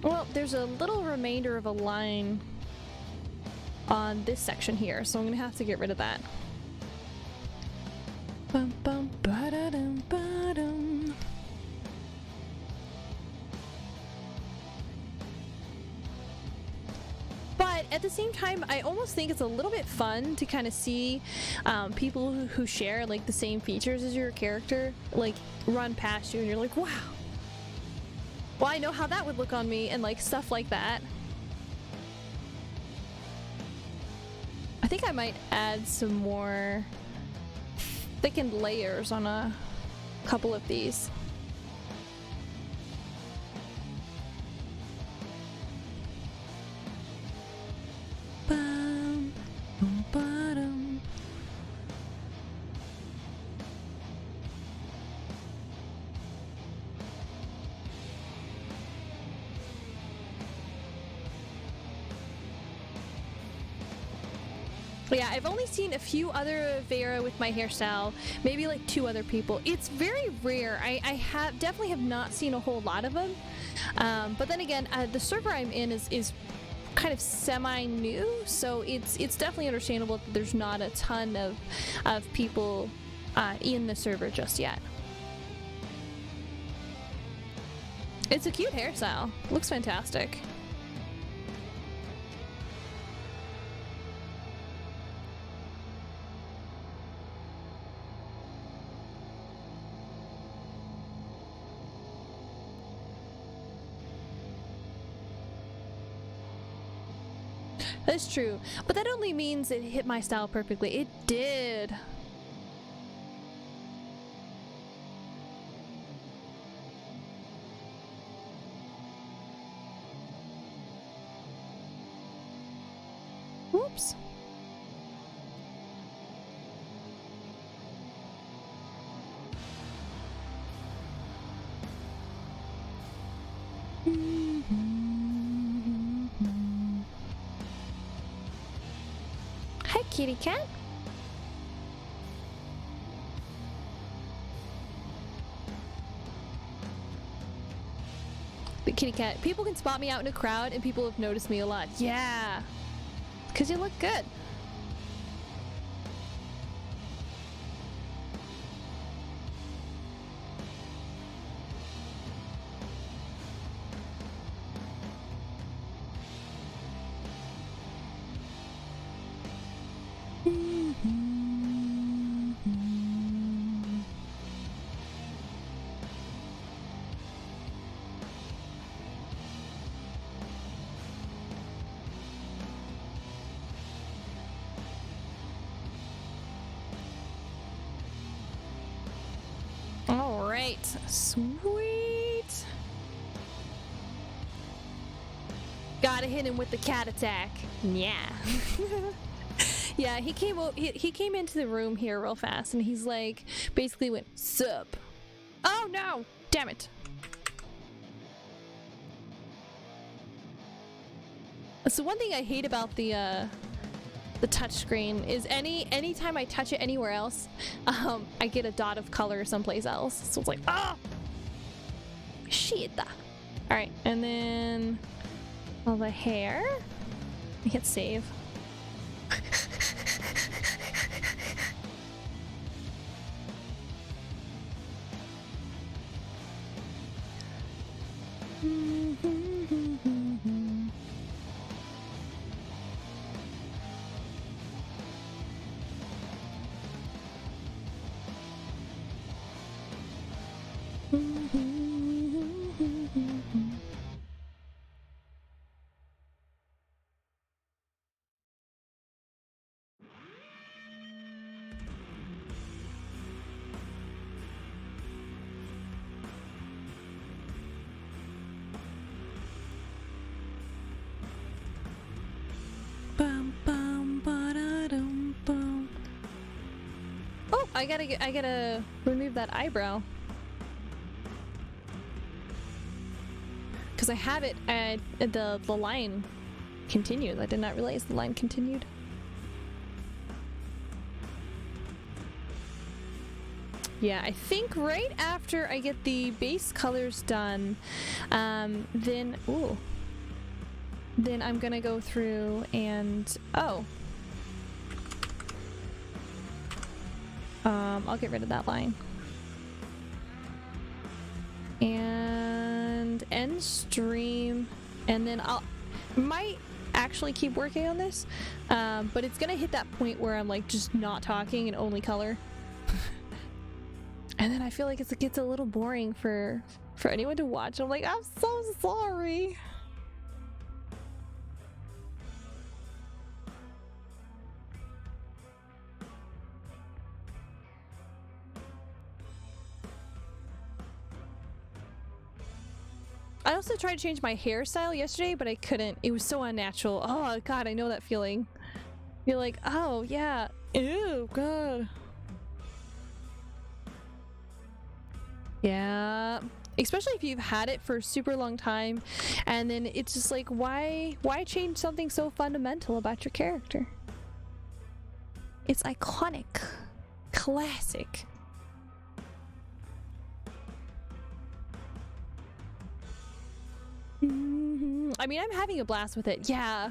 Well, there's a little remainder of a line on this section here, so I'm gonna have to get rid of that. Bum, bum, ba-da-dum, ba-dum. But at the same time, I almost think it's a little bit fun to kind of see people who share like the same features as your character like run past you and you're like, wow, well, I know how that would look on me, and like stuff like that. I think I might add some more thickened layers on a couple of these. Bum, bum, ba-dum. But yeah, I've only seen a few other Vera with my hairstyle, maybe like 2 other people. It's very rare. I definitely have not seen a whole lot of them. But then again, the server I'm in is kind of semi-new, so it's definitely understandable that there's not a ton of people in the server just yet. It's a cute hairstyle. Looks fantastic. That's true, but that only means it hit my style perfectly. It did. Whoops. Hi, kitty cat. The kitty cat. People can spot me out in a crowd and people have noticed me a lot. Yeah. Because you look good. Alright, sweet. Gotta hit him with the cat attack. Yeah. Yeah, he came into the room here real fast and he's like, basically went, sup. Oh no! Damn it. So one thing I hate about the touch screen is anytime I touch it anywhere else, I get a dot of color someplace else. So it's like, ah, shit. All right, and then all the hair. I hit save. Oh, I gotta remove that eyebrow. Because I have it at the line continued. I did not realize the line continued. Yeah, I think right after I get the base colors done, then I'm gonna go through and I'll get rid of that line. And end stream, and then might actually keep working on this, but it's gonna hit that point where I'm like just not talking and only color. And then I feel like it gets a little boring for anyone to watch. I'm like, I'm so sorry. I also tried to change my hairstyle yesterday, but I couldn't. It was so unnatural. Oh god, I know that feeling. You're like, oh yeah, ew, god. Yeah, especially if you've had it for a super long time, and then it's just like, why change something so fundamental about your character? It's iconic. Classic. I mean, I'm having a blast with it. Yeah.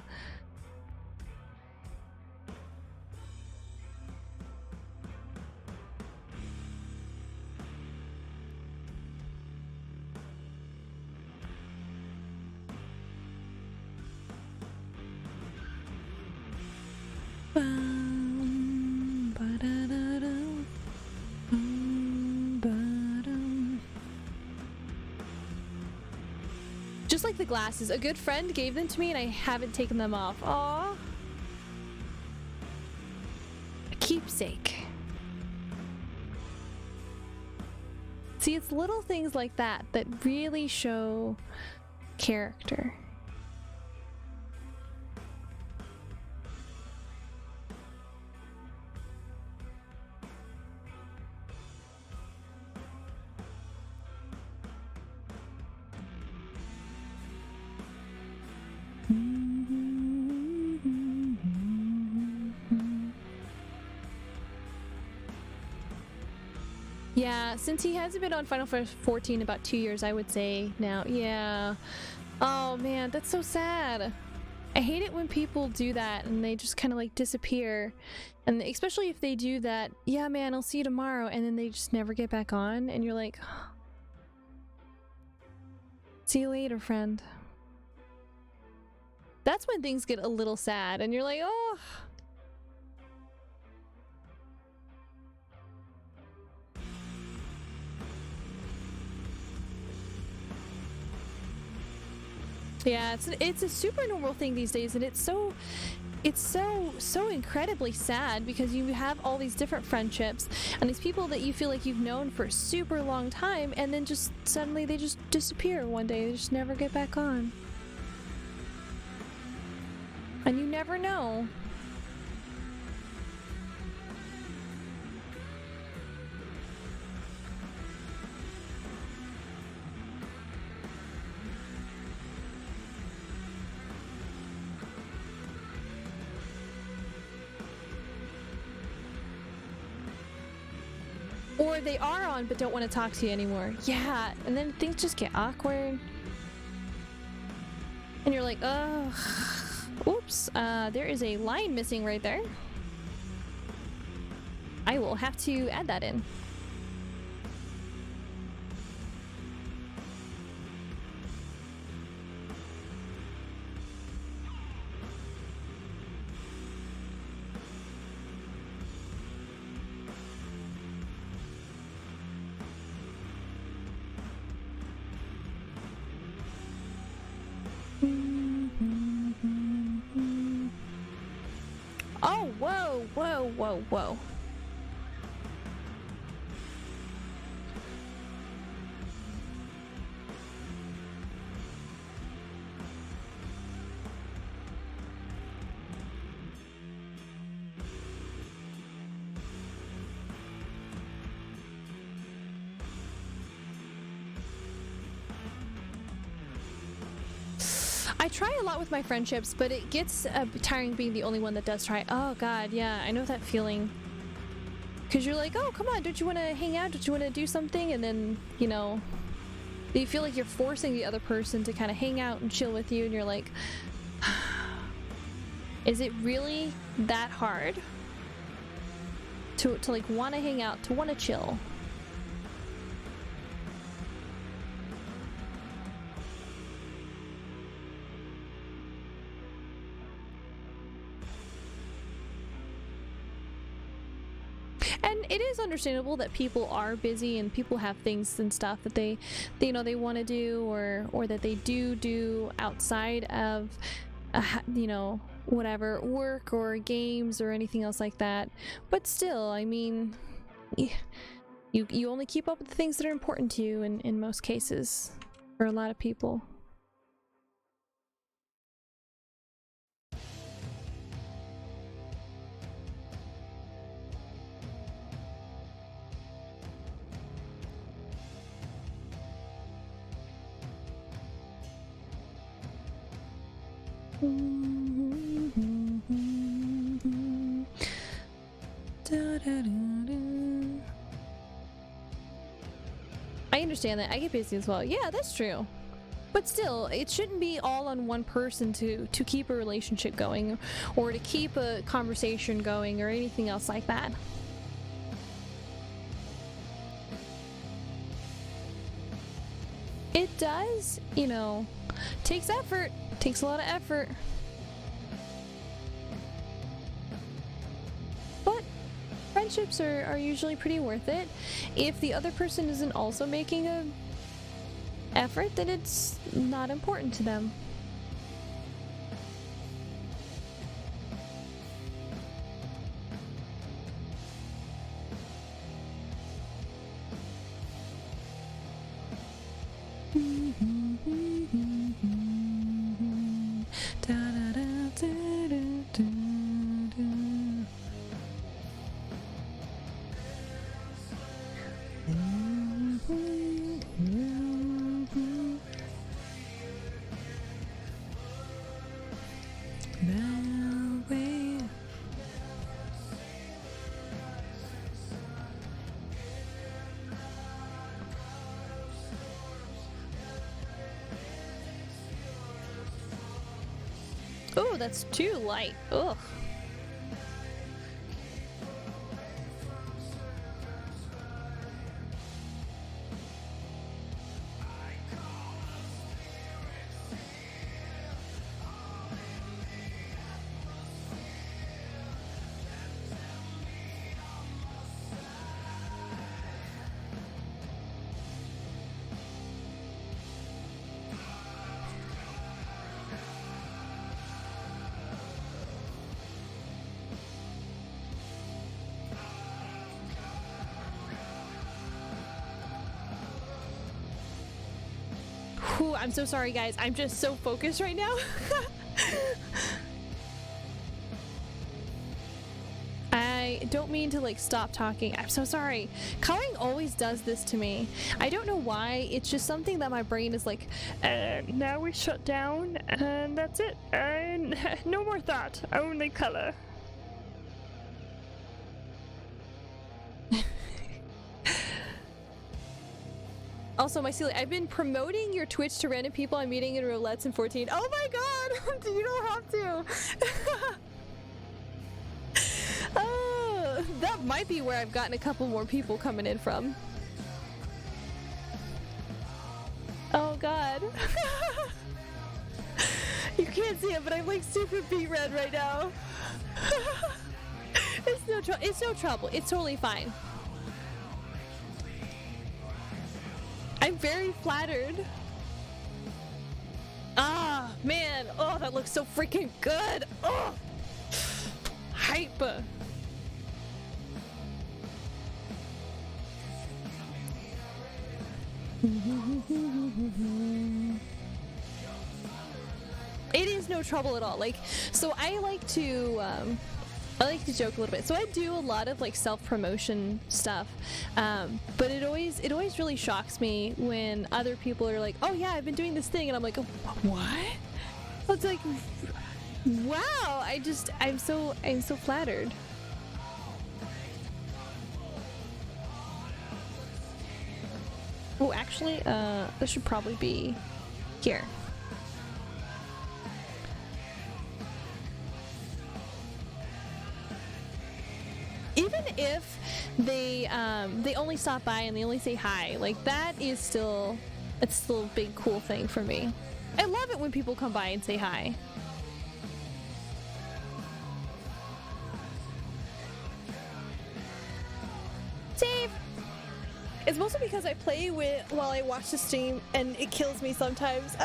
Just like the glasses, a good friend gave them to me and I haven't taken them off. Aww. A keepsake. See, it's little things like that that really show character. Yeah, since he hasn't been on Final Fantasy 14 in about 2 years, I would say now. Yeah. Oh man, that's so sad. I hate it when people do that and they just kind of like disappear. And especially if they do that, yeah man, I'll see you tomorrow, and then they just never get back on and you're like, see you later, friend. That's when things get a little sad and you're like, oh. Yeah, it's a super normal thing these days, and it's so incredibly sad because you have all these different friendships and these people that you feel like you've known for a super long time, and then just suddenly they just disappear one day. They just never get back on. And you never know. Or they are on but don't want to talk to you anymore. Yeah, and then things just get awkward. And you're like, ugh. Oops, there is a line missing right there. I will have to add that in. Oh, whoa, whoa, whoa, whoa. I try a lot with my friendships, but it gets tiring being the only one that does try. Oh god, yeah, I know that feeling. Because you're like, oh, come on, don't you want to hang out? Don't you want to do something? And then, you know, you feel like you're forcing the other person to kind of hang out and chill with you, and you're like, is it really that hard to like want to hang out, to want to chill? And it is understandable that people are busy and people have things and stuff that they you know, they want to do or that they do outside of you know, whatever, work or games or anything else like that. But still, I mean, you only keep up with the things that are important to you in most cases for a lot of people. I understand that. I get busy as well. Yeah, that's true. But still, it shouldn't be all on one person to keep a relationship going or to keep a conversation going or anything else like that. It does, you know, takes effort. Takes a lot of effort. But friendships are usually pretty worth it. If the other person isn't also making a effort, then it's not important to them. Oh, that's too light. Ugh. Whew, I'm so sorry, guys. I'm just so focused right now. I don't mean to like stop talking. I'm so sorry. Coloring always does this to me. I don't know why. It's just something that my brain is like, now we shut down and that's it. And no more thought, only color. Also, my Celia, I've been promoting your Twitch to random people I'm meeting in roulettes in 14. Oh my god! You don't have to! That might be where I've gotten a couple more people coming in from. Oh god. You can't see it, but I'm like super beet red right now. It's no trouble. It's totally fine. I'm very flattered. Ah, man. Oh, that looks so freaking good. Oh, hype. It is no trouble at all. Like, so I like to joke a little bit. So I do a lot of like self-promotion stuff, but it always really shocks me when other people are like, "Oh yeah, I've been doing this thing," and I'm like, "What?" It's like, wow. I'm so flattered. Oh, actually, this should probably be here. Even if they only stop by and they only say hi, like that is still, it's still a big cool thing for me. I love it when people come by and say hi. Save! It's mostly because I play with while I watch the stream and it kills me sometimes.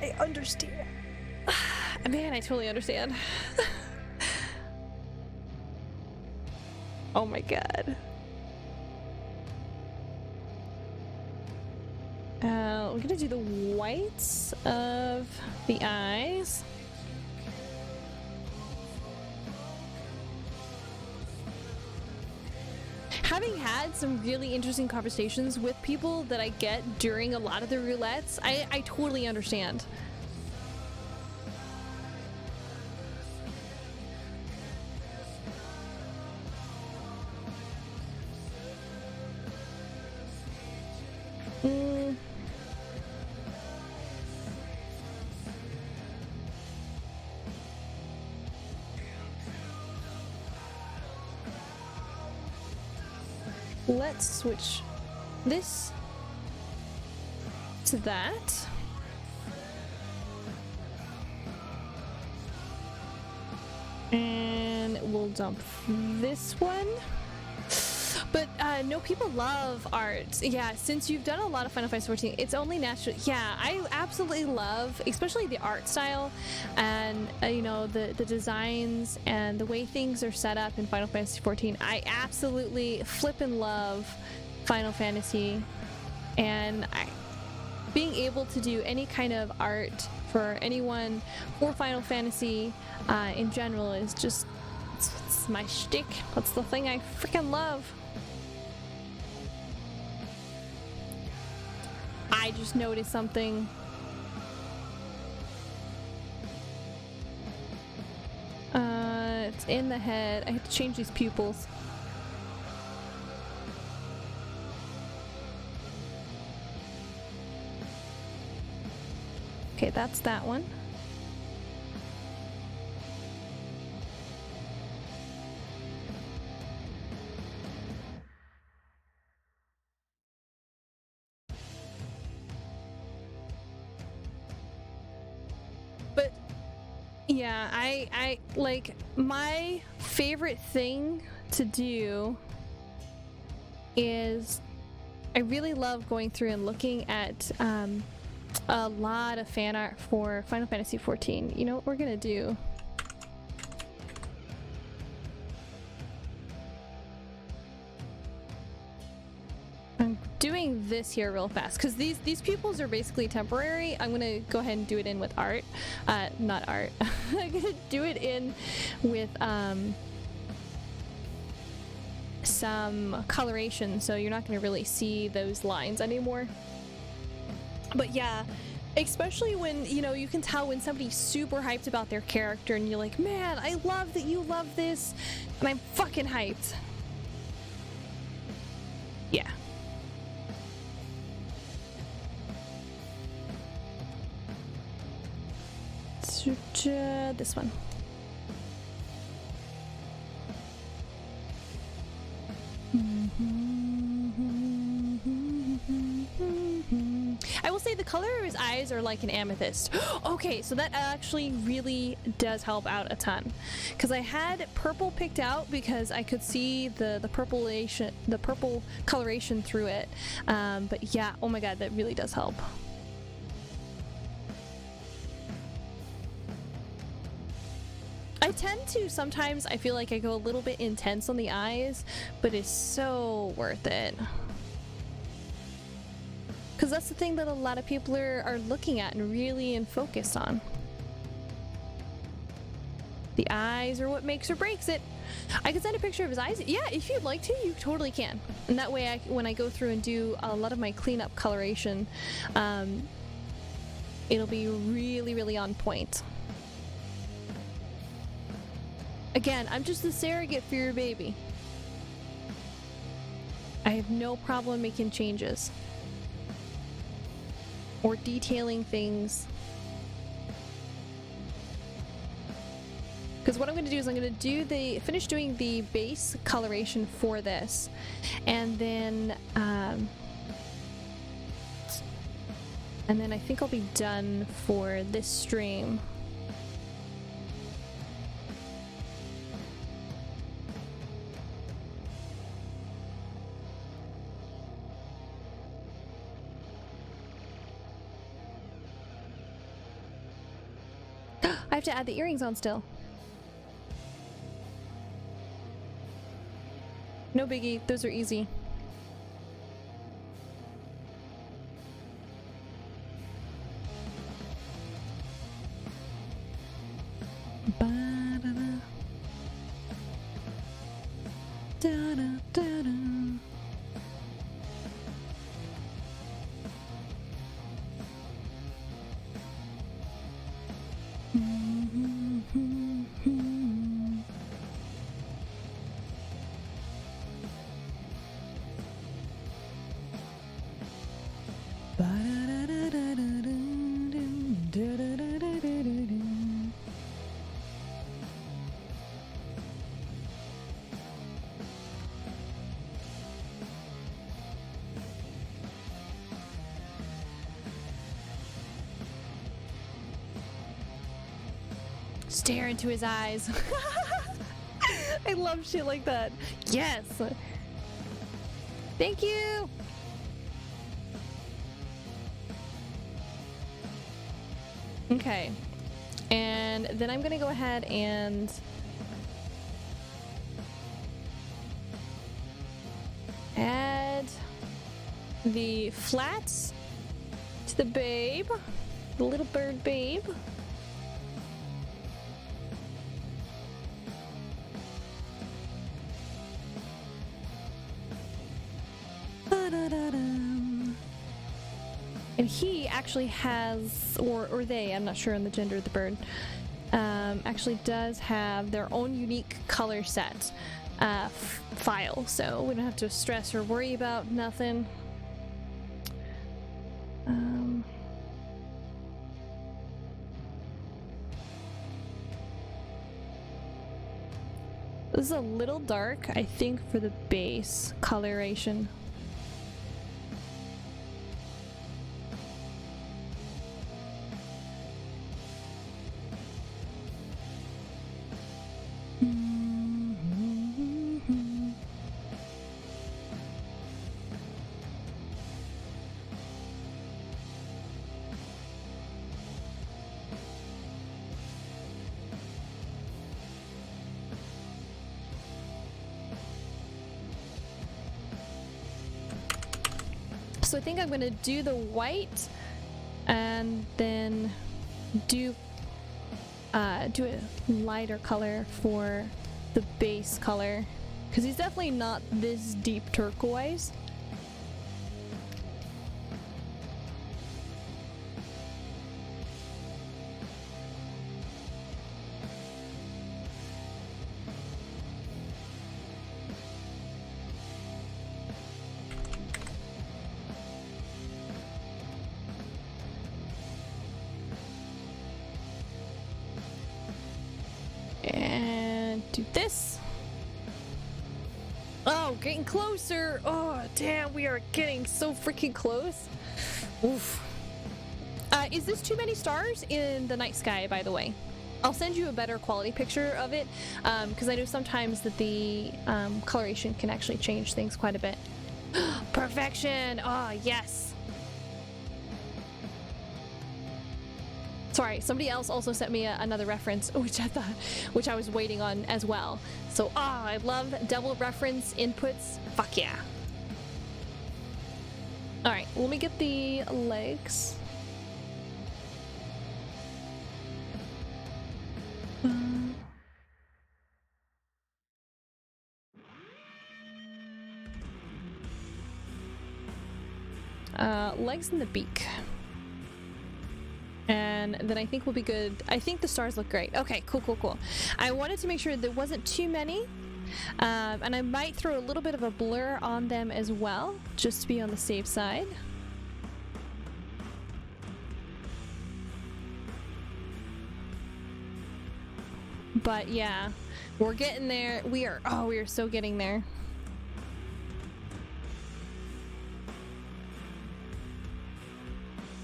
I understand. Man, I totally understand. Oh my god. We're gonna do the whites of the eyes. Having had some really interesting conversations with people that I get during a lot of the roulettes, I totally understand. let's switch this to that. And we'll dump this one. But no, people love art. Yeah, since you've done a lot of Final Fantasy 14, it's only natural. Yeah, I absolutely love, especially the art style and you know, the designs and the way things are set up in Final Fantasy 14. I absolutely flippin' love Final Fantasy, and being able to do any kind of art for anyone for Final Fantasy in general is just it's my shtick. That's the thing I freaking love. I just noticed something. It's in the head. I have to change these pupils. Okay, that's that one. But yeah, I like, my favorite thing to do is I really love going through and looking at a lot of fan art for Final Fantasy 14. You know what we're gonna do? I'm doing this here real fast because these pupils are basically temporary. I'm gonna go ahead and do it in with art. Not art. I'm gonna do it in with some coloration, so you're not gonna really see those lines anymore. But yeah, especially when, you know, you can tell when somebody's super hyped about their character and you're like, man, I love that you love this, and I'm fucking hyped. Yeah. This one. I will say the color of his eyes are like an amethyst. Okay, so that actually really does help out a ton, because I had purple picked out because I could see the purple coloration through it. But yeah, oh my god, that really does help. I tend to sometimes, I feel like I go a little bit intense on the eyes, but it's so worth it. Because that's the thing that a lot of people are looking at and really focused on. The eyes are what makes or breaks it. I could send a picture of his eyes. Yeah, if you'd like to, you totally can. And that way, when I go through and do a lot of my cleanup coloration, it'll be really, really on point. Again, I'm just a surrogate for your baby. I have no problem making changes or detailing things. Because what I'm going to do is I'm going to finish doing the base coloration for this, and then I think I'll be done for this stream. I have to add the earrings on still. No biggie, those are easy. Ba-da-da. Da-da-da-da. Stare into his eyes. I love shit like that. Yes. Thank you. Okay. And then I'm gonna go ahead and add the flats to the babe, the little bird babe. And he actually has, or they, I'm not sure on the gender of the bird, actually does have their own unique color set file, so we don't have to stress or worry about nothing. This is a little dark, I think, for the base coloration. So I think I'm gonna do the white and then do a lighter color for the base color, because he's definitely not this deep turquoise. And do this. Oh, getting closer. Oh, damn, we are getting so freaking close. Oof. Is this too many stars in the night sky, by the way? I'll send you a better quality picture of it, because I know sometimes that the coloration can actually change things quite a bit. Perfection! Oh, yes! Sorry, somebody else also sent me another reference, which I was waiting on as well. So, I love double reference inputs. Fuck yeah. Alright, let me get the legs. Legs and the beak. And then I think we'll be good. I think the stars look great. Okay, cool. I wanted to make sure there wasn't too many. And I might throw a little bit of a blur on them as well, just to be on the safe side. But yeah, we're getting there. We are so getting there.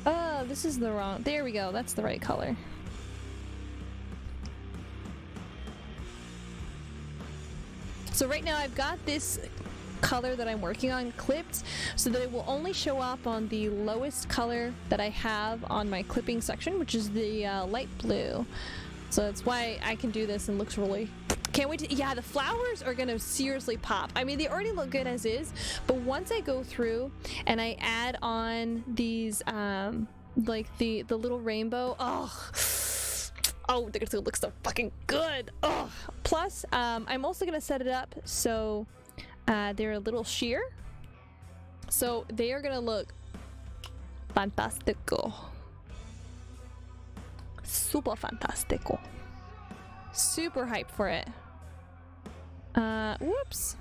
Oh, this is the wrong. There we go. That's the right color. So right now I've got this color that I'm working on clipped so that it will only show up on the lowest color that I have on my clipping section, which is the light blue. So that's why I can do this and looks really... Can't wait to... Yeah, the flowers are gonna seriously pop. I mean, they already look good as is, but once I go through and I add on these, like the little rainbow, oh, they're gonna look so fucking good. Oh, plus, I'm also gonna set it up so they're a little sheer, so they are gonna look fantastico. Super fantastico. Super hyped for it. Whoops.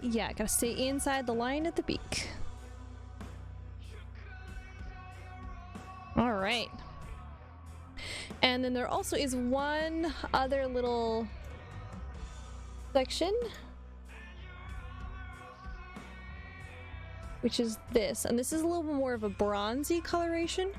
Yeah, gotta stay inside the line at the beak. All right. And then there also is one other little section which is this, and this is a little bit more of a bronzy coloration.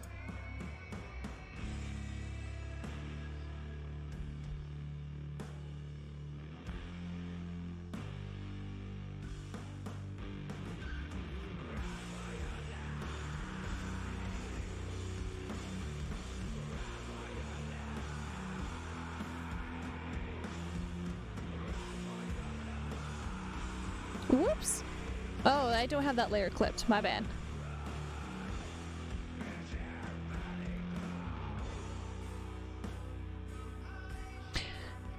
Whoops! Oh, I don't have that layer clipped. My bad.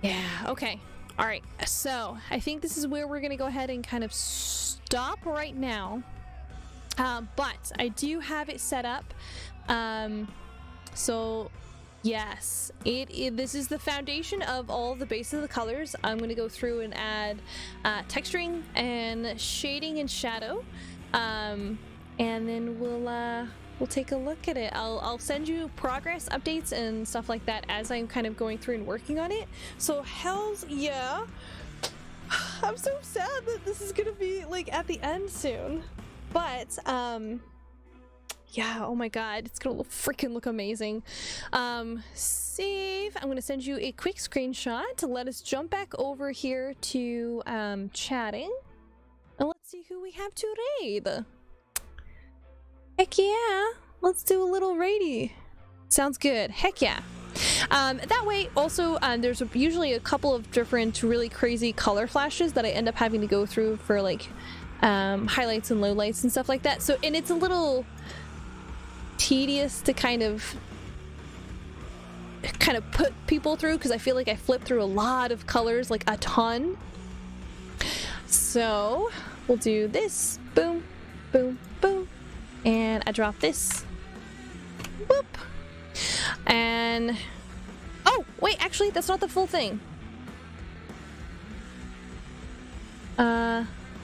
Yeah, okay. Alright, so I think this is where we're gonna go ahead and kind of stop right now. But I do have it set up. So yes, this is the foundation of all the base of the colors. I'm going to go through and add texturing and shading and shadow, and then we'll take a look at it. I'll send you progress updates and stuff like that as I'm kind of going through and working on it. So hells yeah! I'm so sad that this is gonna be like at the end soon, but yeah, oh my god, it's gonna freaking look amazing. Save. I'm gonna send you a quick screenshot. Let us jump back over here to chatting, and let's see who we have to raid. Heck yeah, let's do a little raidy. Sounds good. Heck yeah. That way, also, there's usually a couple of different really crazy color flashes that I end up having to go through for like highlights and lowlights and stuff like that. So, and it's a little tedious to kind of put people through because I feel like I flip through a lot of colors, like a ton. So we'll do this, boom, boom, boom, and I drop this, whoop, and oh wait, actually that's not the full thing.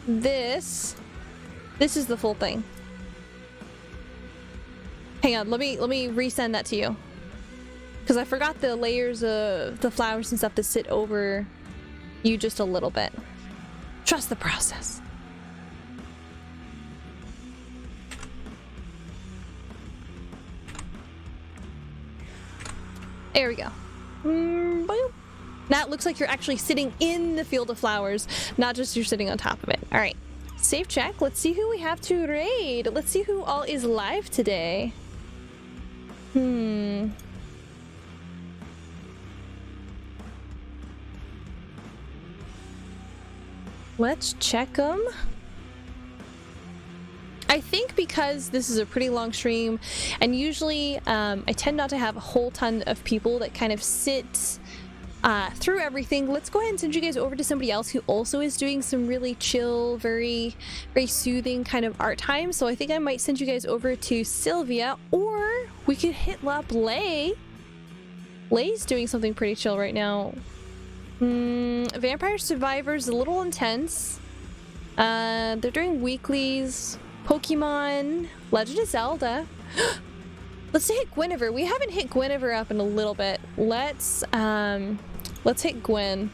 This is the full thing. Hang on, let me resend that to you, because I forgot the layers of the flowers and stuff that sit over you just a little bit. Trust the process. There we go. Boom. Now it looks like you're actually sitting in the field of flowers, not just you're sitting on top of it. All right, save check. Let's see who we have to raid. Let's see who all is live today. Let's check them. I think because this is a pretty long stream, and usually I tend not to have a whole ton of people that kind of sit through everything. Let's go ahead and send you guys over to somebody else who also is doing some really chill, very soothing kind of art time. So I think I might send you guys over to Sylvia, or we could hit up Lay. Lay's doing something pretty chill right now. Vampire Survivor's a little intense. They're doing weeklies. Pokemon, Legend of Zelda. Let's hit Guinevere. We haven't hit Guinevere up in a little bit. Let's hit Gwen.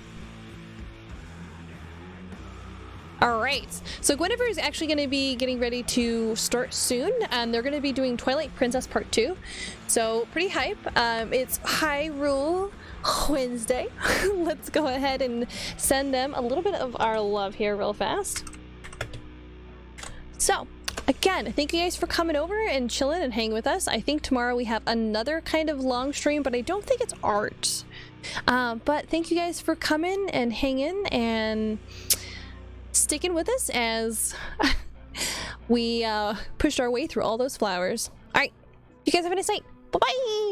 All right, so Guinevere is actually going to be getting ready to start soon, and they're going to be doing Twilight Princess Part 2. So pretty hype. It's Hyrule Wednesday. Let's go ahead and send them a little bit of our love here real fast. So again, thank you guys for coming over and chilling and hanging with us. I think tomorrow we have another kind of long stream, but I don't think it's art. But thank you guys for coming and hanging and sticking with us as we pushed our way through all those flowers. All right, you guys have a nice night. Bye-bye.